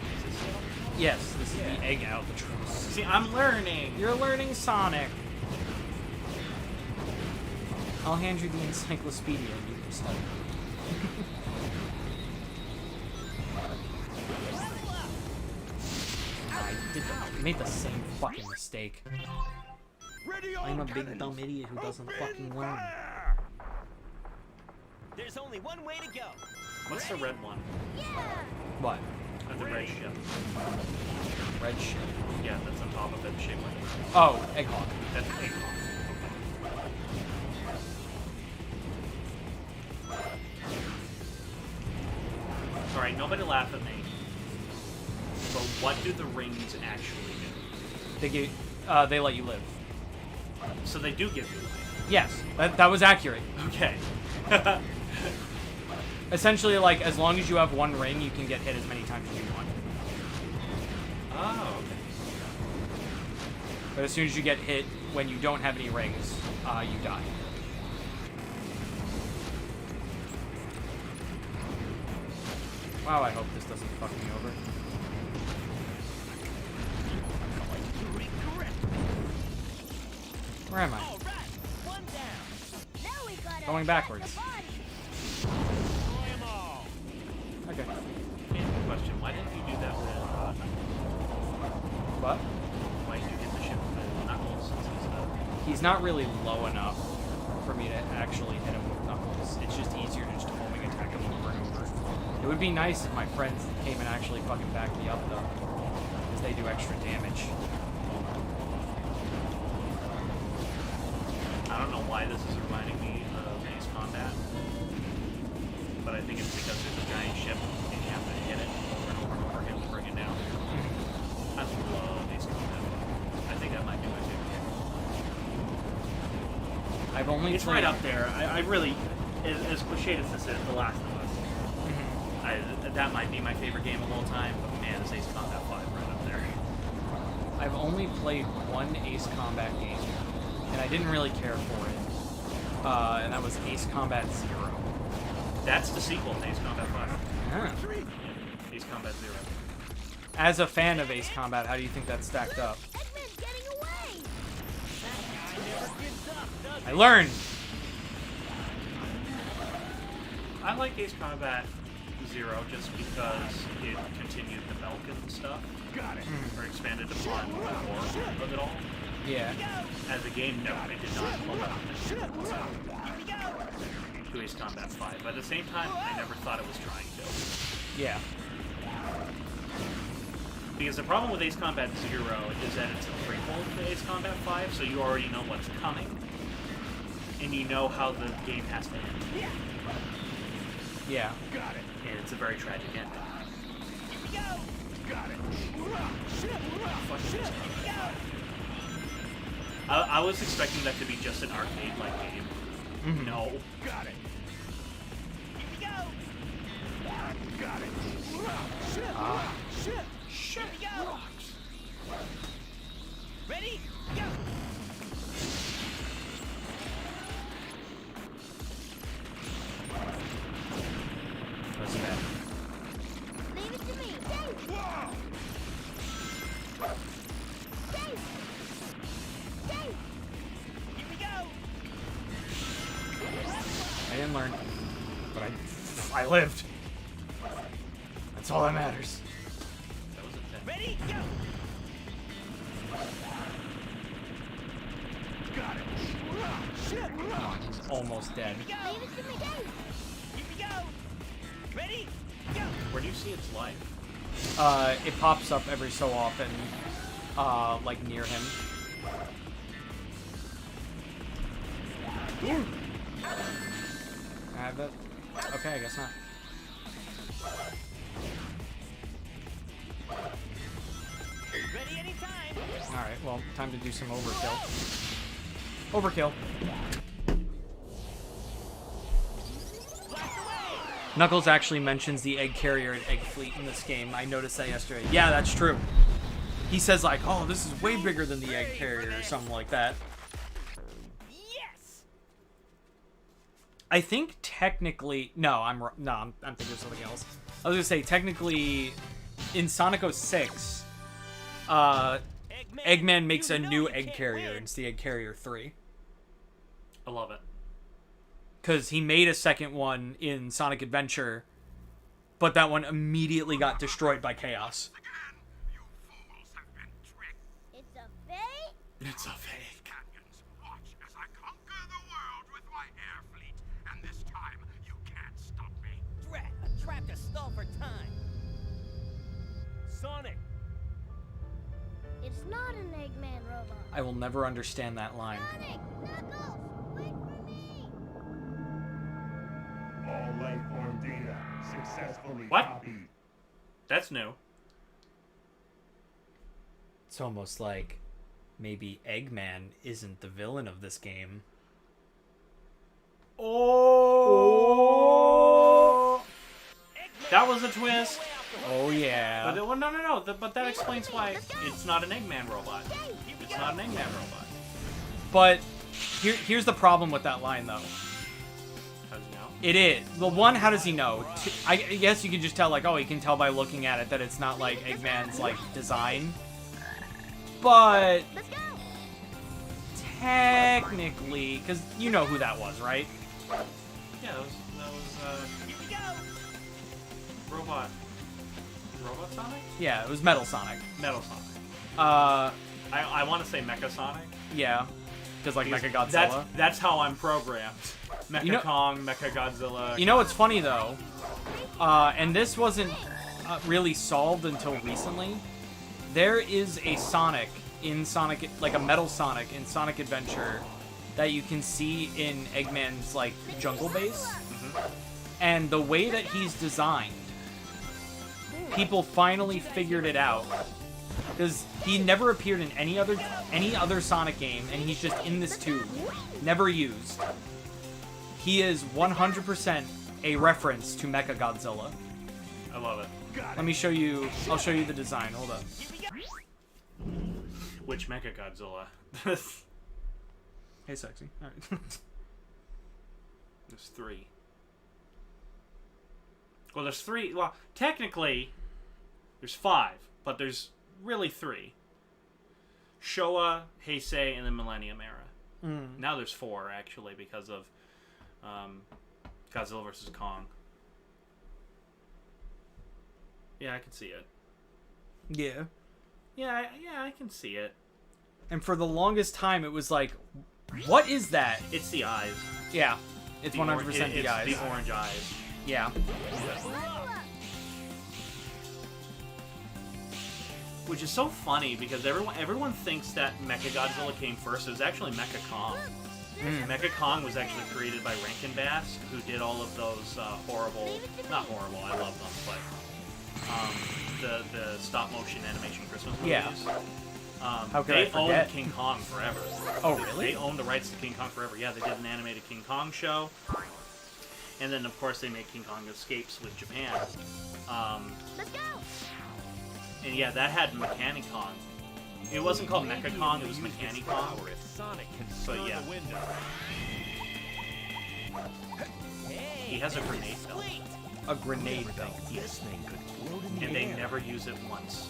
Yes, this is the egg albatross. See, I'm learning. You're learning Sonic. I'll hand you the encyclopedia and you can study. I made the same fucking mistake. Ready all I'm a cannons! big dumb idiot who doesn't fucking learn. There's only one way to go. What's the red one? What? The red ship. Red ship. Yeah, that's on top of it, shaped like a... Oh, Egghawk. That's Eggman. Alright, nobody laugh at me. But what do the rings actually do? They give, they let you live. So they do give you life. Yes, that was accurate. Okay. Essentially, like, as long as you have one ring, you can get hit as many times as you want. Oh, okay. But as soon as you get hit when you don't have any rings, you die. Wow, I hope this doesn't fuck me over. Where am I? All right, one down. Now we gotta Going attack backwards. the body. Destroy 'em all. Okay. Yeah, but question. Why didn't you do that with What? Why did you get the ship with Knuckles since He's not really low enough for me to actually hit him with Knuckles. It's just easier to just homing attack him over and over. It would be nice if my friends came and actually fucking backed me up, though. Because they do extra damage. I don't know why this is reminding me of Ace Combat. But I think it's because there's a giant ship and you have to hit it over and over and over again to bring it down. I love Ace Combat. I think that might be my favorite game. I've only It's right up there. I really, as cliched as this is, The Last of Us. That might be my favorite game of all time, but man, is Ace Combat 5 right up there. I've only played one Ace Combat game, and I didn't really care for it. And that was Ace Combat 0. That's the sequel to Ace Combat 5. Yeah. Ace Combat 0. As a fan of Ace Combat, how do you think that stacked up? Eggman's getting away! I learned! I like Ace Combat 0 just because it continued the Belkin stuff. Got it. Or expanded upon more of it all. Yeah. As a game, no, it did not hold up to Ace Combat 5. But at the same time, I never thought it was trying to. Yeah. Because the problem with Ace Combat 0 is that it's a prequel to Ace Combat 5, so you already know what's coming. And you know how the game has to end. Yeah. Got it. And it's a very tragic ending. Here we go. Got it. I was expecting that to be just an arcade-like game. No. Got it. Here we go. Got it. Here we go. Ready? Go. That's bad. Leave it to me! Dave! Dave! Dave! Here we go. I didn't learn, but I lived. That's all that matters. That was a 10. Ready? Go. Got it. Come on, he's almost dead. Here we go. Leave it to me, Dave! Here we go. Ready? Go. Where do you see its life? It pops up every so often, like near him. But okay, I guess not. Ready anytime. Alright, well, time to do some overkill. Overkill. Knuckles actually mentions the egg carrier and egg fleet in this game. I noticed that yesterday. Yeah, that's true. He says like, oh, this is way bigger than the egg carrier or something like that. Yes. I think technically... No, I'm thinking of something else. I was going to say, technically, in Sonic 06, Eggman makes a new egg carrier. It's the Egg Carrier 3. I love it. Because he made a second one in Sonic Adventure, but that one immediately got destroyed by Chaos. Again, you fools have been tricked. It's a fake? It's a fake. Canyons, watch as I conquer the world with my air fleet. And this time, you can't stop me. Drat, a trap to stall for time. Sonic! It's not an Eggman robot. I will never understand that line. Sonic! Knuckles! Wait for me! All life form data successfully What? copied. That's new. It's almost like maybe Eggman isn't the villain of this game. Oh! That was a twist. Oh yeah. But well, no. But that explains why it's not an Eggman robot. It's not an Eggman robot. But here's the problem with that line though. How does he know? It is. The one, how does he know? I guess you can just tell, like, oh, he can tell by looking at it that it's not, like, Eggman's, like, design. But Let's go! technically, because you know who that was, right? Yeah, that was Here we go. robot. Robot Sonic? Yeah, it was Metal Sonic. Metal Sonic. I want to say Mecha Sonic. Yeah. Because, like, Because Mecha Godzilla. That's how I'm programmed. Mecha Kong, Mecha Godzilla. You know what's funny, though? And this wasn't really solved until recently. There is a Sonic in Sonic, like a Metal Sonic in Sonic Adventure that you can see in Eggman's, like, jungle base. And the way that he's designed, people finally figured it out. Because he never appeared in any other Sonic game, and he's just in this tube. Never used. He is 100% a reference to Mecha Godzilla. I love it. Let me show you. I'll show you the design. Hold up. Which Mecha Godzilla? Hey, sexy. All right. There's 3. Well, there's 3. Well, technically, there's 5, but there's really 3. Showa, Heisei, and the Millennium Era. Now there's 4, actually, because of Godzilla vs. Kong. Yeah, I can see it. Yeah. Yeah, I can see it. And for the longest time, it was like, what is that? It's the eyes. Yeah. It's 100% the eyes. It's the orange eyes. Yeah. Which is so funny because everyone thinks that Mechagodzilla came first. It was actually Mecha Kong. Mecha Kong was actually created by Rankin Bass, who did all of those horrible, not horrible, I love them, but the stop motion animation Christmas movies. Yeah. How could I they forget? owned King Kong forever. Oh, really? They owned the rights to King Kong forever. Yeah, they did an animated King Kong show. And then, of course, they made King Kong Escapes with Japan. Let's go. And yeah, that had Mechanic Kong. It wasn't called Mecha Kong, it was Mechanic Kong. But yeah. He has a grenade belt. A grenade belt. Yes. And they never use it once.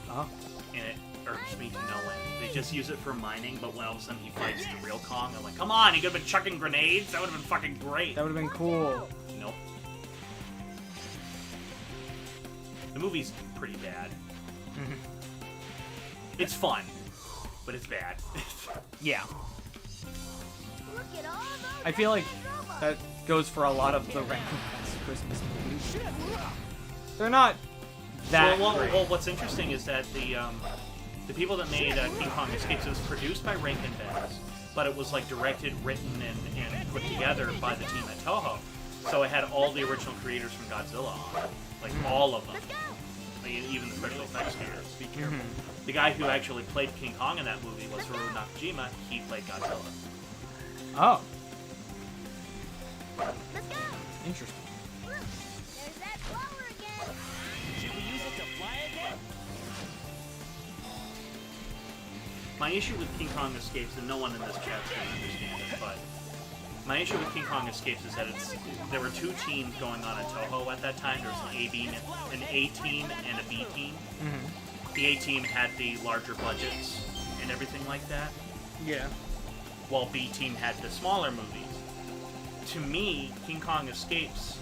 Huh? And it irks me to no end. They just use it for mining, but when all of a sudden he fights the real Kong, I'm like, come on, he could have been chucking grenades? That would have been fucking great. That would have been cool. Nope. The movie's pretty bad. It's fun, but it's bad. Yeah. Look at all those I feel like robots. that goes for a lot of the Rankin Bass Christmas movies. They're not that great. Well, what's interesting is that the people that made King Kong Escapes, it was produced by Rankin Bass, but it was like directed, written, and put together by the team at Toho. So it had all the original creators from Godzilla on it. Like, all of them. Like, even the special effects guys. Be careful. The guy who actually played King Kong in that movie was Haruo Nakajima. He played Godzilla. Oh. Let's go. Interesting. There's that blower again. Should we use it to fly again? My issue with King Kong Escapes, and no one in this chat's going to understand it, but my issue with King Kong Escapes is that there were 2 teams going on at Toho at that time. There was an A team and a B team. The A team had the larger budgets and everything like that, Yeah. while B team had the smaller movies. To me, King Kong Escapes,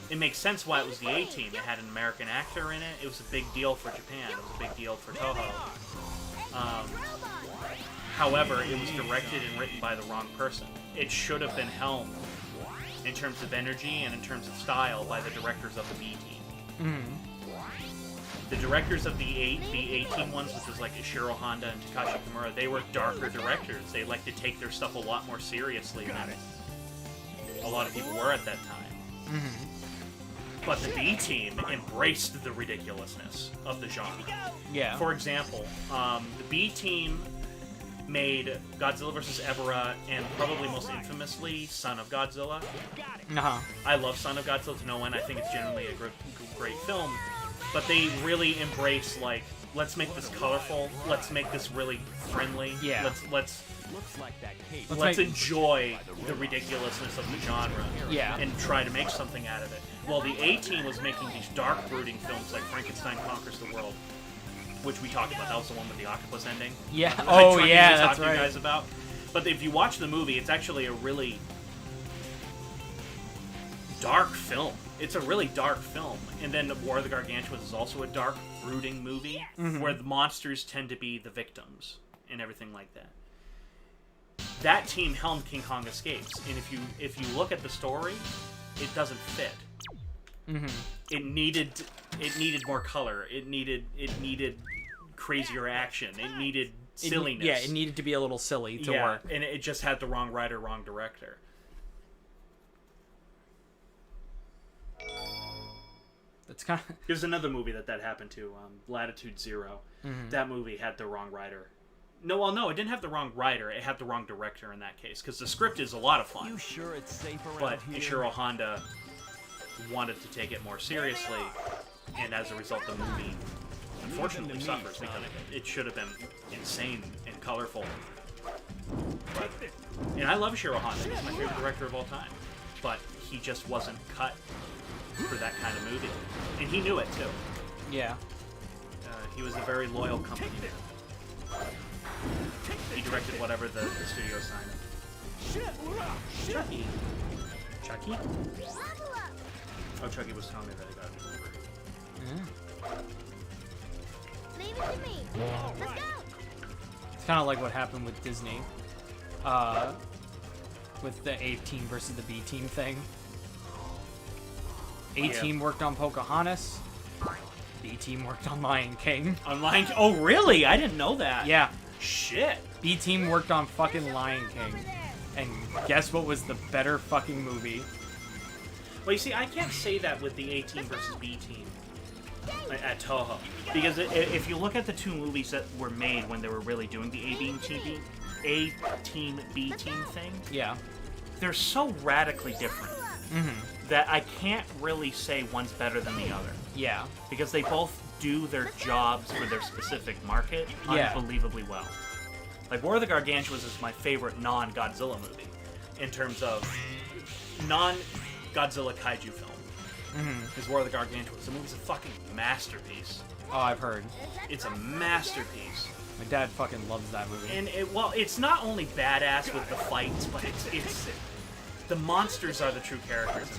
it makes sense why it was the A team. It had an American actor in it. It was a big deal for Japan. It was a big deal for Toho. However, it was directed and written by the wrong person. It should have been helmed in terms of energy and in terms of style by the directors of the B team. The directors of the A team ones, which was like Ishiro Honda and Takashi Kimura, they were darker directors. They liked to take their stuff a lot more seriously than a lot of people were at that time. But the B team embraced the ridiculousness of the genre. Yeah. For example, the B team made Godzilla vs. Ebirah and probably most infamously Son of Godzilla. I love Son of Godzilla to no end. I think it's generally a great film. But they really embrace, like, let's make this colorful. Let's make this really friendly. Yeah. Let's Looks like that case. let's enjoy the ridiculousness of the genre. Yeah. And try to make something out of it. While the A team was making these dark, brooding films like Frankenstein Conquers the World, which we talked about. That was the one with the octopus ending. Yeah. I Oh, tried yeah, to talk that's to you right. guys about. But if you watch the movie, it's actually a really dark film. It's a really dark film. And then War of the Gargantuas is also a dark, brooding movie where the monsters tend to be the victims and everything like that. That team helmed King Kong Escapes, and if you look at the story, it doesn't fit. It needed more color. It needed crazier action. It needed silliness. It needed to be a little silly to work. And it just had the wrong writer, wrong director. That's kind of... There's another movie that happened to, Latitude Zero. That movie had the wrong writer. No, it didn't have the wrong writer. It had the wrong director in that case, because the script is a lot of fun. You sure it's safe around But here? Ishiro Honda wanted to take it more seriously, and as a result, the movie unfortunately suffers because it should have been insane and colorful. But, and I love Ishiro Honda. He's my favorite director of all time. But he just wasn't cut for that kind of movie. And he knew it, too. Yeah. He was a very loyal company man. He directed whatever the studio signed him. Chucky? Oh, Chucky was telling me that he got it over. Leave it to me. Let's go. It's kind of like what happened with Disney. With the A team versus the B team thing. A team worked on Pocahontas. B team worked on Lion King. Oh, really? I didn't know that. Yeah. Shit. B team worked on fucking Lion King. And guess what was the better fucking movie? Well, you see, I can't say that with the A team versus B team at Toho, because if you look at the two movies that were made when they were really doing the A team B team thing, they're so radically different that I can't really say one's better than the other. Yeah, because they both do their jobs for their specific market unbelievably well. Like War of the Gargantuas is my favorite non-Godzilla movie in terms of non-Godzilla kaiju film. Because War of the Gargantuas, the movie's a fucking masterpiece. Oh, I've heard. It's a masterpiece. My dad fucking loves that movie. And it's not only badass with the fights, but it's the monsters are the true characters.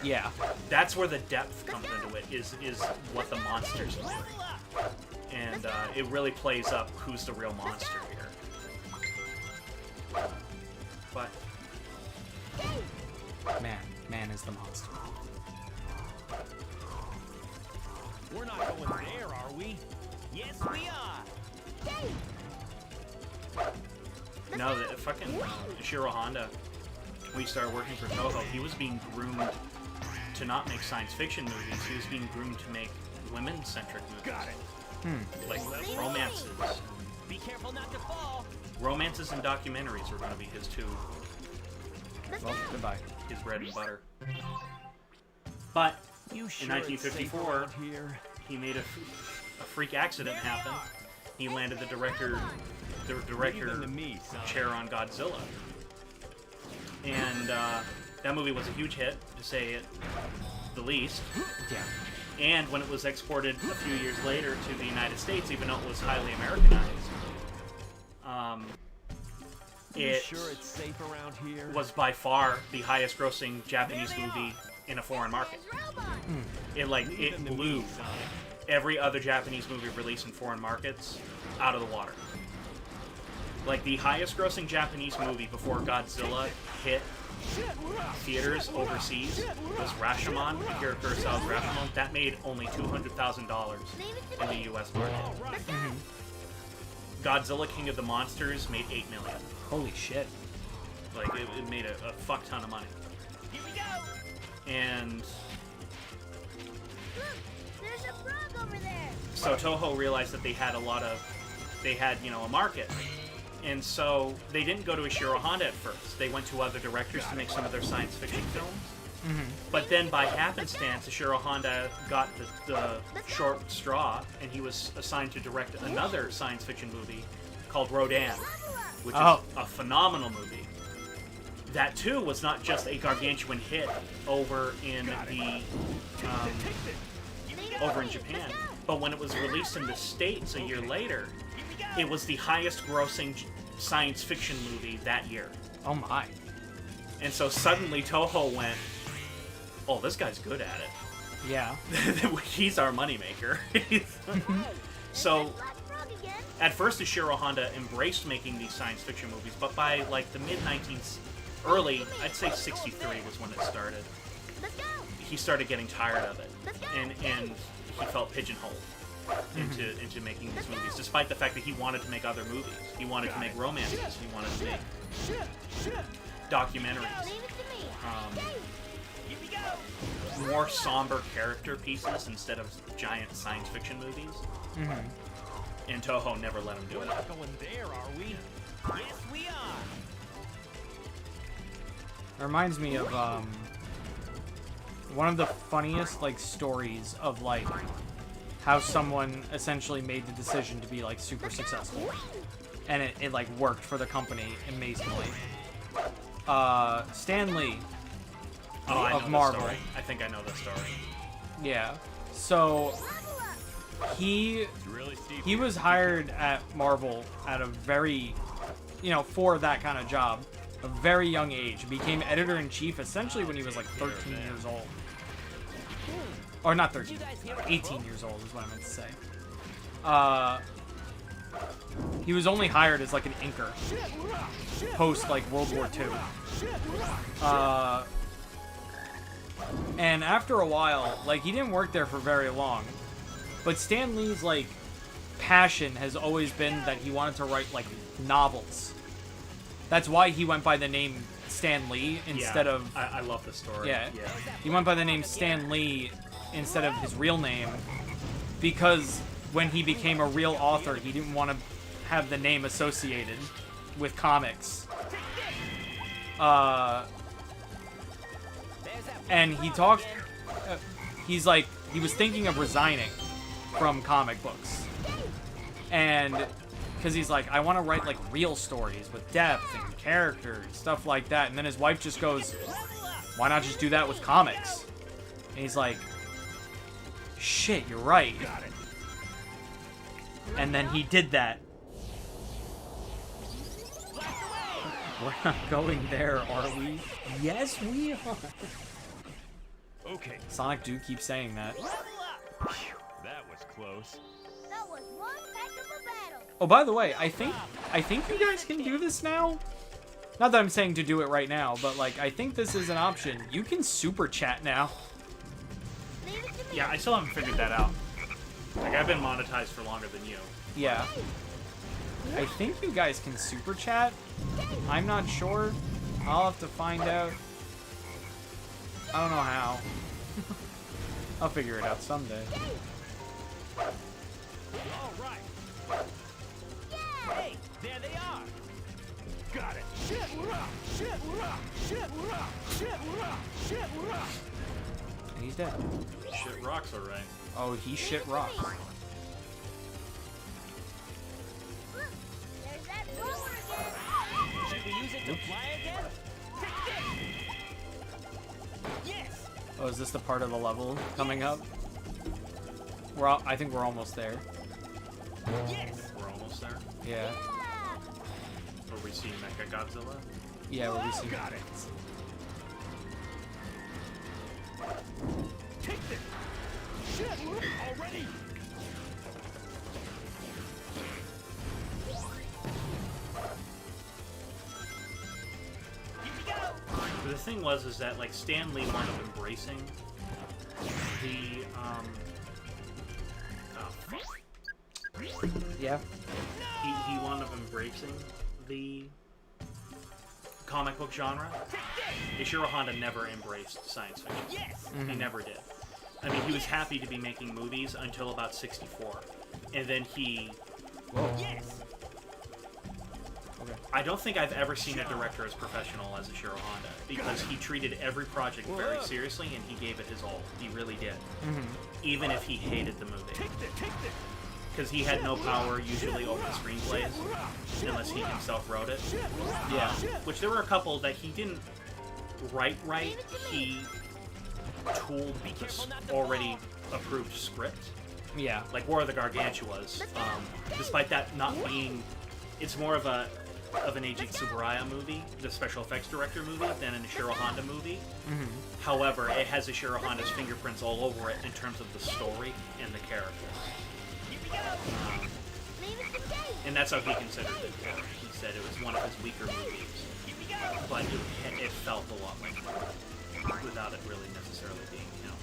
Yeah. That's where the depth comes into it, is what the monsters are. And it really plays up who's the real monster here. But man is the monster. We're not going there, are we? Yes, we are. no, the fucking Ishiro Honda, when he started working for Toho, he was being groomed to not make science fiction movies. He was being groomed to make women-centric movies. Got it. Like romances. Be careful not to fall. Romances and documentaries were going to be his two. Well, goodbye. His bread and butter. But You in sure 1954, it's safe around here? he made a freak accident happen. He landed the director chair on Godzilla. And that movie was a huge hit, to say it the least. Yeah. And when it was exported a few years later to the United States, even though it was highly Americanized, it Sure it's safe around here? was by far the highest grossing Japanese movie in a foreign market. It blew every other Japanese movie released in foreign markets out of the water. Like, the highest grossing Japanese movie before Godzilla hit theaters overseas was Rashomon, Akira Kurosawa's Rashomon. That made only $200,000 in the US market. Godzilla King of the Monsters made $8 million. Holy shit. Like, it made a fuck ton of money. Here we go. And Look, there's a frog over there. so Toho realized that they had a market. And so they didn't go to Ishiro Honda at first. They went to other directors to make some of their science fiction films. But then by happenstance, Ishiro Honda got the short straw, and he was assigned to direct another science fiction movie called Rodan, which is a phenomenal movie. That too was not just a gargantuan hit over in Japan, but when it was released in the States a year later, it was the highest grossing science fiction movie that year. Oh my. And so suddenly Toho went, oh, this guy's good at it. Yeah. He's our moneymaker. So, at first, Ishiro Honda embraced making these science fiction movies, but by like the mid-19th, I'd say 63 was when it started. He started getting tired of it, and he felt pigeonholed into making these movies, despite the fact that he wanted to make other movies. He wanted to make romances. He wanted to make documentaries. More somber character pieces instead of giant science fiction movies. And Toho never let him do it. We're not going there, are we? Yes, we are. It reminds me of one of the funniest like stories of like how someone essentially made the decision to be like super successful, and it like worked for the company amazingly. Stan Lee of Marvel. Story. I think I know the story. Yeah. So he was hired at Marvel at a very, for that kind of job, a very young age. Became editor-in-chief essentially when he was like 13 years old. Or not 13, 18 years old is what I meant to say. He was only hired as like an inker post like World War II. And after a while, like, he didn't work there for very long. But Stan Lee's like passion has always been that he wanted to write like novels. That's why he went by the name Stan Lee instead of... I love the story. Yeah. He went by the name Stan Lee instead of his real name because when he became a real author, he didn't want to have the name associated with comics. And he talked... he's like... He was thinking of resigning from comic books. And... Because he's like, I want to write, like, real stories with depth and character and stuff like that. And then his wife just goes, why not just do that with comics? And he's like, shit, you're right. And then he did that. We're not going there, are we? Yes, we are. Okay. Sonic do keep saying that. That was close. That was one heck of a battle. Oh, by the way, I think you guys can do this now. Not that I'm saying to do it right now, but like I think this is an option. You can super chat now. Yeah, I still haven't figured that out. Like, I've been monetized for longer than you. Yeah. I think you guys can super chat. I'm not sure. I'll have to find out. I don't know how. I'll figure it out someday. All right. Hey, there they are. Got it. Shit, rock, shit, rock, shit, rock, shit, rock, shit, rock. And he's dead. Shit rocks, alright. Oh, he shit rocks. Look, there's that roller again. Should we use it to fly again? Take this. Yes. Oh, is this the part of the level coming up? I think we're almost there. Yes. We're almost there. Yeah. Where we see Mecha Godzilla. Yeah, where we see. Got it. Take this. Shit, already. Here we go. But the thing is that like Stan Lee wound up embracing the Yeah. he wound up embracing the comic book genre. Ishiro Honda never embraced science fiction. Yes. He never did. I mean, he was happy to be making movies until about 64. And then he... Yes. Okay. I don't think I've ever seen a director as professional as Ishiro Honda, because he treated every project very seriously and he gave it his all. He really did. Even if he hated the movie. Because he had no power usually over the screenplays, unless he himself wrote it. Yeah. Which there were a couple that he didn't write right. He tooled the already approved script. Yeah. Like War of the Gargantuas. Despite that not being... It's more of a of an Eiji Tsuburaya movie, the special effects director movie, than an Ishiro Honda movie. However, it has Ishiro Honda's fingerprints all over it in terms of the story and the characters. And that's how he considered it. He said it was one of his weaker movies, but it felt a lot like it, without it really necessarily being, you know.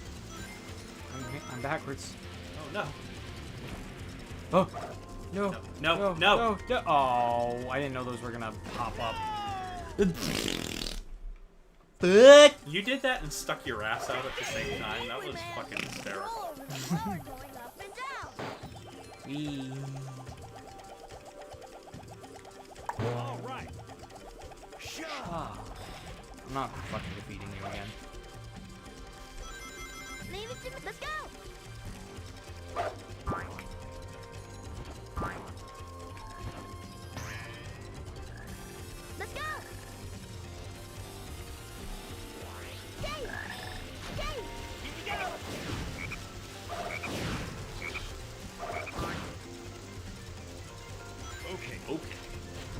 I'm backwards. Oh no. Oh. No. No. No. Oh, I didn't know those were gonna pop up. You did that and stuck your ass out at the same time. That was fucking hysterical. All right. I'm not fucking defeating you again. Let's go. Let's go. Dave. Here we go.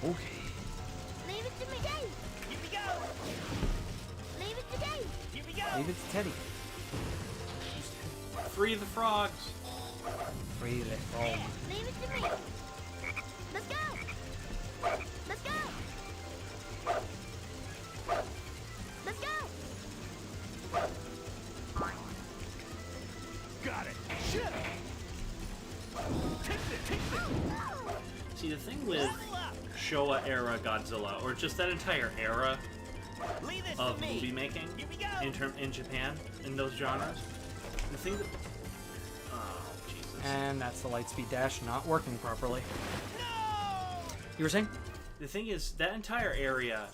Okay. Leave it to me, Dave. Here we go. Leave it to Dave. Here we go. Leave it to Teddy. Free the frogs. Free the frog. Leave it to me. Let's go. Let's go. Let's go. Got it. Shit. See, the thing with Showa era Godzilla, or just that entire era of movie making in Japan, in those genres, the thing that... Oh, Jesus. And that's the Lightspeed Dash not working properly. You were saying? The thing is, that entire area,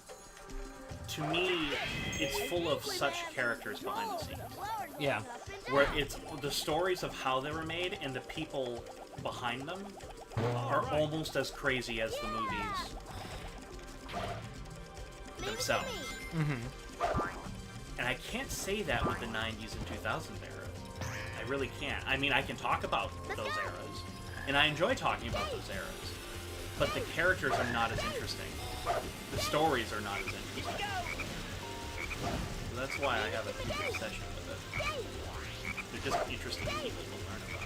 to me, it's full of such characters behind the scenes. Yeah. Where it's the stories of how they were made and the people behind them are almost as crazy as the movies themselves. And I can't say that with the 90s and 2000s era. I really can't. I mean, I can talk about those eras, and I enjoy talking about those eras, but the characters are not as interesting. The stories are not as interesting. So that's why I have a huge obsession with it. They're just interesting people to learn about.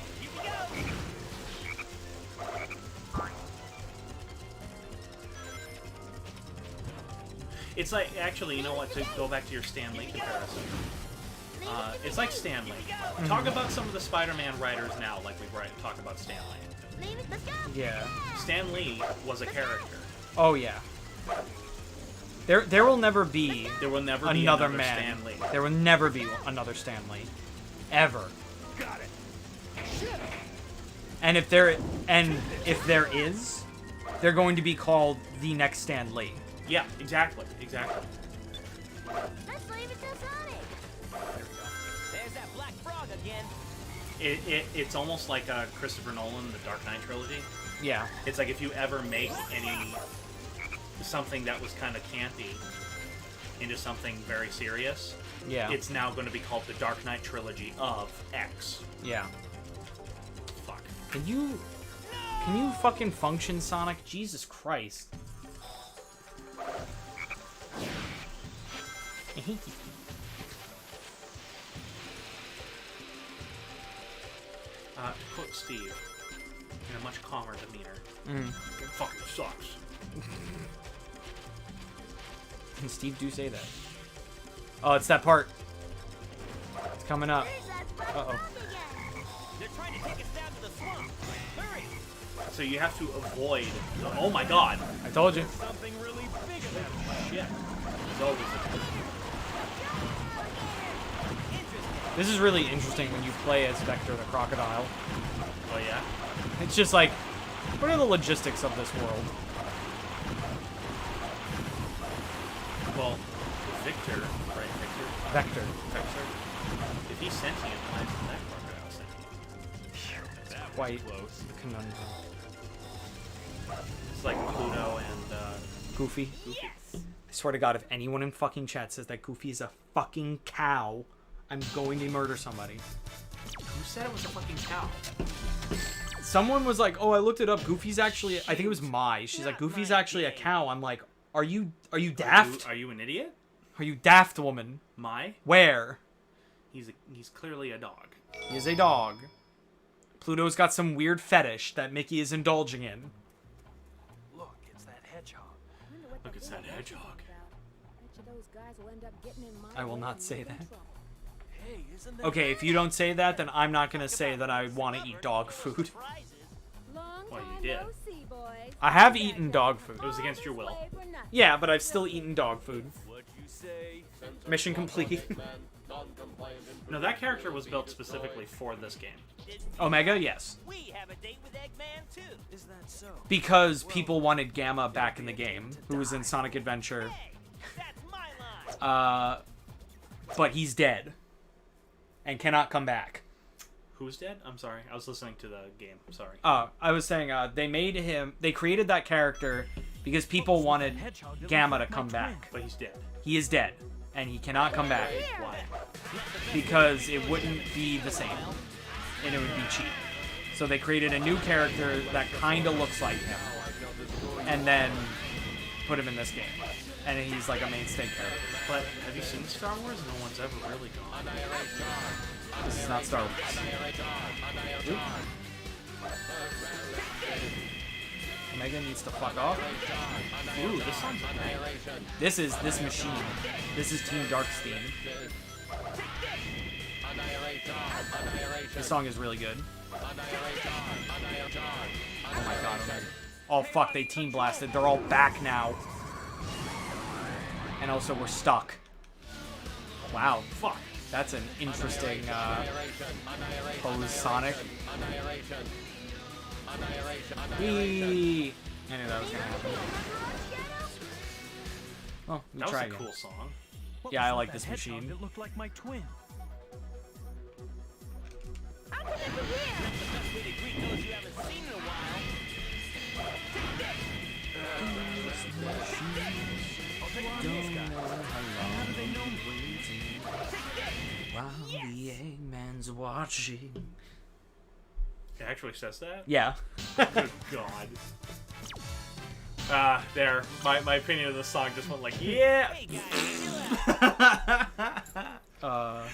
It's like, actually, you know what, to go back to your Stan Lee comparison, it's like Stan Lee. Talk about some of the Spider-Man writers now, like we talk about Stan Lee. Yeah. Stan Lee was a character. Oh yeah. There will never be another man. Stan Lee. There will never be another Stan Lee, ever. Got it. And if there is, they're going to be called the next Stan Lee. Yeah, exactly. Let's leave it to Sonic. There's that black frog again. It's almost like Christopher Nolan, the Dark Knight trilogy. Yeah. It's like if you ever make something that was kind of campy into something very serious, yeah, it's now going to be called the Dark Knight trilogy of X. Yeah. Fuck. Can you fucking function, Sonic? Jesus Christ. To quote Steve, in a much calmer demeanor, it fucking sucks. And Steve do say that. Oh, it's that part. It's coming up. Uh-oh. They're trying to take us down to the swamp. Hurry! So you have to avoid... Oh my god! I told you. Something really big about Shit. It's always This is really interesting when you play as Vector the Crocodile. Oh yeah? It's just like, what are the logistics of this world? Well, Victor, right? Vector. If he's sentient, why isn't that crocodile sentient? Quite close. Conundrum. It's like Pluto and Goofy. I swear to God, if anyone in fucking chat says that Goofy is a fucking cow, I'm going to murder somebody. Who said it was a fucking cow? Someone was like, "Oh, I looked it up. Goofy's actually, I think it was Mai. She's like, Goofy's actually a cow." I'm like, "Are you daft? Are you an idiot? Are you daft, woman? Mai? Where? He's clearly a dog. He is a dog. Pluto's got some weird fetish that Mickey is indulging in. Look, it's that hedgehog. Look, it's that hedgehog. I will not say that. Hey, isn't that Okay, if you don't say that, then I'm not gonna say that I want to eat dog food. Well, you did. I have eaten dog food. It was against your will. Yeah, but I've still eaten dog food. Mission complete. No, that character was built specifically for this game. Omega, yes. We have a date with Eggman too. Is that so? Because people wanted Gamma back in the game, who was in Sonic Adventure. Hey, that's my line. But he's dead. And cannot come back. Who's dead? I'm sorry. I was listening to the game. Sorry. I was saying, they created that character because people wanted Gamma to come back. But he's dead. He is dead. And he cannot come back. Why? Because it wouldn't be the same. And it would be cheap. So they created a new character that kind of looks like him. And then put him in this game. And he's like a mainstay character. But have you seen Star Wars? No one's ever really gone. This is not Star Wars. Oop. Omega needs to fuck off. Ooh, this song's This is this machine. This is Team Dark's theme. This song is really good. Oh my god, Omega. Oh fuck, they team blasted. They're all back now. And also we're stuck. Wow, fuck. That's an interesting pose, Sonic. Whee! I knew that was gonna happen. Well, we That was try a again. cool song. Yeah, I like this machine. It looked like my twin. How come it's here? Best way to greet those you haven't seen in a while. While the Eggman's watching. It actually says that? Yeah. Good God. There. My opinion of the song just went like, yeah! Hey guys, chill out.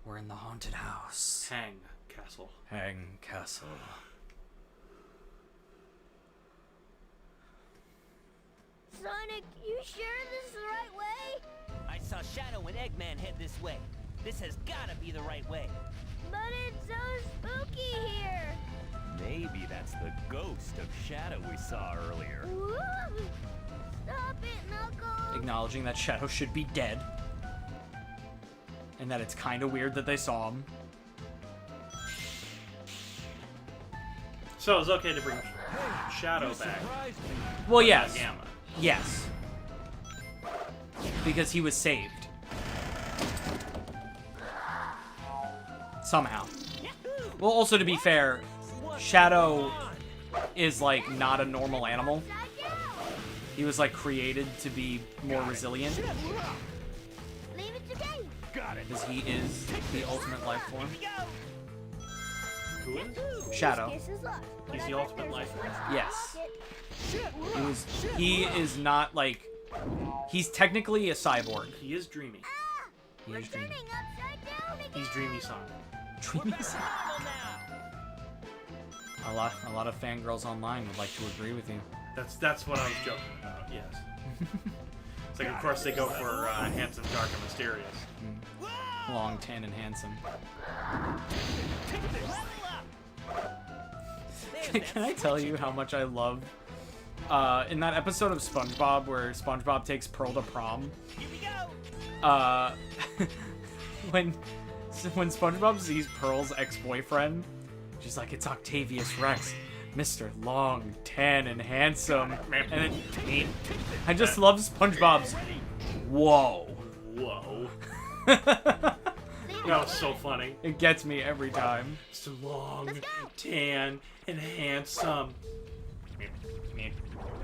We're in the haunted house. Hang Castle. Hang Castle. Sonic, you sure this is the right way? I saw Shadow and Eggman head this way. This has gotta be the right way. But it's so spooky here. Maybe that's the ghost of Shadow we saw earlier. Woo! Stop it, Knuckles. Acknowledging that Shadow should be dead. And that it's kind of weird that they saw him. So it's okay to bring Shadow back. Well, yes. Gamma. Yes. Because he was saved. Somehow. Well, also to be fair, Shadow is like not a normal animal. He was like created to be more resilient. Leave it to me. Because he is the ultimate life form. Who is? Shadow. Guess is luck. He's the ultimate life form. Yes. He is not like, he's technically a cyborg. He is dreamy. He We're is dreamy. turning upside down again. He's dreamy Sonic. Dreamy Sonic. A lot of fangirls online would like to agree with you. That's what I was joking about, yes. It's like, of course, they go for handsome, dark, and mysterious. Long, tan, and handsome. Can I tell you how much I love in that episode of SpongeBob where SpongeBob takes Pearl to prom? Here we go. When SpongeBob sees Pearl's ex-boyfriend, she's like, "It's Octavius Rex, Mr. Long, Tan, and Handsome." And then I just love SpongeBob's whoa. Whoa. That was so funny. It gets me every time. So long, tan, and handsome.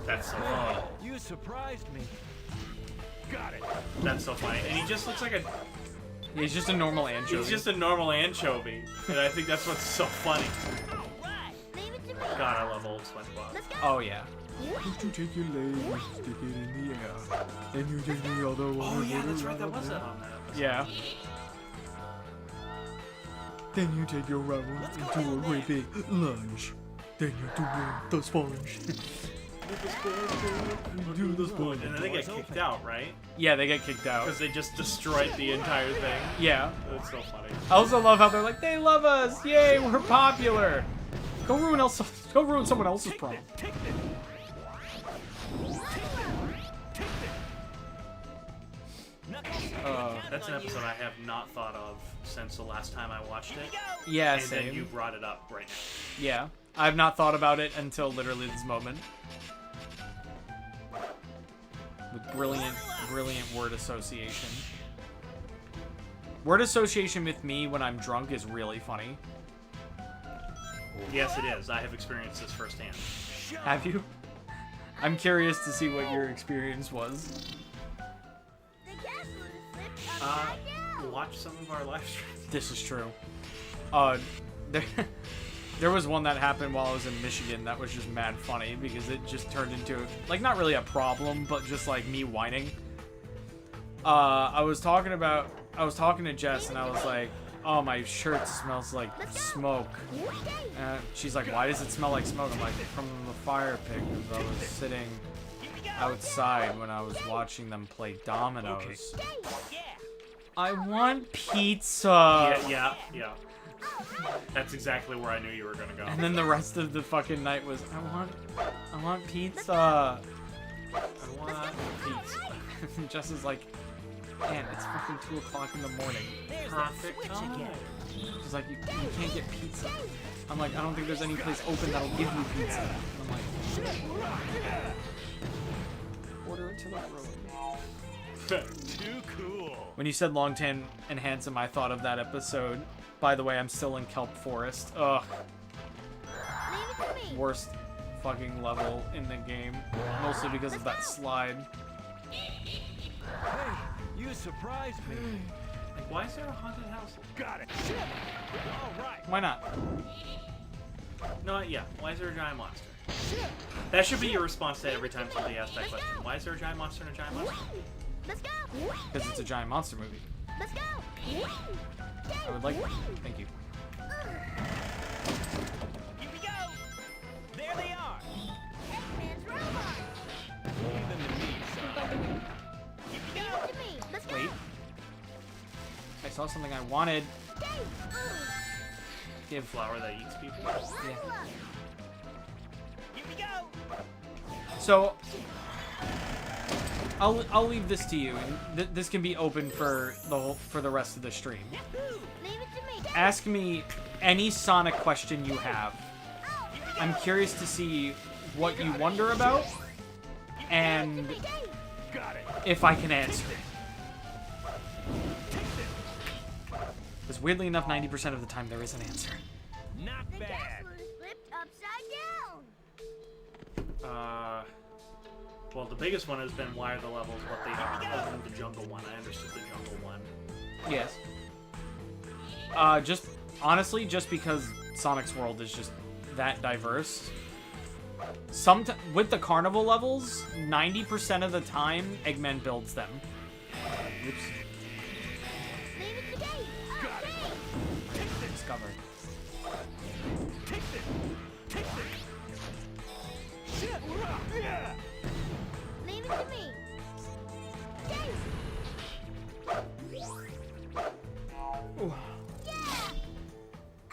That's so funny. You surprised me. Got it. That's so funny. And he just looks like a... He's just a normal anchovy. He's just a normal anchovy. And I think that's what's so funny. Leave it to me. God, I love old SpongeBob. Let's go. Oh, yeah. First you take your leg, stick it in the air. Then you take the other one. Oh, yeah, that's right. That was that on that episode. Yeah. Then you take your round into a great big lunge. Then you do the sponge. Do the sponge. And then they get kicked out, right? Yeah, they get kicked out. Because they just destroyed the entire thing. Yeah. That's so funny. I also love how they're like, they love us! Yay, we're popular! Go ruin someone else's prom. That's an episode I have not thought of since the last time I watched it. Yeah, And same. then you brought it up right now. Yeah. I've not thought about it until literally this moment. With brilliant word association. Word association with me when I'm drunk is really funny. Yes, it is. I have experienced this firsthand. Have you? I'm curious to see what your experience was. The castle is flipped upside down. Watch some of our live streams. This is true. There was one that happened while I was in Michigan that was just mad funny because it just turned into, like, not really a problem, but just like me whining. I was talking to Jess and I was like, oh, my shirt smells like smoke. She's like, why does it smell like smoke? I'm like, from the fire pit because I was sitting outside when I was watching them play dominoes. I want pizza. Yeah. That's exactly where I knew you were gonna go. And then the rest of the fucking night was, I want pizza. I want pizza. And Jess is like, man, it's fucking 2 o'clock in the morning. There's that Perfect switch time. again. She's like, you can't get pizza. I'm like, I don't think there's any place open that'll give you pizza. And I'm like, order it to the room. Too cool. When you said long tan and handsome, I thought of that episode. By the way, I'm still in Kelp Forest. Ugh. Leave it to me. Worst fucking level in the game. Mostly because of that slide. Hey, you surprised me. Like, why is there a haunted house? Got it. All right. Why not? No, yeah. Why is there a giant monster? That should be your response to every time somebody asks that question. Why is there a giant monster and a giant monster? Let's go. Because it's a giant monster movie. Let's go. I would like... Thank you. Here we go. There they are. Eggman's robot. Leave them to me, son. Here we Leave go. it to me. Let's go. Wait. I saw something I wanted. Give Flower that eats people. Yeah. Here we go. So... I'll leave this to you, and this can be open for the rest of the stream. Leave it to me. Ask me any Sonic question you have. I'm curious to see what you wonder about, and if I can answer it. Because weirdly enough, 90% of the time there is an answer. Not The bad. castle is flipped upside down. Well, the biggest one has been why are the levels what they are, other than the jungle one. I understood the jungle one. Yes. Just honestly, just because Sonic's world is just that diverse. With the carnival levels, 90% of the time, Eggman builds them. Oops. Leave it to me. Discovered. Leave it to me.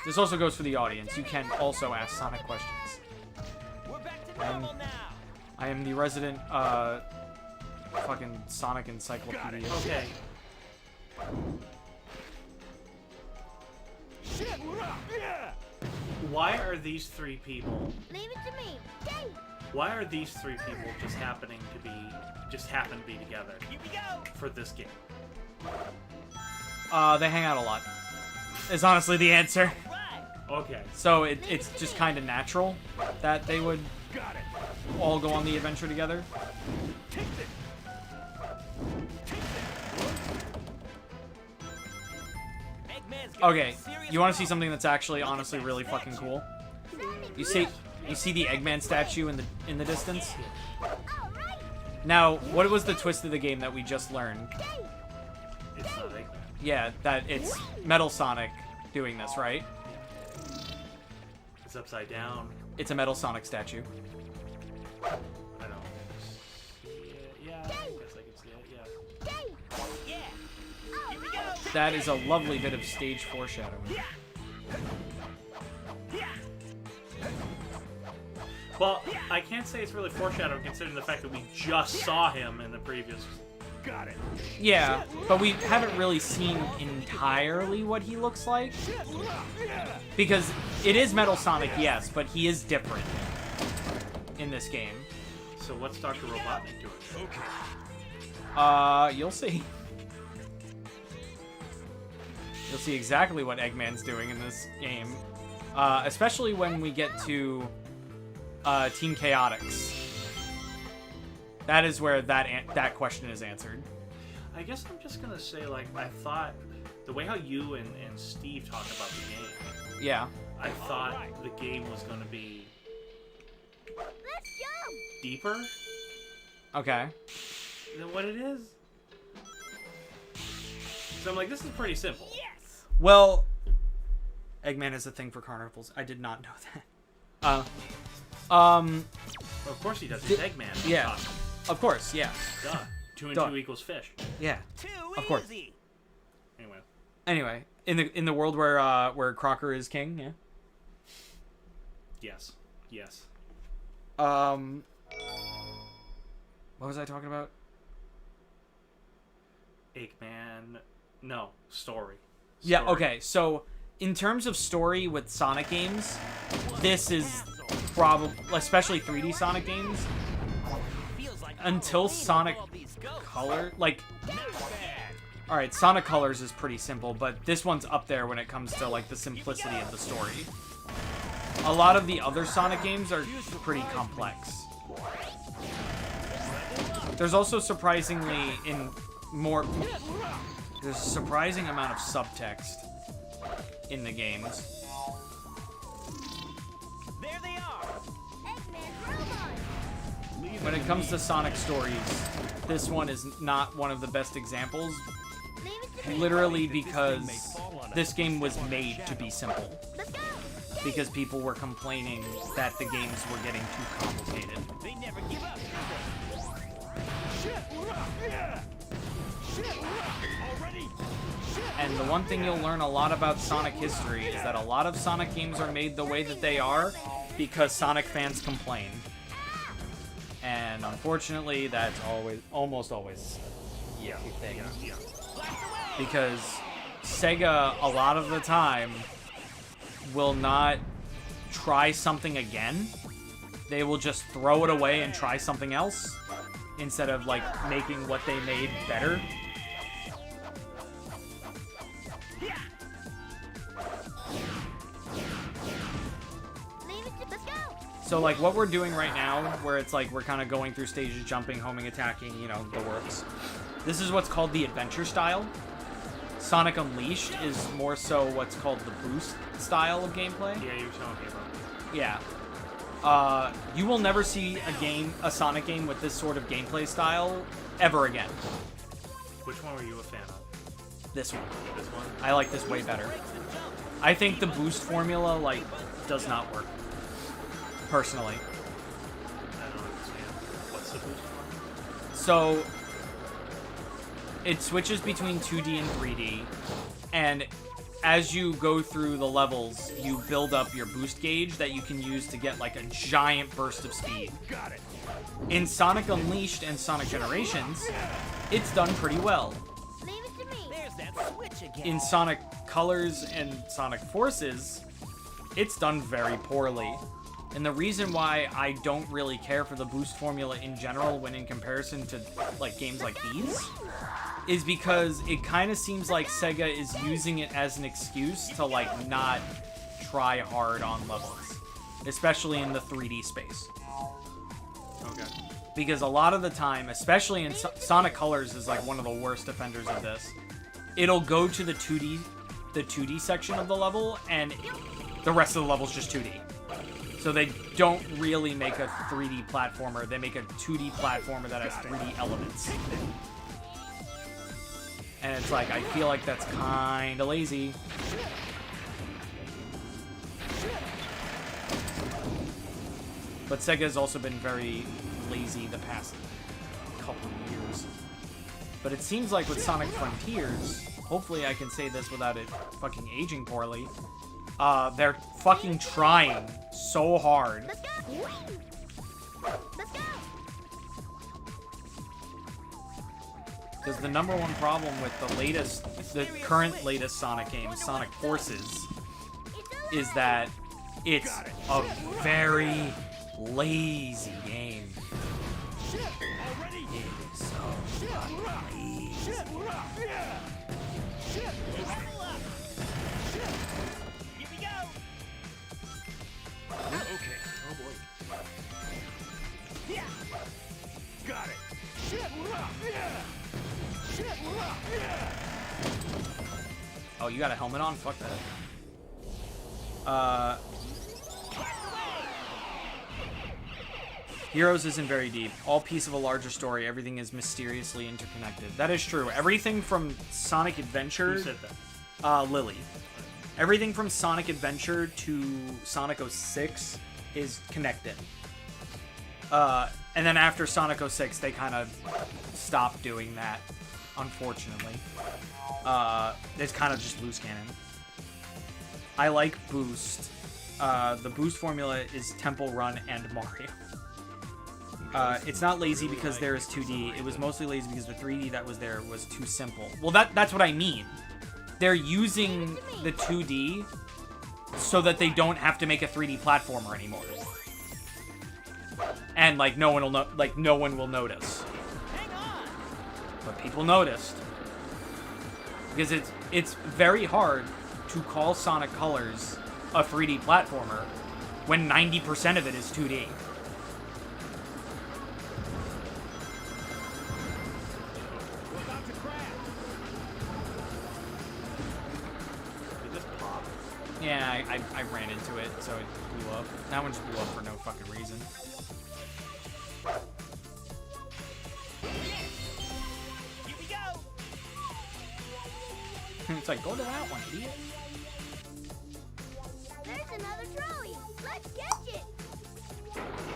This also goes for the audience. You can also ask Sonic questions. We're back to normal now. I am the resident, fucking Sonic encyclopedia. Okay. Why are these three people? Leave it to me. Why are these three people just happen to be together Here we go. for this game? They hang out a lot. Is honestly the answer. Right. Okay. So it's just kind of natural that they would all go on the adventure together. Okay, you want to see something that's actually honestly really fucking cool? You see the Eggman statue in the distance? Now, what was the twist of the game that we just learned? It's not Eggman. Yeah, that it's Metal Sonic doing this, right? It's upside down. It's a Metal Sonic statue. I don't see it. Yeah, I guess I can see it, yeah. Here we go. That is a lovely bit of stage foreshadowing. Well, I can't say it's really foreshadowing considering the fact that we just saw him in the previous... Got it. Yeah, but we haven't really seen entirely what he looks like. Because it is Metal Sonic, yes, but he is different in this game. So what's Dr. Robotnik doing? Okay. You'll see. You'll see exactly what Eggman's doing in this game. Especially when we get to Team Chaotix. That is where that question is answered. I guess I'm just gonna say, like, I thought the way how you and Steve talk about the game. Yeah. I thought the game was gonna be deeper Okay. than what it is. So I'm like, this is pretty simple. Yes. Well, Eggman is a thing for carnivals. I did not know that. Well, of course he does. He's Eggman. Yeah. Of course, yeah. Duh. 2 and Duh. 2 equals fish. Yeah. Too Of course. easy. Anyway. Anyway, in the world where Crocker is king, yeah. Yes. Yes. What was I talking about? Eggman. No. Story. Yeah, Story. okay. So, in terms of story with Sonic games, this is probably, especially 3D Sonic games, Feels like until Halloween Sonic with all these ghosts. Color, like, Not bad. alright, Sonic Colors is pretty simple, but this one's up there when it comes to, like, the simplicity of the story. A lot of the other Sonic games are pretty complex. There's also surprisingly there's a surprising amount of subtext in the games. There they are. When it comes to Sonic stories, this one is not one of the best examples, literally because this game was made to be simple. Because people were complaining that the games were getting too complicated. They never give up. And the one thing you'll learn a lot about Sonic history is that a lot of Sonic games are made the way that they are because Sonic fans complain. And unfortunately, that's almost always a thing. Because Sega, a lot of the time, will not try something again. They will just throw it away and try something else instead of, like, making what they made better. So, like, what we're doing right now, where it's like we're kind of going through stages, jumping, homing, attacking, you know, the works. This is what's called the adventure style. Sonic Unleashed is more so what's called the boost style of gameplay. Yeah, you were telling me about it. Yeah. You will never see a Sonic game with this sort of gameplay style ever again. Which one were you a fan of? This one. This one? I like this way better. I think the boost formula, like, does not work. Personally. I don't understand. What's the boost one? So, it switches between 2D and 3D, and as you go through the levels, you build up your boost gauge that you can use to get, like, a giant burst of speed. Got it. In Sonic Unleashed and Sonic Generations, it's done pretty well. There's that switch again. In Sonic Colors and Sonic Forces, it's done very poorly. And the reason why I don't really care for the boost formula in general when in comparison to, like, games like these is because it kind of seems like Sega is using it as an excuse to, like, not try hard on levels, especially in the 3D space. Okay. Because a lot of the time, especially in Sonic Colors is, like, one of the worst offenders of this, it'll go to the 2D the 2D section of the level, and the rest of the level's just 2D. So they don't really make a 3D platformer. They make a 2D platformer that has 3D elements. And it's like, I feel like that's kind of lazy. But Sega has also been very lazy the past couple of years. But it seems like with Sonic Frontiers, hopefully I can say this without it fucking aging poorly, they're fucking trying so hard. Let's go! Let's go! Because the number one problem with the current latest Sonic game, Sonic Forces, is that it's a very lazy game. It is so lazy. Here we go. Okay. Oh boy. Yeah. Got it. Oh, you got a helmet on? Fuck that. Heroes isn't very deep. All piece of a larger story. Everything is mysteriously interconnected. That is true. Everything from Sonic Adventure... Who said that? Lily. Everything from Sonic Adventure to Sonic 06 is connected. And then after Sonic 06, they kind of stopped doing that, unfortunately. It's kind of just loose cannon. I like Boost. The Boost formula is Temple Run and Mario. It's not lazy because there is 2D. It was mostly lazy because the 3D that was there was too simple. Well, that's what I mean. They're using the 2D so that they don't have to make a 3D platformer anymore. And like no one will notice. But people noticed. Because it's very hard to call Sonic Colors a 3D platformer when 90% of it is 2D. Yeah, I ran into it, so it blew up. That one just blew up for no fucking reason. Here we go. It's like, go to that one, idiot. There's another trolley. Let's catch it.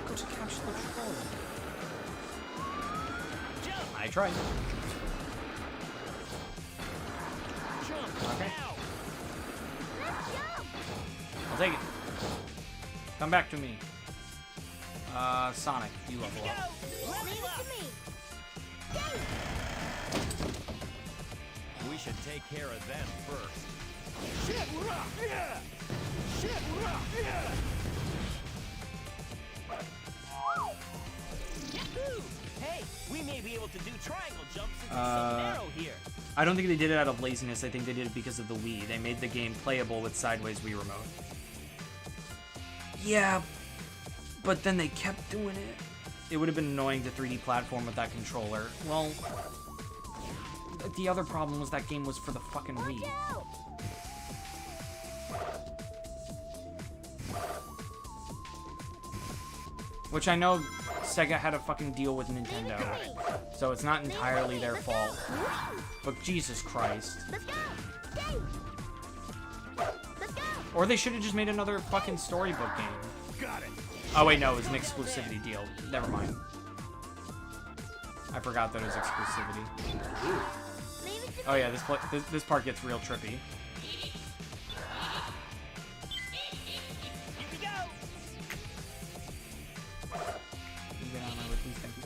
Go to catch the trolley. Jump. I tried. Jump. Okay. Now. Let's go. I'll take it. Come back to me. Sonic, you level Go. up. Leave it to me. We should take care of them first. Yahoo! Hey, we may be able to do triangle jumps since it's so narrow here. I don't think they did it out of laziness. I think they did it because of the Wii. They made the game playable with sideways Wii remote. Yeah, but then they kept doing it. It would have been annoying to 3D platform with that controller. Well, the other problem was that game was for the fucking Wii. Which I know Sega had a fucking deal with Nintendo, so it's not entirely their fault. But Jesus Christ. Let's go. Let's go. Or they should have just made another fucking storybook game. Got it. Oh wait, no, it was an exclusivity deal. Never mind. I forgot that it was exclusivity. Leave it to Oh yeah, this part gets real trippy. Here we go. You get out of my way, please, thank you.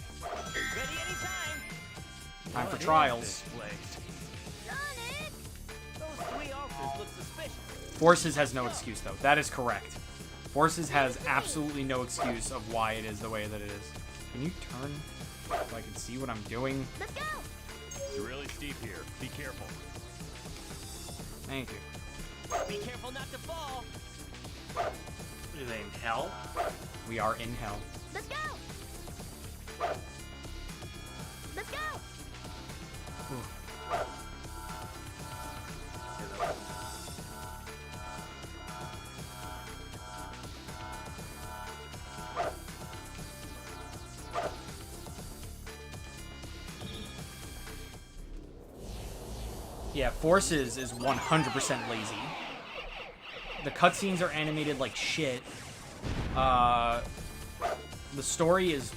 Ready anytime. Time for trials. This place. Sonic! Those three altars look suspicious. Forces has no excuse though. That is correct. Forces has absolutely no excuse of why it is the way that it is. Can you turn so I can see what I'm doing? Let's go. It's really steep here. Be careful. Thank you. Be careful not to fall. Are they in hell? We are in hell. Let's go. Let's go. Yeah, Forces is 100% lazy. The cutscenes are animated like shit. The story is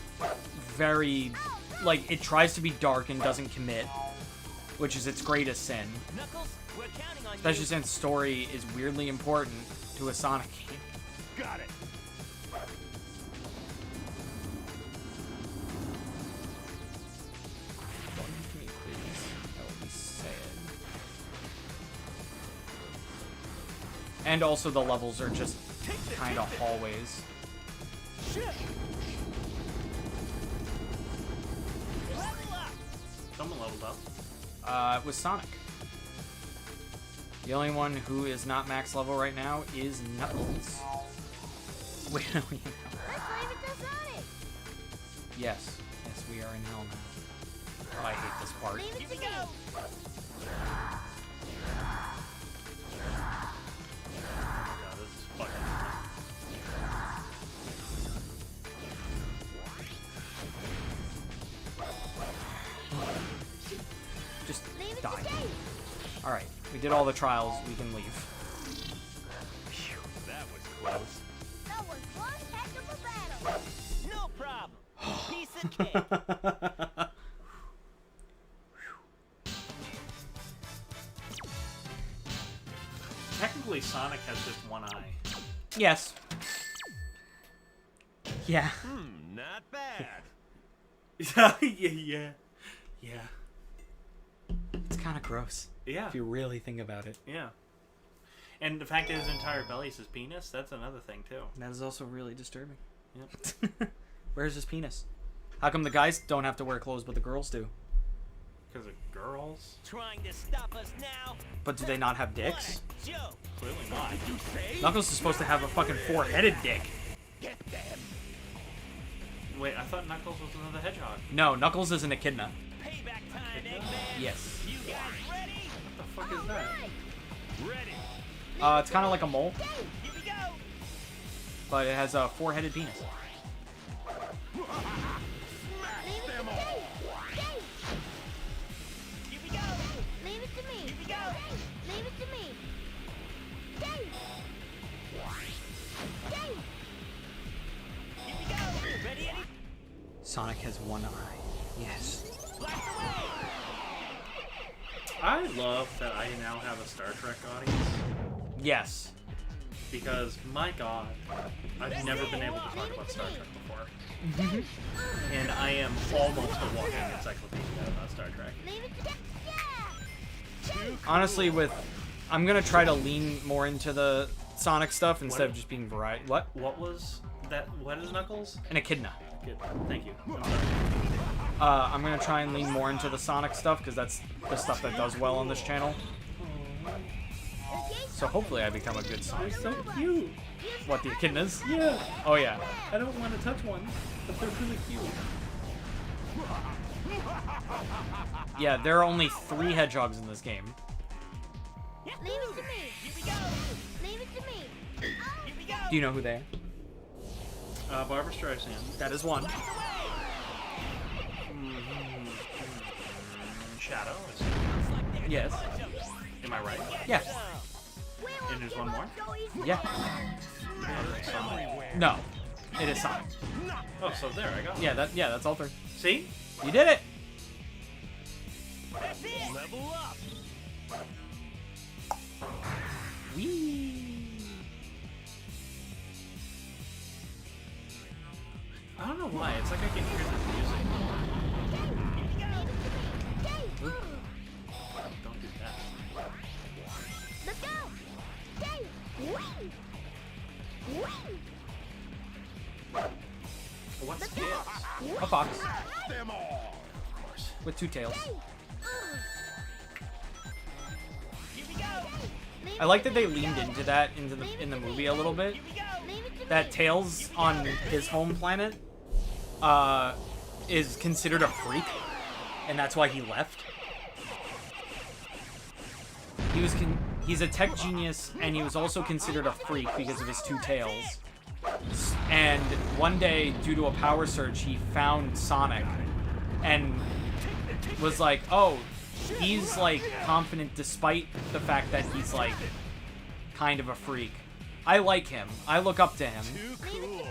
very... like, it tries to be dark and doesn't commit, which is its greatest sin. Knuckles, we're counting on Especially you. since story is weirdly important to a Sonic game. Got it. That would be sad. And also the levels are just kind of hallways. Someone leveled up. It was Sonic. The only one who is not max level right now is Knuckles. Wait, no, we Let's leave it to Sonic. Yes. Yes, we are in hell now. Oh, I hate this part. Leave it to me. God, this is fucking. Just Leave it die. to Dave. Alright, we did all the trials. We can leave. That was close. That was one heck of a battle. No problem. Piece of cake. Technically, Sonic has just one eye. Yes. Yeah. Not bad. yeah. It's kind of gross. Yeah. If you really think about it. Yeah. And the fact that his entire belly is his penis, that's another thing, too. That is also really disturbing. Yep. Where's his penis? How come the guys don't have to wear clothes but the girls do? Because of girls? Trying to stop us now? But do they not have dicks? What a joke. Clearly not. Knuckles is supposed to have a fucking four-headed dick. Get them. Wait, I thought Knuckles was another hedgehog. No, Knuckles is an echidna. Payback time, Eggman. Yes. You guys ready? What the fuck is that? Ready. It's kind of like a mole, Here we go. but it has a four-headed penis. Leave it to Dave. Dave. Here we go. Leave it to me. Here we go. Leave it to me. Dave. Dave. Here we go. Ready, Eddie? Sonic has one eye. Yes. Blast away. I love that I now have a Star Trek audience. Yes. Because, my god, I've never been able to talk about Star Trek before. And I am almost a walking encyclopedia about Star Trek. Leave it to Dave. Yeah. Honestly, I'm gonna try to lean more into the Sonic stuff instead of just being variety. What? What was that? What is Knuckles? An echidna. Good. Thank you. I'm gonna try and lean more into the Sonic stuff because that's the stuff that does well on this channel. So hopefully I become a good Sonic. So cute. What, the echidnas? Yeah. Oh yeah. I don't want to touch one, but they're really cute. Yeah, there are only 3 hedgehogs in this game. Leave it to me. Here we go. Leave it to me. Here we go. Do you know who they are? Barbara Streisand. That is one. Shadow. Yes. Am I right? Yeah. And there's one more? Yeah. No. It is Sonic. Oh, so there, I got it. Yeah, that's all 3. See? You did it! That's it. Level up. Whee! I don't know why. It's like I can hear the music. Don't do that. Let's go. Dave. Wing. Wing. What's Let's this? go. A fox Them all. Of course. with 2 tails. Here we go. I like that they leaned into that in the movie a little bit. Here we go. Leave it to That me. Tails on his home planet is considered a freak, and that's why he left. He's a tech genius, and he was also considered a freak because of his 2 tails. And one day, due to a power surge, he found Sonic and was like, "Oh, he's like confident despite the fact that he's like kind of a freak. I like him. I look up to him. Too cool.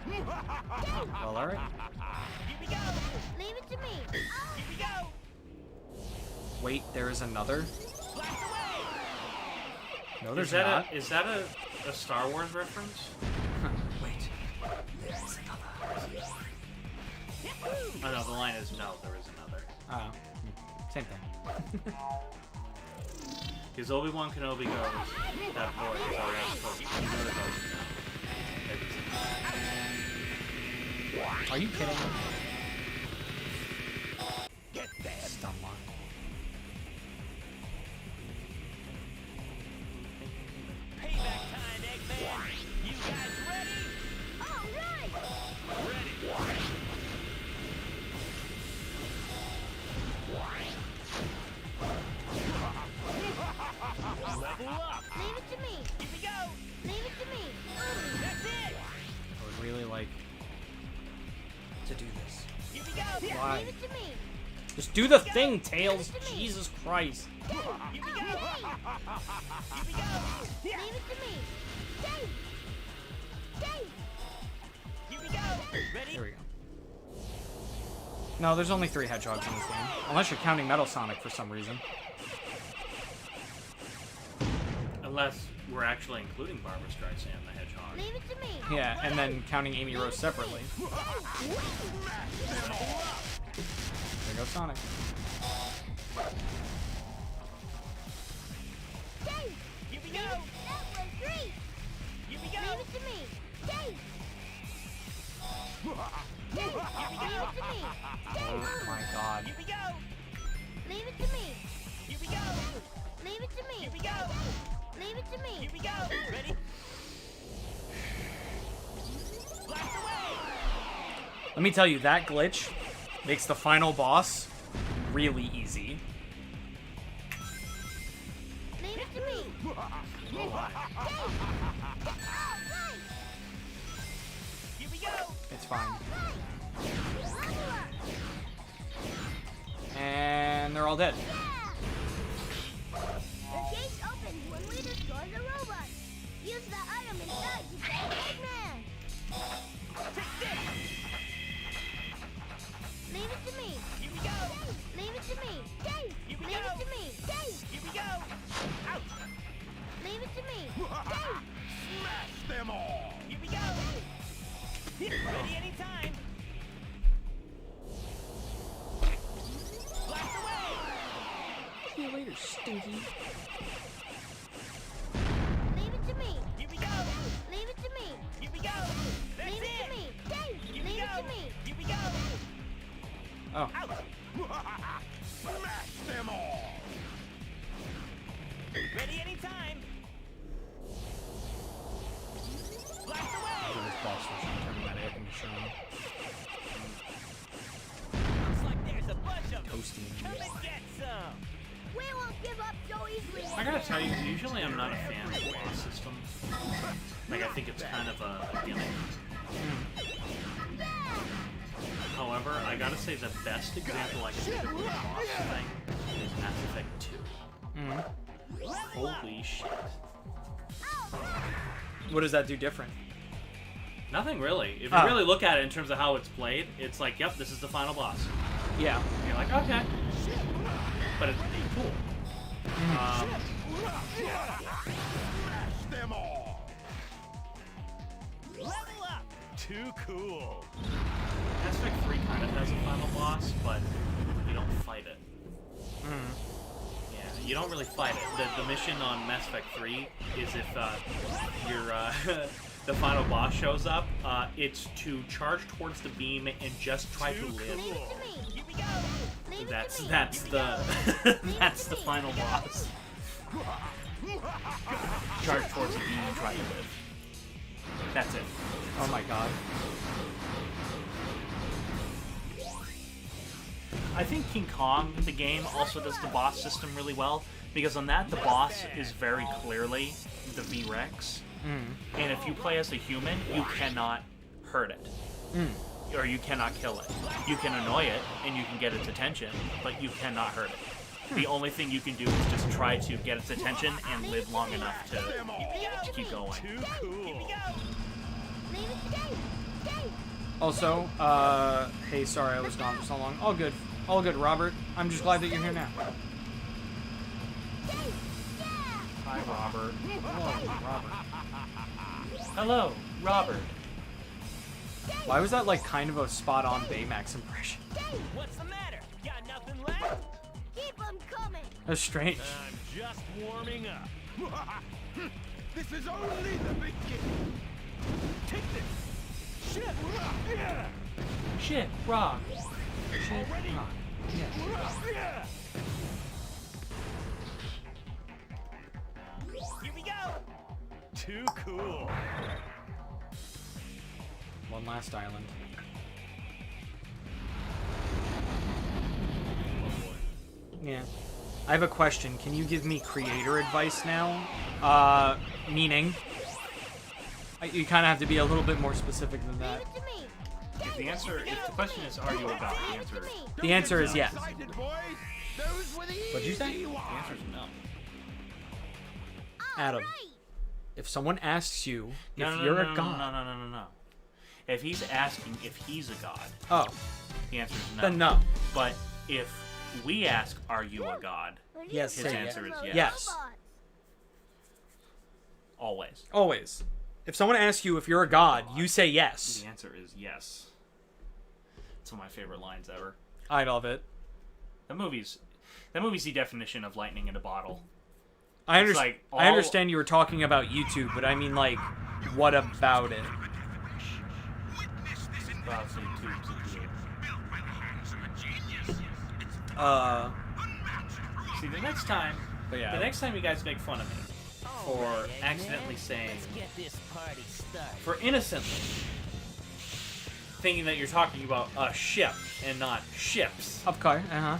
Well, alright. Here we go. Leave it to me. Here we go. Wait, there is another? Blast away. No, there's Is that not. is that a Star Wars reference? Wait. Oh no, the line is no, there is another. Oh. Same thing. Because Obi-Wan Kenobi goes, that boy is already supposed to be Are you kidding me? Get that. Stun lock. Payback time, Eggman. You guys ready? All right. Ready. Level up. Leave it to me. Here we go. Leave it to me. That's it. I would really like to do this. Here we go. Why? Leave it to me. Just do the thing, Tails. Jesus Christ. Here we go. Here we go. Leave it to me. Dave. Dave. Here we go. Ready? There we go. No, there's only 3 hedgehogs in this game. Unless you're counting Metal Sonic for some reason. Unless we're actually including Barbara Streisand the Hedgehog. Leave it to me. Yeah, and then counting Amy Rose separately. There goes Sonic. Dave. Here we go. That was great. Here we go. Leave it to me. Dave. Dave. Leave it to me. Oh my god. Here we go. Leave it to me. Here we go. Leave it to me. Here we go. Leave it to me. Here we go. Ready? Blast away. Let me tell you, that glitch makes the final boss really easy. Leave it to me. Dave. Here we go. It's fine. Level up. And they're all dead. The gate's open when we destroy the robot. Use the item inside to save Eggman. Take this. Leave it to me. Here we go. Leave it to me. Dave. Here we Leave go. it to me. Dave. Here we go. Out. Leave it to me. Dave. Smash them all. Here we go. Ready anytime. Blast away. See you later, Stinky. Leave it to me. Here we go. Leave it to me. Here we go. That's Leave it it. to me. Dave. Here we Leave it go. to me. Here we go. Oh. Out. Smash them all. Ready anytime. Blast Look away. at this boss rush. I'm turning that air conditioner on. Looks like there's a bunch of them. Toasty. Come and get some. We won't give up so easily. I gotta tell you, usually I'm not a fan of the boss system. Like, I think it's kind of a gimmick. However, I gotta say the best example I can think of of the boss thing is Mass Effect 2. Holy shit. What does that do different? Nothing really. If you Oh. really look at it in terms of how it's played, it's like, yep, this is the final boss. Yeah. And you're like, okay. But it's pretty cool. Smash them all. Level up. Too cool. Mass Effect 3 kind of has a final boss, but you don't fight it. Yeah, you don't really fight it. The mission on Mass Effect 3 is if the final boss shows up, it's to charge towards the beam and just try to live. Leave it to me. Here we go. Leave it That's to me. the that's the final boss. Charge towards the beam and try to live. That's it. Oh my god. I think King Kong, the game, also does the boss system really well, because on that, the boss is very clearly the V-Rex, and if you play as a human, you cannot hurt it. or you cannot kill it. You can annoy it, and you can get its attention, but you cannot hurt it. The only thing you can do is just try to get its attention and live long enough to keep going. Too cool. Also, hey, sorry I was gone for so long. All good, Robert. I'm just glad that you're here now. Hi, Robert. Hello, Robert. Why was that like kind of a spot-on Baymax impression? What's the matter? Got nothing left? Keep them coming. That's strange. I'm just warming up. This is only the beginning. Take this. Shit. Yeah. Shit, rock. Already? Rock. Yeah. Here we go. Too cool. One last island. Yeah. I have a question. Can you give me creator advice now? Meaning? You kind of have to be a little bit more specific than that. If the question is, are you a god? The answer is yes. Excited, boys. Those were the What'd you say? easy ones. The answer is no. Adam, if someone asks you if No, you're a god... No. If he's asking if he's a god, the answer is no. Then no. But if we ask, are you a god? Yes, His say answer yes. is yes. Yes. Always. Always. If someone asks you if you're a god, you say yes. The answer is yes. It's one of my favorite lines ever. I love it. That movie's the definition of lightning in a bottle. I It's like I understand you were talking about YouTube, but I mean, like, what about it? See, the next time you guys make fun of me for accidentally saying, Let's get this party started. for innocently thinking that you're talking about a ship and not ships, Okay, uh-huh.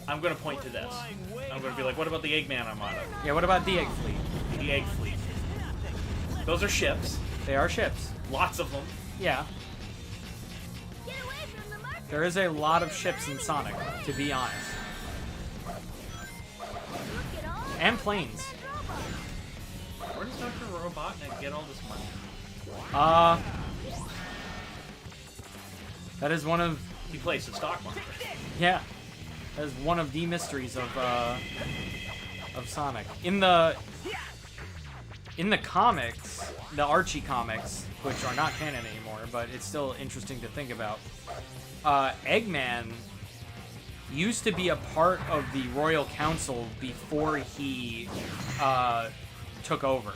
I'm gonna point to this. I'm gonna be like, what about the Eggman Armada? Yeah, what about the Egg Fleet? The Egg Fleet. Those are ships. They are ships. Lots of them. Yeah. Get away from the marker. There is a lot of ships in Sonic, to be honest. Look at all And planes. Where does Dr. Robotnik get all this money? That is one of... He plays the stock market. Yeah. That is one of the mysteries of Sonic. In the comics, the Archie comics, which are not canon anymore, but it's still interesting to think about, Eggman used to be a part of the Royal Council before he took over.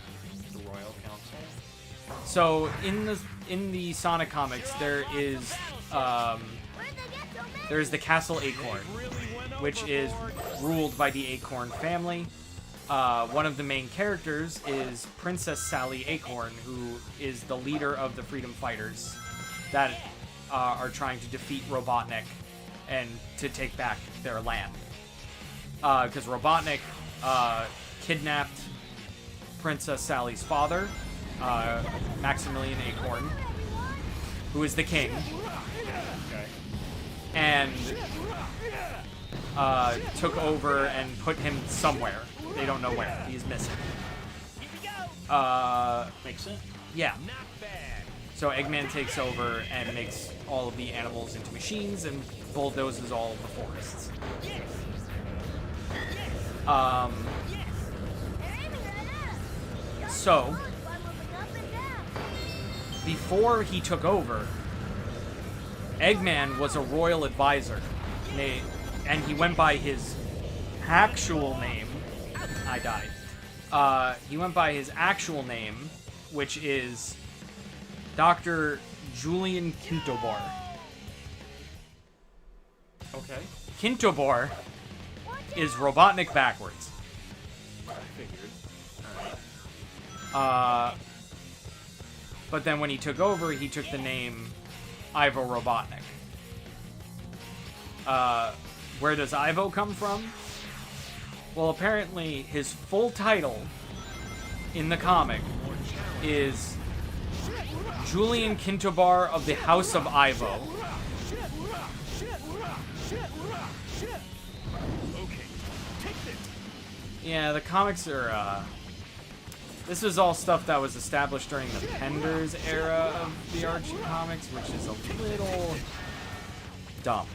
The Royal Council? So in the Sonic comics, there is there's the Castle Acorn, which is ruled by the Acorn family. One of the main characters is Princess Sally Acorn, who is the leader of the Freedom Fighters that are trying to defeat Robotnik and to take back their land. Because Robotnik kidnapped Princess Sally's father, Maximilian Acorn, who is the king, and took over and put him somewhere. They don't know where. He's missing. Makes sense. Yeah. So Eggman takes over and makes all of the animals into machines and bulldozes all of the forests. So, before he took over, Eggman was a royal advisor, and he went by his actual name. I died. He went by his actual name, which is Dr. Julian Quintobor. Okay. Quintobor is Robotnik backwards. I figured. But then when he took over, he took the name Ivo Robotnik. Where does Ivo come from? Well, apparently his full title in the comic is Julian Kintobar of the House of Ivo. Yeah, the comics are, this was all stuff that was established during the Penders era of the Archie comics, which is a little dumb.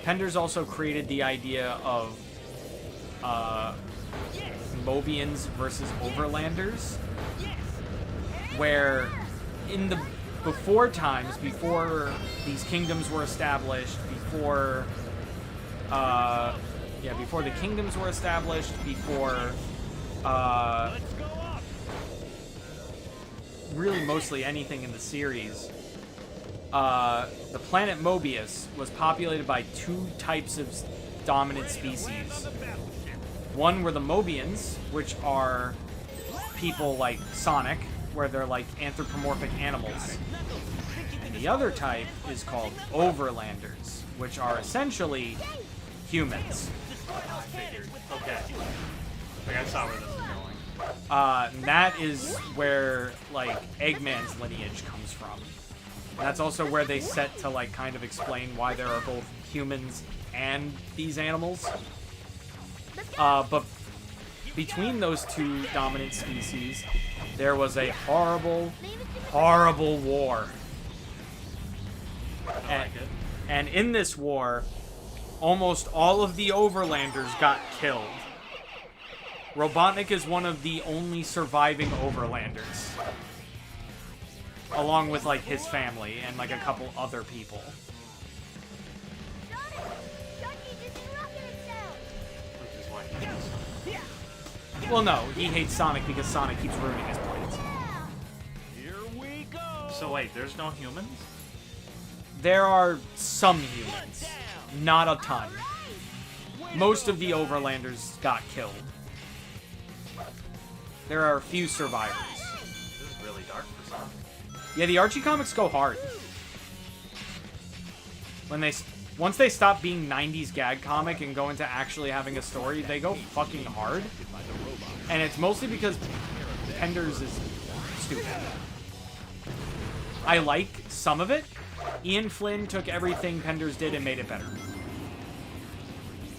Penders also created the idea of Mobians versus Overlanders, where in the before times, before these kingdoms were established, before the kingdoms were established, before really mostly anything in the series, the planet Mobius was populated by two types of dominant species. One were the Mobians, which are people like Sonic, where they're like anthropomorphic animals. And the other type is called Overlanders, which are essentially humans. Okay. Like I saw where this is going. And that is where like Eggman's lineage comes from. And that's also where they set to like kind of explain why there are both humans and these animals. But between those two dominant species, there was a horrible, horrible war. And in this war, almost all of the Overlanders got killed. Robotnik is one of the only surviving Overlanders. Along with, like, his family and, like, a couple other people. Which is why he hates Sonic. Well, no, he hates Sonic because Sonic keeps ruining his plans. So wait, there's no humans? There are some humans. Not a ton. Most of the Overlanders got killed. There are a few survivors. This is really dark for Sonic. Yeah, the Archie comics go hard. Once they stop being 90s gag comic and go into actually having a story, they go fucking hard. And it's mostly because Penders is stupid. I like some of it. Ian Flynn took everything Penders did and made it better.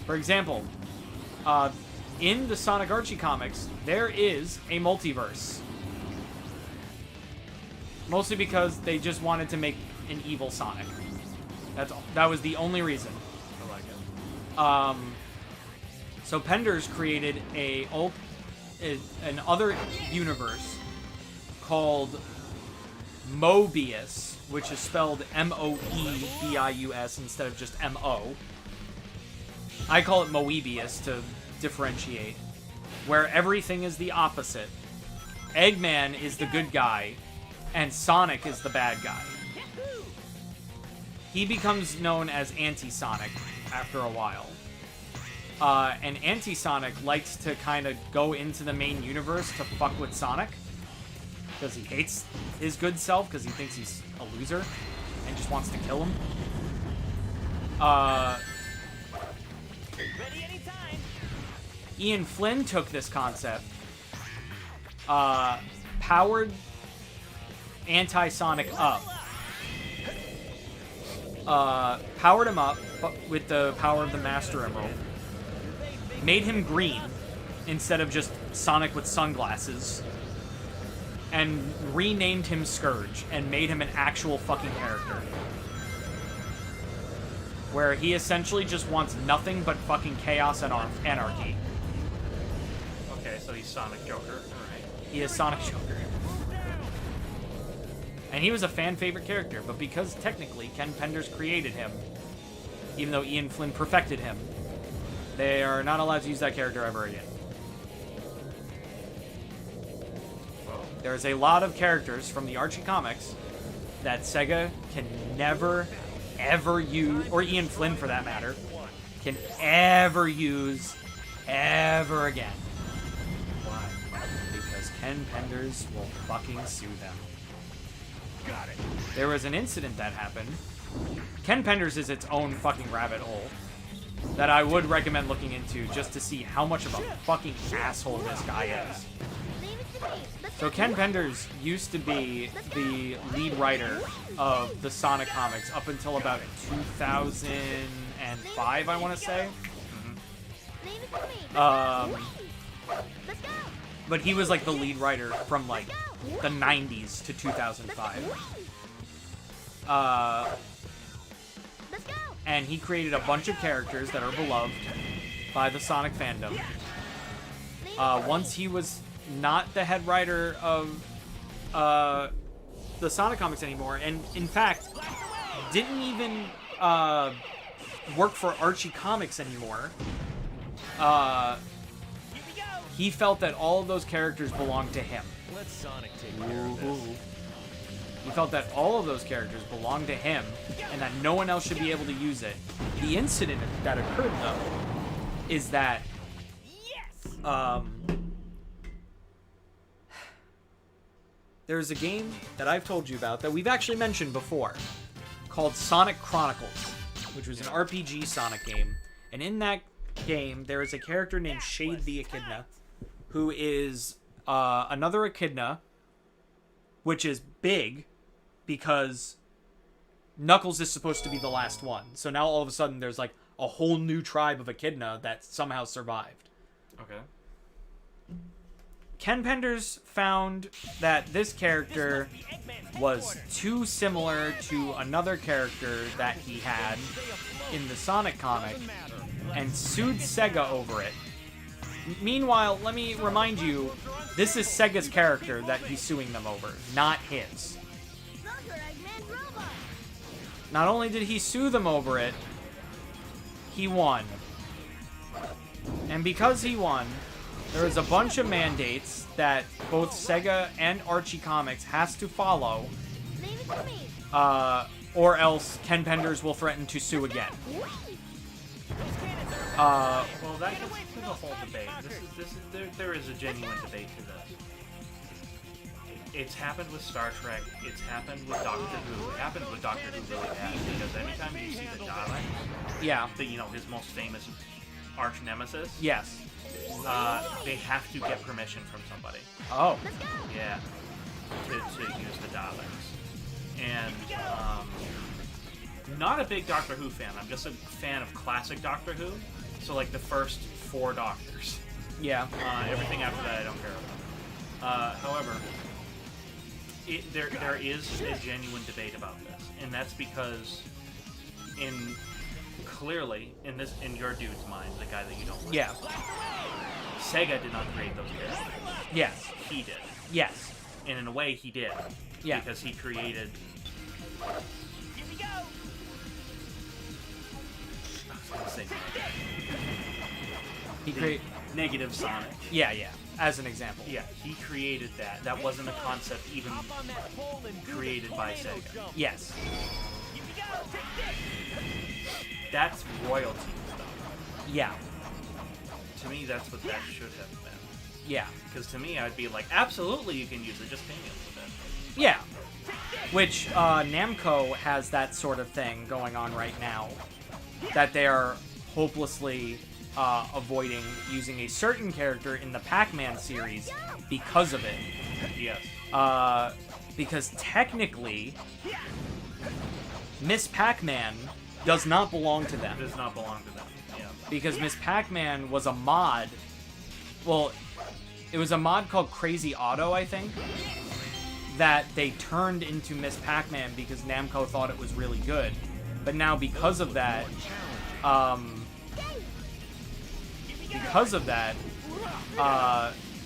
For example, in the Sonic Archie comics, there is a multiverse. Mostly because they just wanted to make an evil Sonic. That's all. That was the only reason. I like it. So Penders created an other universe called Mobius, which is spelled M-O-E-B-I-U-S instead of just M-O. I call it Moebius to differentiate, where everything is the opposite. Eggman is the good guy, and Sonic is the bad guy. He becomes known as Anti-Sonic after a while. And Anti-Sonic likes to kind of go into the main universe to fuck with Sonic, because he hates his good self, because he thinks he's a loser, and just wants to kill him. Ready anytime. Ian Flynn took this concept, powered Anti-Sonic up, powered him up with the power of the Master Emerald, made him green instead of just Sonic with sunglasses, and renamed him Scourge and made him an actual fucking character. Where he essentially just wants nothing but fucking chaos and anarchy. Okay, so he's Sonic Joker. Alright. He is Sonic Joker. And he was a fan favorite character, but because technically Ken Penders created him, even though Ian Flynn perfected him, they are not allowed to use that character ever again. There's a lot of characters from the Archie comics that Sega can never, ever use, or Ian Flynn for that matter, can ever use ever again. Why? Because Ken Penders will fucking sue them. Got it. There was an incident that happened. Ken Penders is its own fucking rabbit hole. that I would recommend looking into just to see how much of a fucking asshole this guy is. So Ken Penders used to be the lead writer of the Sonic comics up until about 2005, I want to say. But he was like the lead writer from like the 90s to 2005. And he created a bunch of characters that are beloved by the Sonic fandom. Once he was not the head writer of the Sonic comics anymore, and in fact, didn't even work for Archie Comics anymore. He felt that all of those characters belonged to him. Let Sonic take care of this. He felt that all of those characters belonged to him, and that no one else should be able to use it. The incident that occurred, though, is that there's a game that I've told you about that we've actually mentioned before, called Sonic Chronicles, which was an RPG Sonic game. And in that game, there is a character named Shade the Echidna, who is another echidna, which is big because Knuckles is supposed to be the last one. So now all of a sudden there's like a whole new tribe of echidna that somehow survived. Okay. Ken Penders found that this character was too similar to another character that he had in the Sonic comic and sued Sega over it. Meanwhile, let me remind you, this is Sega's character that he's suing them over, not his. Not only did he sue them over it, he won. And because he won, there is a bunch of mandates that both Sega and Archie Comics has to follow, or else Ken Penders will threaten to sue again. Well, that gets to the whole debate. There is a genuine debate to this. It's happened with Star Trek. It's happened with Doctor Who. It happened with Doctor Who really bad because anytime you see the Dalek, his most famous arch nemesis, yes, they have to get permission from somebody. Oh, yeah, to use the Daleks. And not a big Doctor Who fan. I'm just a fan of classic Doctor Who. So like the first 4 Doctors. Yeah. Everything after that I don't care about. However, there is a genuine debate about this, and that's because clearly in your dude's mind, the guy that you don't like, yeah, Sega did not create those characters. Yes. He did. Yes. And in a way, he did. Yeah. Because he created. Here we go. I was gonna say He created negative Sonic. Yeah, yeah. As an example. Yeah, he created that. That wasn't a concept even created by Sega. Yes. Here we go. Take this. That's royalty stuff. Yeah. To me, that's what that should have been. Yeah. Because to me, I'd be like, absolutely, you can use it. Just pay me a little bit. Yeah. Which Namco has that sort of thing going on right now, that they are hopelessly avoiding using a certain character in the Pac-Man series because of it. Yes. Because technically, Miss Pac-Man does not belong to them. Does not belong to them. Yeah. Because Miss Pac-Man was a mod. Well, it was a mod called Crazy Auto, I think, that they turned into Miss Pac-Man because Namco thought it was really good. But now because of that,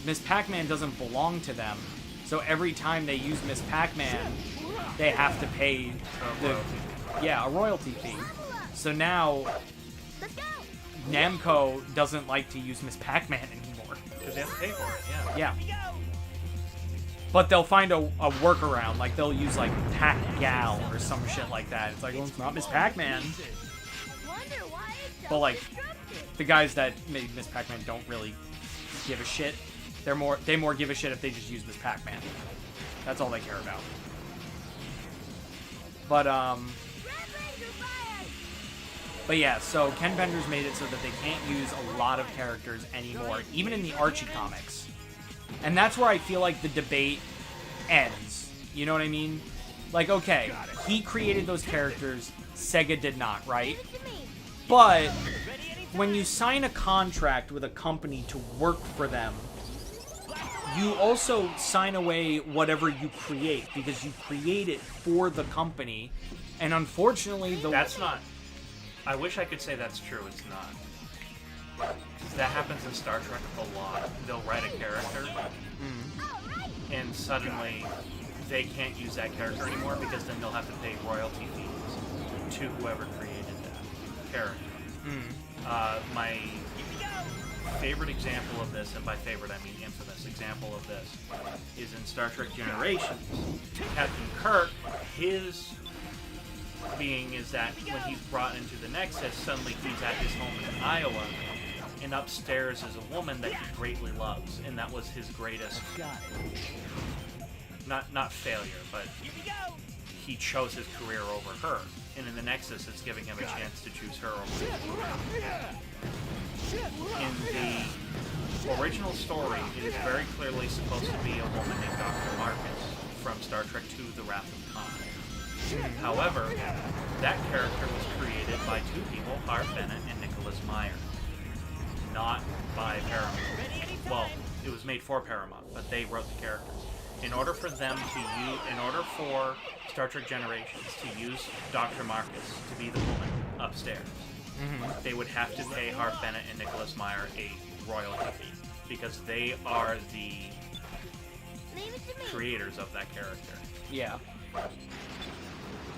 Miss Pac-Man doesn't belong to them. So every time they use Miss Pac-Man, they have to pay a royalty fee. So now Namco doesn't like to use Miss Pac-Man anymore. Because they have to pay for it, yeah. Yeah. But they'll find a workaround, like they'll use like Pac-Gal or some shit like that. It's like, well, it's not Miss Pac-Man. But like, the guys that made Miss Pac-Man don't really give a shit. They more give a shit if they just use Miss Pac-Man. That's all they care about. But But yeah, so Ken Penders made it so that they can't use a lot of characters anymore, even in the Archie comics. And that's where I feel like the debate ends. You know what I mean? Like, okay, he created those characters, Sega did not, right? But when you sign a contract with a company to work for them, you also sign away whatever you create, because you create it for the company. And unfortunately, That's not... I wish I could say that's true. It's not. That happens in Star Trek a lot. They'll write a character, and suddenly they can't use that character anymore because then they'll have to pay royalty fees to whoever created that character. My favorite example of this, and by favorite I mean infamous example of this, is in Star Trek Generations. Captain Kirk, his being is that when he's brought into the Nexus, suddenly he's at his home in Iowa, and upstairs is a woman that he greatly loves, and that was his greatest, not failure, but he chose his career over her, and in the Nexus it's giving him a chance to choose her over him. In the original story, it is very clearly supposed to be a woman named Dr. Marcus from Star Trek II, The Wrath of Khan. However, that character was created by two people, Harv Bennett and Nicholas Meyer. Not by Paramount. Well, it was made for Paramount, but they wrote the characters. In order for Star Trek Generations to use Dr. Marcus to be the woman upstairs, they would have to pay Harv Bennett and Nicholas Meyer a royalty fee, because they are the creators of that character. Yeah.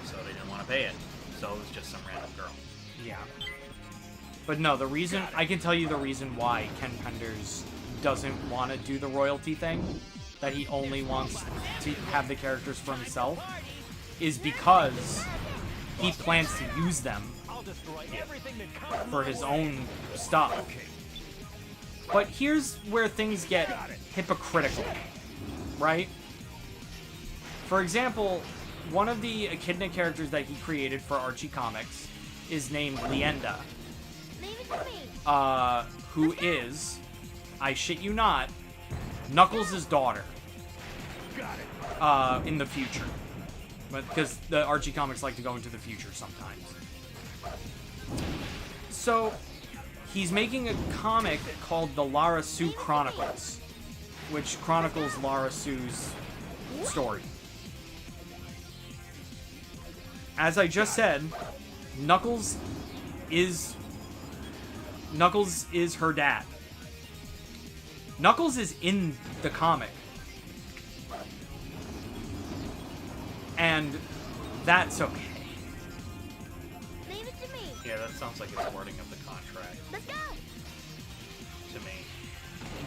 So they didn't want to pay it. So it was just some random girl. Yeah. But no, I can tell you the reason why Ken Penders doesn't want to do the royalty thing, that he only wants to have the characters for himself, is because he plans to use them for his own stuff. But here's where things get hypocritical, right? For example, one of the Echidna characters that he created for Archie Comics is named Leenda, who is, I shit you not, Knuckles' daughter. In the future. Because the Archie Comics like to go into the future sometimes. So, he's making a comic called the Lara Sue Chronicles, which chronicles Lara Sue's story. As I just said, Knuckles is her dad. Knuckles is in the comic. And that's okay. Leave it to me. Yeah, that sounds like it's wording of the contract. Let's go. To me.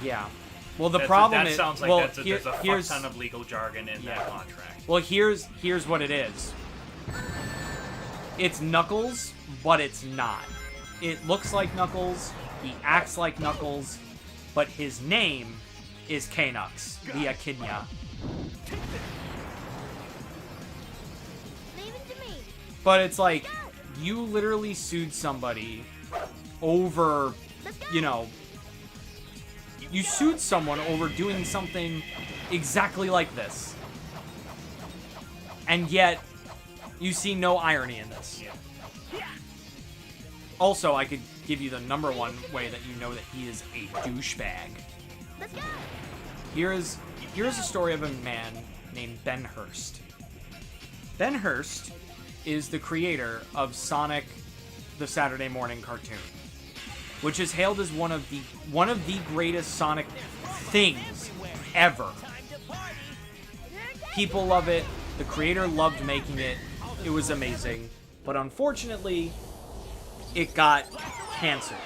Yeah. Well, the problem is... That sounds like well, there's a fuck ton of legal jargon in that contract. Well, here's what it is. It's Knuckles, but it's not. It looks like Knuckles, he acts like Knuckles, but his name is Knux, the Echidna. Leave it to me. But it's like, you literally sued somebody over, you know, you sued someone over doing something exactly like this. And yet, you see no irony in this. Also, I could give you the number one way that you know that he is a douchebag. Let's go. Here's a story of a man named Ben Hurst. Ben Hurst is the creator of Sonic the Saturday morning cartoon, which is hailed as one of the greatest Sonic things ever. People love it. The creator loved making it. It was amazing. But unfortunately, it got canceled.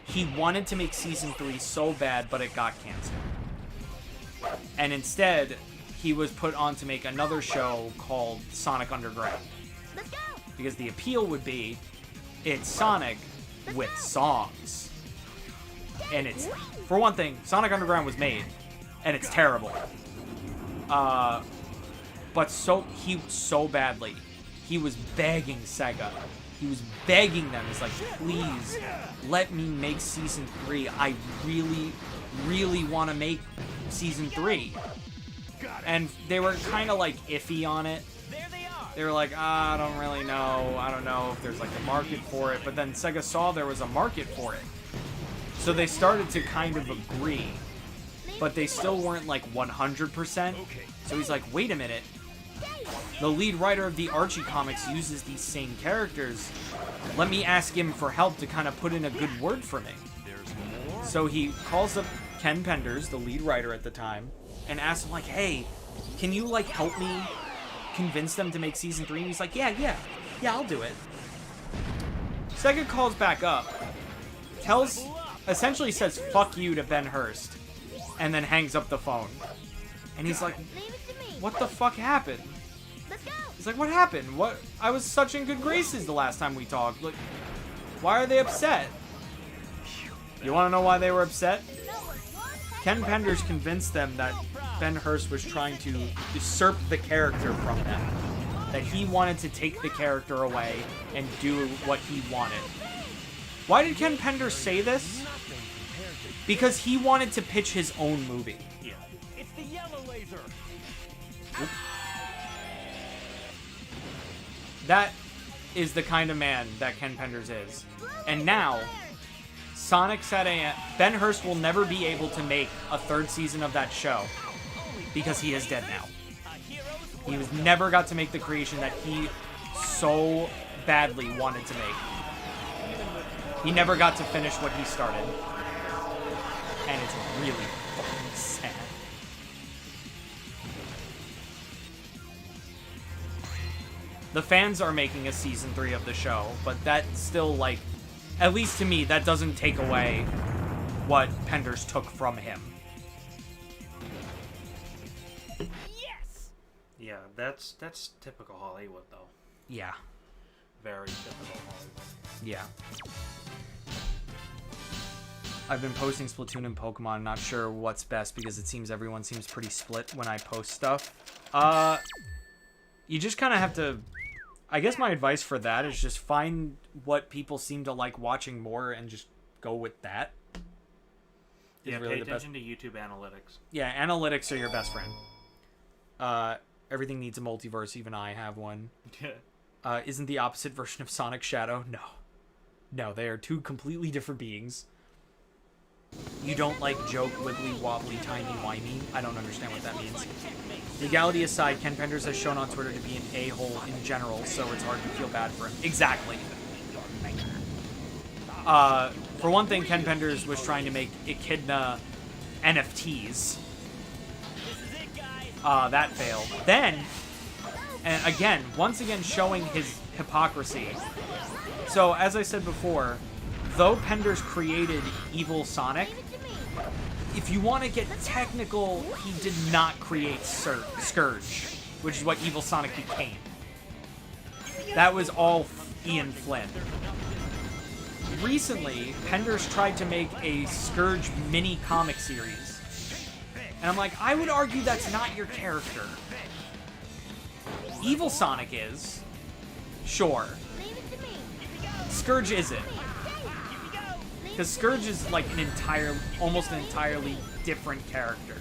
He wanted to make season 3 so bad, but it got canceled. And instead, he was put on to make another show called Sonic Underground. Let's go. Because the appeal would be, it's Sonic with songs. And it's, for one thing, Sonic Underground was made, and it's terrible. But so badly, he was begging Sega. He was begging them. He's like, please, let me make Season 3. I really, really want to make Season 3. And they were kind of, like, iffy on it. They were like, I don't really know. I don't know if there's, like, a market for it. But then Sega saw there was a market for it. So they started to kind of agree. But they still weren't, like, 100%. So he's like, wait a minute. The lead writer of the Archie comics uses these same characters. Let me ask him for help to kind of put in a good word for me. So he calls up Ken Penders, the lead writer at the time, and asks him, like, hey, can you, like, help me convince them to make Season 3? And he's like, yeah, I'll do it. Sega calls back up, essentially says, fuck you to Ben Hurst, and then hangs up the phone. And he's like, what the fuck happened? He's like, what happened? What? I was such in good graces the last time we talked. Like, why are they upset? You want to know why they were upset? Ken Penders convinced them that Ben Hurst was trying to usurp the character from them. That he wanted to take the character away and do what he wanted. Why did Ken Penders say this? Because he wanted to pitch his own movie. Yeah. It's the yellow laser. Oop. That is the kind of man that Ken Penders is. And now, Ben Hurst will never be able to make a third season of that show because he is dead now. He was never got to make the creation that he so badly wanted to make. He never got to finish what he started. And it's really fucking sad. The fans are making a Season 3 of the show, but that still, like, at least to me, that doesn't take away what Penders took from him. Yes! Yeah, that's typical Hollywood, though. Yeah. Very typical Hollywood. Yeah. I've been posting Splatoon and Pokemon, not sure what's best because it seems everyone seems pretty split when I post stuff. You just kind of have to... I guess my advice for that is just find what people seem to like watching more and just go with that. Yeah, really pay attention to YouTube analytics. Yeah, analytics are your best friend. Everything needs a multiverse, even I have one. Isn't the opposite version of Sonic Shadow? No. No, they are two completely different beings. You don't like joke, wibbly, wobbly, tiny, whiny? I don't understand what that means. Legality aside, Ken Penders has shown on Twitter to be an a-hole in general, so it's hard to feel bad for him. Exactly. For one thing, Ken Penders was trying to make Echidna NFTs. That failed. Then, and again, once again showing his hypocrisy. So, as I said before, though Penders created Evil Sonic, if you want to get technical, he did not create Scourge, which is what Evil Sonic became. That was all Ian Flynn. Recently, Penders tried to make a Scourge mini comic series. And I'm like, I would argue that's not your character. Evil Sonic is. Sure. Scourge isn't. Because Scourge is like almost an entirely different character.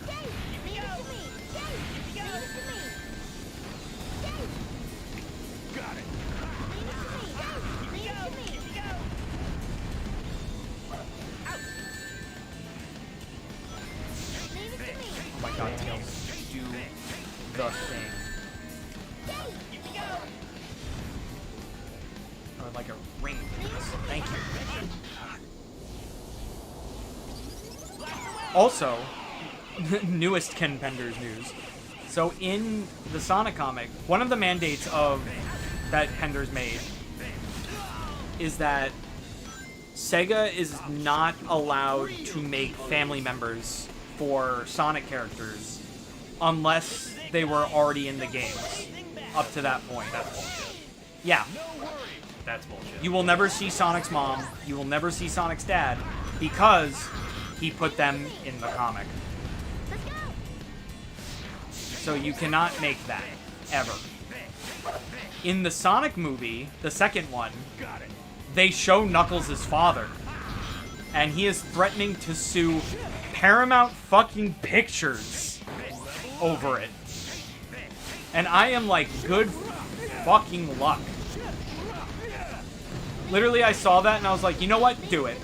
Got it. Oh my god, Tails, do the thing. I would like a ring. Thank you. Also, newest Ken Penders news. So in the Sonic comic, one of the mandates that Penders made is that Sega is not allowed to make family members for Sonic characters unless they were already in the games up to that point. That's bullshit. Yeah. That's bullshit. You will never see Sonic's mom. You will never see Sonic's dad because he put them in the comic. So you cannot make that, ever. In the Sonic movie, the second one, they show Knuckles' father. And he is threatening to sue Paramount fucking Pictures over it. And I am like, good fucking luck. Literally, I saw that and I was like, you know what? Do it.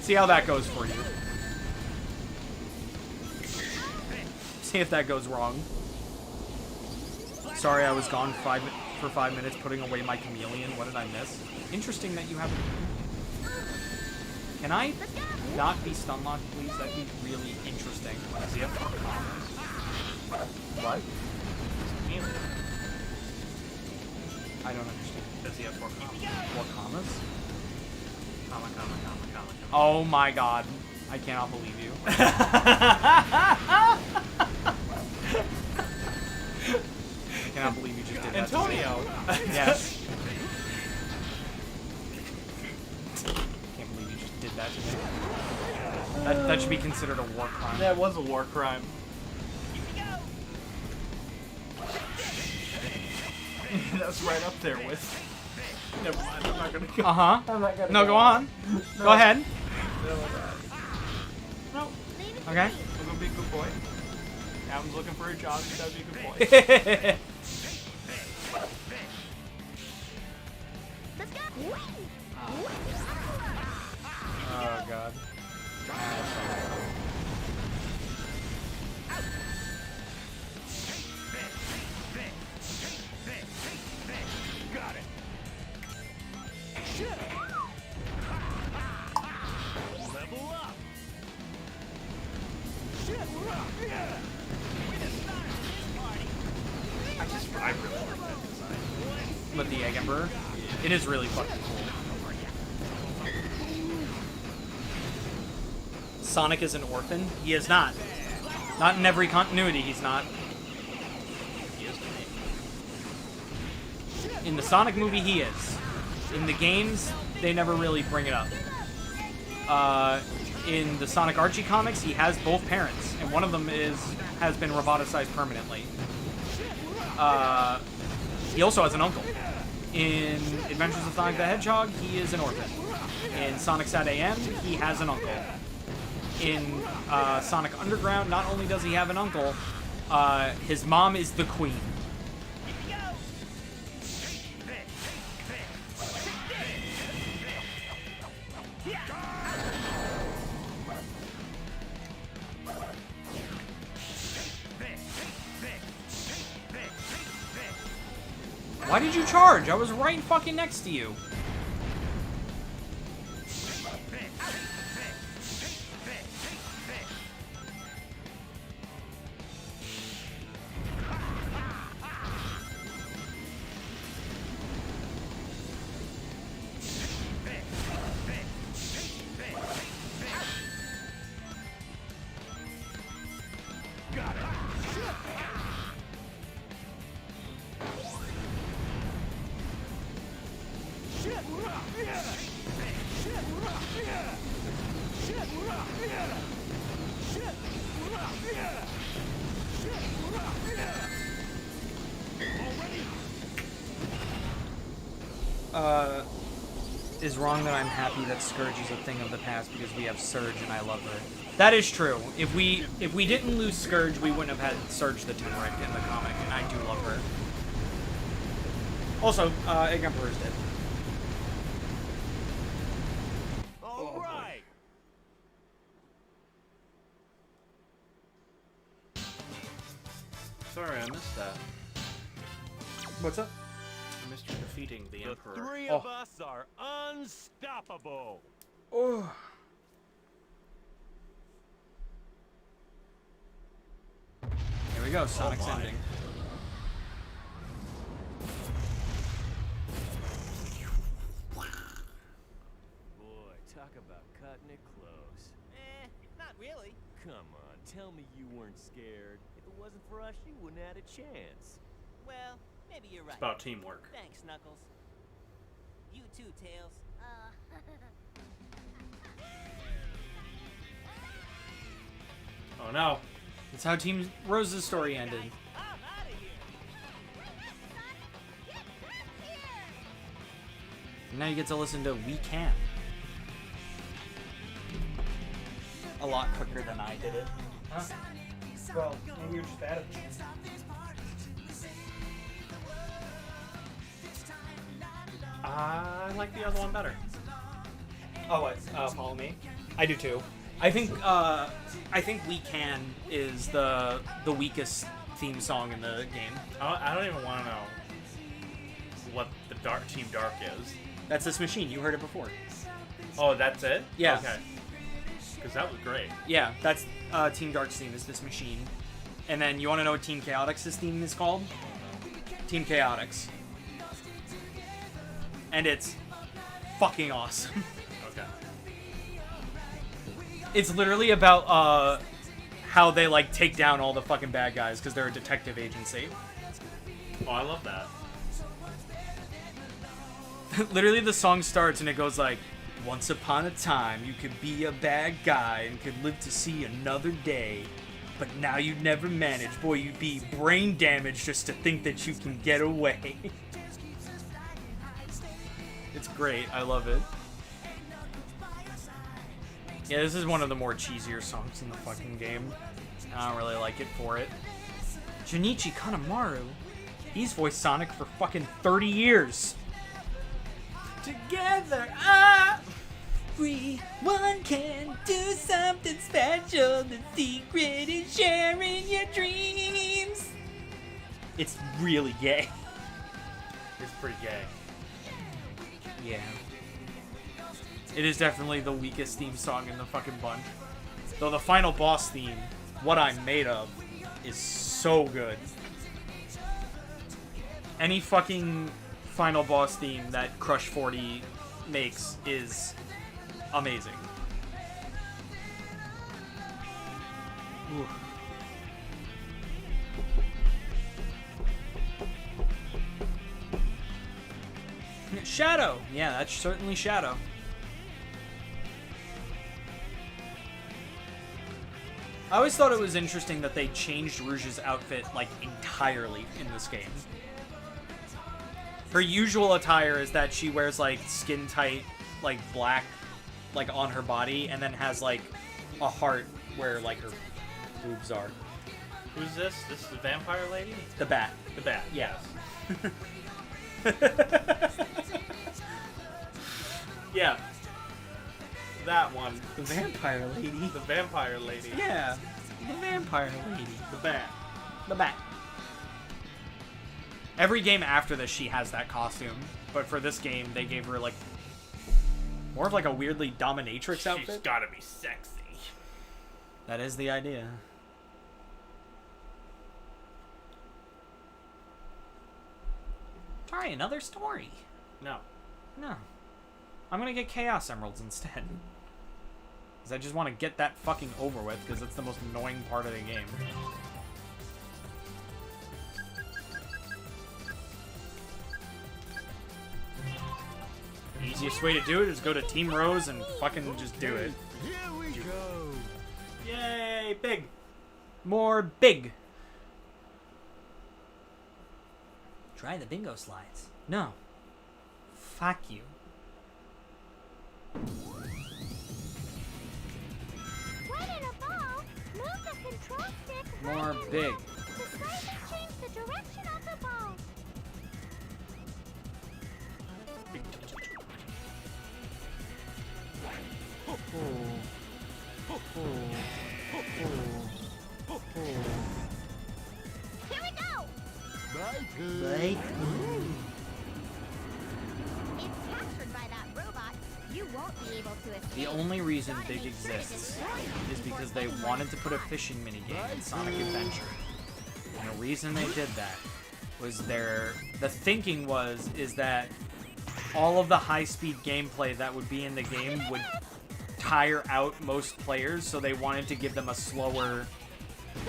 See how that goes for you. See if that goes wrong. Sorry, I was gone for 5 minutes putting away my chameleon. What did I miss? Interesting that you have a... Can I not be stun locked, please? That'd be really interesting. Does he have 4 commas? What? Chameleon. I don't understand. Does he have 4 commas? 4 commas? Comma. Oh my god. I cannot believe you. I cannot believe you just did that. Antonio! Yes. Can't believe you just did that to me. That should be considered a war crime. That was a war crime. That's right up there with... Never mind, I'm not gonna go. Uh-huh. I'm not gonna No, go on. No. Go ahead. No. Okay. I'm gonna be a good boy. Adam's looking for a job, he's gotta be a good boy. Oh, God. Got it. Level up. I really like that design. But the Egg Emperor, it is really fucking cool. Sonic is an orphan? He is not. Not in every continuity, he's not. He is to me. In the Sonic movie, he is. In the games, they never really bring it up. In the Sonic Archie comics, he has both parents, and one of them has been roboticized permanently. He also has an uncle. In Adventures of Sonic the Hedgehog, he is an orphan. In Sonic Sat AM, he has an uncle. In Sonic Underground, not only does he have an uncle, his mom is the queen. Why did you charge? I was right fucking next to you. Is wrong that I'm happy that Scourge is a thing of the past because we have Surge and I love her. That is true. If we didn't lose Scourge, we wouldn't have had Surge the Turmeric in the comic, and I do love her. Also, Egg Emperor is dead. All right. Sorry, I missed that. What's up? I missed you defeating the Emperor. The three of us are unstoppable. Oh. Here we go, Sonic's ending. Boy, talk about cutting it close. Not really. Come on, tell me you weren't scared. If it wasn't for us, you wouldn't have had a chance. Well, maybe you're right. It's about teamwork. Thanks, Knuckles. You too, Tails. Oh no. That's how Team Rose's story ended. I'm out of here. And now you get to listen to We Can. A lot quicker than I did it. Huh? Well, maybe you're just bad at it. I like the other one better. Oh, what? Follow Me? I do too. I think We Can is the weakest theme song in the game. I don't even want to know what the Team Dark is. That's This Machine. You heard it before. Oh, that's it? Yeah. Okay. Because that was great. Yeah, that's Team Dark's theme is This Machine. And then you want to know what Team Chaotix's theme is called? Team Chaotix. And it's fucking awesome. Okay. It's literally about how they like take down all the fucking bad guys because they're a detective agency. Oh, I love that. Literally, the song starts and it goes like, "Once upon a time, you could be a bad guy and could live to see another day. But now you'd never manage. Boy, you'd be brain damaged just to think that you can get away." It's great. I love it. Yeah, this is one of the more cheesier songs in the fucking game. I don't really like it for it. Junichi Kanemaru. He's voiced Sonic for fucking 30 years. Together, everyone can do something special. The secret is sharing your dreams. It's really gay. It's pretty gay. Yeah. It is definitely the weakest theme song in the fucking bunch. Though the final boss theme, What I'm Made Of, is so good. Any fucking final boss theme that Crush 40 makes is amazing. Ooh. Shadow! Yeah, that's certainly Shadow. I always thought it was interesting that they changed Rouge's outfit, like, entirely in this game. Her usual attire is that she wears, like, skin-tight, like, black, like, on her body, and then has, like, a heart where, like, her boobs are. Who's this? This is the vampire lady? The Bat. The Bat. Yeah. Yeah. That one. The vampire lady. The vampire lady. Yeah. The vampire lady. The Bat. The Bat. Every game after this, she has that costume. But for this game, they gave her, like, more of, like, a weirdly dominatrix outfit. She's gotta be sexy. That is the idea. Try another story. No. No. I'm gonna get Chaos Emeralds instead. Because I just want to get that fucking over with, because it's the most annoying part of the game. Easiest way to do it is go to Team Rose and fucking just do it. Here we go. Yay, big. More big. Try the bingo slides. No. Fuck you. When in a ball, move the control stick More right big. and left to slightly change the direction of the ball. Here we go! Bye, Right. If captured by that robot, you won't be able to escape. The only reason Big exists is because they wanted to put a fishing minigame in Sonic Adventure. And the reason they did that was the thinking is that all of the high-speed gameplay that would be in the game would tire out most players, so they wanted to give them a slower,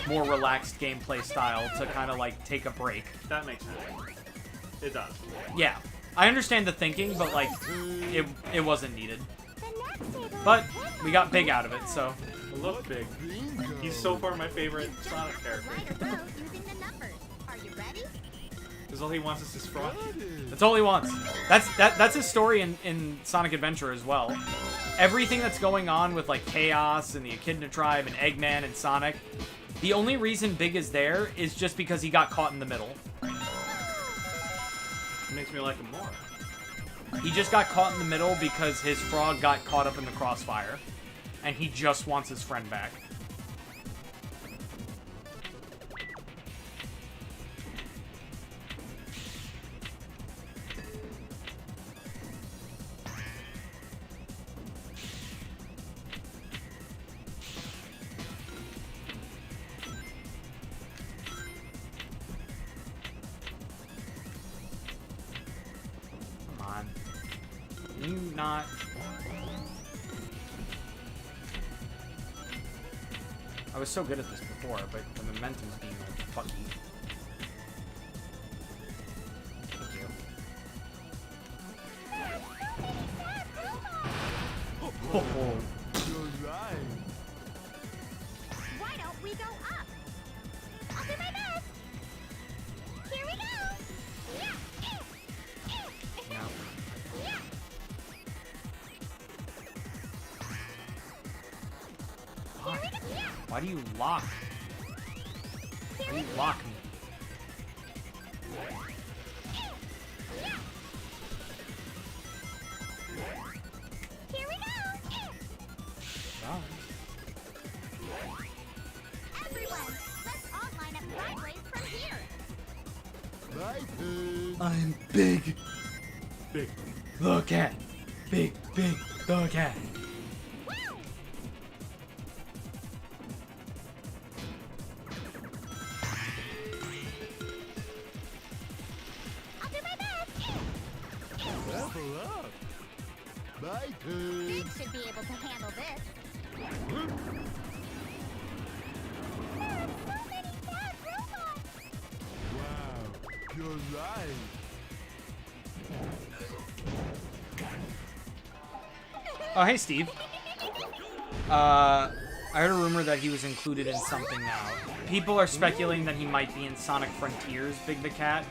more relaxed gameplay style to kind of like take a break. That makes sense. It does. Yeah, I understand the thinking, but like it wasn't needed. But we got Big out of it, so. I love Big. He's so far my favorite Sonic character. Right or wrong using the numbers. Are you ready? Because all he wants is his frog. That's all he wants. That's his story in Sonic Adventure as well. Everything that's going on with like Chaos and the Echidna Tribe and Eggman and Sonic, the only reason Big is there is just because he got caught in the middle. It makes me like him more. He just got caught in the middle because his frog got caught up in the crossfire. And he just wants his friend back. Come on. Can you not... I was so good at this before, but the momentum's being like fucky. Thank you. Oh. You're right. Why don't we go up? I'll do my best. Here we go. No. Why? Why do you lock? Why do you lock me? Here we go. Sorry. Everyone, let's all line up sideways from here. My turn. I'm big. Big. Look at. Big. Look at. Woo! I'll do my best. Level up. My turn. Big should be able to handle this. There are so many bad robots. Wow, you're right. Oh, hey, Steve. I heard a rumor that he was included in something now. People are speculating that he might be in Sonic Frontiers, Big the Cat,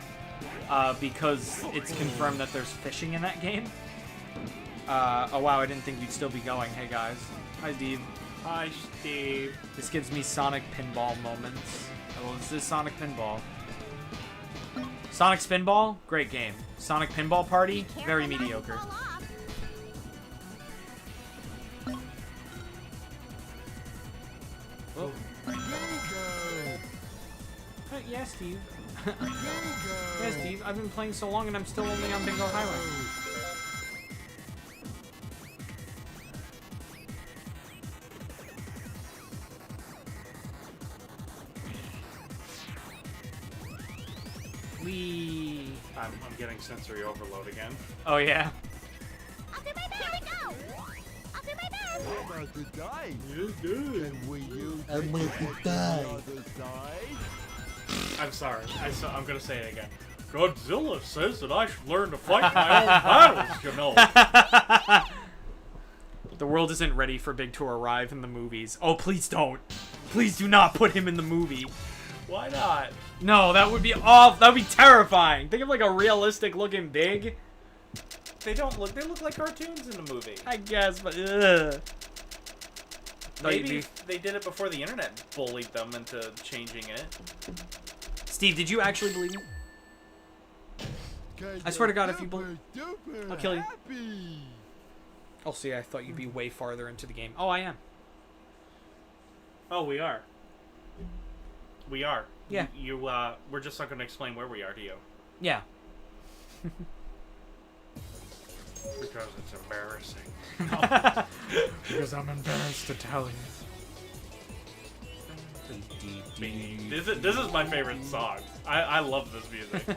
because it's confirmed that there's fishing in that game. Oh wow, I didn't think you'd still be going. Hey guys. Hi, Steve. Hi, Steve. This gives me Sonic Pinball moments. Oh, this is Sonic Pinball. Sonic Spinball? Great game. Sonic Pinball Party? Very mediocre. Oh. Yeah, Steve. Yeah, Steve. I've been playing so long and I'm still only on Bingo Highway. I'm getting sensory overload again. Oh, yeah. I'll do my best. Here we go. I'll do my best. How about the dice? You good. Can we use I'm it with the on dice. other side? I'm sorry. I'm gonna say it again. Godzilla says that I should learn to fight my own battles, you know. The world isn't ready for Big to arrive in the movies. Oh, please don't. Please do not put him in the movie. Why not? No, that would be awful. That would be terrifying. Think of like a realistic looking Big. They don't look. They look like cartoons in the movie. I guess, but ugh. Maybe they did it before the internet bullied them into changing it. Steve, did you actually believe me? I swear to God, if you believe, I'll kill you. Happy. Oh, see, I thought you'd be way farther into the game. Oh, I am. Oh, we are. We are. Yeah. We're just not going to explain where we are to you. Yeah. Because it's embarrassing. Because I'm embarrassed to tell you. This is my favorite song. I love this music.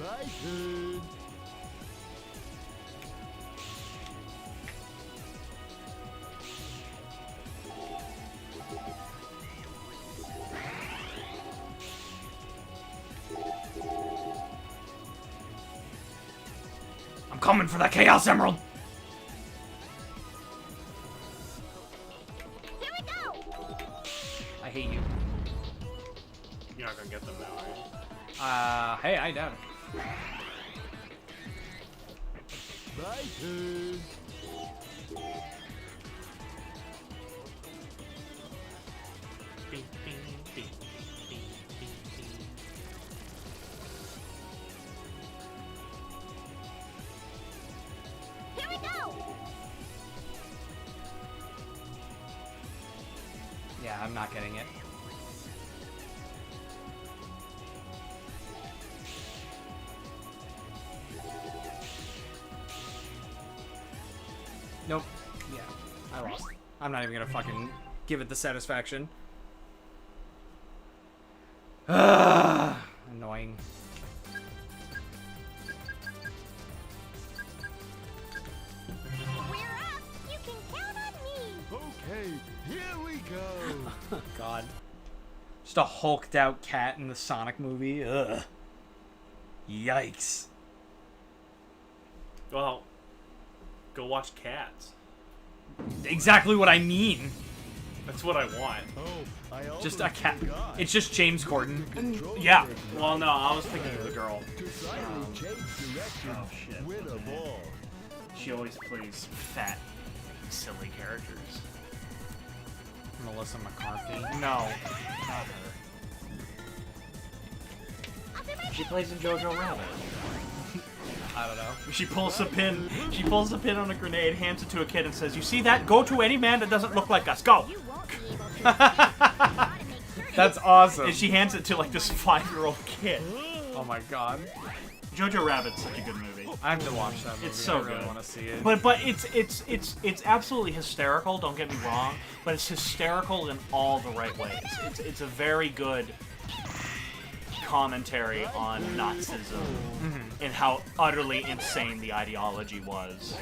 My turn. coming for that Chaos Emerald. Here we go. I hate you. You're not gonna get them now, are you? Hey, I doubt it. My turn. Bing, bing, bing, bing, bing, bing. Here we go. Yeah, I'm not getting it. Nope. Yeah, I lost. I'm not even gonna fucking give it the satisfaction. Annoying. We're up. You can count on me. Okay, here we go. God. Just a hulked out cat in the Sonic movie. Ugh. Yikes. Well, go watch Cats. Exactly what I mean. That's what I want. Oh, I Just a almost cat. forgot. It's just James Corden. Control Yeah. circuit. Well, no, I was thinking of the girl. To slightly change direction, Oh, shit. win a ball. She always plays fat, silly characters. Melissa McCarthy. No, not her. I'll do my She plays in Jojo Rabbit. I don't know. She pulls a pin. She pulls a pin on a grenade, hands it to a kid, and says, "You see that? Go to any man that doesn't look like us. Go." You won't be able to. Gotta make sure That's awesome. And she hands it to like this 5-year-old kid. Oh my god. Jojo Rabbit's such a good movie. I have to watch that movie. It's so I really good. want to see it. But it's absolutely hysterical. Don't get me wrong, but it's hysterical in all the right ways. It's a very good commentary on Nazism and how utterly insane the ideology was.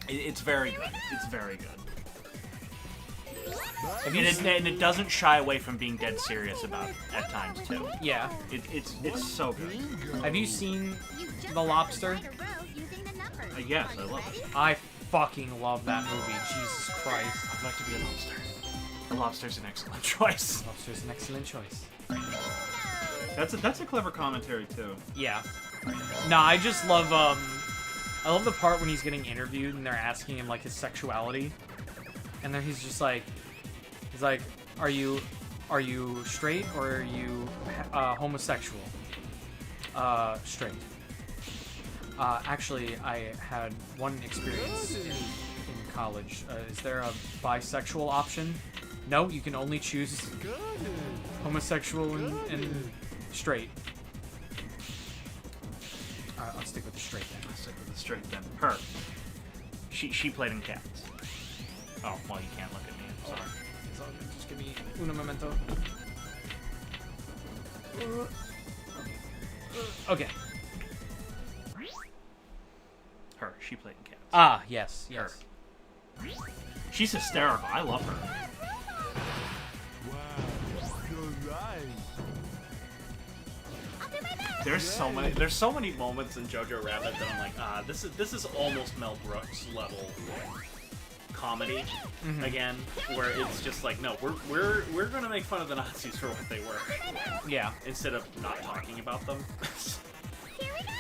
It's very good. It's very good. And it doesn't shy away from being dead serious about it at times too. Yeah. It's so good. Have you seen you just The Lobster? have to write a row using the numbers. Yes, I love it. I fucking love that movie. Jesus Christ. I'd like to be a lobster. A lobster's an excellent choice. Lobster's an excellent choice. That's a clever commentary too. Yeah. No, I just love I love the part when he's getting interviewed and they're asking him like his sexuality. And then he's like, are you straight or are you homosexual? Straight. Actually, I had one experience in college. Is there a bisexual option? No, you can only choose homosexual and straight. I'll stick with the straight then. Let's stick with the straight then. Her. She played in Cats. Oh, well, you can't look at me. I'm sorry. It's all good. Just give me un momento. Okay. Her. She played in Cats. Ah, yes, yes. Her. She's hysterical. I love her. Wow, you're right. I'll do my best. There's so many moments in Jojo Rabbit that I'm like, this is almost Mel Brooks level comedy again, where it's just like, no, we're gonna make fun of the Nazis for what they were, Yeah. instead of not talking about them. Here we go.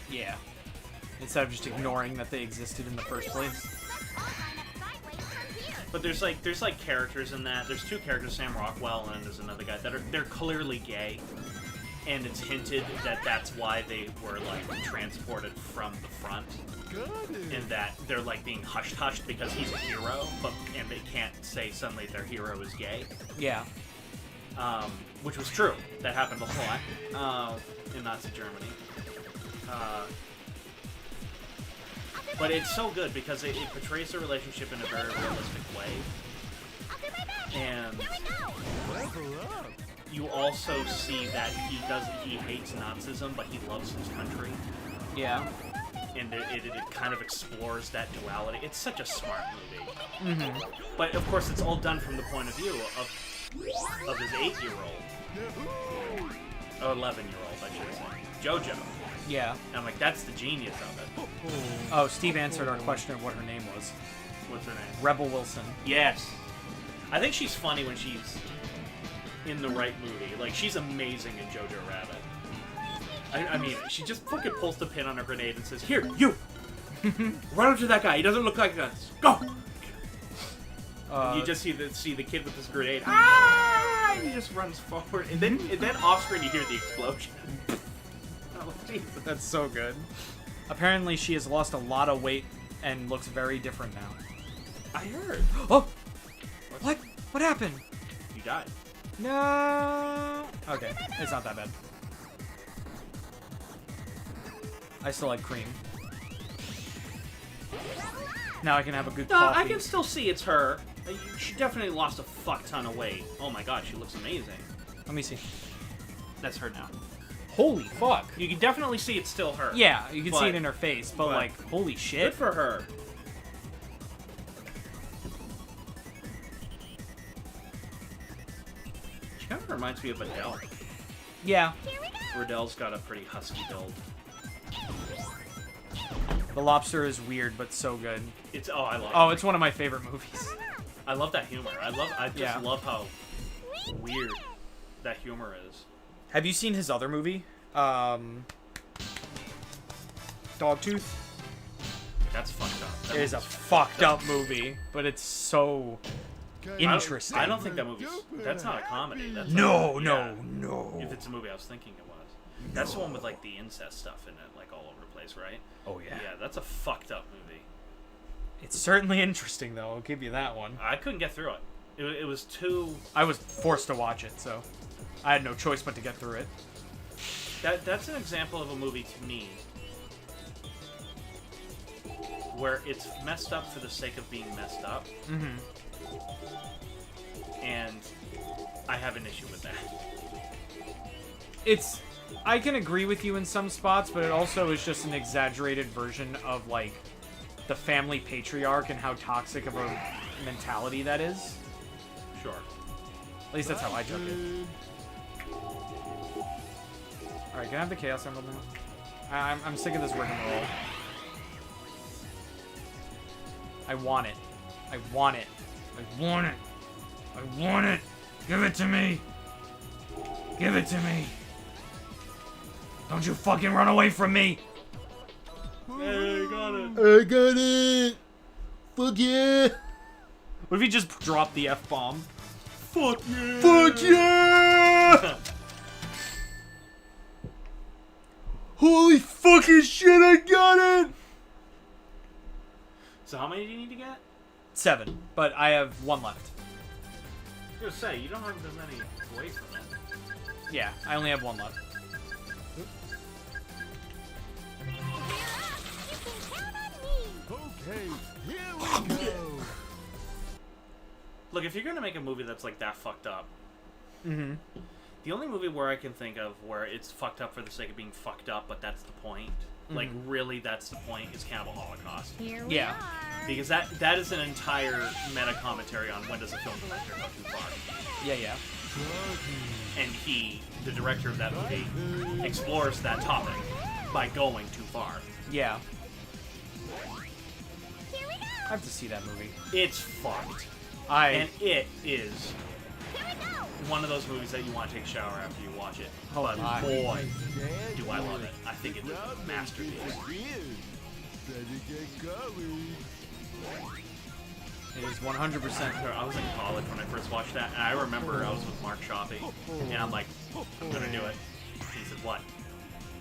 Yeah. Instead of just ignoring that they existed in the first place. Let's all line up sideways from here. But there's like characters in that. There's two characters, Sam Rockwell and there's another guy they're clearly gay, and it's hinted that that's why they were like transported from the front, and that they're like being hushed because he's a hero, and they can't say suddenly their hero is gay. Yeah. Which was true. That happened a lot in Nazi Germany. But it's so good because it portrays the relationship in a very realistic way. I'll do my best. And Here we go. you also see that he hates Nazism, but he loves his country. Yeah. And it kind of explores that duality. It's such a smart movie. But of course, it's all done from the point of view of his 8-year-old. Or 11-year-old, I should say. Jojo. Yeah. And I'm like, that's the genius of it. Oh, Steve answered our question of what her name was. What's her name? Rebel Wilson. Yes. I think she's funny when she's in the right movie. Like, she's amazing in Jojo Rabbit. I mean, she just fucking pulls the pin on her grenade and says, "Here, you! Run up to that guy. He doesn't look like us. Go!" You just see the kid with his grenade. Ah! And he just runs forward. And then off screen you hear the explosion. Oh, Jesus. That's so good. Apparently she has lost a lot of weight and looks very different now. I heard. Oh! What? What happened? You died. No. Okay, it's not that bad. I still like cream. Now I can have a good coffee. I can still see it's her. She definitely lost a fuck ton of weight. Oh my god, she looks amazing. Let me see. That's her now. Holy fuck. You can definitely see it's still her. Yeah, you can see it in her face, but like, holy shit. Good for her. She kind of reminds me of Adele. Yeah. Adele's got a pretty husky build. The Lobster is weird, but so good. It's I love it. Oh, it's one of my favorite movies. I love that humor. I just love how weird that humor is. Have you seen his other movie? Dogtooth? That's fucked up. It is a fucked up movie, but it's so interesting. I don't think that movie's... That's not a comedy. That's no. If it's a movie, I was thinking it was. That's the one with, like, the incest stuff in it, like, all over the place, right? Oh, yeah. Yeah, that's a fucked up movie. It's certainly interesting, though. I'll give you that one. I couldn't get through it. It was too... I was forced to watch it, so I had no choice but to get through it. That's an example of a movie, to me, where it's messed up for the sake of being messed up. Mm-hmm. And I have an issue with that. I can agree with you in some spots, but it also is just an exaggerated version of, like, the family patriarch and how toxic of a mentality that is. Sure. At least that's how I took it. Alright, can I have the Chaos Emerald now? I'm sick of this rigmarole. I want it. I want it. I want it. I want it. Give it to me. Give it to me. Don't you fucking run away from me. Hey, I got it. I got it. Fuck yeah. What if he just dropped the F-bomb? Fuck yeah. Fuck yeah. Holy fucking shit, I got it. So how many do you need to get? 7, but I have 1 left. I was gonna say, you don't have as many away from it. Yeah, I only have 1 left. Okay, here we go. Look, if you're gonna make a movie that's like that fucked up, Mm-hmm. the only movie where I can think of where it's fucked up for the sake of being fucked up, but that's the point, like really that's the point, is Cannibal Holocaust. Here we Yeah. are. Because that is an entire meta commentary on when does a film director go too far. Yeah. And the director of that movie, explores that topic by going too far. Yeah. Here we go. I have to see that movie. It's fucked. I And it is Here we go. one of those movies that you want to take a shower after you watch it. Oh But my. boy, do I love it. I think it is a masterpiece. Better get going. It is 100%. I was in college when I first watched that, and I remember I was with Mark shopping, and I'm like, I'm gonna do it. He said, what?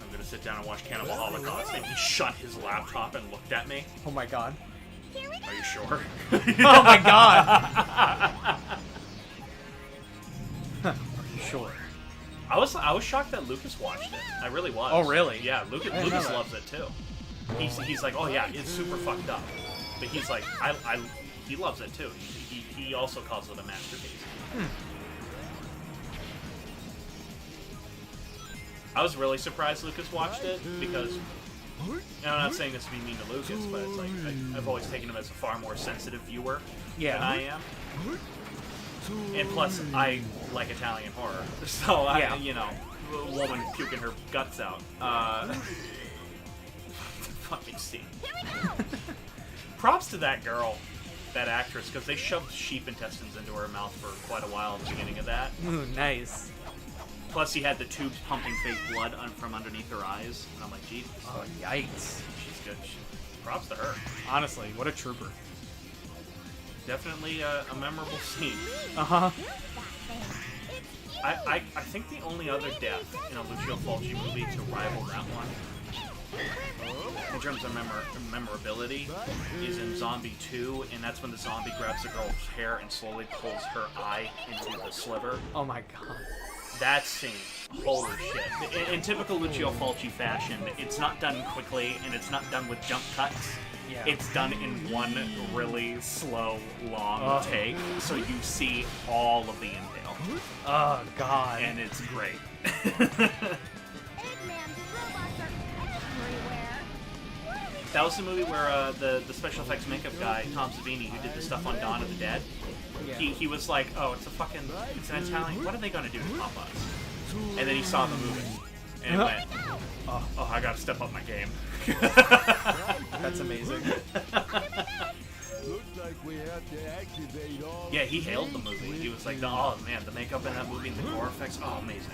I'm gonna sit down and watch Cannibal Holocaust. And he shut his laptop and looked at me. Oh my god. Here we go. Are you sure? Oh my god. Are you sure? I was shocked that Lucas watched it. I really was. Oh, really? Yeah, Lucas I didn't know that. loves it too. He's like, oh yeah, it's super fucked up. But he's like, he loves it too. He also calls it a masterpiece. I was really surprised Lucas watched it because, and I'm not saying this to be mean to Lucas, but it's like I've always taken him as a far more sensitive viewer than I am. And plus, I like Italian horror, so Yeah. a woman puking her guts out. fucking scene. Props to that girl, that actress, because they shoved sheep intestines into her mouth for quite a while at the beginning of that. Ooh, nice. Plus, he had the tubes pumping fake blood from underneath her eyes, and I'm like, Jesus. Oh, yikes. She's good. Props to her. Honestly, what a trooper. Definitely a memorable scene. Uh-huh. I think the only other death in a Lucio Fulci movie to rival that one, in terms of memorability, is in Zombie 2, and that's when the zombie grabs the girl's hair and slowly pulls her eye into the sliver. Oh my god. That scene, holy shit. In typical Lucio Fulci fashion, it's not done quickly, and it's not done with jump cuts. Yeah. It's done in one really slow, long take, so you see all of the inhale. Oh god. And it's great. Eggman's robots are everywhere. What are we That was the movie where the special effects makeup guy, Tom Savini, who did the stuff on Dawn of the Dead, Yeah. he was like, oh, it's an Italian, what are they going to do to pop us? And then he saw the movie, and went, oh, I gotta step up my game. That's amazing. Looks like we have to activate all. Yeah, he hailed the movie. He was like, oh man, the makeup in that movie and the gore effects, oh, amazing.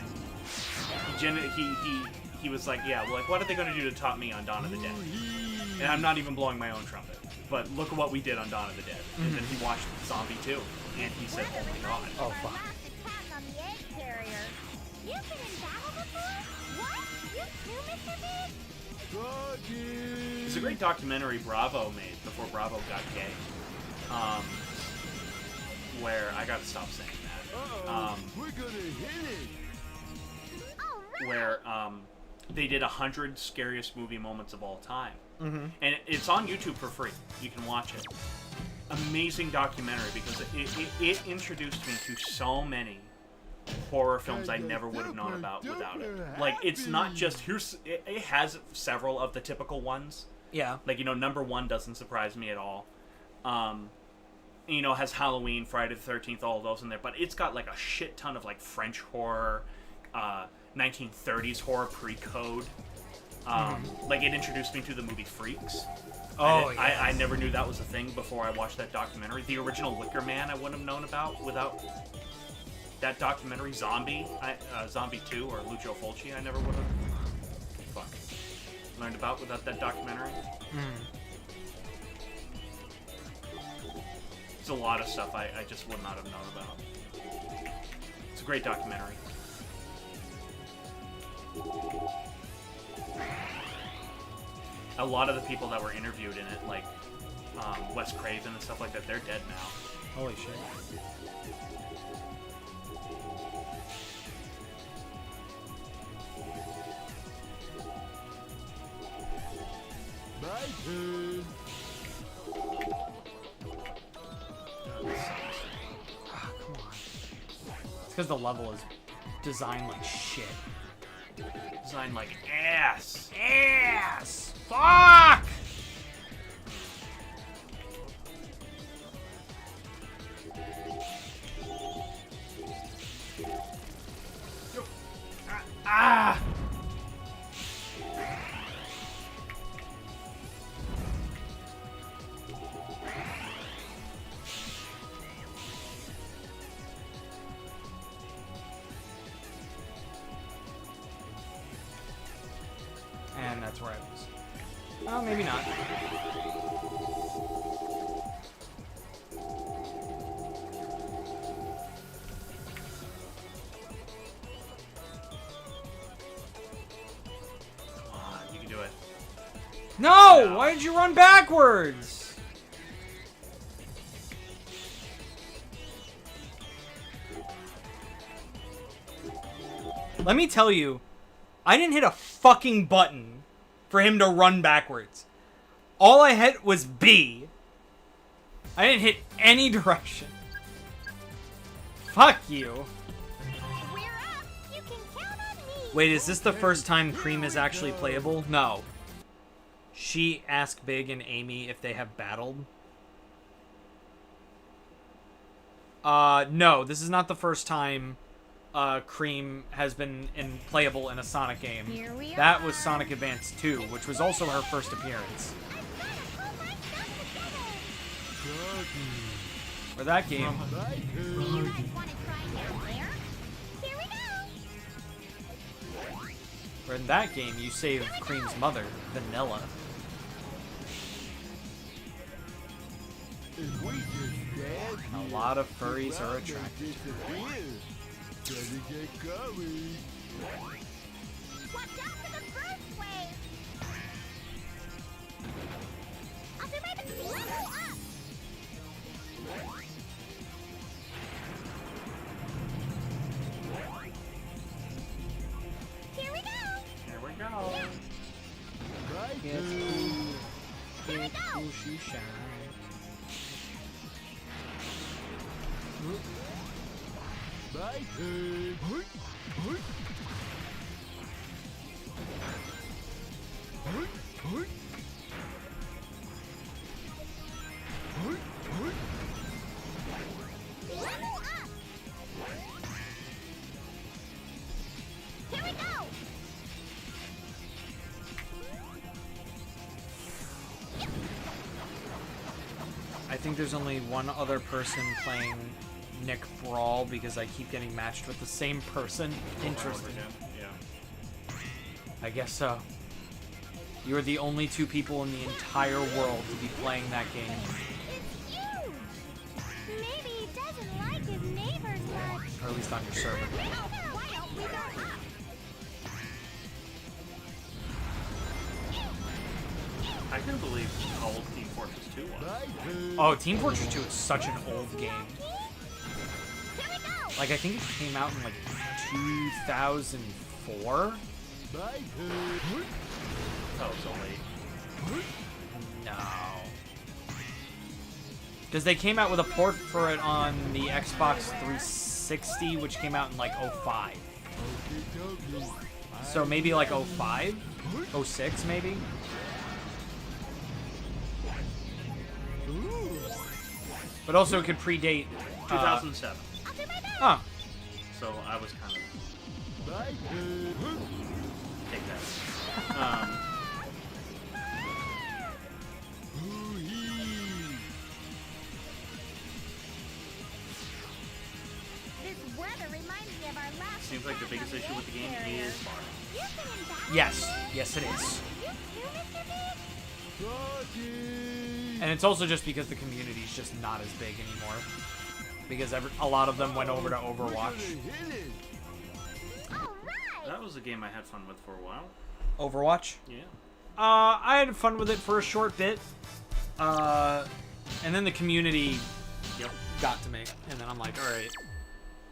He was like, yeah, well, like, what are they going to do to top me on Dawn of the Dead? And I'm not even blowing my own trumpet, but look at what we did on Dawn of the Dead. And then he watched Zombie 2, and he said, oh my god. Oh fuck. last attack on the egg carrier? You've been in battle before? What? You too, Mr. Big? It's a great documentary Bravo made before Bravo got gay. Where I gotta stop saying that. We're gonna hit it. Where they did 100 scariest movie moments of all time, and it's on YouTube for free. You can watch it. Amazing documentary because it introduced me to so many horror films I never would have known about without it. Like, it's not just it has several of the typical ones. Yeah. Like, you know, number 1 doesn't surprise me at all. You know, has Halloween, Friday the 13th, all of those in there. But it's got, like, a shit ton of, like, French horror, 1930s horror pre-code. Like, it introduced me to the movie Freaks. Oh, I never knew that was a thing before I watched that documentary. The original Wicker Man I wouldn't have known about without that documentary. Zombie 2, or Lucio Fulci, I never would have learned about without that documentary. There's a lot of stuff I just would not have known about. It's a great documentary. A lot of the people that were interviewed in it, like Wes Craven and stuff like that, they're dead now. Holy shit. My turn. Ah, come on. It's because the level is designed like shit. Designed like ass. Ass! Fuck! Ah! And that's where I was. Oh, maybe not. Come on, you can do it. No! No. Why did you run backwards? Let me tell you, I didn't hit a fucking button for him to run backwards. All I hit was B. I didn't hit any direction. Fuck you. We're up. You can count on me. Wait, is this the first time Cream is actually playable? No. She asked Big and Amy if they have battled. No, this is not the first time Cream has been playable in a Sonic game. Here we That are. was Sonic Advance 2, which was also her first appearance. For that game, You guys want to try down there? Here we go. for in that game, you save Cream's mother, Vanilla. If we just stand A here, lot of furries the are world may attracted to her. disappear. Better get going. Watch out for the first wave. I'll be right back. Level up. Here we go. Here we go. Bye, Get Pooh. Get Bushy Shine. Bye, Pooh. Level up. Here we go. I think there's only one other person playing Nick Brawl because I keep getting matched with the same person. Interesting. Yeah. I guess so. You are the only two people in the entire world to be playing that game. It's you. Maybe he doesn't like his neighbors much. Or at least on your server. Why don't we go up? I can believe how old Team Fortress 2 was. Bye, Pooh. Oh, Team Fortress 2 is such an old game. Here we go. Like, I think it came out in, like, 2004? Bye, Pooh. Oh, so late. No. Because they came out with a port for it on the Xbox 360, which came out in, like, 05. Okey-dokey. So maybe, like, 05? 06, maybe? Ooh. But also it could predate... 2007. I'll do my best. Huh. So I was kind of Bye, Pooh. take that. Ooh-hee. This weather reminds me of our last. Seems like the biggest issue with the game is Mario. You've been in battle. Yes. Yes, it is. You too, Mr. Big? Froggy. And it's also just because the community's just not as big anymore. Because a lot of them went over to We're Overwatch. gonna hit it. All right. That was a game I had fun with for a while. Overwatch? Yeah. I had fun with it for a short bit. And then the community got to me. And then I'm like, alright,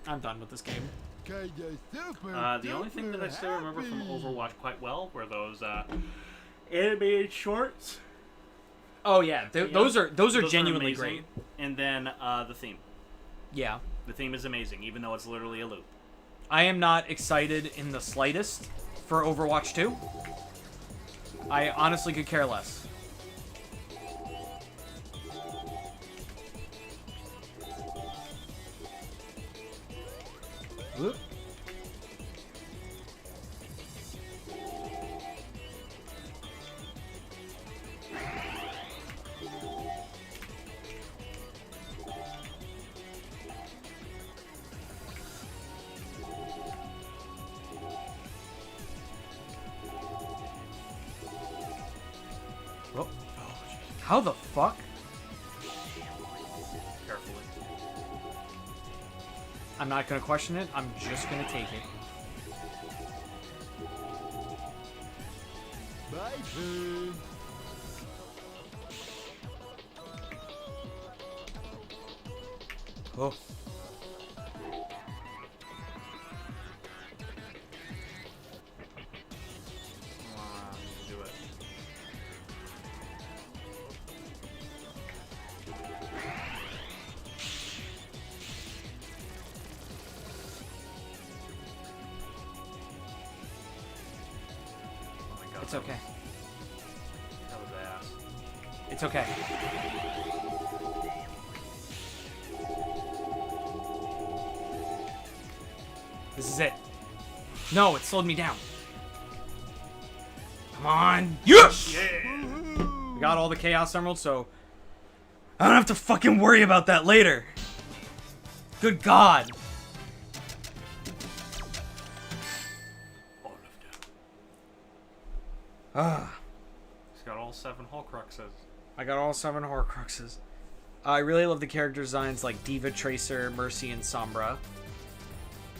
I'm done with this game. Kinda super The only thing that I still remember from happy. Overwatch quite well were those animated shorts. Oh yeah, those are genuinely amazing. great. And then the theme. Yeah. The theme is amazing, even though it's literally a loop. I am not excited in the slightest for Overwatch 2. I honestly could care less. Whoop. Oh. How the fuck? Carefully. I'm not gonna question it. I'm just gonna take it. Bye, Pooh. Oh. Do it. Oh my god. It's okay. That was ass. It's okay. This is it. No, it slowed me down. Come on. Yes! We got all the Chaos Emeralds, so I don't have to fucking worry about that later. Good God. All of them. Ah. He's got all 7 Horcruxes. I got all 7 Horcruxes. I really love the character designs like Diva, Tracer, Mercy, and Sombra.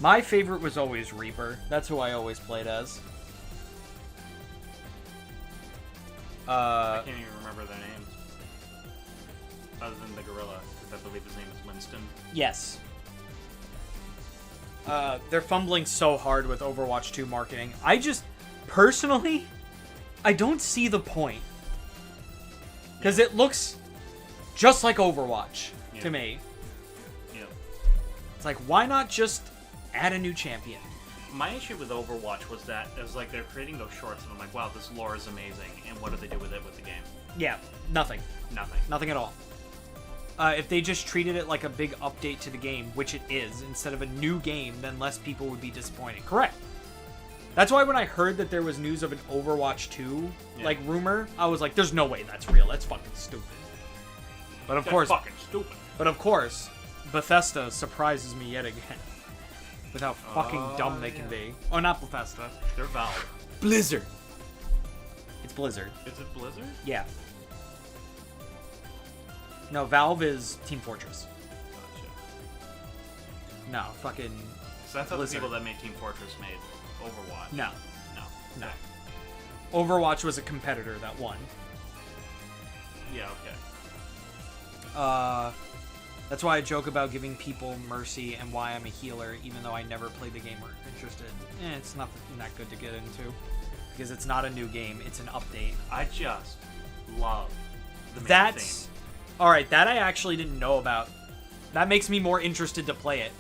My favorite was always Reaper. That's who I always played as. I can't even remember their names. Other than the gorilla, because I believe his name is Winston. Yes. They're fumbling so hard with Overwatch 2 marketing. I just, personally, I don't see the point. Because it looks just like Overwatch to me. Yeah. It's like, why not just add a new champion? My issue with Overwatch was that it was like they're creating those shorts, and I'm like, wow, this lore is amazing. And what do they do with it with the game? Yeah, nothing. Nothing. Nothing at all. If they just treated it like a big update to the game, which it is, instead of a new game, then less people would be disappointed. Correct. That's why when I heard that there was news of an Overwatch 2, like, rumor, I was like, there's no way that's real. That's fucking stupid. But of course... fucking stupid. But of course, Bethesda surprises me yet again. With how fucking dumb they can be. Oh, not Bethesda. They're Valve. Blizzard. It's Blizzard. Is it Blizzard? Yeah. No, Valve is Team Fortress. Gotcha. No, fucking... So I thought Blizzard. the people that made Team Fortress made Overwatch. No. No. No. Overwatch was a competitor that won. Yeah, okay. That's why I joke about giving people Mercy and why I'm a healer, even though I never played the game or interested. It's not that good to get into. Because it's not a new game, it's an update. I just love the main That's... theme. Alright, that I actually didn't know about. That makes me more interested to play it.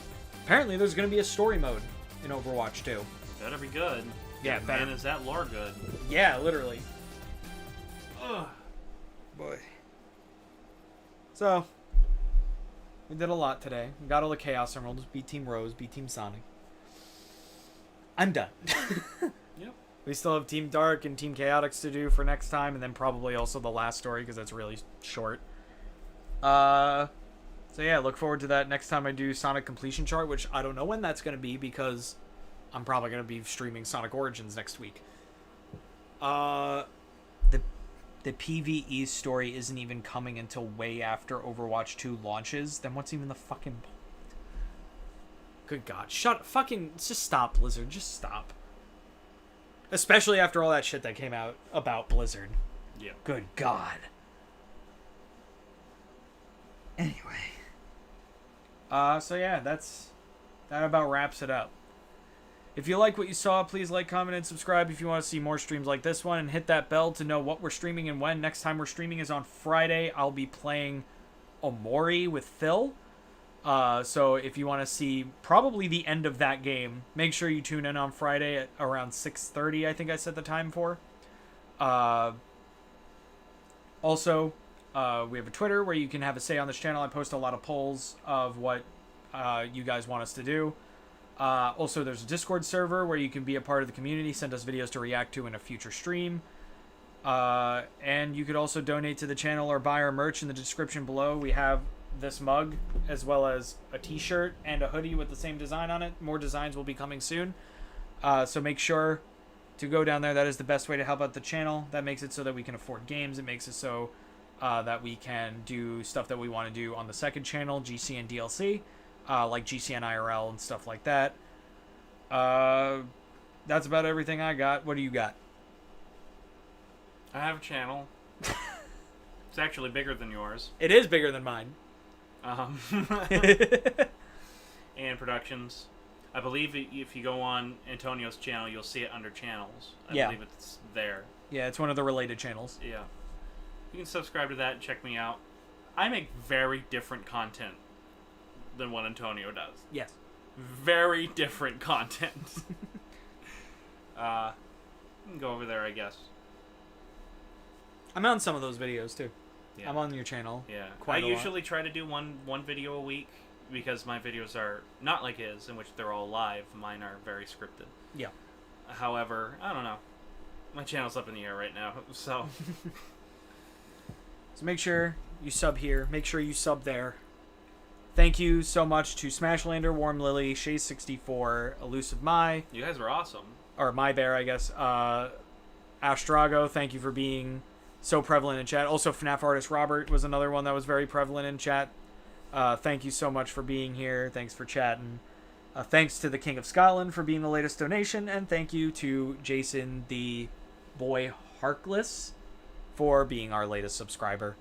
Apparently there's going to be a story mode in Overwatch 2. Better be good. Yeah, better. Man, is that lore good? Yeah, literally. Ugh. Boy. So, we did a lot today. We got all the Chaos Emeralds, beat Team Rose, beat Team Sonic. I'm done. Yep. We still have Team Dark and Team Chaotix to do for next time, and then probably also the last story, because that's really short. So yeah, look forward to that next time I do Sonic Completion Chart, which I don't know when that's going to be, because I'm probably going to be streaming Sonic Origins next week. The PvE story isn't even coming until way after Overwatch 2 launches. Then what's even the fucking point? Good God. Just stop, Blizzard. Just stop. Especially after all that shit that came out about Blizzard. Yeah. Good God. Anyway. So yeah, that about wraps it up. If you like what you saw, please like, comment, and subscribe if you want to see more streams like this one, and hit that bell to know what we're streaming and when. Next time we're streaming is on Friday. I'll be playing Omori with Phil. So if you want to see probably the end of that game, make sure you tune in on Friday at around 6:30, I think I set the time for. Also, we have a Twitter where you can have a say on this channel. I post a lot of polls of what you guys want us to do. Also, there's a Discord server where you can be a part of the community, send us videos to react to in a future stream. And you could also donate to the channel or buy our merch in the description below. We have this mug, as well as a t-shirt and a hoodie with the same design on it. More designs will be coming soon. So make sure to go down there. That is the best way to help out the channel. That makes it so that we can afford games. It makes it so that we can do stuff that we want to do on the second channel, GC and DLC. Like GCN IRL and stuff like that. That's about everything I got. What do you got? I have a channel. It's actually bigger than yours. It is bigger than mine. And productions. I believe if you go on Antonio's channel, you'll see it under channels. I believe it's there. Yeah, it's one of the related channels. Yeah. You can subscribe to that and check me out. I make very different content than what Antonio does. Yes. Very different content. You can go over there, I guess. I'm on some of those videos too. Yeah. I'm on your channel. Yeah. Quite I a lot. usually try to do one video a week. because my videos are not like his, in which they're all live. Mine are very scripted. Yeah. However, I don't know. My channel's up in the air right now, so... So make sure you sub here. Make sure you sub there. Thank you so much to Smashlandr, Warm Lily, Shay64, Elusive Mai. You guys are awesome. Or My Bear, I guess. Astrago, thank you for being so prevalent in chat. Also, FNAF artist Robert was another one that was very prevalent in chat. Thank you so much for being here. Thanks for chatting. Thanks to the King of Scotland for being the latest donation. And thank you to Jason the Boy Harkless for being our latest subscriber.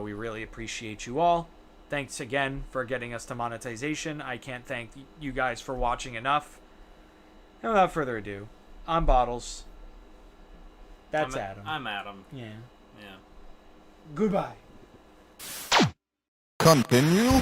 We really appreciate you all. Thanks again for getting us to monetization. I can't thank you guys for watching enough. And without further ado, I'm Bottles. That's Adam. I'm Adam. Yeah. Yeah. Goodbye. Continue.